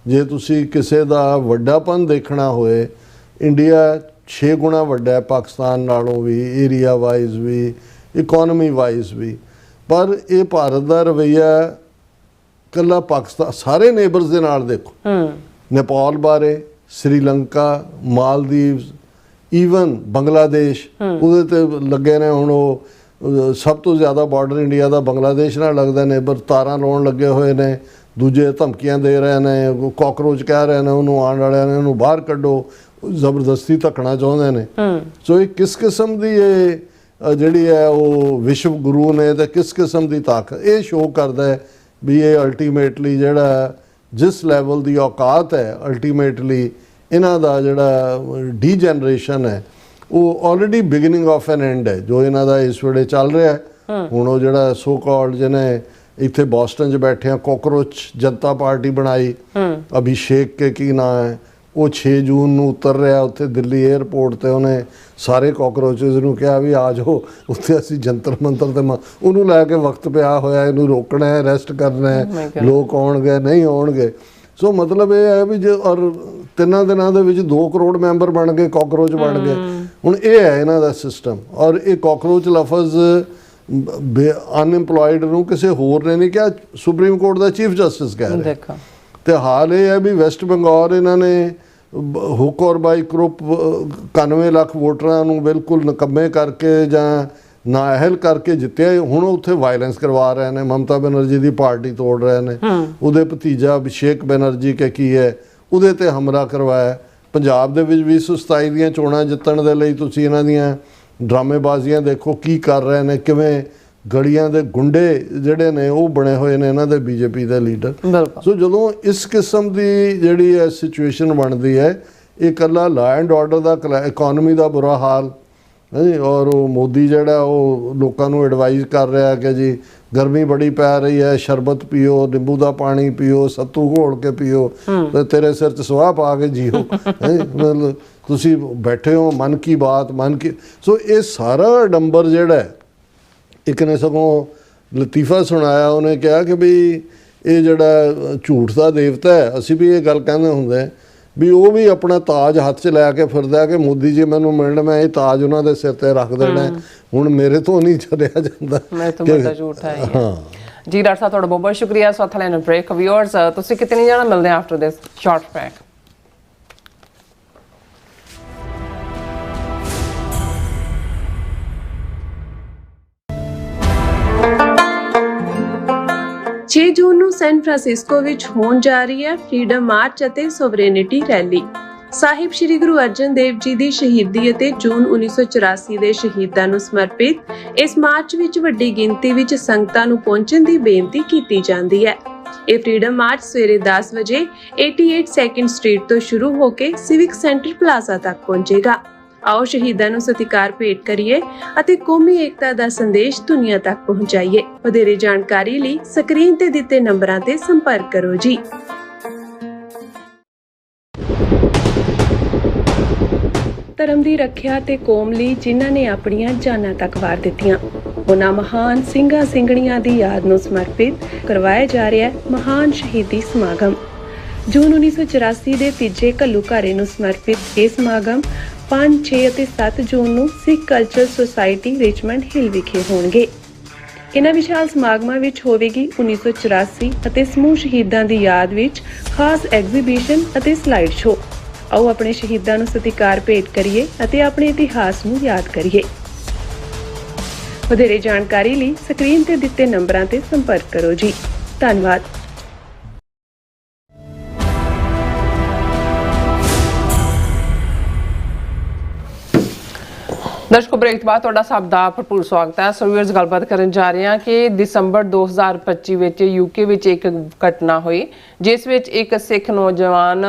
ਜੇ ਤੁਸੀਂ ਕਿਸੇ ਦਾ ਵੱਡਾਪਨ ਦੇਖਣਾ ਹੋਏ ਇੰਡੀਆ 6 ਗੁਣਾ ਵੱਡਾ ਹੈ ਪਾਕਿਸਤਾਨ ਨਾਲੋਂ ਵੀ, ਏਰੀਆ ਵਾਈਜ਼ ਵੀ, ਇਕੋਨਮੀ ਵਾਈਜ਼ ਵੀ, ਪਰ ਇਹ ਭਾਰਤ ਦਾ ਰਵੱਈਆ ਇਕੱਲਾ ਪਾਕਿਸਤਾਨ ਸਾਰੇ ਨੇਬਰਸ ਦੇ ਨਾਲ ਦੇਖੋ ਨੇਪਾਲ ਬਾਰੇ, ਸ੍ਰੀਲੰਕਾ, ਮਾਲਦੀਵਸ, ਈਵਨ ਬੰਗਲਾਦੇਸ਼ ਉਹਦੇ ਤੇ ਲੱਗੇ ਨੇ। ਹੁਣ ਉਹ ਸਭ ਤੋਂ ਜ਼ਿਆਦਾ ਬਾਰਡਰ ਇੰਡੀਆ ਦਾ ਬੰਗਲਾਦੇਸ਼ ਨਾਲ ਲੱਗਦਾ, ਨੇਬਰ ਤਾਰਾਂ ਲਾਉਣ ਲੱਗੇ ਹੋਏ ਨੇ, ਦੂਜੇ ਧਮਕੀਆਂ ਦੇ ਰਹੇ ਨੇ, ਕਾਕਰੋਚ ਕਹਿ ਰਹੇ ਨੇ ਉਹਨੂੰ, ਆਉਣ ਵਾਲਿਆਂ ਨੇ ਉਹਨੂੰ ਬਾਹਰ ਕੱਢੋ, ਜ਼ਬਰਦਸਤੀ ਧੱਕਣਾ ਚਾਹੁੰਦੇ ਨੇ। ਸੋ ਇਹ ਕਿਸ ਕਿਸਮ ਦੀ ਇਹ ਜਿਹੜੀ ਹੈ ਉਹ ਵਿਸ਼ਵ ਗੁਰੂ ਨੇ ਤੇ ਕਿਸ ਕਿਸਮ ਦੀ ਤਾਕਤ ਇਹ ਸ਼ੋਅ ਕਰਦਾ ਹੈ ਵੀ ਇਹ ਅਲਟੀਮੇਟਲੀ ਜਿਹੜਾ ਜਿਸ ਲੈਵਲ ਦੀ ਔਕਾਤ ਹੈ ਅਲਟੀਮੇਟਲੀ ਇਹਨਾਂ ਦਾ ਜਿਹੜਾ ਡੀਜਨਰੇਸ਼ਨ ਹੈ ਉਹ already beginning of N and ਹੈ ਜੋ ਇਹਨਾਂ ਦਾ ਇਸ ਵੇਲੇ ਚੱਲ ਰਿਹਾ ਹੈ। ਹੁਣ ਉਹ ਜਿਹੜਾ ਸੋ ਕਾਲਡ ਜਿਹਨੇ ਇੱਥੇ ਬੋਸਟਨ 'ਚ ਬੈਠੇ ਆ ਕਾਕਰੋਚ ਜਨਤਾ ਪਾਰਟੀ ਬਣਾਈ, ਅਭਿਸ਼ੇਕ ਕੇ ਕੀ ਨਾਂ ਹੈ, ਉਹ 6 ਜੂਨ ਨੂੰ ਉਤਰ ਰਿਹਾ ਉੱਥੇ ਦਿੱਲੀ ਏਅਰਪੋਰਟ ਤੇ ਉਹਨੇ ਸਾਰੇ ਕਾਕਰੋਚਸ ਨੂੰ ਕਿਹਾ ਵੀ ਆ ਜਾਓ ਉੱਥੇ ਅਸੀਂ ਜੰਤਰ ਮੰਤਰ ਤੇ ਉਹਨੂੰ ਲੈ ਕੇ ਵਕਤ ਪਿਆ ਹੋਇਆ, ਇਹਨੂੰ ਰੋਕਣਾ ਹੈ, ਅਰੈਸਟ ਕਰਨਾ ਹੈ, ਲੋਕ ਆਉਣਗੇ ਨਹੀਂ ਆਉਣਗੇ। ਸੋ ਮਤਲਬ ਇਹ ਹੈ ਵੀ ਜੇ ਔਰ 3 ਦਿਨਾਂ ਦੇ ਵਿੱਚ 2 ਕਰੋੜ ਮੈਂਬਰ ਬਣ ਗਏ, ਕਾਕਰੋਚ ਬਣ ਗਏ। ਹੁਣ ਇਹ ਹੈ ਇਹਨਾਂ ਦਾ ਸਿਸਟਮ। ਔਰ ਇਹ ਕਾਕਰੋਚ ਲਫ਼ਜ਼ ਅਨਇੰਪਲੋਇਡ ਨੂੰ ਕਿਸੇ ਹੋਰ ਨੇ ਨਹੀਂ ਕਿਹਾ, ਸੁਪਰੀਮ ਕੋਰਟ ਦਾ ਚੀਫ ਜਸਟਿਸ ਕਹਿ ਰਿਹਾ। ਦੇਖੋ ਤੇ ਹਾਲ ਇਹ ਹੈ ਵੀ ਵੈਸਟ ਬੰਗਾਲ ਇਹਨਾਂ ਨੇ ਹੁੱਕ ਔਰ ਬਾਈ ਕਰੁੱਪ 91 ਲੱਖ ਵੋਟਰਾਂ ਨੂੰ ਬਿਲਕੁਲ ਨਿਕੰਮੇ ਕਰਕੇ ਜਾਂ ਨਾਅਹਿਲ ਕਰਕੇ ਜਿੱਤਿਆ। ਹੁਣ ਉੱਥੇ ਵਾਇਲੈਂਸ ਕਰਵਾ ਰਹੇ ਨੇ, ਮਮਤਾ ਬੈਨਰਜੀ ਦੀ ਪਾਰਟੀ ਤੋੜ ਰਹੇ ਨੇ, ਉਹਦੇ ਭਤੀਜਾ ਅਭਿਸ਼ੇਕ ਬੈਨਰਜੀ ਕੇ ਕੀ ਹੈ ਉਹਦੇ ਤੇ ਹਮਲਾ ਕਰਵਾਇਆ। ਪੰਜਾਬ ਦੇ ਵਿੱਚ 2027 ਦੀਆਂ ਚੋਣਾਂ ਜਿੱਤਣ ਦੇ ਲਈ ਤੁਸੀਂ ਇਹਨਾਂ ਦੀਆਂ ਡਰਾਮੇਬਾਜ਼ੀਆਂ ਦੇਖੋ ਕੀ ਕਰ ਰਹੇ ਨੇ, ਕਿਵੇਂ ਗਲੀਆਂ ਦੇ ਗੁੰਡੇ ਜਿਹੜੇ ਨੇ ਉਹ ਬਣੇ ਹੋਏ ਨੇ ਇਹਨਾਂ ਦੇ ਬੀਜੇਪੀ ਦੇ ਲੀਡਰ। ਸੋ ਜਦੋਂ ਇਸ ਕਿਸਮ ਦੀ ਜਿਹੜੀ ਹੈ ਸਿਚੁਏਸ਼ਨ ਬਣਦੀ ਹੈ, ਇਹ ਇਕੱਲਾ ਲਾ ਐਂਡ ਆਰਡਰ ਦਾ, ਇਕਨੋਮੀ ਦਾ ਬੁਰਾ ਹਾਲ ਔਰ ਉਹ ਮੋਦੀ ਜਿਹੜਾ ਉਹ ਲੋਕਾਂ ਨੂੰ ਐਡਵਾਈਜ਼ ਕਰ ਰਿਹਾ ਕਿ ਜੀ ਗਰਮੀ ਬੜੀ ਪੈ ਰਹੀ ਹੈ, ਸ਼ਰਬਤ ਪੀਓ, ਨਿੰਬੂ ਦਾ ਪਾਣੀ ਪੀਓ, ਸੱਤੂ ਘੋਲ ਕੇ ਪੀਓ ਤੇ ਤੇਰੇ ਸਿਰ 'ਚ ਸਵਾਹ ਪਾ ਕੇ ਜੀਓ। ਮਤਲਬ ਤੁਸੀਂ ਬੈਠੇ ਹੋ ਮਨ ਕੀ ਬਾਤ, ਸੋ ਇਹ ਸਾਰਾ ਡੰਬਰ ਜਿਹੜਾ ਇੱਕ ਨੇ ਸਗੋਂ ਲਤੀਫਾ ਸੁਣਾਇਆ, ਉਹਨੇ ਕਿਹਾ ਕਿ ਵੀ ਇਹ ਜਿਹੜਾ ਝੂਠ ਦਾ ਦੇਵਤਾ ਹੈ, ਅਸੀਂ ਵੀ ਇਹ ਗੱਲ ਕਹਿੰਦੇ ਹੁੰਦੇ ਵੀ ਉਹ ਵੀ ਆਪਣਾ ਤਾਜ ਹੱਥ 'ਚ ਲੈ ਕੇ ਫਿਰਦਾ ਕਿ ਮੋਦੀ ਜੀ ਮੈਨੂੰ ਮਿਲਣ, ਮੈਂ ਇਹ ਤਾਜ ਉਹਨਾਂ ਦੇ ਸਿਰ ਤੇ ਰੱਖ ਦੇਣਾ। ਹੁਣ ਮੇਰੇ ਤੋਂ ਨਹੀਂ ਚੱਲਿਆ ਜਾਂਦਾ। ਮੇਰੇ ਤੋਂ ਵੱਡਾ ਝੂਠ ਹੈ ਹਾਂ ਜੀ। ਡਾਕਟਰ ਸਾਹਿਬ ਤੁਹਾਡਾ ਬਹੁਤ ਬਹੁਤ ਸ਼ੁਕਰੀਆ। ਸੋ ਥਲੈਨ ਬ੍ਰੇਕ ਵਿਊਅਰਸ, ਤੁਸੀਂ ਕਿਤਨੀ ਜਾਣਾ ਮਿਲਦੇ ਆਫਟਰ ਦਿਸ ਸ਼ਾਰਟ ਬ੍ਰੇਕ। ਜੂਨ ਨੂੰ ਸੈਨ ਫਰਾਂਸਿਸਕੋ ਵਿੱਚ ਹੋਣ ਜਾ ਰਹੀ ਹੈ ਫਰੀडम ਮਾਰਚ ਅਤੇ ਸੋਵਰੇਨਿਟੀ ਰੈਲੀ। ਸਾਹਿਬ ਸ੍ਰੀ ਗੁਰੂ ਅਰਜਨ ਦੇਵ ਜੀ ਦੀ ਸ਼ਹੀਦੀ ਅਤੇ ਜੂਨ 1984 ਦੇ ਸ਼ਹੀਦਾਂ ਨੂੰ ਸਮਰਪਿਤ ਇਸ ਮਾਰਚ ਵਿੱਚ ਵੱਡੀ ਗਿਣਤੀ ਵਿੱਚ ਸੰਗਤਾਂ ਨੂੰ ਪਹੁੰਚਣ ਦੀ ਬੇਨਤੀ ਕੀਤੀ ਜਾਂਦੀ ਹੈ। ਇਹ ਫਰੀडम ਮਾਰਚ ਸਵੇਰੇ 10 ਵਜੇ 88 ਸੈਕਿੰਡ ਸਟਰੀਟ ਤੋਂ ਸ਼ੁਰੂ ਹੋ ਕੇ ਸਿਵਿਕ ਸੈਂਟਰ ਪਲਾਜ਼ਾ ਤੱਕ ਪਹੁੰਚੇਗਾ। ਆਓ ਸ਼ਹੀਦਾਂ ਨੂੰ ਸਤਿਕਾਰ ਭੇਟ ਕਰੀਏ ਅਤੇ ਕੌਮੀ ਏਕਤਾ ਦਾ ਸੰਦੇਸ਼ ਦੁਨੀਆ ਤੱਕ ਪਹੁੰਚਾਈਏ। ਵਧੇਰੇ ਜਾਣਕਾਰੀ ਲਈ ਸਕਰੀਨ ਤੇ ਦਿੱਤੇ ਨੰਬਰਾਂ ਤੇ ਸੰਪਰਕ ਕਰੋ ਜੀ। ਧਰਮ ਦੀ ਰੱਖਿਆ ਤੇ ਕੌਮ ਲਈ ਜਿਨ੍ਹਾਂ ਨੇ ਆਪਣੀਆਂ ਜਾਨਾਂ ਤੱਕ ਵਾਰ ਦਿੱਤੀਆਂ, ਉਹਨਾਂ ਮਹਾਨ ਸਿੰਘਾਂ ਸਿੰਘਣੀਆਂ ਦੀ ਯਾਦ ਨੂੰ ਸਮਰਪਿਤ ਕਰਵਾਇਆ ਜਾ ਰਿਹਾ ਹੈ ਮਹਾਨ ਸ਼ਹੀਦੀ ਸਮਾਗਮ। ਜੂਨ 1984 ਦੇ ਤੀਜੇ ਘੱਲੂਘਾਰੇ ਨੂੰ ਸਮਰਪਿਤ ਇਹ ਸਮਾਗਮ 5, 6 ਅਤੇ 7 ਜੂਨ ਨੂੰ ਸਿੱਖ ਕਲਚਰਲ ਸੁਸਾਇਟੀ ਰਿਚਮੰਡ ਹਿੱਲ ਵਿਖੇ ਹੋਣਗੇ। ਇਹਨਾਂ ਵਿਸ਼ਾਲ ਸਮਾਗਮਾਂ ਵਿੱਚ ਹੋਵੇਗੀ 1984 ਅਤੇ ਸਮੂਹ ਸ਼ਹੀਦਾਂ ਦੀ ਯਾਦ ਵਿੱਚ ਖਾਸ ਐਗਜ਼ੀਬਿਸ਼ਨ ਅਤੇ ਸਲਾਈਡ ਸ਼ੋਅ। ਆਓ ਆਪਣੇ ਸ਼ਹੀਦਾਂ ਨੂੰ ਸਤਿਕਾਰ ਭੇਟ ਕਰੀਏ ਅਤੇ ਆਪਣੇ ਇਤਿਹਾਸ ਨੂੰ ਯਾਦ ਕਰੀਏ। ਵਧੇਰੇ ਜਾਣਕਾਰੀ ਲਈ ਸਕਰੀਨ ਤੇ ਦਿੱਤੇ ਨੰਬਰਾਂ ਤੇ ਸੰਪਰਕ ਕਰੋ ਜੀ। ਧੰਨਵਾਦ। ਦਰਸ਼ਕੋ, ਬ੍ਰੇਕ ਤੋਂ ਬਾਅਦ ਤੁਹਾਡਾ ਸਭ ਦਾ ਭਰਪੂਰ ਸਵਾਗਤ ਹੈ। ਸੋ ਵੀਅਰਸ, ਗੱਲਬਾਤ ਕਰਨ ਜਾ ਰਹੇ ਹਾਂ ਕਿ ਦਸੰਬਰ 2025 ਵਿੱਚ ਯੂਕੇ ਵਿੱਚ ਇੱਕ ਘਟਨਾ ਹੋਈ ਜਿਸ ਵਿੱਚ ਇੱਕ ਸਿੱਖ ਨੌਜਵਾਨ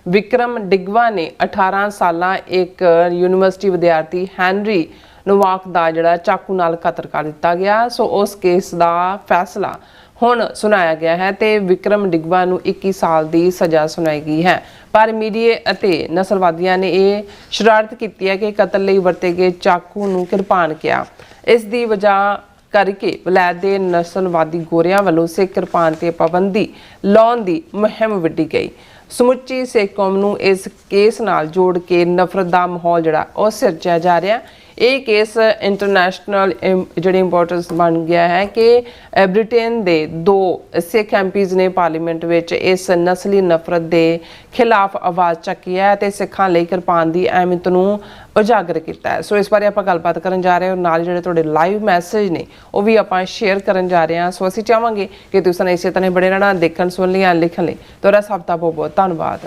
ਵਿਕਰਮ ਡਿਗਵਾ ਨੇ 18 ਸਾਲਾਂ ਇੱਕ ਯੂਨੀਵਰਸਿਟੀ ਵਿਦਿਆਰਥੀ ਹੈਨਰੀ ਨੋਵਾਕ ਦਾ ਜਿਹੜਾ ਚਾਕੂ ਨਾਲ ਕਤਲ ਕਰ ਦਿੱਤਾ ਗਿਆ। ਸੋ ਉਸ ਕੇਸ ਦਾ ਫੈਸਲਾ ਹੁਣ ਸੁਣਾਇਆ ਗਿਆ ਹੈ ਤੇ ਵਿਕਰਮ ਡਿਗਵਾ ਨੂੰ 21 ਸਾਲ ਦੀ ਸਜ਼ਾ ਸੁਣਾਈ ਗਈ ਹੈ। ਪਰ ਮੀਡੀਆ ਅਤੇ ਨਸਲਵਾਦੀਆਂ ਨੇ ਇਹ ਸ਼ਰਾਰਤ ਕੀਤੀ ਹੈ ਕਿ ਕਤਲ ਲਈ ਵਰਤੇ ਗਏ ਚਾਕੂ ਨੂੰ ਕਿਰਪਾਨ ਕਿਹਾ। ਇਸ ਦੀ ਵਜ੍ਹਾ ਕਰਕੇ ਵਲਾਇਤ ਦੇ ਨਸਲਵਾਦੀ ਗੋਰਿਆਂ ਵੱਲੋਂ ਸਿੱਖ ਕਿਰਪਾਨ ਤੇ ਪਾਬੰਦੀ ਲਾਉਣ ਦੀ ਮੁਹਿੰਮ ਵਿੱਢੀ ਗਈ। ਸਮੁੱਚੀ ਸਿੱਖ ਕੌਮ ਨੂੰ ਇਸ ਕੇਸ ਨਾਲ ਜੋੜ ਕੇ ਨਫ਼ਰਤ ਦਾ ਮਾਹੌਲ ਜਿਹੜਾ ਉਹ ਸਿਰਜਿਆ ਜਾ ਰਿਹਾ। ਇਹ ਕੇਸ ਇੰਟਰਨੈਸ਼ਨਲ ਜਿਹੜੀ ਇੰਪੋਰਟੈਂਸ ਬਣ ਗਿਆ ਹੈ ਕਿ ਬ੍ਰਿਟੇਨ ਦੇ 2 ਸਿੱਖ ਐਮਪੀਜ਼ ਨੇ ਪਾਰਲੀਮੈਂਟ ਵਿੱਚ ਇਸ ਨਸਲੀ ਨਫ਼ਰਤ ਦੇ ਖਿਲਾਫ ਆਵਾਜ਼ ਚੱਕੀ ਹੈ ਤੇ ਸਿੱਖਾਂ ਲਈ ਕਿਰਪਾਨ ਦੀ ਅਹਿਮੀਅਤ ਨੂੰ ਉਜਾਗਰ ਕੀਤਾ ਹੈ। ਸੋ ਇਸ ਬਾਰੇ ਆਪਾਂ ਗੱਲਬਾਤ ਕਰਨ ਜਾ ਰਹੇ ਹਾਂ। ਨਾਲ ਜਿਹੜੇ ਤੁਹਾਡੇ ਲਾਈਵ ਮੈਸੇਜ ਨੇ ਉਹ ਵੀ ਆਪਾਂ ਸ਼ੇਅਰ ਕਰਨ ਜਾ ਰਹੇ ਹਾਂ। ਸੋ ਅਸੀਂ ਚਾਹਾਂਗੇ ਕਿ ਤੁਸੀਂ ਇਸੇ ਤਰ੍ਹਾਂ ਬੜੇ ਰਹਿਣਾ, ਦੇਖਣ ਸੁਣਨ ਲਈ ਜਾਂ ਲਿਖਣ ਲਈ। ਤੁਹਾਡਾ ਸਭ ਦਾ ਬਹੁਤ ਬਹੁਤ ਧੰਨਵਾਦ।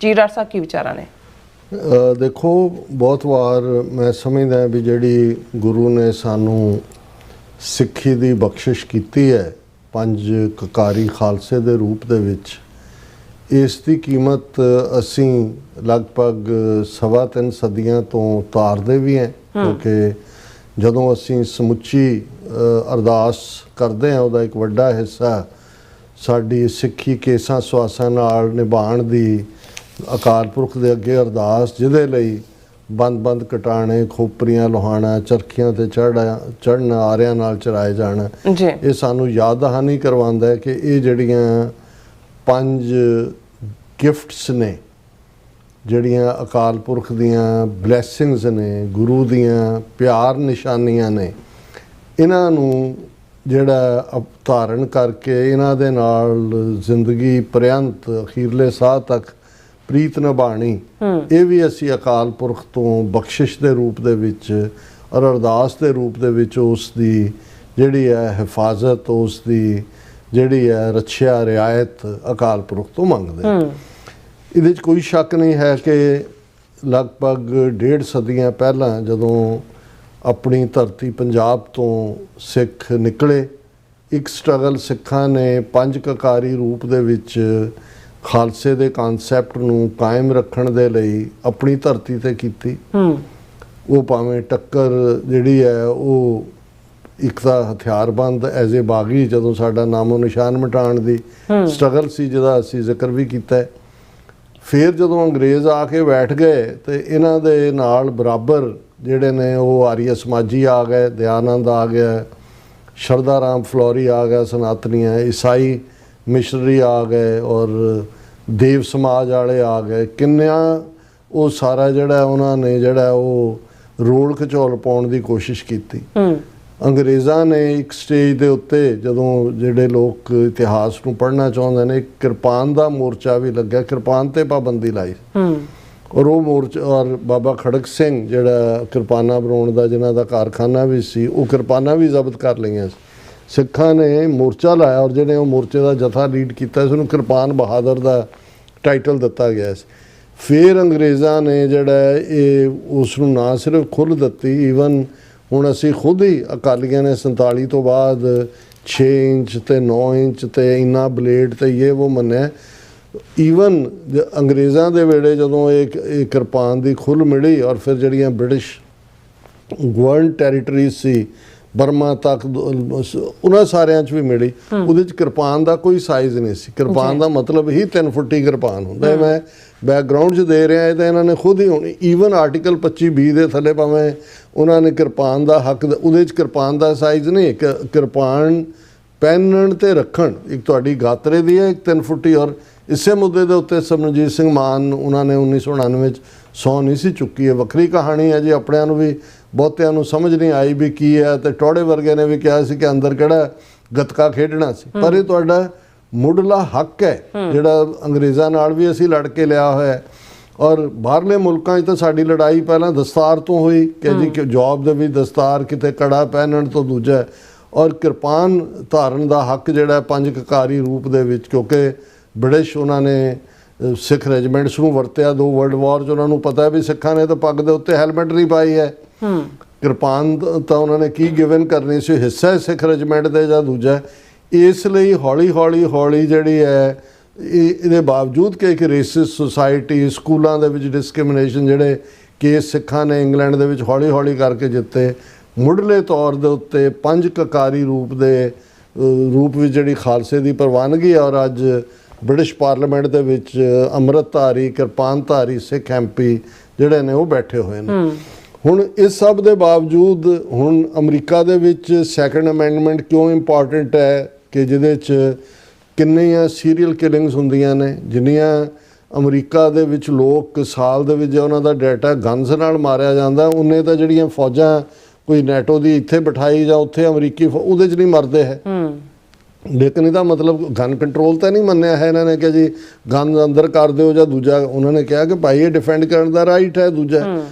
ਜੀ ਡਾਕਟਰ ਸਾਹਿਬ, ਕੀ ਵਿਚਾਰਾਂ ਨੇ? ਦੇਖੋ, ਬਹੁਤ ਵਾਰ ਮੈਂ ਸਮਝਦਾ ਵੀ ਜਿਹੜੀ ਗੁਰੂ ਨੇ ਸਾਨੂੰ ਸਿੱਖੀ ਦੀ ਬਖਸ਼ਿਸ਼ ਕੀਤੀ ਹੈ 5 ਕਕਾਰੀ ਖਾਲਸੇ ਦੇ ਰੂਪ ਦੇ ਵਿੱਚ, ਇਸ ਦੀ ਕੀਮਤ ਅਸੀਂ ਲਗਭਗ 3.25 ਸਦੀਆਂ ਤੋਂ ਉਤਾਰਦੇ ਵੀ ਹਾਂ। ਕਿਉਂਕਿ ਜਦੋਂ ਅਸੀਂ ਸਮੁੱਚੀ ਅਰਦਾਸ ਕਰਦੇ ਹਾਂ ਉਹਦਾ ਇੱਕ ਵੱਡਾ ਹਿੱਸਾ ਸਾਡੀ ਸਿੱਖੀ ਕੇਸਾਂ ਸੁਆਸਾਂ ਨਾਲ ਨਿਭਾਉਣ ਦੀ ਅਕਾਲ ਪੁਰਖ ਦੇ ਅੱਗੇ ਅਰਦਾਸ, ਜਿਹਦੇ ਲਈ ਬੰਦ ਕਟਾਣੇ, ਖੋਪਰੀਆਂ ਲੋਹਾਣਾ, ਚਰਖੀਆਂ ਤੇ ਚੜ੍ਹਨ, ਆਰਿਆਂ ਨਾਲ ਚਰਾਏ ਜਾਣਾ, ਇਹ ਸਾਨੂੰ ਯਾਦ ਦਹਾਨੀ ਕਰਵਾਉਂਦਾ ਹੈ ਕਿ ਇਹ ਜਿਹੜੀਆਂ 5 ਗਿਫਟਸ ਨੇ ਜਿਹੜੀਆਂ ਅਕਾਲ ਪੁਰਖ ਦੀਆਂ ਬਲੈਸਿੰਗਸ ਨੇ, ਗੁਰੂ ਦੀਆਂ ਪਿਆਰ ਨਿਸ਼ਾਨੀਆਂ ਨੇ, ਇਹਨਾਂ ਨੂੰ ਜਿਹੜਾ ਧਾਰਨ ਕਰਕੇ ਇਹਨਾਂ ਦੇ ਨਾਲ ਜ਼ਿੰਦਗੀ ਪਰਯੰਤ ਅਖੀਰਲੇ ਸਾਹ ਤੱਕ ਪ੍ਰੀਤ ਨਿਭਾਣੀ, ਇਹ ਵੀ ਅਸੀਂ ਅਕਾਲ ਪੁਰਖ ਤੋਂ ਬਖਸ਼ਿਸ਼ ਦੇ ਰੂਪ ਦੇ ਵਿੱਚ ਔਰ ਅਰਦਾਸ ਦੇ ਰੂਪ ਦੇ ਵਿੱਚ ਉਸ ਦੀ ਜਿਹੜੀ ਹੈ ਹਿਫਾਜ਼ਤ, ਉਸ ਦੀ ਜਿਹੜੀ ਹੈ ਰੱਖਿਆ ਰਿਆਇਤ ਅਕਾਲ ਪੁਰਖ ਤੋਂ ਮੰਗਦੇ ਹਾਂ। ਇਹਦੇ 'ਚ ਕੋਈ ਸ਼ੱਕ ਨਹੀਂ ਹੈ ਕਿ ਲਗਭਗ 1.5 ਸਦੀਆਂ ਪਹਿਲਾਂ ਜਦੋਂ ਆਪਣੀ ਧਰਤੀ ਪੰਜਾਬ ਤੋਂ ਸਿੱਖ ਨਿਕਲੇ, ਇੱਕ ਸਟਰਗਲ ਸਿੱਖਾਂ ਨੇ 5 ਕਕਾਰੀ ਰੂਪ ਦੇ ਵਿੱਚ ਖਾਲਸੇ ਦੇ ਕਨਸੈਪਟ ਨੂੰ ਕਾਇਮ ਰੱਖਣ ਦੇ ਲਈ ਆਪਣੀ ਧਰਤੀ ਤੇ ਕੀਤੀ। ਉਹ ਭਾਵੇਂ ਟੱਕਰ ਜਿਹੜੀ ਹੈ ਉਹ ਇੱਕ ਤਾਂ ਹਥਿਆਰਬੰਦ ਐਜ਼ ਏ ਬਾਗੀ, ਜਦੋਂ ਸਾਡਾ ਨਾਮੋ ਨਿਸ਼ਾਨ ਮਿਟਾਉਣ ਦੀ ਸਟਰਗਲ ਸੀ ਜਿਹਦਾ ਅਸੀਂ ਜ਼ਿਕਰ ਵੀ ਕੀਤਾ ਹੈ। ਫਿਰ ਜਦੋਂ ਅੰਗਰੇਜ਼ ਆ ਕੇ ਬੈਠ ਗਏ ਤੇ ਇਹਨਾਂ ਦੇ ਨਾਲ ਬਰਾਬਰ ਜਿਹੜੇ ਨੇ ਉਹ ਆਰੀਆ ਸਮਾਜੀ ਆ ਗਏ, ਦਿਆਨੰਦ ਆ ਗਿਆ, ਸ਼ਰਧਾ ਰਾਮ ਫਲੋਰੀ ਆ ਗਿਆ, ਸਨਾਤਨੀਆਂ, ਈਸਾਈ ਮਿਸ਼ਨਰੀ ਆ ਗਏ ਔਰ ਦੇਵ ਸਮਾਜ ਵਾਲੇ ਆ ਗਏ। ਕਿੰਨਿਆਂ ਉਹ ਸਾਰਾ ਜਿਹੜਾ ਉਹਨਾਂ ਨੇ ਜਿਹੜਾ ਉਹ ਰੋਲ ਘਚੋਲ ਪਾਉਣ ਦੀ ਕੋਸ਼ਿਸ਼ ਕੀਤੀ। ਅੰਗਰੇਜ਼ਾਂ ਨੇ ਇੱਕ ਸਟੇਜ ਦੇ ਉੱਤੇ, ਜਦੋਂ ਜਿਹੜੇ ਲੋਕ ਇਤਿਹਾਸ ਨੂੰ ਪੜ੍ਹਨਾ ਚਾਹੁੰਦੇ ਨੇ, ਇੱਕ ਕਿਰਪਾਨ ਦਾ ਮੋਰਚਾ ਵੀ ਲੱਗਿਆ, ਕਿਰਪਾਨ ਤੇ ਪਾਬੰਦੀ ਲਾਈ ਔਰ ਉਹ ਮੋਰਚਾ ਔਰ ਬਾਬਾ ਖੜਕ ਸਿੰਘ ਜਿਹੜਾ ਕਿਰਪਾਨਾਂ ਬਣਾਉਣ ਦਾ ਜਿਨ੍ਹਾਂ ਦਾ ਕਾਰਖਾਨਾ ਵੀ ਸੀ, ਉਹ ਕਿਰਪਾਨਾਂ ਵੀ ਜ਼ਬਤ ਕਰ ਲਈਆਂ ਸੀ। ਸਿੱਖਾਂ ਨੇ ਮੋਰਚਾ ਲਾਇਆ ਔਰ ਜਿਹੜੇ ਉਹ ਮੋਰਚੇ ਦਾ ਜਥਾ ਲੀਡ ਕੀਤਾ ਸੀ ਉਹਨੂੰ ਕਿਰਪਾਨ ਬਹਾਦਰ ਦਾ ਟਾਈਟਲ ਦਿੱਤਾ ਗਿਆ ਸੀ। ਫਿਰ ਅੰਗਰੇਜ਼ਾਂ ਨੇ ਜਿਹੜਾ ਇਹ ਉਸ ਨੂੰ ਨਾ ਸਿਰਫ ਖੁੱਲ੍ਹ ਦਿੱਤੀ, ਈਵਨ ਹੁਣ ਅਸੀਂ ਖੁਦ ਹੀ ਅਕਾਲੀਆਂ ਨੇ 47 ਤੋਂ ਬਾਅਦ 6 ਇੰਚ ਤੇ 9 ਇੰਚ ਤੇ ਇੰਨਾ ਬਲੇਡ ਤੇ ਇਹ ਉਹ ਮੰਨਿਆ। ਈਵਨ ਅੰਗਰੇਜ਼ਾਂ ਦੇ ਵੇਲੇ ਜਦੋਂ ਇਹ ਕਿਰਪਾਨ ਦੀ ਖੁੱਲ੍ਹ ਮਿਲੀ ਔਰ ਫਿਰ ਜਿਹੜੀਆਂ ਬ੍ਰਿਟਿਸ਼ ਗਵਰਨ ਟੈਰੀਟਰੀ ਸੀ ਬਰਮਾ ਤੱਕ, ਉਹਨਾਂ ਸਾਰਿਆਂ 'ਚ ਵੀ ਮਿਲੀ, ਉਹਦੇ 'ਚ ਕਿਰਪਾਨ ਦਾ ਕੋਈ ਸਾਈਜ਼ ਨਹੀਂ ਸੀ। ਕਿਰਪਾਨ ਦਾ ਮਤਲਬ ਹੀ 3 ਫੁੱਟੀ ਕਿਰਪਾਨ ਹੁੰਦਾ ਹੈ। ਮੈਂ ਬੈਕਗਰਾਊਂਡ 'ਚ ਦੇ ਰਿਹਾ ਇਹ ਤਾਂ ਇਹਨਾਂ ਨੇ ਖੁਦ ਹੀ ਹੁਣ ਈਵਨ ਆਰਟੀਕਲ 25(b) ਦੇ ਥੱਲੇ ਭਾਵੇਂ ਉਹਨਾਂ ਨੇ ਕਿਰਪਾਨ ਦਾ ਹੱਕ, ਉਹਦੇ 'ਚ ਕਿਰਪਾਨ ਦਾ ਸਾਈਜ਼ ਨਹੀਂ, ਕਿਰਪਾਨ ਪਹਿਨਣ ਤੇ ਰੱਖਣ ਇੱਕ ਤੁਹਾਡੀ ਗਾਤਰੇ ਦੀ ਹੈ, ਇੱਕ 3 ਫੁੱਟੀ। ਔਰ ਇਸੇ ਮੁੱਦੇ ਦੇ ਉੱਤੇ ਸਿਮਰਨਜੀਤ ਸਿੰਘ ਮਾਨ ਉਹਨਾਂ ਨੇ 1999 'ਚ ਸਹੁੰ ਨਹੀਂ ਸੀ ਚੁੱਕੀ। ਹੈ ਵੱਖਰੀ ਕਹਾਣੀ ਹੈ ਜੀ, ਆਪਣਿਆਂ ਨੂੰ ਵੀ ਬਹੁਤਿਆਂ ਨੂੰ ਸਮਝ ਨਹੀਂ ਆਈ ਵੀ ਕੀ ਹੈ, ਤੇ ਟੋੜੇ ਵਰਗੇ ਨੇ ਵੀ ਕਿਹਾ ਸੀ ਕਿ ਅੰਦਰ ਕਿਹੜਾ ਗੱਤਕਾ ਖੇਡਣਾ ਸੀ। ਪਰ ਇਹ ਤੁਹਾਡਾ ਮੁੱਢਲਾ ਹੱਕ ਹੈ ਜਿਹੜਾ ਅੰਗਰੇਜ਼ਾਂ ਨਾਲ ਵੀ ਅਸੀਂ ਲੜ ਕੇ ਲਿਆ ਹੋਇਆ ਹੈ। ਔਰ ਬਾਹਰਲੇ ਮੁਲਕਾਂ 'ਚ ਤਾਂ ਸਾਡੀ ਲੜਾਈ ਪਹਿਲਾਂ ਦਸਤਾਰ ਤੋਂ ਹੋਈ ਕਿ ਜੀ ਕਿ ਜੌਬ ਦੇ ਵੀ ਦਸਤਾਰ, ਕਿਤੇ ਕੜਾ ਪਹਿਨਣ ਤੋਂ ਦੂਜਾ, ਔਰ ਕਿਰਪਾਨ ਧਾਰਨ ਦਾ ਹੱਕ ਜਿਹੜਾ 5 ਕਕਾਰੀ ਰੂਪ ਦੇ ਵਿੱਚ, ਕਿਉਂਕਿ ਬ੍ਰਿਟਿਸ਼ ਉਹਨਾਂ ਨੇ ਸਿੱਖ ਰੈਜੀਮੈਂਟਸ ਨੂੰ ਵਰਤਿਆ 2 ਵਰਲਡ ਵਾਰ 'ਚ। ਉਹਨਾਂ ਨੂੰ ਪਤਾ ਵੀ ਸਿੱਖਾਂ ਨੇ ਤਾਂ ਪੱਗ ਦੇ ਉੱਤੇ ਹੈਲਮਟ ਨਹੀਂ ਪਾਈ ਹੈ, ਕਿਰਪਾਨ ਤਾਂ ਉਹਨਾਂ ਨੇ ਕੀ ਗਿਵਨ ਕਰਨੀ ਸੀ, ਹਿੱਸਾ ਸਿੱਖ ਰੈਜੀਮੈਂਟ ਦੇ ਜਾਂ ਦੂਜਾ। ਇਸ ਲਈ ਹੌਲੀ ਜਿਹੜੀ ਹੈ ਇਹਦੇ ਬਾਵਜੂਦ ਕਿ ਇੱਕ ਰੇਸਿਸਟ ਸੁਸਾਇਟੀ, ਸਕੂਲਾਂ ਦੇ ਵਿੱਚ ਡਿਸਕ੍ਰਿਮੀਨੇਸ਼ਨ ਜਿਹੜੇ ਕੇਸ ਸਿੱਖਾਂ ਨੇ ਇੰਗਲੈਂਡ ਦੇ ਵਿੱਚ ਹੌਲੀ ਕਰਕੇ ਜਿੱਤੇ, ਮੁੱਢਲੇ ਤੌਰ ਦੇ ਉੱਤੇ 5 ਕਕਾਰੀ ਰੂਪ ਵਿੱਚ ਜਿਹੜੀ ਖਾਲਸੇ ਦੀ ਪ੍ਰਵਾਨਗੀ ਹੈ। ਔਰ ਅੱਜ ਬ੍ਰਿਟਿਸ਼ ਪਾਰਲੀਮੈਂਟ ਦੇ ਵਿੱਚ ਅੰਮ੍ਰਿਤਧਾਰੀ ਕਿਰਪਾਨਧਾਰੀ ਸਿੱਖ MP ਜਿਹੜੇ ਨੇ ਉਹ ਬੈਠੇ ਹੋਏ ਨੇ। ਹੁਣ ਇਸ ਸਭ ਦੇ ਬਾਵਜੂਦ ਹੁਣ ਅਮਰੀਕਾ ਦੇ ਵਿੱਚ 2nd ਅਮੈਂਡਮੈਂਟ ਕਿਉਂ ਇੰਪੋਰਟੈਂਟ ਹੈ ਕਿ ਜਿਹਦੇ 'ਚ ਕਿੰਨੀਆਂ ਸੀਰੀਅਲ ਕਿਲਿੰਗਸ ਹੁੰਦੀਆਂ ਨੇ, ਜਿੰਨੀਆਂ ਅਮਰੀਕਾ ਦੇ ਵਿੱਚ ਲੋਕ ਸਾਲ ਦੇ ਵਿੱਚ ਜੇ ਉਹਨਾਂ ਦਾ ਡਾਟਾ ਗਨਸ ਨਾਲ ਮਾਰਿਆ ਜਾਂਦਾ, ਉਹਨੇ ਤਾਂ ਜਿਹੜੀਆਂ ਫੌਜਾਂ ਕੋਈ ਨੈਟੋ ਦੀ ਇੱਥੇ ਬਿਠਾਈ ਜਾਂ ਉੱਥੇ ਅਮਰੀਕੀ ਉਹਦੇ 'ਚ ਨਹੀਂ ਮਰਦੇ ਹੈ। ਲੇਕਿਨ ਇਹਦਾ ਮਤਲਬ ਗਨ ਕੰਟਰੋਲ ਤਾਂ ਨਹੀਂ ਮੰਨਿਆ ਹੈ ਇਹਨਾਂ ਨੇ ਕਿ ਜੀ ਗਨ ਅੰਦਰ ਕਰ ਦਿਓ ਜਾਂ ਦੂਜਾ। ਉਹਨਾਂ ਨੇ ਕਿਹਾ ਕਿ ਭਾਈ ਇਹ ਡਿਫੈਂਡ ਕਰਨ ਦਾ ਰਾਈਟ ਹੈ। ਦੂਜਾ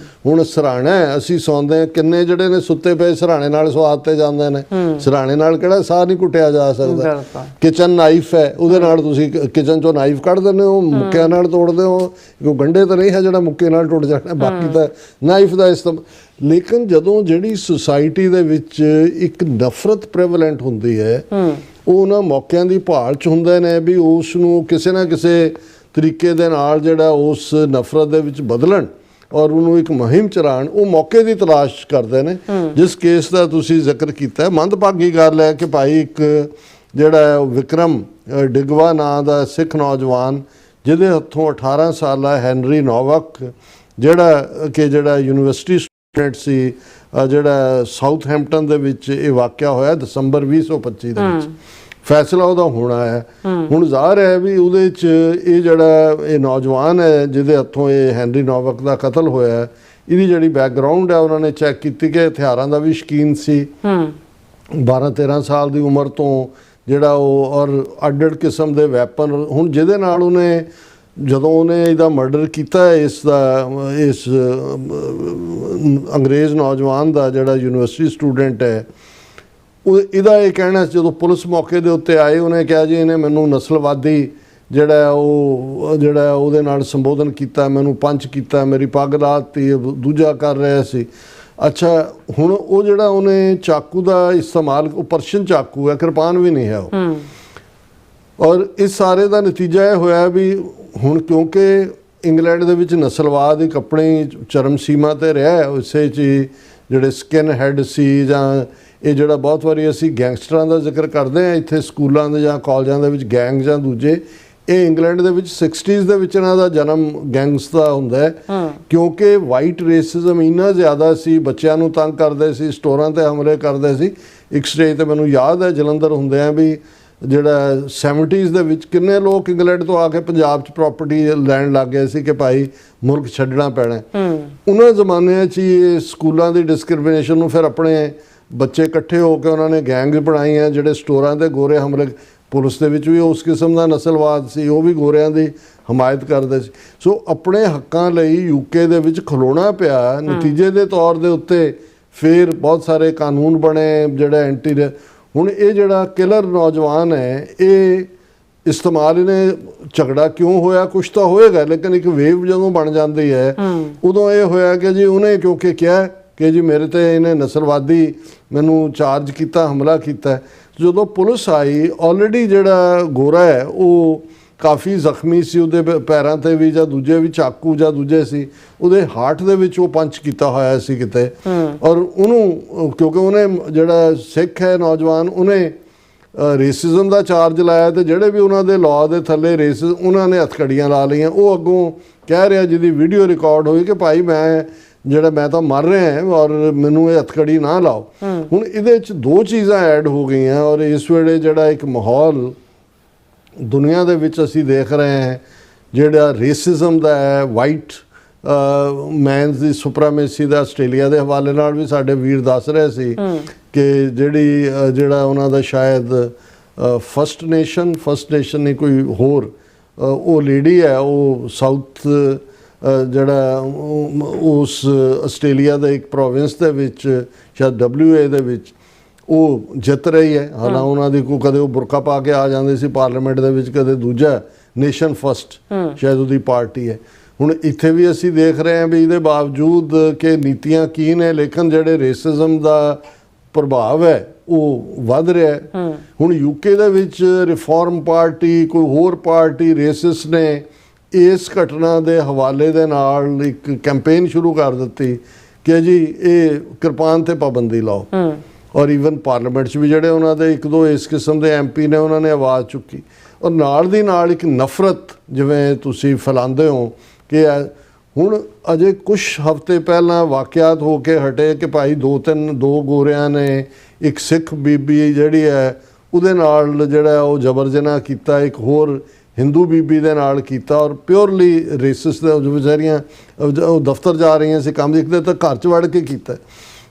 ਹੁਣ ਸਰਾਣਾ ਹੈ, ਅਸੀਂ ਸੌਂਦੇ ਹਾਂ, ਕਿੰਨੇ ਜਿਹੜੇ ਨੇ ਸੁੱਤੇ ਪਏ ਸਰਾਣੇ ਨਾਲ ਸਵਾਦ ਤੇ ਜਾਂਦੇ ਨੇ। ਸਰਾਣੇ ਨਾਲ ਕਿਹੜਾ ਸਾਹ ਨਹੀਂ ਕੁੱਟਿਆ ਜਾ ਸਕਦਾ। ਕਿਚਨ ਨਾਈਫ ਹੈ, ਉਹਦੇ ਨਾਲ ਤੁਸੀਂ ਕਿਚਨ 'ਚੋਂ ਨਾਈਫ ਕੱਢ ਦਿੰਦੇ ਹੋ, ਮੁੱਕਿਆਂ ਨਾਲ ਤੋੜਦੇ ਹੋ। ਕੋਈ ਗੰਢੇ ਤਾਂ ਨਹੀਂ ਹੈ ਜਿਹੜਾ ਮੁੱਕੇ ਨਾਲ ਟੁੱਟ ਜਾਣਾ, ਬਾਕੀ ਤਾਂ ਨਾਈਫ ਦਾ ਇਸਤੇਮਾਲ। ਲੇਕਿਨ ਜਦੋਂ ਜਿਹੜੀ ਸੁਸਾਇਟੀ ਦੇ ਵਿੱਚ ਇੱਕ ਨਫ਼ਰਤ ਪ੍ਰੈਵਲੈਂਟ ਹੁੰਦੀ ਹੈ, ਉਹ ਉਹਨਾਂ ਮੌਕਿਆਂ ਦੀ ਭਾਲ 'ਚ ਹੁੰਦੇ ਨੇ ਵੀ ਉਸ ਨੂੰ ਕਿਸੇ ਨਾ ਕਿਸੇ ਤਰੀਕੇ ਦੇ ਨਾਲ ਜਿਹੜਾ ਉਸ ਨਫ਼ਰਤ ਦੇ ਵਿੱਚ ਬਦਲਣ ਔਰ ਉਹਨੂੰ ਇੱਕ ਮੁਹਿੰਮ ਚਲਾਉਣ, ਉਹ ਮੌਕੇ ਦੀ ਤਲਾਸ਼ ਕਰਦੇ ਨੇ। ਜਿਸ ਕੇਸ ਦਾ ਤੁਸੀਂ ਜ਼ਿਕਰ ਕੀਤਾ, ਮੰਦਭਾਗੀ ਗੱਲ ਹੈ ਕਿ ਭਾਈ ਇੱਕ ਜਿਹੜਾ ਵਿਕਰਮ ਡਿਗਵਾ ਨਾਂ ਦਾ ਸਿੱਖ ਨੌਜਵਾਨ, ਜਿਹਦੇ ਹੱਥੋਂ 18 ਸਾਲਾ ਹੈਨਰੀ ਨੋਵਕ ਜਿਹੜਾ ਯੂਨੀਵਰਸਿਟੀ ਸਟੂਡੈਂਟ ਸੀ, ਜਿਹੜਾ ਸਾਊਥਹੈਂਪਟਨ ਦੇ ਵਿੱਚ ਇਹ ਵਾਕਿਆ ਹੋਇਆ ਦਸੰਬਰ 2025 ਦੇ ਵਿੱਚ। ਫੈਸਲਾ ਉਹਦਾ ਹੋਣਾ ਹੈ। ਹੁਣ ਜ਼ਾਹਰ ਹੈ ਵੀ ਉਹਦੇ 'ਚ ਇਹ ਜਿਹੜਾ ਇਹ ਨੌਜਵਾਨ ਹੈ ਜਿਹਦੇ ਹੱਥੋਂ ਇਹ ਹੈਨਰੀ ਨੋਵਕ ਦਾ ਕਤਲ ਹੋਇਆ, ਇਹਦੀ ਜਿਹੜੀ ਬੈਕਗਰਾਉਂਡ ਹੈ ਉਹਨਾਂ ਨੇ ਚੈੱਕ ਕੀਤੀ ਕਿ ਹਥਿਆਰਾਂ ਦਾ ਵੀ ਸ਼ੌਕੀਨ ਸੀ, 12-13 ਸਾਲ ਦੀ ਉਮਰ ਤੋਂ ਜਿਹੜਾ ਉਹ, ਔਰ ਅੱਡ-ਅੱਡ ਕਿਸਮ ਦੇ ਵੈਪਨ। ਹੁਣ ਜਿਹਦੇ ਨਾਲ ਉਹਨੇ ਜਦੋਂ ਉਹਨੇ ਇਹਦਾ ਮਰਡਰ ਕੀਤਾ ਇਸ ਅੰਗਰੇਜ਼ ਨੌਜਵਾਨ ਦਾ ਜਿਹੜਾ ਯੂਨੀਵਰਸਿਟੀ ਸਟੂਡੈਂਟ ਹੈ, ਉਹ ਇਹਦਾ ਇਹ ਕਹਿਣਾ ਜਦੋਂ ਪੁਲਿਸ ਮੌਕੇ ਦੇ ਉੱਤੇ ਆਏ ਉਹਨੇ ਕਿਹਾ ਜੀ ਇਹਨੇ ਮੈਨੂੰ ਨਸਲਵਾਦੀ ਜਿਹੜਾ ਉਹਦੇ ਨਾਲ ਸੰਬੋਧਨ ਕੀਤਾ, ਮੈਨੂੰ ਪੰਚ ਕੀਤਾ, ਮੇਰੀ ਪੱਗ ਲਾਤੀ, ਦੂਜਾ ਕਰ ਰਿਹਾ ਸੀ। ਅੱਛਾ, ਹੁਣ ਉਹ ਜਿਹੜਾ ਉਹਨੇ ਚਾਕੂ ਦਾ ਇਸਤੇਮਾਲ, ਉਹ ਪਰਸ਼ੀਅਨ ਚਾਕੂ ਹੈ, ਕਿਰਪਾਨ ਵੀ ਨਹੀਂ ਹੈ ਉਹ। ਔਰ ਇਸ ਸਾਰੇ ਦਾ ਨਤੀਜਾ ਇਹ ਹੋਇਆ ਵੀ ਹੁਣ ਕਿਉਂਕਿ ਇੰਗਲੈਂਡ ਦੇ ਵਿੱਚ ਨਸਲਵਾਦ ਇੱਕ ਆਪਣੀ ਚਰਮ ਸੀਮਾ 'ਤੇ ਰਿਹਾ, ਉਸੇ 'ਚ ਜਿਹੜੇ ਸਕਿਨ ਹੈਡ ਸੀ, ਜਾਂ ਇਹ ਜਿਹੜਾ ਬਹੁਤ ਵਾਰੀ ਅਸੀਂ ਗੈਂਗਸਟਰਾਂ ਦਾ ਜ਼ਿਕਰ ਕਰਦੇ ਹਾਂ ਇੱਥੇ ਸਕੂਲਾਂ ਦੇ ਜਾਂ ਕਾਲਜਾਂ ਦੇ ਵਿੱਚ, ਗੈਂਗ ਜਾਂ ਦੂਜੇ, ਇਹ ਇੰਗਲੈਂਡ ਦੇ ਵਿੱਚ 60s ਦੇ ਵਿੱਚ ਇਹਨਾਂ ਦਾ ਜਨਮ ਗੈਂਗਸ ਦਾ ਹੁੰਦਾ ਹੈ, ਕਿਉਂਕਿ ਵਾਈਟ ਰੇਸਿਜ਼ਮ ਇੰਨਾ ਜ਼ਿਆਦਾ ਸੀ, ਬੱਚਿਆਂ ਨੂੰ ਤੰਗ ਕਰਦੇ ਸੀ, ਸਟੋਰਾਂ 'ਤੇ ਹਮਲੇ ਕਰਦੇ ਸੀ। ਇੱਕ ਸਟੇਜ 'ਤੇ ਮੈਨੂੰ ਯਾਦ ਹੈ ਜਲੰਧਰ ਹੁੰਦਿਆਂ ਵੀ ਜਿਹੜਾ 70s ਦੇ ਵਿੱਚ ਕਿੰਨੇ ਲੋਕ ਇੰਗਲੈਂਡ ਤੋਂ ਆ ਕੇ ਪੰਜਾਬ 'ਚ ਪ੍ਰਾਪਰਟੀ ਲੈਣ ਲੱਗ ਗਏ ਸੀ ਕਿ ਭਾਈ ਮੁਲਕ ਛੱਡਣਾ ਪੈਣਾ। ਉਹਨਾਂ ਜ਼ਮਾਨਿਆਂ 'ਚ ਹੀ ਸਕੂਲਾਂ ਦੀ ਡਿਸਕ੍ਰਿਮੀਨੇਸ਼ਨ ਨੂੰ ਫਿਰ ਆਪਣੇ ਬੱਚੇ ਇਕੱਠੇ ਹੋ ਕੇ ਉਹਨਾਂ ਨੇ ਗੈਂਗ ਬਣਾਈਆਂ ਜਿਹੜੇ ਸਟੋਰਾਂ 'ਤੇ ਗੋਰੇ ਹਮਲੇ। ਪੁਲਿਸ ਦੇ ਵਿੱਚ ਵੀ ਉਸ ਕਿਸਮ ਦਾ ਨਸਲਵਾਦ ਸੀ, ਉਹ ਵੀ ਗੋਰਿਆਂ ਦੀ ਹਮਾਇਤ ਕਰਦੇ ਸੀ। ਸੋ ਆਪਣੇ ਹੱਕਾਂ ਲਈ ਯੂਕੇ ਦੇ ਵਿੱਚ ਖਲੋਣਾ ਪਿਆ। ਨਤੀਜੇ ਦੇ ਤੌਰ ਦੇ ਉੱਤੇ ਫਿਰ ਬਹੁਤ ਸਾਰੇ ਕਾਨੂੰਨ ਬਣੇ ਜਿਹੜੇ ਐਂਟੀ। ਹੁਣ ਇਹ ਜਿਹੜਾ ਕਿਲਰ ਨੌਜਵਾਨ ਹੈ, ਇਹ ਇਸਤੇਮਾਲ ਇਹਨੇ ਝਗੜਾ ਕਿਉਂ ਹੋਇਆ, ਕੁਛ ਤਾਂ ਹੋਏਗਾ, ਲੇਕਿਨ ਇੱਕ ਵੇਵ ਜਦੋਂ ਬਣ ਜਾਂਦੀ ਹੈ ਉਦੋਂ ਇਹ ਹੋਇਆ ਕਿ ਜੀ ਉਹਨੇ ਕਿਉਂਕਿ ਕਿਹਾ ਕਿ ਜੀ ਮੇਰੇ ਤੇ ਇਹਨੇ ਨਸਲਵਾਦੀ ਮੈਨੂੰ ਚਾਰਜ ਕੀਤਾ, ਹਮਲਾ ਕੀਤਾ। ਜਦੋਂ ਪੁਲਿਸ ਆਈ, ਆਲਰੇਡੀ ਜਿਹੜਾ ਗੋਰਾ ਹੈ ਉਹ ਕਾਫੀ ਜ਼ਖਮੀ ਸੀ, ਉਹਦੇ ਪੈਰਾਂ 'ਤੇ ਵੀ ਜਾਂ ਦੂਜੇ ਵੀ ਚਾਕੂ ਜਾਂ ਦੂਜੇ ਸੀ, ਉਹਦੇ ਹਾਰਟ ਦੇ ਵਿੱਚ ਉਹ ਪੰਚ ਕੀਤਾ ਹੋਇਆ ਸੀ ਕਿਤੇ। ਔਰ ਉਹਨੂੰ ਕਿਉਂਕਿ ਉਹਨੇ ਜਿਹੜਾ ਸਿੱਖ ਹੈ ਨੌਜਵਾਨ, ਉਹਨੇ ਰੇਸਿਜ਼ਮ ਦਾ ਚਾਰਜ ਲਾਇਆ, ਤੇ ਜਿਹੜੇ ਵੀ ਉਹਨਾਂ ਦੇ ਲਾਅ ਦੇ ਥੱਲੇ ਰੇਸਿਸ, ਉਹਨਾਂ ਨੇ ਹੱਥਕੜੀਆਂ ਲਾ ਲਈਆਂ। ਉਹ ਅੱਗੋਂ ਕਹਿ ਰਿਹਾ, ਜਿਹਦੀ ਵੀਡੀਓ ਰਿਕਾਰਡ ਹੋਈ, ਕਿ ਭਾਈ ਮੈਂ ਤਾਂ ਮਰ ਰਿਹਾ ਹਾਂ ਔਰ ਮੈਨੂੰ ਇਹ ਹੱਥਕੜੀ ਨਾ ਲਾਓ। ਹੁਣ ਇਹਦੇ 'ਚ ਦੋ ਚੀਜ਼ਾਂ ਐਡ ਹੋ ਗਈਆਂ, ਔਰ ਇਸ ਵੇਲੇ ਜਿਹੜਾ ਇੱਕ ਮਾਹੌਲ ਦੁਨੀਆ ਦੇ ਵਿੱਚ ਅਸੀਂ ਦੇਖ ਰਹੇ ਹਾਂ ਜਿਹੜਾ ਰੇਸਿਜ਼ਮ ਦਾ ਹੈ, ਵਾਈਟ ਮੈਨਸ ਦੀ ਸੁਪਰਾਮੇਸੀ ਦਾ, ਆਸਟ੍ਰੇਲੀਆ ਦੇ ਹਵਾਲੇ ਨਾਲ ਵੀ ਸਾਡੇ ਵੀਰ ਦੱਸ ਰਹੇ ਸੀ ਕਿ ਜਿਹੜਾ ਉਹਨਾਂ ਦਾ ਸ਼ਾਇਦ ਫਸਟ ਨੇਸ਼ਨ ਨਹੀਂ ਕੋਈ ਹੋਰ, ਉਹ ਲੇਡੀ ਹੈ, ਉਹ ਸਾਊਥ ਜਿਹੜਾ ਉਸ ਆਸਟ੍ਰੇਲੀਆ ਦੇ ਇੱਕ ਪ੍ਰੋਵਿੰਸ ਦੇ ਵਿੱਚ, ਸ਼ਾਇਦ WA ਦੇ ਵਿੱਚ, ਉਹ ਜਿੱਤ ਰਹੀ ਹੈ। ਹਾਲਾਂ ਉਹਨਾਂ ਦੀ ਕਦੇ ਉਹ ਬੁਰਕਾ ਪਾ ਕੇ ਆ ਜਾਂਦੇ ਸੀ ਪਾਰਲੀਮੈਂਟ ਦੇ ਵਿੱਚ, ਕਦੇ ਦੂਜਾ ਨੇਸ਼ਨ ਫਸਟ ਸ਼ਾਇਦ ਉਹਦੀ ਪਾਰਟੀ ਹੈ। ਹੁਣ ਇੱਥੇ ਵੀ ਅਸੀਂ ਦੇਖ ਰਹੇ ਹਾਂ ਵੀ ਇਹਦੇ ਬਾਵਜੂਦ ਕਿ ਨੀਤੀਆਂ ਕੀ ਨੇ, ਲੇਕਿਨ ਜਿਹੜੇ ਰੇਸਿਜ਼ਮ ਦਾ ਪ੍ਰਭਾਵ ਹੈ ਉਹ ਵੱਧ ਰਿਹਾ ਹੈ। ਹੁਣ ਯੂਕੇ ਦੇ ਵਿੱਚ ਰਿਫਾਰਮ ਪਾਰਟੀ, ਕੋਈ ਹੋਰ ਪਾਰਟੀ, ਰੇਸਿਸ ਨੇ ਇਸ ਘਟਨਾ ਦੇ ਹਵਾਲੇ ਦੇ ਨਾਲ ਇੱਕ ਕੈਂਪੇਨ ਸ਼ੁਰੂ ਕਰ ਦਿੱਤੀ ਕਿ ਜੀ ਇਹ ਕਿਰਪਾਨ ਤੇ ਪਾਬੰਦੀ ਲਾਓ। ਔਰ ਈਵਨ ਪਾਰਲੀਮੈਂਟ 'ਚ ਵੀ ਜਿਹੜੇ ਉਹਨਾਂ ਦੇ ਇੱਕ ਦੋ ਇਸ ਕਿਸਮ ਦੇ MP ਨੇ, ਉਹਨਾਂ ਨੇ ਆਵਾਜ਼ ਚੁੱਕੀ। ਔਰ ਨਾਲ ਦੀ ਨਾਲ ਇੱਕ ਨਫ਼ਰਤ ਜਿਵੇਂ ਤੁਸੀਂ ਫੈਲਾਉਂਦੇ ਹੋ ਕਿ ਹੁਣ ਅਜੇ ਕੁਝ ਹਫ਼ਤੇ ਪਹਿਲਾਂ ਵਾਕਿਆਤ ਹੋ ਕੇ ਹਟੇ ਕਿ ਭਾਈ ਦੋ ਗੋਰਿਆਂ ਨੇ ਇੱਕ ਸਿੱਖ ਬੀਬੀ ਜਿਹੜੀ ਹੈ ਉਹਦੇ ਨਾਲ ਜਿਹੜਾ ਉਹ ਜਬਰ ਜਨਾਹ ਕੀਤਾ, ਇੱਕ ਹੋਰ ਹਿੰਦੂ ਬੀਬੀ ਦੇ ਨਾਲ ਕੀਤਾ, ਔਰ ਪਿਓਰਲੀ ਰੇਸਿਸ ਦੇ ਵਿਚਾਰੀਆਂ ਉਹ ਦਫ਼ਤਰ ਜਾ ਰਹੀਆਂ ਸੀ ਕੰਮ, ਇੱਕ ਦੇ ਤਾਂ ਘਰ 'ਚ ਵੜ ਕੇ ਕੀਤਾ।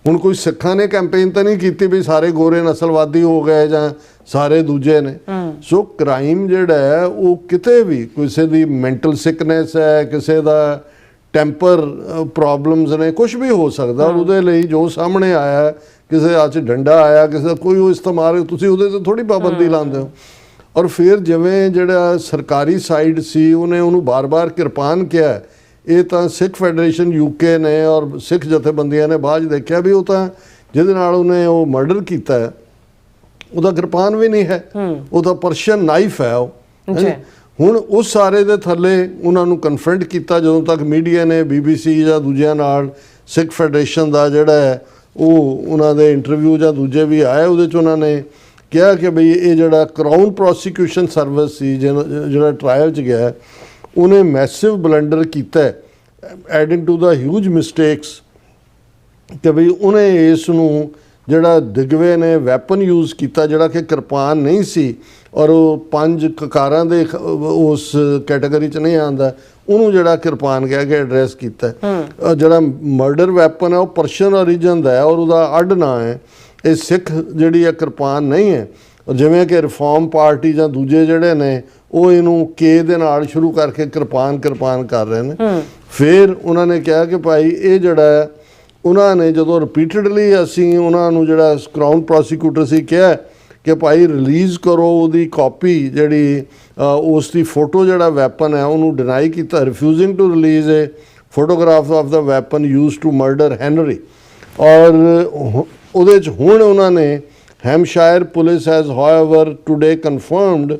ਹੁਣ ਕੋਈ ਸਿੱਖਾਂ ਨੇ ਕੈਂਪੇਨ ਤਾਂ ਨਹੀਂ ਕੀਤੀ ਵੀ ਸਾਰੇ ਗੋਰੇ ਨਸਲਵਾਦੀ ਹੋ ਗਏ ਜਾਂ ਸਾਰੇ ਦੂਜੇ ਨੇ। ਸੋ ਕ੍ਰਾਈਮ ਜਿਹੜਾ ਹੈ ਉਹ ਕਿਤੇ ਵੀ, ਕਿਸੇ ਦੀ ਮੈਂਟਲ ਸਿਕਨੈਸ ਹੈ, ਕਿਸੇ ਦਾ ਟੈਂਪਰ ਪ੍ਰੋਬਲਮਸ ਨੇ, ਕੁਝ ਵੀ ਹੋ ਸਕਦਾ। ਔਰ ਉਹਦੇ ਲਈ ਜੋ ਸਾਹਮਣੇ ਆਇਆ, ਕਿਸੇ ਹੱਥ 'ਚ ਡੰਡਾ ਆਇਆ, ਕਿਸੇ ਦਾ ਕੋਈ ਉਹ ਇਸਤੇਮਾਲ, ਤੁਸੀਂ ਉਹਦੇ 'ਤੇ ਥੋੜ੍ਹੀ ਪਾਬੰਦੀ ਲਾਉਂਦੇ ਹੋ। ਔਰ ਫਿਰ ਜਿਵੇਂ ਜਿਹੜਾ ਸਰਕਾਰੀ ਸਾਈਡ ਸੀ ਉਹਨੇ ਉਹਨੂੰ ਬਾਰ-ਬਾਰ ਕਿਰਪਾਨ ਕਿਹਾ, ਇਹ ਤਾਂ ਸਿੱਖ ਫੈਡਰੇਸ਼ਨ UK ਨੇ ਔਰ ਸਿੱਖ ਜਥੇਬੰਦੀਆਂ ਨੇ ਬਾਅਦ ਦੇਖਿਆ ਵੀ ਉਹ ਤਾਂ ਜਿਹਦੇ ਨਾਲ ਉਹਨੇ ਉਹ ਮਰਡਰ ਕੀਤਾ ਹੈ ਉਹਦਾ ਕਿਰਪਾਨ ਵੀ ਨਹੀਂ ਹੈ, ਉਹ ਤਾਂ ਪਰਸ਼ੀਅਨ ਨਾਈਫ ਹੈ ਉਹ। ਹੁਣ ਉਸ ਸਾਰੇ ਦੇ ਥੱਲੇ ਉਹਨਾਂ ਨੂੰ ਕਨਫਰੰਟ ਕੀਤਾ। ਜਦੋਂ ਤੱਕ ਮੀਡੀਆ ਨੇ BBC ਜਾਂ ਦੂਜਿਆਂ ਨਾਲ ਸਿੱਖ ਫੈਡਰੇਸ਼ਨ ਦਾ ਜਿਹੜਾ ਹੈ ਉਹ ਉਹਨਾਂ ਦੇ ਇੰਟਰਵਿਊ ਜਾਂ ਦੂਜੇ ਵੀ ਆਏ, ਉਹਦੇ 'ਚ ਉਹਨਾਂ ਨੇ ਕਿਹਾ ਕਿ ਬਈ ਇਹ ਜਿਹੜਾ ਕਰਾਊਨ ਪ੍ਰੋਸੀਕਿਊਸ਼ਨ ਸਰਵਿਸ ਸੀ ਜਿਹੜਾ ਟਰਾਇਲ 'ਚ ਗਿਆ, ਉਹਨੇ ਮੈਸਿਵ ਬਲੰਡਰ ਕੀਤਾ, adding to the huge mistakes, ਕਿ ਬਈ ਉਹਨੇ ਇਸ ਨੂੰ ਜਿਹੜਾ ਦਿਗਵੇ ਨੇ ਵੈਪਨ ਯੂਜ਼ ਕੀਤਾ ਜਿਹੜਾ ਕਿ ਕਿਰਪਾਨ ਨਹੀਂ ਸੀ ਔਰ ਉਹ 5 ਕਕਾਰਾਂ ਦੇ ਉਸ ਕੈਟਾਗਰੀ 'ਚ ਨਹੀਂ ਆਉਂਦਾ, ਉਹਨੂੰ ਜਿਹੜਾ ਕਿਰਪਾਨ ਕਹਿ ਕੇ ਐਡਰੈਸ ਕੀਤਾ। ਜਿਹੜਾ ਮਰਡਰ ਵੈਪਨ ਹੈ ਉਹ ਪਰਸ਼ੀਅਨ ਓਰੀਜਨ ਦਾ ਹੈ ਔਰ ਉਹਦਾ ਅੱਡ ਨਾਂ ਹੈ। ਇਹ ਸਿੱਖ ਜਿਹੜੀ ਹੈ ਕਿਰਪਾਨ ਨਹੀਂ ਹੈ। ਜਿਵੇਂ ਕਿ ਰਿਫਾਰਮ ਪਾਰਟੀ ਜਾਂ ਦੂਜੇ ਜਿਹੜੇ ਨੇ ਉਹ ਇਹਨੂੰ ਕੇ ਦੇ ਨਾਲ ਸ਼ੁਰੂ ਕਰਕੇ ਕਿਰਪਾਨ ਕਰ ਰਹੇ ਨੇ। ਫਿਰ ਉਹਨਾਂ ਨੇ ਕਿਹਾ ਕਿ ਭਾਈ ਇਹ ਜਿਹੜਾ ਉਹਨਾਂ ਨੇ ਜਦੋਂ ਰਿਪੀਟਡਲੀ ਅਸੀਂ ਉਹਨਾਂ ਨੂੰ ਜਿਹੜਾ ਕਰਾਊਨ ਪ੍ਰੋਸੀਕਿਊਟਰ ਸੀ ਕਿਹਾ ਕਿ ਭਾਈ ਰਿਲੀਜ਼ ਕਰੋ ਉਹਦੀ ਕਾਪੀ ਜਿਹੜੀ ਉਸ ਦੀ ਫੋਟੋ ਜਿਹੜਾ ਵੈਪਨ ਹੈ ਉਹਨੂੰ ਡਿਨਾਈ ਕੀਤਾ, refusing to release a photograph of the weapon used to murder Henry. ਔਰ ਉਹਦੇ 'ਚ ਹੁਣ ਉਹਨਾਂ ਨੇ Hampshire police has however today confirmed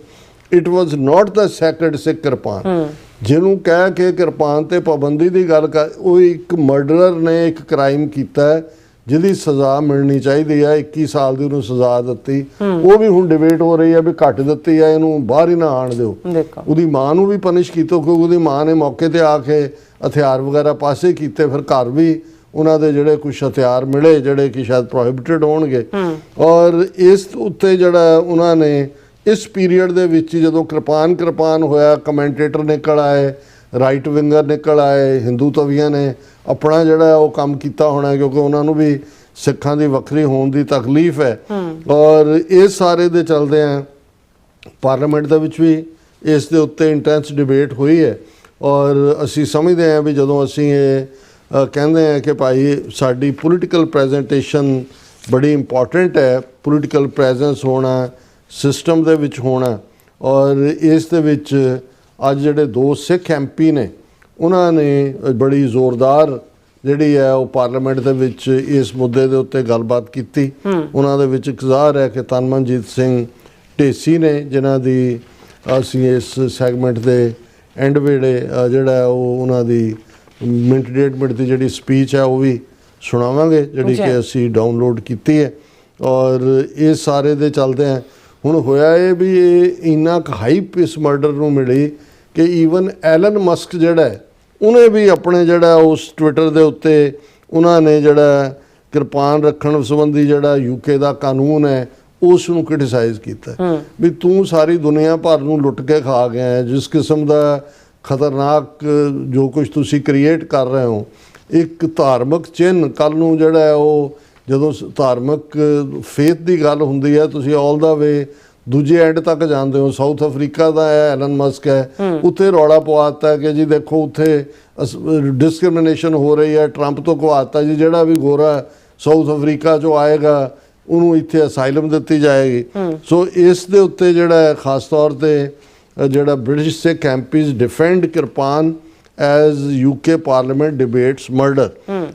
it was not the sacred Sikh kirpan, ਜਿਹਨੂੰ ਕਹਿ ਕੇ ਕਿਰਪਾਨ ਤੇ ਪਾਬੰਦੀ ਦੀ ਗੱਲ ਕਰ, ਉਹ ਇੱਕ ਮਰਡਰਰ ਨੇ ਇੱਕ ਕ੍ਰਾਈਮ ਕੀਤਾ ਹੈ ਜਿਹਦੀ ਸਜ਼ਾ ਮਿਲਣੀ ਚਾਹੀਦੀ ਹੈ। 21 ਸਾਲ ਦੀ ਉਹਨੂੰ ਸਜ਼ਾ ਦਿੱਤੀ, ਉਹ ਵੀ ਹੁਣ ਡਿਬੇਟ ਹੋ ਰਹੀ ਹੈ ਵੀ ਘੱਟ ਦਿੱਤੀ ਹੈ, ਇਹਨੂੰ ਬਾਹਰ ਹੀ ਨਾ ਆਣ ਦਿਓ। ਉਹਦੀ ਮਾਂ ਨੂੰ ਵੀ ਪਨਿਸ਼ ਕੀਤਾ ਕਿਉਂਕਿ ਉਹਦੀ ਮਾਂ ਨੇ ਮੌਕੇ ਤੇ ਆ ਕੇ ਹਥਿਆਰ ਵਗੈਰਾ ਪਾਸੇ ਕੀਤੇ, ਫਿਰ ਘਰ ਵੀ ਉਹਨਾਂ ਦੇ ਜਿਹੜੇ ਕੁਝ ਹਥਿਆਰ ਮਿਲੇ ਜਿਹੜੇ ਕਿ ਸ਼ਾਇਦ ਪ੍ਰੋਹਿਬਿਟਡ ਹੋਣਗੇ। ਔਰ ਇਸ ਉੱਤੇ ਜਿਹੜਾ ਉਹਨਾਂ ਨੇ ਇਸ ਪੀਰੀਅਡ ਦੇ ਵਿੱਚ ਜਦੋਂ ਕਿਰਪਾਨ ਹੋਇਆ, ਕਮੈਂਟੇਟਰ ਨਿਕਲ ਆਏ, ਰਾਈਟ ਵਿੰਗਰ ਨਿਕਲ ਆਏ, ਹਿੰਦੂ ਤਵੀਆਂ ਨੇ ਆਪਣਾ ਜਿਹੜਾ ਉਹ ਕੰਮ ਕੀਤਾ ਹੋਣਾ ਕਿਉਂਕਿ ਉਹਨਾਂ ਨੂੰ ਵੀ ਸਿੱਖਾਂ ਦੀ ਵੱਖਰੀ ਹੋਣ ਦੀ ਤਕਲੀਫ ਹੈ। ਔਰ ਇਸ ਸਾਰੇ ਦੇ ਚਲਦੇ ਆ ਪਾਰਲੀਮੈਂਟ ਦੇ ਵਿੱਚ ਵੀ ਇਸ ਦੇ ਉੱਤੇ ਇੰਟੈਂਸ ਡਿਬੇਟ ਹੋਈ ਹੈ। ਔਰ ਅਸੀਂ ਸਮਝਦੇ ਹਾਂ ਵੀ ਜਦੋਂ ਅਸੀਂ ਇਹ ਕਹਿੰਦੇ ਹਾਂ ਕਿ ਭਾਈ ਸਾਡੀ ਪੋਲੀਟੀਕਲ ਪ੍ਰੈਜੈਂਟੇਸ਼ਨ ਬੜੀ ਇੰਪੋਰਟੈਂਟ ਹੈ, ਪੋਲੀਟੀਕਲ ਪ੍ਰੈਜ਼ੈਂਸ ਹੋਣਾ ਸਿਸਟਮ ਦੇ ਵਿੱਚ ਹੋਣਾ। ਔਰ ਇਸ ਦੇ ਵਿੱਚ ਅੱਜ ਜਿਹੜੇ 2 ਸਿੱਖ MP ਨੇ ਉਹਨਾਂ ਨੇ ਬੜੀ ਜ਼ੋਰਦਾਰ ਜਿਹੜੀ ਹੈ ਉਹ ਪਾਰਲੀਮੈਂਟ ਦੇ ਵਿੱਚ ਇਸ ਮੁੱਦੇ ਦੇ ਉੱਤੇ ਗੱਲਬਾਤ ਕੀਤੀ। ਉਹਨਾਂ ਦੇ ਵਿੱਚ ਇੱਕ ਜ਼ਾਹਰ ਹੈ ਕਿ ਤਨਮਨਜੀਤ ਸਿੰਘ ਢੇਸੀ ਨੇ, ਜਿਨ੍ਹਾਂ ਦੀ ਅਸੀਂ ਇਸ ਸੈਗਮੈਂਟ ਦੇ ਐਂਡ ਵੇਲੇ ਜਿਹੜਾ ਉਹ ਉਹਨਾਂ ਦੀ ਮਿੰਟ ਡੇਢ ਮਿੰਟ ਦੀ ਜਿਹੜੀ ਸਪੀਚ ਹੈ ਉਹ ਵੀ ਸੁਣਾਵਾਂਗੇ ਜਿਹੜੀ ਕਿ ਅਸੀਂ ਡਾਊਨਲੋਡ ਕੀਤੀ ਹੈ। ਔਰ ਇਹ ਸਾਰੇ ਦੇ ਚੱਲਦੇ ਆ ਹੁਣ ਹੋਇਆ ਇਹ ਵੀ ਇਹ ਇੰਨਾ ਕੁ ਹਾਈਪ ਇਸ ਮਰਡਰ ਨੂੰ ਮਿਲੀ ਕਿ ਈਵਨ ਐਲਨ ਮਸਕ ਜਿਹੜਾ ਹੈ ਉਹਨੇ ਵੀ ਆਪਣੇ ਜਿਹੜਾ ਉਸ ਟਵਿੱਟਰ ਦੇ ਉੱਤੇ ਉਹਨਾਂ ਨੇ ਜਿਹੜਾ ਕਿਰਪਾਨ ਰੱਖਣ ਸੰਬੰਧੀ ਜਿਹੜਾ UK ਦਾ ਕਾਨੂੰਨ ਹੈ ਉਸ ਨੂੰ ਕ੍ਰਿਟਿਸਾਈਜ਼ ਕੀਤਾ ਵੀ ਤੂੰ ਸਾਰੀ ਦੁਨੀਆ ਭਰ ਨੂੰ ਲੁੱਟ ਕੇ ਖਾ ਗਿਆ ਹੈ, ਜਿਸ ਕਿਸਮ ਦਾ ਖਤਰਨਾਕ ਜੋ ਕੁਝ ਤੁਸੀਂ ਕ੍ਰੀਏਟ ਕਰ ਰਹੇ ਹੋ। ਇੱਕ ਧਾਰਮਿਕ ਚਿੰਨ੍ਹ ਕੱਲ੍ਹ ਨੂੰ ਜਿਹੜਾ ਹੈ ਉਹ ਜਦੋਂ ਧਾਰਮਿਕ ਫੇਥ ਦੀ ਗੱਲ ਹੁੰਦੀ ਹੈ ਤੁਸੀਂ ਆਲ ਦਾ ਵੇ ਦੂਜੇ ਐਂਡ ਤੱਕ ਜਾਂਦੇ ਹੋ। ਸਾਊਥ ਅਫਰੀਕਾ ਦਾ ਹੈ ਐਲਨ ਮਸਕ ਹੈ, ਉੱਥੇ ਰੌਲਾ ਪਵਾਤਾ ਕਿ ਜੀ ਦੇਖੋ ਉੱਥੇ ਡਿਸਕ੍ਰਿਮੀਨੇਸ਼ਨ ਹੋ ਰਹੀ ਹੈ, ਟਰੰਪ ਤੋਂ ਕਹਾਤਾ ਜੀ ਜਿਹੜਾ ਵੀ ਗੋਰਾ ਸਾਊਥ ਅਫਰੀਕਾ 'ਚੋਂ ਆਏਗਾ ਉਹਨੂੰ ਇੱਥੇ ਅਸਾਈਲਮ ਦਿੱਤੀ ਜਾਏਗੀ। ਸੋ ਇਸ ਦੇ ਉੱਤੇ ਜਿਹੜਾ ਖਾਸ ਤੌਰ 'ਤੇ ਜਿਹੜਾ ਬ੍ਰਿਟਿਸ਼ ਸਿੱਖ MPs ਡਿਫੈਂਡ kirpan as UK parliament debates murder.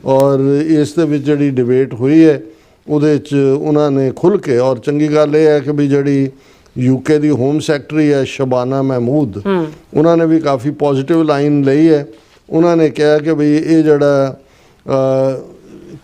ਔਰ ਇਸ ਦੇ ਵਿੱਚ ਜਿਹੜੀ ਡਿਬੇਟ ਹੋਈ ਹੈ ਉਹਦੇ 'ਚ ਉਹਨਾਂ ਨੇ ਖੁੱਲ੍ਹ ਕੇ, ਔਰ ਚੰਗੀ ਗੱਲ ਇਹ ਹੈ ਕਿ ਵੀ ਜਿਹੜੀ UK ਦੀ ਹੋਮ ਸੈਕਟਰੀ ਹੈ ਸ਼ਬਾਨਾ ਮਹਿਮੂਦ, ਉਹਨਾਂ ਨੇ ਵੀ ਕਾਫੀ ਪੋਜ਼ਿਟਿਵ ਲਾਈਨ ਲਈ ਹੈ। ਉਹਨਾਂ ਨੇ ਕਿਹਾ ਕਿ ਵੀ ਇਹ ਜਿਹੜਾ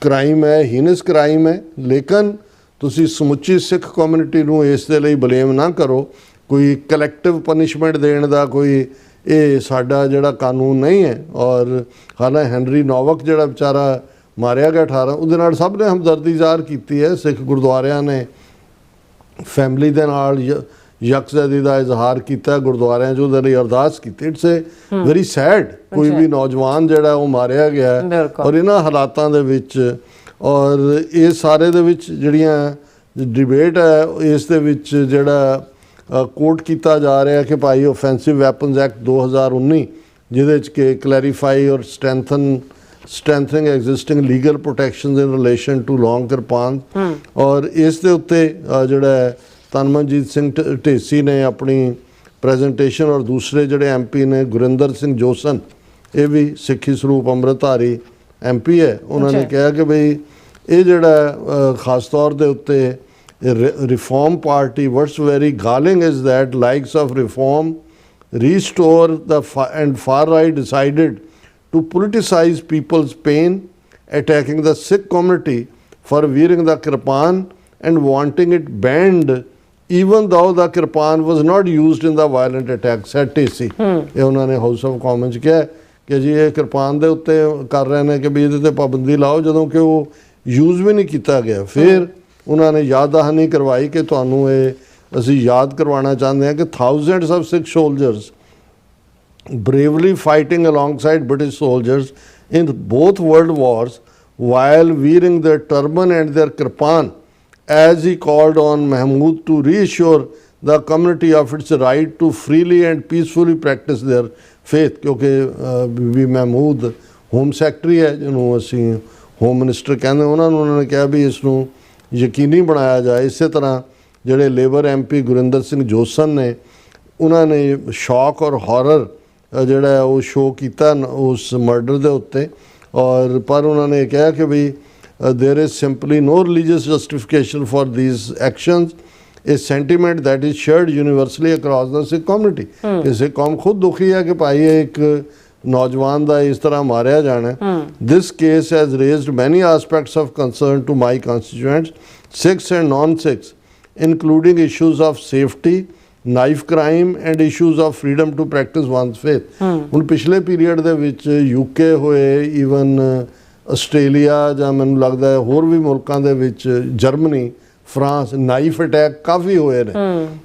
ਕ੍ਰਾਈਮ ਹੈ ਹੀਨਸ ਕ੍ਰਾਈਮ ਹੈ, ਲੇਕਿਨ ਤੁਸੀਂ ਸਮੁੱਚੀ ਸਿੱਖ ਕਮਿਊਨਿਟੀ ਨੂੰ ਇਸ ਦੇ ਲਈ ਬਲੇਮ ਨਾ ਕਰੋ। ਕੋਈ ਕਲੈਕਟਿਵ ਪਨਿਸ਼ਮੈਂਟ ਦੇਣ ਦਾ ਕੋਈ ਇਹ ਸਾਡਾ ਜਿਹੜਾ ਕਾਨੂੰਨ ਨਹੀਂ ਹੈ। ਔਰ ਹਾਲਾਂਕਿ ਹੈਨਰੀ ਨੋਵਕ ਜਿਹੜਾ ਵਿਚਾਰਾ ਮਾਰਿਆ ਗਿਆ 18, ਉਹਦੇ ਨਾਲ ਸਭ ਨੇ ਹਮਦਰਦੀ ਜ਼ਾਹਰ ਕੀਤੀ ਹੈ। ਸਿੱਖ ਗੁਰਦੁਆਰਿਆਂ ਨੇ ਫੈਮਿਲੀ ਦੇ ਨਾਲ ਯਕਜਹਿਤੀ ਦਾ ਇਜ਼ਹਾਰ ਕੀਤਾ, ਗੁਰਦੁਆਰਿਆਂ 'ਚ ਉਹਦੇ ਲਈ ਅਰਦਾਸ ਕੀਤੀ। ਇਟਸ ਏ ਵੈਰੀ ਸੈਡ, ਕੋਈ ਵੀ ਨੌਜਵਾਨ ਜਿਹੜਾ ਉਹ ਮਾਰਿਆ ਗਿਆ ਔਰ ਇਹਨਾਂ ਹਾਲਾਤਾਂ ਦੇ ਵਿੱਚ। ਔਰ ਇਹ ਸਾਰੇ ਦੇ ਵਿੱਚ ਜਿਹੜੀਆਂ ਡਿਬੇਟ ਹੈ ਇਸ ਦੇ ਵਿੱਚ ਜਿਹੜਾ ਕੋਟ ਕੀਤਾ ਜਾ ਰਿਹਾ ਕਿ ਭਾਈ ਓਫੈਂਸਿਵ ਵੈਪਨਸ ਐਕਟ 2019 ਜਿਹਦੇ 'ਚ ਕਿ ਕਲੈਰੀਫਾਈ ਔਰ strengthening existing legal protections in relation to long kirpan. ਔਰ ਇਸ ਦੇ ਉੱਤੇ ਜਿਹੜਾ ਤਨਮਨਜੀਤ ਸਿੰਘ ਢੇਸੀ ਨੇ ਆਪਣੀ ਪ੍ਰੈਜੈਂਟੇਸ਼ਨ ਔਰ ਦੂਸਰੇ ਜਿਹੜੇ MP ਨੇ ਗੁਰਿੰਦਰ ਸਿੰਘ ਜੋਸਨ, ਇਹ ਵੀ ਸਿੱਖੀ ਸਰੂਪ ਅੰਮ੍ਰਿਤਧਾਰੀ MP ਹੈ, ਉਹਨਾਂ ਨੇ ਕਿਹਾ ਕਿ ਬਈ ਇਹ ਜਿਹੜਾ ਖਾਸ ਤੌਰ ਦੇ ਉੱਤੇ reform party what's very galling is that likes of reform restore the and far right decided to politicize people's pain, attacking the Sikh community for wearing the kirpan and wanting it banned even though the kirpan was not used in the violent attack, said Tesi। ਇਹ ਉਹਨਾਂ ਨੇ house of Commons ਕਿਹਾ ਕਿ ਜੀ ਇਹ ਕਿਰਪਾਨ ਦੇ ਉੱਤੇ ਕਰ ਰਹੇ ਨੇ ਕਿ ਵੀ ਇਹਦੇ ਤੇ ਪਾਬੰਦੀ ਲਾਓ ਜਦੋਂ ਕਿ ਉਹ ਯੂਜ਼ ਵੀ ਨਹੀਂ ਕੀਤਾ ਗਿਆ। ਫਿਰ ਉਹਨਾਂ ਨੇ ਯਾਦ ਦਹਾਨੀ ਕਰਵਾਈ ਕਿ ਤੁਹਾਨੂੰ ਇਹ ਅਸੀਂ ਯਾਦ ਕਰਵਾਉਣਾ ਚਾਹੁੰਦੇ ਹਾਂ ਕਿ thousands of Sikh soldiers bravely fighting alongside British soldiers in both world wars while wearing their turban and their kirpan, as he called on Mahmud to reassure the community of its right to freely and peacefully practice their faith। ਕਿਉਂਕਿ ਬੀਬੀ Mahmud home secretary ਹੈ, ਜਿਹਨੂੰ ਅਸੀਂ home minister ਕਹਿੰਦੇ, ਉਹਨਾਂ ਨੇ ਕਿਹਾ ਵੀ ਇਸ ਨੂੰ ਯਕੀਨੀ ਬਣਾਇਆ ਜਾਏ। ਇਸੇ ਤਰ੍ਹਾਂ ਜਿਹੜੇ ਲੇਬਰ MP ਗੁਰਿੰਦਰ ਸਿੰਘ ਜੋਸਨ ਨੇ, ਉਹਨਾਂ ਨੇ ਸ਼ੌਕ ਔਰ ਹੌਰਰ ਜਿਹੜਾ ਉਹ ਸ਼ੋਅ ਕੀਤਾ ਉਸ ਮਰਡਰ ਦੇ ਉੱਤੇ, ਔਰ ਪਰ ਉਹਨਾਂ ਨੇ ਕਿਹਾ ਕਿ ਵੀ there is simply no religious justification for these actions, a sentiment that is shared universally across the Sikh community। ਕਿ ਸਿੱਖ ਕੌਮ ਖੁਦ ਦੁਖੀ ਹੈ ਕਿ ਭਾਈ ਇੱਕ ਨੌਜਵਾਨ ਦਾ ਇਸ ਤਰ੍ਹਾਂ ਮਾਰਿਆ ਜਾਣਾ। This case has raised many aspects of concern to my constituents, Sikhs and non-Sikhs, including issues of safety, knife crime and issues of freedom to practice one's faith। ਹੁਣ ਪਿਛਲੇ ਪੀਰੀਅਡ ਦੇ ਵਿੱਚ UK ਹੋਏ, ਈਵਨ ਆਸਟ੍ਰੇਲੀਆ ਜਾਂ ਮੈਨੂੰ ਲੱਗਦਾ ਹੈ ਹੋਰ ਵੀ ਮੁਲਕਾਂ ਦੇ ਵਿੱਚ, ਜਰਮਨੀ, ਫਰਾਂਸ, ਨਾਈਫ ਅਟੈਕ ਕਾਫੀ ਹੋਏ ਨੇ।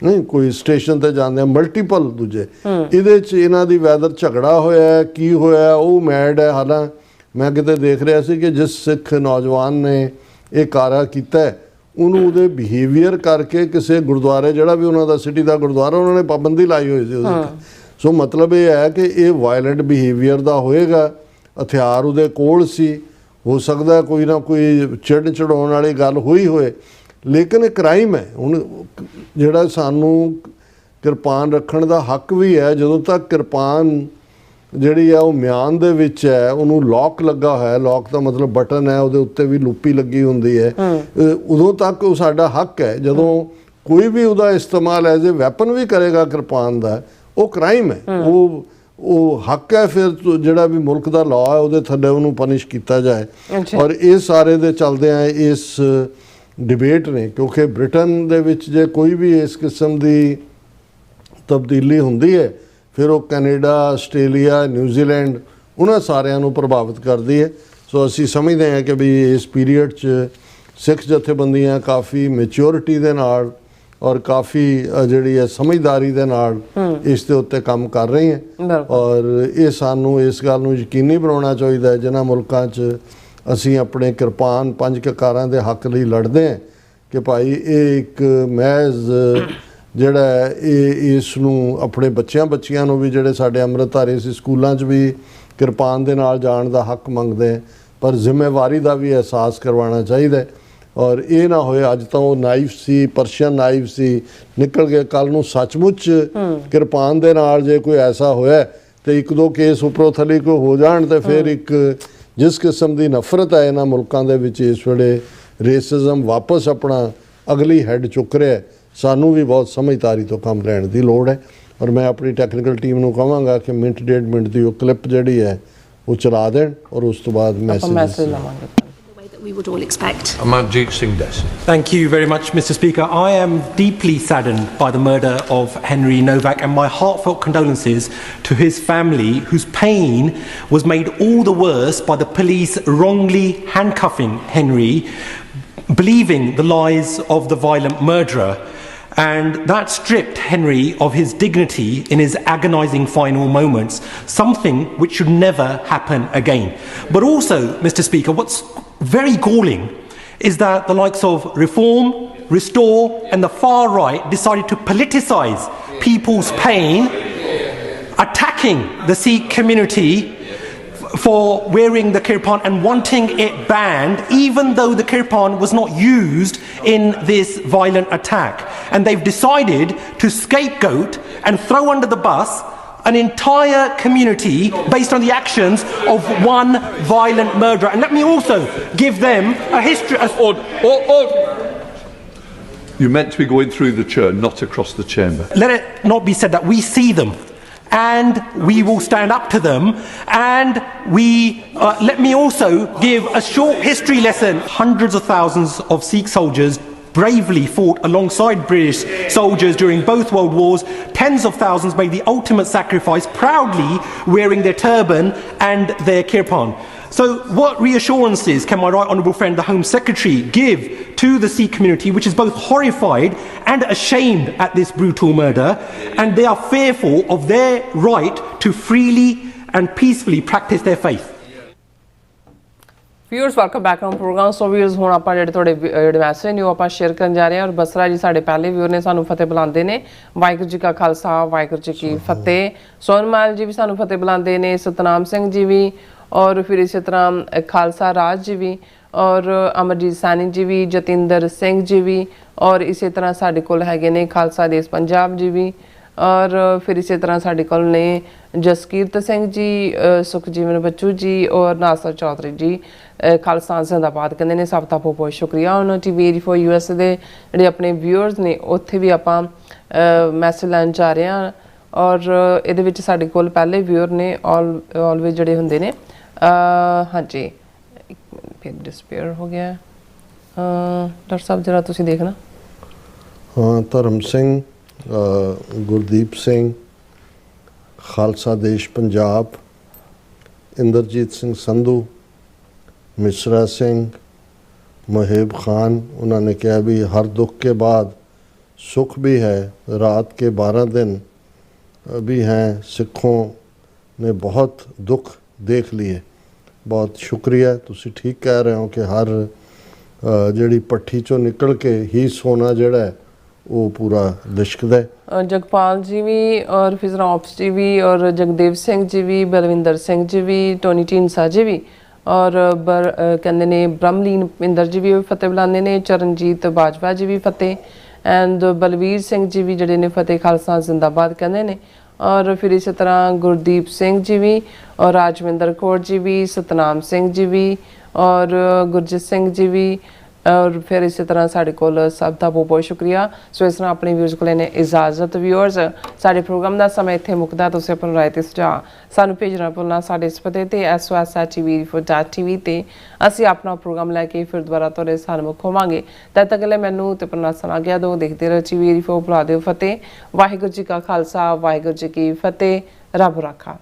ਨਹੀਂ ਕੋਈ ਸਟੇਸ਼ਨ ਤੇ ਜਾਂਦੇ ਮਲਟੀਪਲ ਦੂਜੇ, ਇਹਦੇ 'ਚ ਇਹਨਾਂ ਦੀ ਵੈਦਰ ਝਗੜਾ ਹੋਇਆ, ਕੀ ਹੋਇਆ ਉਹ ਮੈਡ ਹੈ। ਹਾਲਾਂ ਮੈਂ ਕਿਤੇ ਦੇਖ ਰਿਹਾ ਸੀ ਕਿ ਜਿਸ ਸਿੱਖ ਨੌਜਵਾਨ ਨੇ ਇਹ ਕਾਰਾ ਕੀਤਾ, ਉਹਨੂੰ ਉਹਦੇ ਬਿਹੇਵੀਅਰ ਕਰਕੇ ਕਿਸੇ ਗੁਰਦੁਆਰੇ, ਜਿਹੜਾ ਵੀ ਉਹਨਾਂ ਦਾ ਸਿਟੀ ਦਾ ਗੁਰਦੁਆਰਾ, ਉਹਨਾਂ ਨੇ ਪਾਬੰਦੀ ਲਾਈ ਹੋਈ ਸੀ ਉਹਦੇ 'ਤੇ। ਸੋ ਮਤਲਬ ਇਹ ਹੈ ਕਿ ਇਹ ਵਾਇਲੈਂਟ ਬਿਹੇਵੀਅਰ ਦਾ ਹੋਏਗਾ, ਹਥਿਆਰ ਉਹਦੇ ਕੋਲ ਸੀ, ਹੋ ਸਕਦਾ ਕੋਈ ਨਾ ਕੋਈ ਚਿੜ ਚੜਾਉਣ ਵਾਲੀ ਗੱਲ ਹੋਈ ਹੋਏ, ਲੇਕਿਨ ਇਹ ਕ੍ਰਾਈਮ ਹੈ। ਹੁਣ ਜਿਹੜਾ ਸਾਨੂੰ ਕਿਰਪਾਨ ਰੱਖਣ ਦਾ ਹੱਕ ਵੀ ਹੈ, ਜਦੋਂ ਤੱਕ ਕਿਰਪਾਨ ਜਿਹੜੀ ਹੈ ਉਹ ਮਿਆਨ ਦੇ ਵਿੱਚ ਹੈ, ਉਹਨੂੰ ਲੌਕ ਲੱਗਾ ਹੋਇਆ, ਲੌਕ ਦਾ ਮਤਲਬ ਬਟਨ ਹੈ, ਉਹਦੇ ਉੱਤੇ ਵੀ ਲੂਪੀ ਲੱਗੀ ਹੁੰਦੀ ਹੈ, ਉਦੋਂ ਤੱਕ ਉਹ ਸਾਡਾ ਹੱਕ ਹੈ। ਜਦੋਂ ਕੋਈ ਵੀ ਉਹਦਾ ਇਸਤੇਮਾਲ ਐਜ਼ ਏ ਵੈਪਨ ਵੀ ਕਰੇਗਾ ਕਿਰਪਾਨ ਦਾ, ਉਹ ਕ੍ਰਾਈਮ ਹੈ, ਉਹ ਹੱਕ ਹੈ। ਫਿਰ ਜਿਹੜਾ ਵੀ ਮੁਲਕ ਦਾ ਲਾਅ ਹੈ ਉਹਦੇ ਥੱਲੇ ਉਹਨੂੰ ਪਨਿਸ਼ ਕੀਤਾ ਜਾਏ। ਔਰ ਇਹ ਸਾਰੇ ਦੇ ਚੱਲਦਿਆਂ ਇਸ ਡਿਬੇਟ ਨੇ, ਕਿਉਂਕਿ ਬ੍ਰਿਟਨ ਦੇ ਵਿੱਚ ਜੇ ਕੋਈ ਵੀ ਇਸ ਕਿਸਮ ਦੀ ਤਬਦੀਲੀ ਹੁੰਦੀ ਹੈ, ਫਿਰ ਉਹ ਕੈਨੇਡਾ, ਆਸਟ੍ਰੇਲੀਆ, ਨਿਊਜ਼ੀਲੈਂਡ, ਉਹਨਾਂ ਸਾਰਿਆਂ ਨੂੰ ਪ੍ਰਭਾਵਿਤ ਕਰਦੀ ਹੈ। ਸੋ ਅਸੀਂ ਸਮਝਦੇ ਹਾਂ ਕਿ ਵੀ ਇਸ ਪੀਰੀਅਡ 'ਚ ਸਿੱਖ ਜਥੇਬੰਦੀਆਂ ਕਾਫੀ ਮੈਚਿਓਰਿਟੀ ਦੇ ਨਾਲ ਔਰ ਕਾਫੀ ਜਿਹੜੀ ਹੈ ਸਮਝਦਾਰੀ ਦੇ ਨਾਲ ਇਸ ਦੇ ਉੱਤੇ ਕੰਮ ਕਰ ਰਹੀ ਹੈ। ਔਰ ਇਹ ਸਾਨੂੰ ਇਸ ਗੱਲ ਨੂੰ ਯਕੀਨੀ ਬਣਾਉਣਾ ਚਾਹੀਦਾ ਹੈ, ਜਿਨ੍ਹਾਂ ਮੁਲਕਾਂ 'ਚ ਅਸੀਂ ਆਪਣੇ ਕਿਰਪਾਨ ਪੰਜ ਕਕਾਰਾਂ ਦੇ ਹੱਕ ਲਈ ਲੜਦੇ ਹਾਂ, ਕਿ ਭਾਈ ਇਹ ਇੱਕ ਮਹਿਜ਼ ਜਿਹੜਾ ਇਹ ਇਸ ਨੂੰ ਆਪਣੇ ਬੱਚਿਆਂ ਨੂੰ ਵੀ, ਜਿਹੜੇ ਸਾਡੇ ਅੰਮ੍ਰਿਤਧਾਰੀ ਸੀ, ਸਕੂਲਾਂ 'ਚ ਵੀ ਕਿਰਪਾਨ ਦੇ ਨਾਲ ਜਾਣ ਦਾ ਹੱਕ ਮੰਗਦੇ ਹੈ, ਪਰ ਜ਼ਿੰਮੇਵਾਰੀ ਦਾ ਵੀ ਅਹਿਸਾਸ ਕਰਵਾਉਣਾ ਚਾਹੀਦਾ। ਔਰ ਇਹ ਨਾ ਹੋਏ ਅੱਜ ਤਾਂ ਉਹ ਨਾਈਫ ਸੀ, ਪਰਸ਼ੀਅਨ ਨਾਈਫ ਸੀ, ਨਿਕਲ ਕੇ ਕੱਲ੍ਹ ਨੂੰ ਸੱਚਮੁੱਚ ਕਿਰਪਾਨ ਦੇ ਨਾਲ ਜੇ ਕੋਈ ਐਸਾ ਹੋਇਆ ਤੇ ਇੱਕ ਦੋ ਕੇਸ ਉੱਪਰੋਂ ਥੱਲੇ ਕੋਈ ਹੋ ਜਾਣ, ਤੇ ਫਿਰ ਇੱਕ ਜਿਸ ਕਿਸਮ ਦੀ ਨਫ਼ਰਤ ਹੈ ਇਹਨਾਂ ਮੁਲਕਾਂ ਦੇ ਵਿੱਚ ਇਸ ਵੇਲੇ, ਰੇਸਿਜ਼ਮ ਵਾਪਸ ਆਪਣਾ ਅਗਲੀ ਹੈਡ ਚੁੱਕ ਰਿਹਾ। ਸਾਨੂੰ ਵੀ ਬਹੁਤ ਸਮਝਦਾਰੀ ਤੋਂ ਕੰਮ ਲੈਣ ਦੀ ਲੋੜ ਹੈ। ਔਰ ਮੈਂ ਆਪਣੀ ਟੈਕਨੀਕਲ ਟੀਮ ਨੂੰ ਕਹਾਂਗਾ ਕਿ ਮਿੰਟ ਡੇਢ ਮਿੰਟ ਦੀ ਉਹ ਕਲਿੱਪ ਜਿਹੜੀ ਹੈ ਉਹ ਚਲਾ ਦੇਣ, ਔਰ ਉਸ ਤੋਂ ਬਾਅਦ ਮੈਸੇਜ ਲਵਾਂਗੇ। We would all expect. Amanjeet Singh Des. Thank you very much, Mr. Speaker. I am deeply saddened by the murder of Henry Novak, and my heartfelt condolences to his family, whose pain was made all the worse by the police wrongly handcuffing Henry, believing the lies of the violent murderer. And that stripped Henry of his dignity in his agonising final moments, something which should never happen again. But also, Mr. Speaker, what's very galling is that the likes of Reform, Restore and the far right decided to politicise people's pain, attacking the Sikh community for wearing the kirpan and wanting it banned, even though the kirpan was not used in this violent attack. And they've decided to scapegoat and throw under the bus an entire community based on the actions of one violent murderer. And let me also give them a history. You're meant to be going through the chair, not across the chamber. Let it not be said that we see them and we will stand up to them, and let me also give a short history lesson. Hundreds of thousands of Sikh soldiers bravely fought alongside British soldiers during both World Wars. Tens of thousands made the ultimate sacrifice, proudly wearing their turban and their kirpan. So what reassurances can my right honourable friend, the Home Secretary, give to the Sikh community, which is both horrified and ashamed at this brutal murder, and they are fearful of their right to freely and peacefully practice their faith? Viewers welcome back on programme. So viewers ਹੁਣ ਆਪਾਂ ਜਿਹੜੇ ਤੁਹਾਡੇ ਜਿਹੜੇ message ਨੇ ਉਹ ਆਪਾਂ share ਕਰਨ ਜਾ ਰਹੇ ਹਾਂ। ਔਰ ਬਸਰਾ ਜੀ ਸਾਡੇ ਪਹਿਲੇ ਵਿਊਅਰ ਨੇ, ਸਾਨੂੰ ਫਤਿਹ ਬੁਲਾਉਂਦੇ ਨੇ। ਵਾਹਿਗੁਰੂ ਜੀ ਕਾ ਖਾਲਸਾ ਵਾਹਿਗੁਰੂ ਜੀ ਕੀ ਫਤਿਹ। ਸੋਨਮਾਲ ਜੀ ਵੀ ਸਾਨੂੰ ਫਤਿਹ ਬੁਲਾਉਂਦੇ ਨੇ, ਸਤਨਾਮ ਸਿੰਘ ਜੀ ਵੀ, ਔਰ ਫਿਰ ਇਸੇ ਤਰ੍ਹਾਂ ਖਾਲਸਾ ਰਾਜ ਜੀ ਵੀ, ਔਰ ਅਮਰਜੀਤ ਸੈਣੀ ਜੀ ਵੀ, ਜਤਿੰਦਰ ਸਿੰਘ ਜੀ ਵੀ, ਔਰ ਇਸੇ ਤਰ੍ਹਾਂ ਸਾਡੇ ਕੋਲ ਹੈਗੇ ਨੇ ਖਾਲਸਾ ਦੇਸ਼ ਪੰਜਾਬ ਜੀ ਵੀ, ਔਰ ਫਿਰ ਇਸੇ ਤਰ੍ਹਾਂ ਸਾਡੇ ਕੋਲ ਨੇ ਜਸਕੀਰਤ ਸਿੰਘ ਜੀ, ਸੁਖਜੀਵਨ ਬੱਚੂ ਜੀ, ਔਰ ਨਾਸਰ ਚੌਧਰੀ ਜੀ। ਖਾਲਸਾ ਜ਼ਿੰਦਾਬਾਦ ਕਹਿੰਦੇ ਨੇ। ਸਭ ਦਾ ਬਹੁਤ ਬਹੁਤ ਸ਼ੁਕਰੀਆ। ਉਹਨਾਂ TV84 US ਦੇ ਜਿਹੜੇ ਆਪਣੇ ਵਿਊਅਰਸ ਨੇ ਉੱਥੇ ਵੀ ਆਪਾਂ ਮੈਸੇਜ ਲੈਣ ਜਾ ਰਹੇ ਹਾਂ। ਔਰ ਇਹਦੇ ਵਿੱਚ ਸਾਡੇ ਕੋਲ ਪਹਿਲੇ ਵਿਊਅਰ ਨੇ ਆਲਵੇਜ਼ ਜਿਹੜੇ ਹੁੰਦੇ ਨੇ। ਹਾਂਜੀ, ਇੱਕ ਮਿੰਟ, ਫਿਰ ਡਿਸਪੇਅਰ ਹੋ ਗਿਆ। ਡਾਕਟਰ ਸਾਹਿਬ ਜਰਾ ਤੁਸੀਂ ਦੇਖਣਾ। ਹਾਂ, ਧਰਮ ਸਿੰਘ, ਗੁਰਦੀਪ ਸਿੰਘ, ਖਾਲਸਾ ਦੇਸ਼ ਪੰਜਾਬ, ਇੰਦਰਜੀਤ ਸਿੰਘ ਸੰਧੂ, मिश्रा सिंह, मुहेब खान। उन्होंने कहा भी हर दुख के बाद सुख भी है, रात के 12 दिन भी हैं, सिखों ने बहुत दुख देख लिए। बहुत शुक्रिया, तुसी ठीक कह रहे हो कि हर ਜਿਹੜੀ ਪੱਠੀ ਚੋਂ ਨਿਕਲ ਕੇ ਹੀ ਸੋਨਾ ਜਿਹੜਾ ਹੈ ਉਹ ਪੂਰਾ ਲਿਸ਼ਕਦਾ ਹੈ। ਜਗਪਾਲ ਜੀ ਵੀ, ਔਰ ਫਿਜ਼ਰਾ ਆਫਸ ਜੀ ਵੀ, ਔਰ ਜਗਦੇਵ ਸਿੰਘ ਜੀ ਵੀ, ਬਲਵਿੰਦਰ ਸਿੰਘ ਜੀ ਵੀ, ਟੋਨੀ ਢੀਂਡਸਾ ਜੀ ਵੀ, ਔਰ ਕਹਿੰਦੇ ਨੇ ਬ੍ਰਹਮਲੀਨ ਇੰਦਰ ਜੀ ਵੀ ਫਤਿਹ ਬੁਲਾਉਂਦੇ ਨੇ। ਚਰਨਜੀਤ ਬਾਜਵਾ ਜੀ ਵੀ ਫਤਿਹ, ਐਂਡ ਬਲਵੀਰ ਸਿੰਘ ਜੀ ਵੀ ਜਿਹੜੇ ਨੇ ਫਤਿਹ ਖਾਲਸਾ ਜ਼ਿੰਦਾਬਾਦ ਕਹਿੰਦੇ ਨੇ। ਔਰ ਫਿਰ ਇਸੇ ਤਰ੍ਹਾਂ ਗੁਰਦੀਪ ਸਿੰਘ ਜੀ ਵੀ, ਔਰ ਰਾਜਵਿੰਦਰ ਕੌਰ ਜੀ ਵੀ, ਸਤਨਾਮ ਸਿੰਘ ਜੀ ਵੀ, ਔਰ ਗੁਰਜੀਤ ਸਿੰਘ ਜੀ ਵੀ, ਔਰ ਫਿਰ ਇਸੇ ਤਰ੍ਹਾਂ ਸਾਡੇ ਕੋਲ ਸਭ ਦਾ ਬਹੁਤ ਬਹੁਤ ਸ਼ੁਕਰੀਆ। ਸੋ ਇਸ ਤਰ੍ਹਾਂ ਆਪਣੇ ਵਿਊਅਰਸ ਕੋਲ ਨੇ ਇਜਾਜ਼ਤ। ਵਿਊਅਰਸ, ਸਾਡੇ ਪ੍ਰੋਗਰਾਮ ਦਾ ਸਮਾਂ ਇੱਥੇ ਮੁੱਕਦਾ। ਤੁਸੀਂ ਆਪਣਾ ਰਾਏ ਤੇ ਸੁਝਾਅ ਸਾਨੂੰ ਭੇਜਣਾ ਭੁੱਲਣਾ ਸਾਡੇ ਇਸ ਪਤੇ ਤੇ SOS@TV4.TV ਤੇ। ਅਸੀਂ ਆਪਣਾ ਪ੍ਰੋਗਰਾਮ ਲੈ ਕੇ ਫਿਰ ਦੁਬਾਰਾ ਤੁਹਾਡੇ ਸਾਹਮਣੇ ਹੋਵਾਂਗੇ। ਤਦ ਤੱਕ ਲਈ ਮੈਨੂੰ ਤੇ ਪ੍ਰਨਾਸਨ ਆ ਗਿਆ ਦੋ। ਦੇਖਦੇ ਰਹੋ TV4। ਬੁਲਾ ਦਿਓ ਫਤਿਹ। ਵਾਹਿਗੁਰੂ ਜੀ ਕਾ ਖਾਲਸਾ ਵਾਹਿਗੁਰੂ ਜੀ ਕੀ ਫਤਿਹ। ਰੱਬ ਰਾਖਾ।